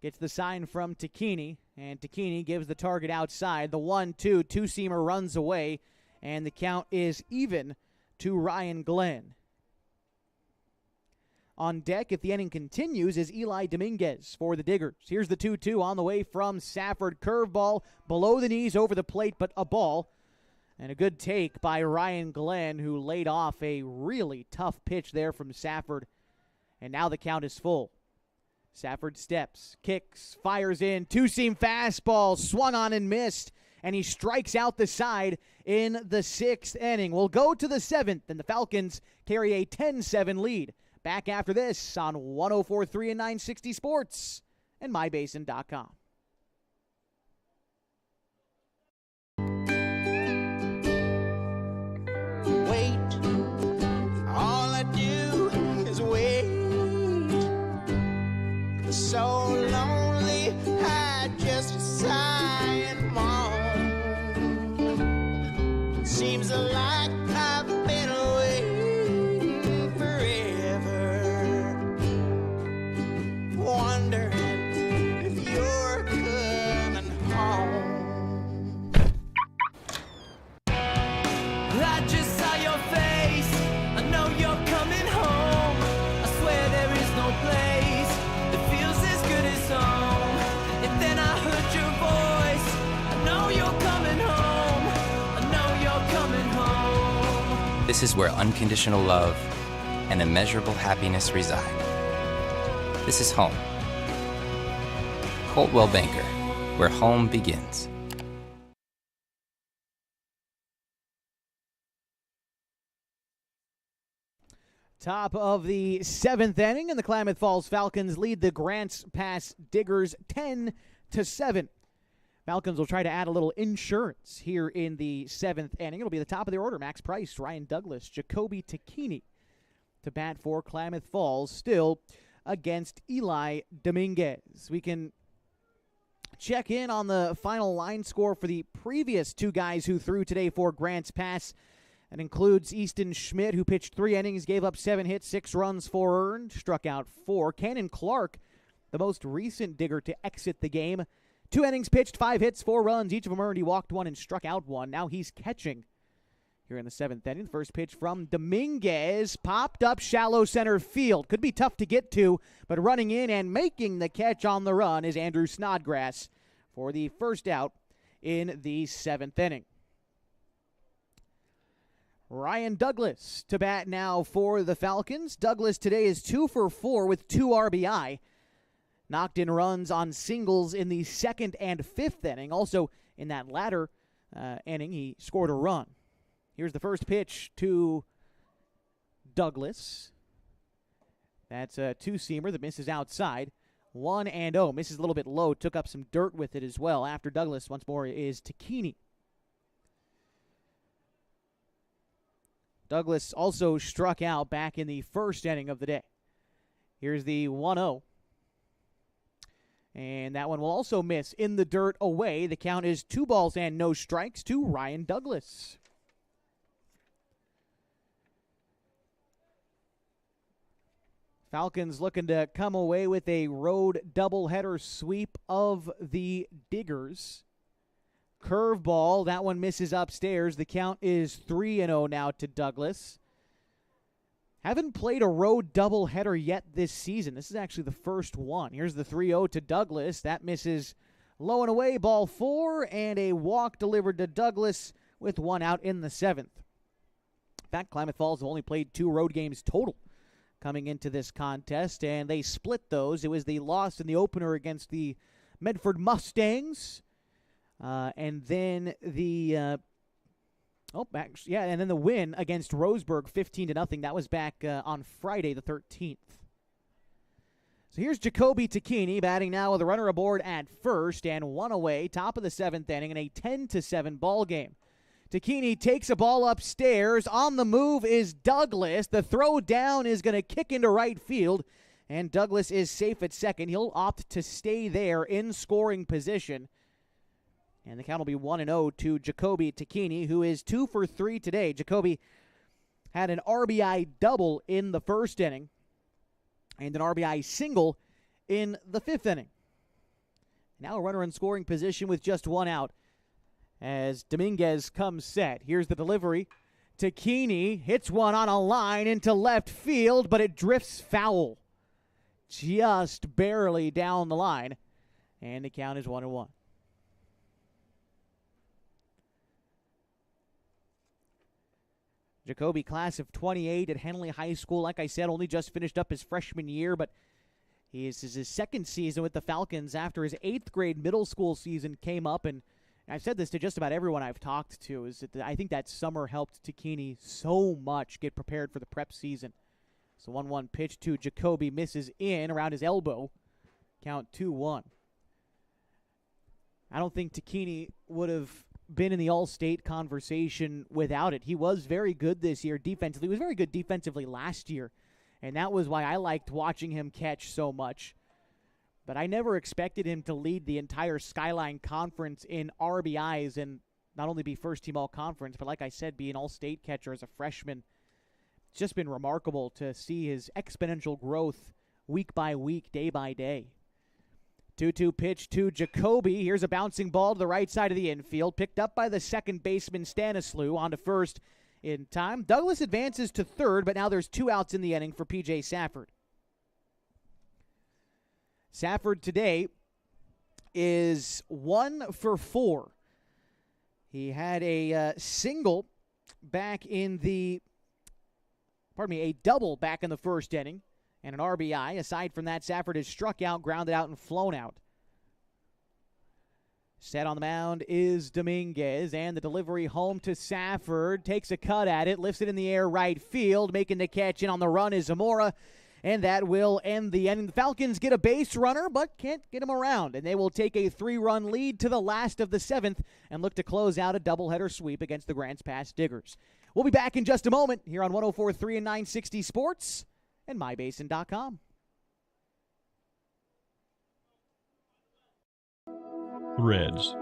A: Gets the sign from Tacchini, and Tacchini gives the target outside. The 1-2, two-seamer runs away, and the count is even to Ryan Glenn. On deck, if the inning continues, is Eli Dominguez for the Diggers. Here's the 2-2 on the way from Safford. Curveball below the knees over the plate, but a ball. And a good take by Ryan Glenn, who laid off a really tough pitch there from Safford. And now the count is full. Safford steps, kicks, fires in, two-seam fastball, swung on and missed, and he strikes out the side in the 6th inning. We'll go to the 7th, and the Falcons carry a 10-7 lead. Back after this on 104.3 and 960 Sports and MyBasin.com.
F: Wait, all I do is wait. So lonely, I just sigh and moan. Seems like I've been waiting forever, wondering if you're coming home. I just saw your face, I know you're coming home. I swear there is no place that feels as good as home. And then I heard your voice, I know you're coming home. I know you're coming home.
G: This is where unconditional love and immeasurable happiness reside. This is home. Coldwell Banker, where home begins.
A: Top of the 7th inning, and the Klamath Falls Falcons lead the Grants Pass Diggers 10-7. Falcons will try to add a little insurance here in the 7th inning. It'll be the top of their order. Max Price, Ryan Douglas, Jacoby Tacchini to bat for Klamath Falls, still against Eli Dominguez. We can check in on the final line score for the previous two guys who threw today for Grants Pass. That includes Easton Schmidt, who pitched 3 innings, gave up 7 hits, 6 runs, 4 earned, struck out 4. Cannon Clark, the most recent Digger to exit the game. 2 innings pitched, 5 hits, 4 runs. Each of them earned. He walked 1 and struck out 1. Now he's catching here in the 7th inning. The first pitch from Dominguez popped up shallow center field. Could be tough to get to, but running in and making the catch on the run is Andrew Snodgrass for the first out in the 7th inning. Ryan Douglas to bat now for the Falcons. Douglas today is 2 for 4 with 2 RBI. Knocked in runs on singles in the 2nd and 5th inning. Also in that latter inning, he scored a run. Here's the first pitch to Douglas. That's a two-seamer that misses outside. 1-0. Misses a little bit low. Took up some dirt with it as well. After Douglas, once more, is Takini. Douglas also struck out back in the first inning of the day. Here's the 1-0. And that one will also miss in the dirt away. The count is 2 balls and no strikes to Ryan Douglas. Falcons looking to come away with a road doubleheader sweep of the Diggers. Curveball, that one misses upstairs. The count is 3-0 now to Douglas. Haven't played a road doubleheader yet this season. This is actually the first one. Here's the 3-0 to Douglas. That misses low and away, ball 4, and a walk delivered to Douglas with 1 out in the 7th. In fact, Klamath Falls have only played 2 road games total coming into this contest, and they split those. It was the loss in the opener against the Medford Mustangs, and then the and then the win against Roseburg, 15-0. That was back on Friday the 13th. So here's Jacoby Takini batting now with a runner aboard at first and 1 away, top of the 7th inning in a 10-7 ball game. Takini takes a ball upstairs. On the move is Douglas. The throw down is going to kick into right field, and Douglas is safe at second. He'll opt to stay there in scoring position. And the count will be 1-0 to Jacoby Takini, who is 2 for 3 today. Jacoby had an RBI double in the first inning and an RBI single in the 5th inning. Now a runner in scoring position with just 1 out as Dominguez comes set. Here's the delivery. Takini hits one on a line into left field, but it drifts foul. Just barely down the line. And the count is 1-1. Jacoby, class of 28 at Henley High School. Like I said, only just finished up his freshman year, but this is his 2nd season with the Falcons after his 8th grade middle school season came up. And I've said this to just about everyone I've talked to, is that I think that summer helped Takini so much get prepared for the prep season. So 1-1 pitch to Jacoby, misses in around his elbow. Count 2-1. I don't think Takini would have been in the All-State conversation without it. He was very good this year defensively. He was very good defensively last year, and that was why I liked watching him catch so much. But I never expected him to lead the entire Skyline Conference in RBIs and not only be first-team all-conference, but like I said, be an all-state catcher as a freshman. It's just been remarkable to see his exponential growth week by week, day by day. 2-2 pitch to Jacoby. Here's a bouncing ball to the right side of the infield, picked up by the second baseman Stanislew, on to first in time. Douglas advances to third, but now there's 2 outs in the inning for P.J. Safford. Safford today is 1 for 4. He had a single back in the, a double back in the first inning and an RBI. Aside from that, Safford has struck out, grounded out, and flown out. Set on the mound is Dominguez, and the delivery home to Safford. Takes a cut at it, lifts it in the air right field. Making the catch in on the run is Zamora. And that will end the inning. The Falcons get a base runner, but can't get him around. And they will take a 3-run lead to the last of the 7th and look to close out a doubleheader sweep against the Grants Pass Diggers. We'll be back in just a moment here on 104.3 and 960 Sports and MyBasin.com.
H: Threads.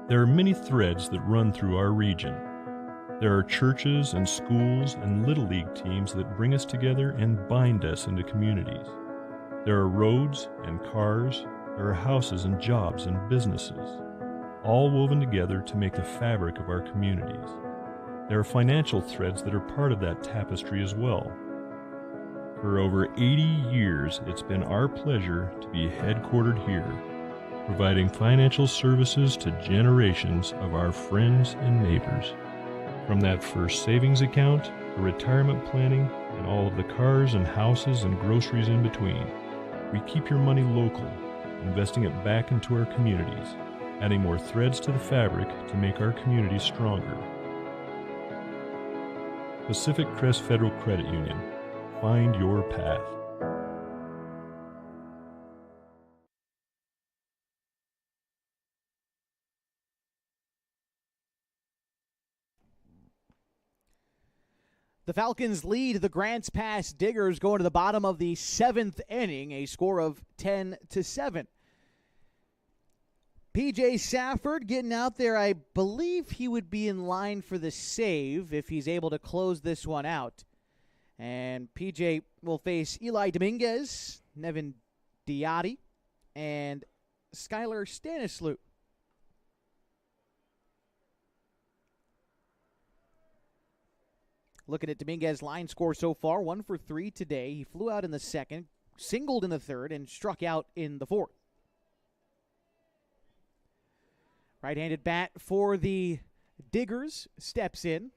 H: There are many threads that run through our region. There are churches and schools and Little League teams that bring us together and bind us into communities. There are roads and cars. There are houses and jobs and businesses, all woven together to make the fabric of our communities. There are financial threads that are part of that tapestry as well. For over 80 years, it's been our pleasure to be headquartered here, providing financial services to generations of our friends and neighbors. From that first savings account to retirement planning and all of the cars and houses and groceries in between, we keep your money local, investing it back into our communities, adding more threads to the fabric to make our community stronger. Pacific Crest Federal Credit Union. Find your path.
A: The Falcons lead the Grants Pass Diggers going to the bottom of the 7th inning, a score of 10-7. P.J. Safford getting out there. I believe he would be in line for the save if he's able to close this one out. And P.J. will face Eli Dominguez, Nevin Diotti, and Skylar Stanislew. Looking at Dominguez's line score so far, 1 for 3 today. He flew out in the second, singled in the third, and struck out in the fourth. Right-handed bat for the Diggers steps in.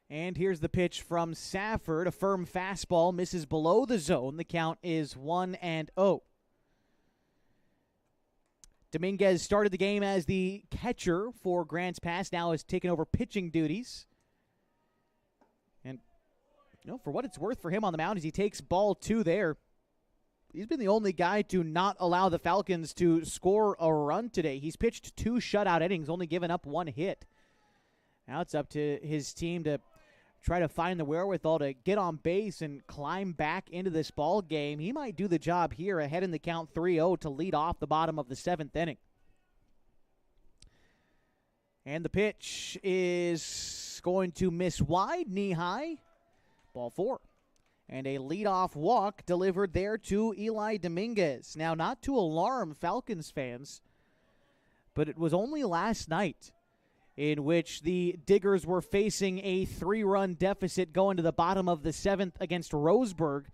A: And here's the pitch from Safford. A firm fastball misses below the zone. The count is 1-0. Dominguez started the game as the catcher for Grants Pass, now has taken over pitching duties. And, for what it's worth for him on the mound as he takes ball 2 there, he's been the only guy to not allow the Falcons to score a run today. He's pitched 2 shutout innings, only given up 1 hit. Now it's up to his team to try to find the wherewithal to get on base and climb back into this ball game. He might do the job here, ahead in the count 3-0 to lead off the bottom of the 7th inning. And the pitch is going to miss wide, knee high, ball 4. And a leadoff walk delivered there to Eli Dominguez. Now, not to alarm Falcons fans, but it was only last night in which the Diggers were facing a 3-run deficit going to the bottom of the 7th against Roseburg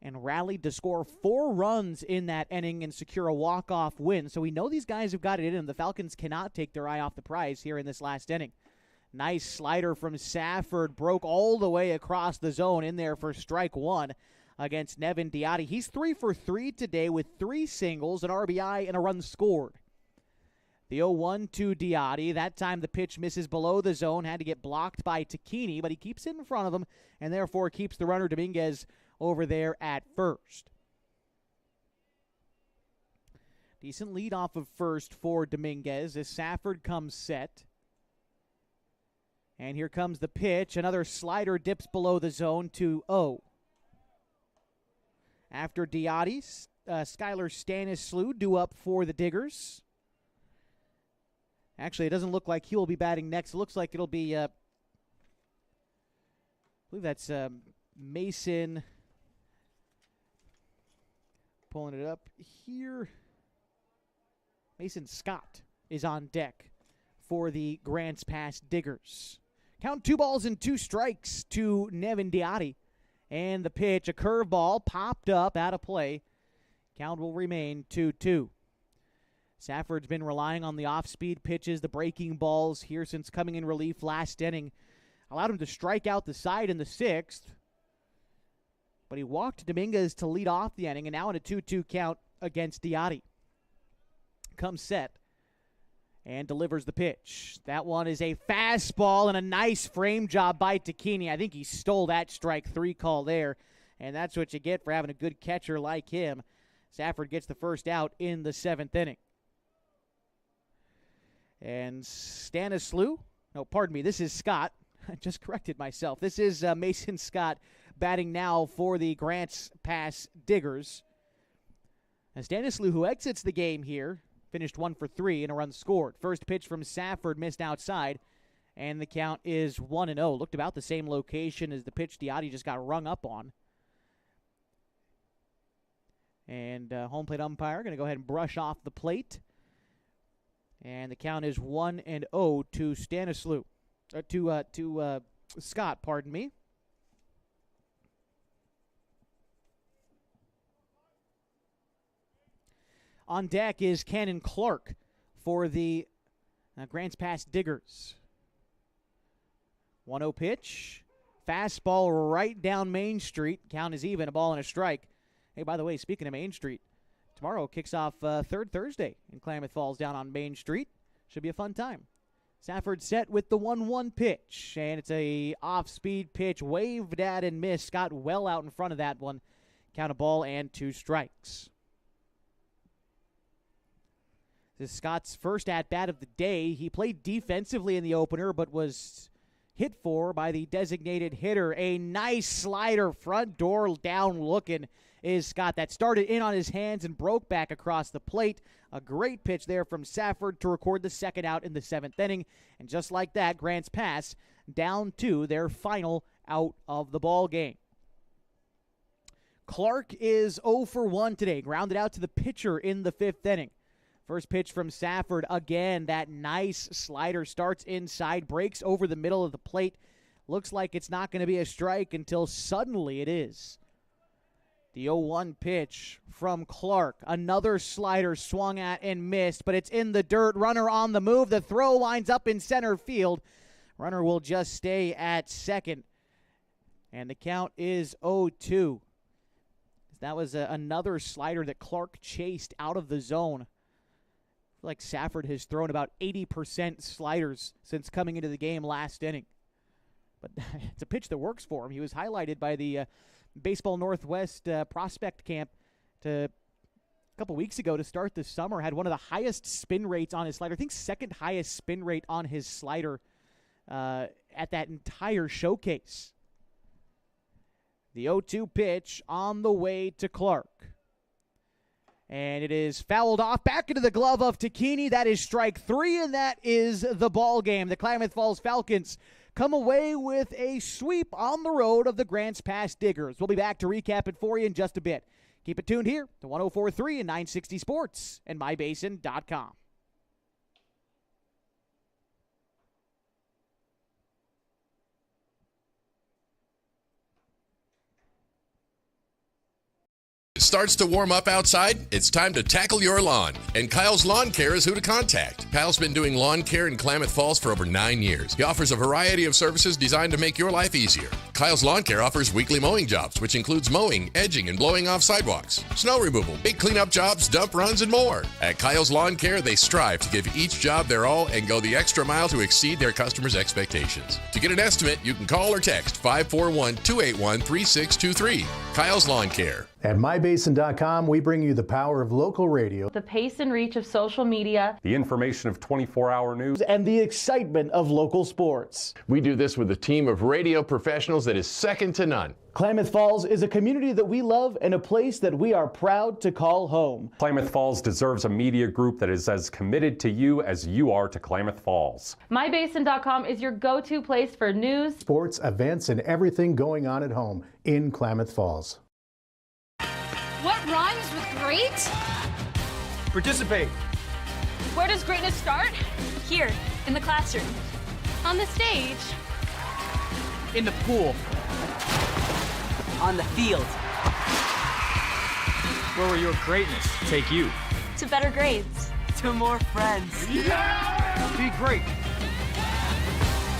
A: and rallied to score 4 runs in that inning and secure a walk-off win. So we know these guys have got it in them. The Falcons cannot take their eye off the prize here in this last inning. Nice slider from Safford, broke all the way across the zone in there for strike 1 against Nevin Diotti. He's 3 for 3 today with 3 singles, an RBI, and a run scored. The 0-1 to Diotti. That time the pitch misses below the zone, had to get blocked by Tacchini, but he keeps it in front of him and therefore keeps the runner Dominguez over there at first. Decent lead off of first for Dominguez as Safford comes set. And here comes the pitch. Another slider dips below the zone to 0. After Diotti, Skylar Stanislew due up for the Diggers. Actually, it doesn't look like he will be batting next. It looks like it'll be, I believe that's Mason. Pulling it up here. Mason Scott is on deck for the Grants Pass Diggers. Count 2 balls and 2 strikes to Nevin Diotti. And the pitch, a curveball, popped up, out of play. Count will remain 2-2. Safford's been relying on the off-speed pitches, the breaking balls here since coming in relief last inning. Allowed him to strike out the side in the 6th. But he walked Dominguez to lead off the inning, and now in a 2-2 count against Diotti. Comes set and delivers the pitch. That one is a fastball and a nice frame job by Tacchini. I think he stole that strike 3 call there, and that's what you get for having a good catcher like him. Safford gets the first out in the 7th inning. And Stanislew, this is Scott. I just corrected myself. This is Mason Scott batting now for the Grants Pass Diggers. And Stanislew, who exits the game here, finished 1 for 3 and a run scored. First pitch from Safford missed outside, and the count is 1-0. Looked about the same location as the pitch Diotti just got rung up on. And home plate umpire going to go ahead and brush off the plate. And the count is 1-0 to Stanislew. To Scott, pardon me. On deck is Cannon Clark for the Grants Pass Diggers. 1-0 pitch. Fastball right down Main Street. Count is even, a ball and a strike. Hey, by the way, speaking of Main Street, tomorrow kicks off Third Thursday in Klamath Falls down on Main Street. Should be a fun time. Safford set with the 1-1 pitch, and it's a off-speed pitch, waved at and missed. Scott well out in front of that one. Count a ball and 2 strikes. This is Scott's first at-bat of the day. He played defensively in the opener, but was hit for by the designated hitter. A nice slider, front door down looking is Scott. That started in on his hands and broke back across the plate. A great pitch there from Safford to record the second out in the 7th inning. And just like that, Grants Pass down to their final out of the ball game. Clark is 0 for 1 today, grounded out to the pitcher in the 5th inning. First pitch from Safford. Again, that nice slider starts inside, breaks over the middle of the plate. Looks like it's not going to be a strike until suddenly it is. The 0-1 pitch from Clark. Another slider swung at and missed, but it's in the dirt. Runner on the move. The throw winds up in center field. Runner will just stay at second. And the count is 0-2. That was another slider that Clark chased out of the zone. I feel like Safford has thrown about 80% sliders since coming into the game last inning. But it's a pitch that works for him. He was highlighted by the Baseball Northwest prospect camp a couple weeks ago to start the summer. Had one of the highest spin rates on his slider. I think second highest spin rate on his slider at that entire showcase. The 0-2 pitch on the way to Clark. And it is fouled off back into the glove of Takini. That is strike 3, and that is the ball game. The Klamath Falls Falcons come away with a sweep on the road of the Grants Pass Diggers. We'll be back to recap it for you in just a bit. Keep it tuned here to 104.3 and 960 Sports and mybasin.com.
S: It starts to warm up outside, it's time to tackle your lawn. And Kyle's Lawn Care is who to contact. Kyle's been doing lawn care in Klamath Falls for over 9 years. He offers a variety of services designed to make your life easier. Kyle's Lawn Care offers weekly mowing jobs, which includes mowing, edging, and blowing off sidewalks, snow removal, big cleanup jobs, dump runs, and more. At Kyle's Lawn Care, they strive to give each job their all and go the extra mile to exceed their customers' expectations. To get an estimate, you can call or text 541-281-3623. Kyle's Lawn Care.
J: At mybasin.com, we bring you the power of local radio,
K: the pace and reach of social media,
L: the information of 24-hour news,
A: and the excitement of local sports.
M: We do this with a team of radio professionals that is second to none.
A: Klamath Falls is a community that we love and a place that we are proud to call home.
L: Klamath Falls deserves a media group that is as committed to you as you are to Klamath Falls.
K: mybasin.com is your go-to place for news,
J: sports, events, and everything going on at home in Klamath Falls.
Q: What rhymes with great?
R: Participate.
Q: Where does greatness start? Here, in the classroom. On the stage.
R: In the pool.
T: On the field.
R: Where will your greatness take you?
Q: To better grades.
T: To more friends.
R: Yeah! Be great.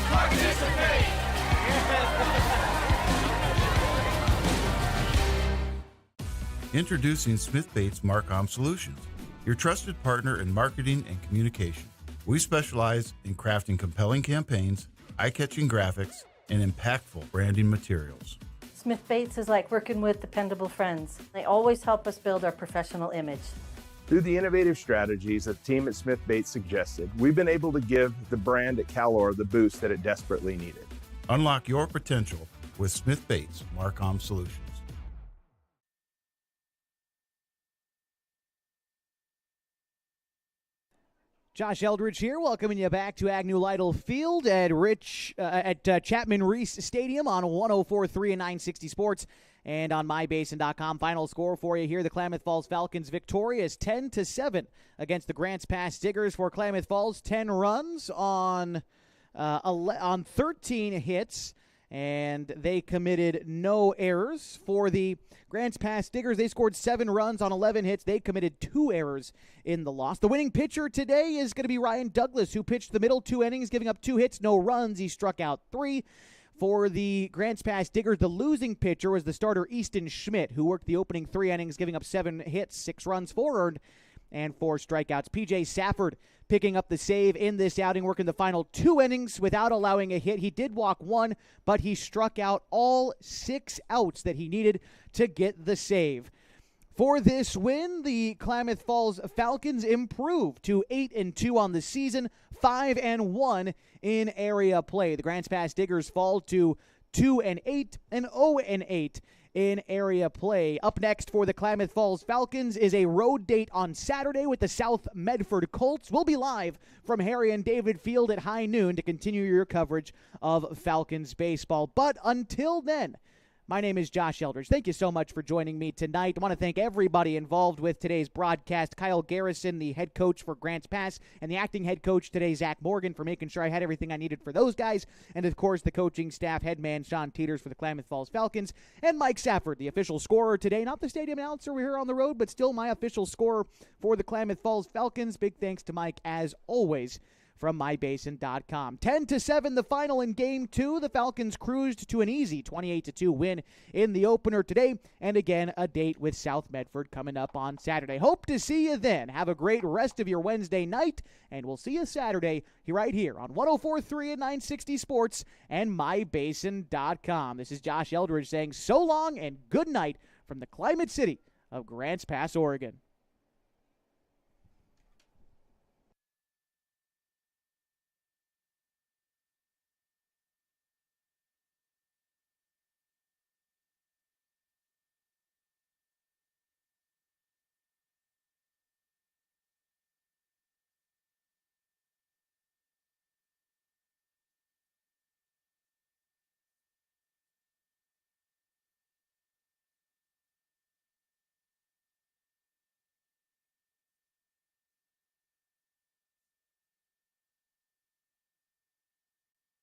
F: Participate.
N: Introducing Smith Bates Marcom Solutions, your trusted partner in marketing and communication. We specialize in crafting compelling campaigns, eye-catching graphics, and impactful branding materials.
O: Smith Bates is like working with dependable friends. They always help us build our professional image.
P: Through the innovative strategies that the team at Smith Bates suggested, we've been able to give the brand at Calor the boost that it desperately needed.
N: Unlock your potential with Smith Bates Marcom Solutions.
A: Josh Eldridge here, welcoming you back to Agnew Lytle Field at Chapman Reese Stadium on 104.3 and 960 Sports and on mybasin.com. Final score for you here: the Klamath Falls Falcons victorious 10-7 against the Grants Pass Diggers. For Klamath Falls, 10 runs on 13 hits, and they committed no errors. For the Grants Pass Diggers, they scored 7 runs on 11 hits. They committed 2 errors in the loss. The winning pitcher today is going to be Ryan Douglas, who pitched the middle 2 innings, giving up 2 hits, no runs. He struck out 3. For the Grants Pass Diggers, the losing pitcher was the starter Easton Schmidt, who worked the opening 3 innings, giving up 7 hits, 6 runs, 4 earned, and 4 strikeouts. P.J. Safford picking up the save in this outing, working the final 2 innings without allowing a hit. He did walk 1, but he struck out all 6 outs that he needed to get the save. For this win, the Klamath Falls Falcons improved to 8-2 on the season, 5-1 in area play. The Grants Pass Diggers fall to 2-8 and 0-8 in area play. Up next for the Klamath Falls Falcons is a road date on Saturday with the South Medford Colts. We'll be live from Harry and David Field at high noon to continue your coverage of Falcons baseball. But until then, my name is Josh Eldridge. Thank you so much for joining me tonight. I want to thank everybody involved with today's broadcast. Kyle Garrison, the head coach for Grants Pass, and the acting head coach today, Zach Morgan, for making sure I had everything I needed for those guys. And, of course, the coaching staff, head man Sean Teeters for the Klamath Falls Falcons, and Mike Safford, the official scorer today. Not the stadium announcer, we're here on the road, but still my official scorer for the Klamath Falls Falcons. Big thanks to Mike, as always, from mybasin.com. 10-7 the final in Game 2. The Falcons cruised to an easy 28-2 win in the opener today. And again, a date with South Medford coming up on Saturday. Hope to see you then. Have a great rest of your Wednesday night, and we'll see you Saturday right here on 104.3 and 960 Sports and mybasin.com. This is Josh Eldridge saying so long and good night from the Climate City of Grants Pass, Oregon.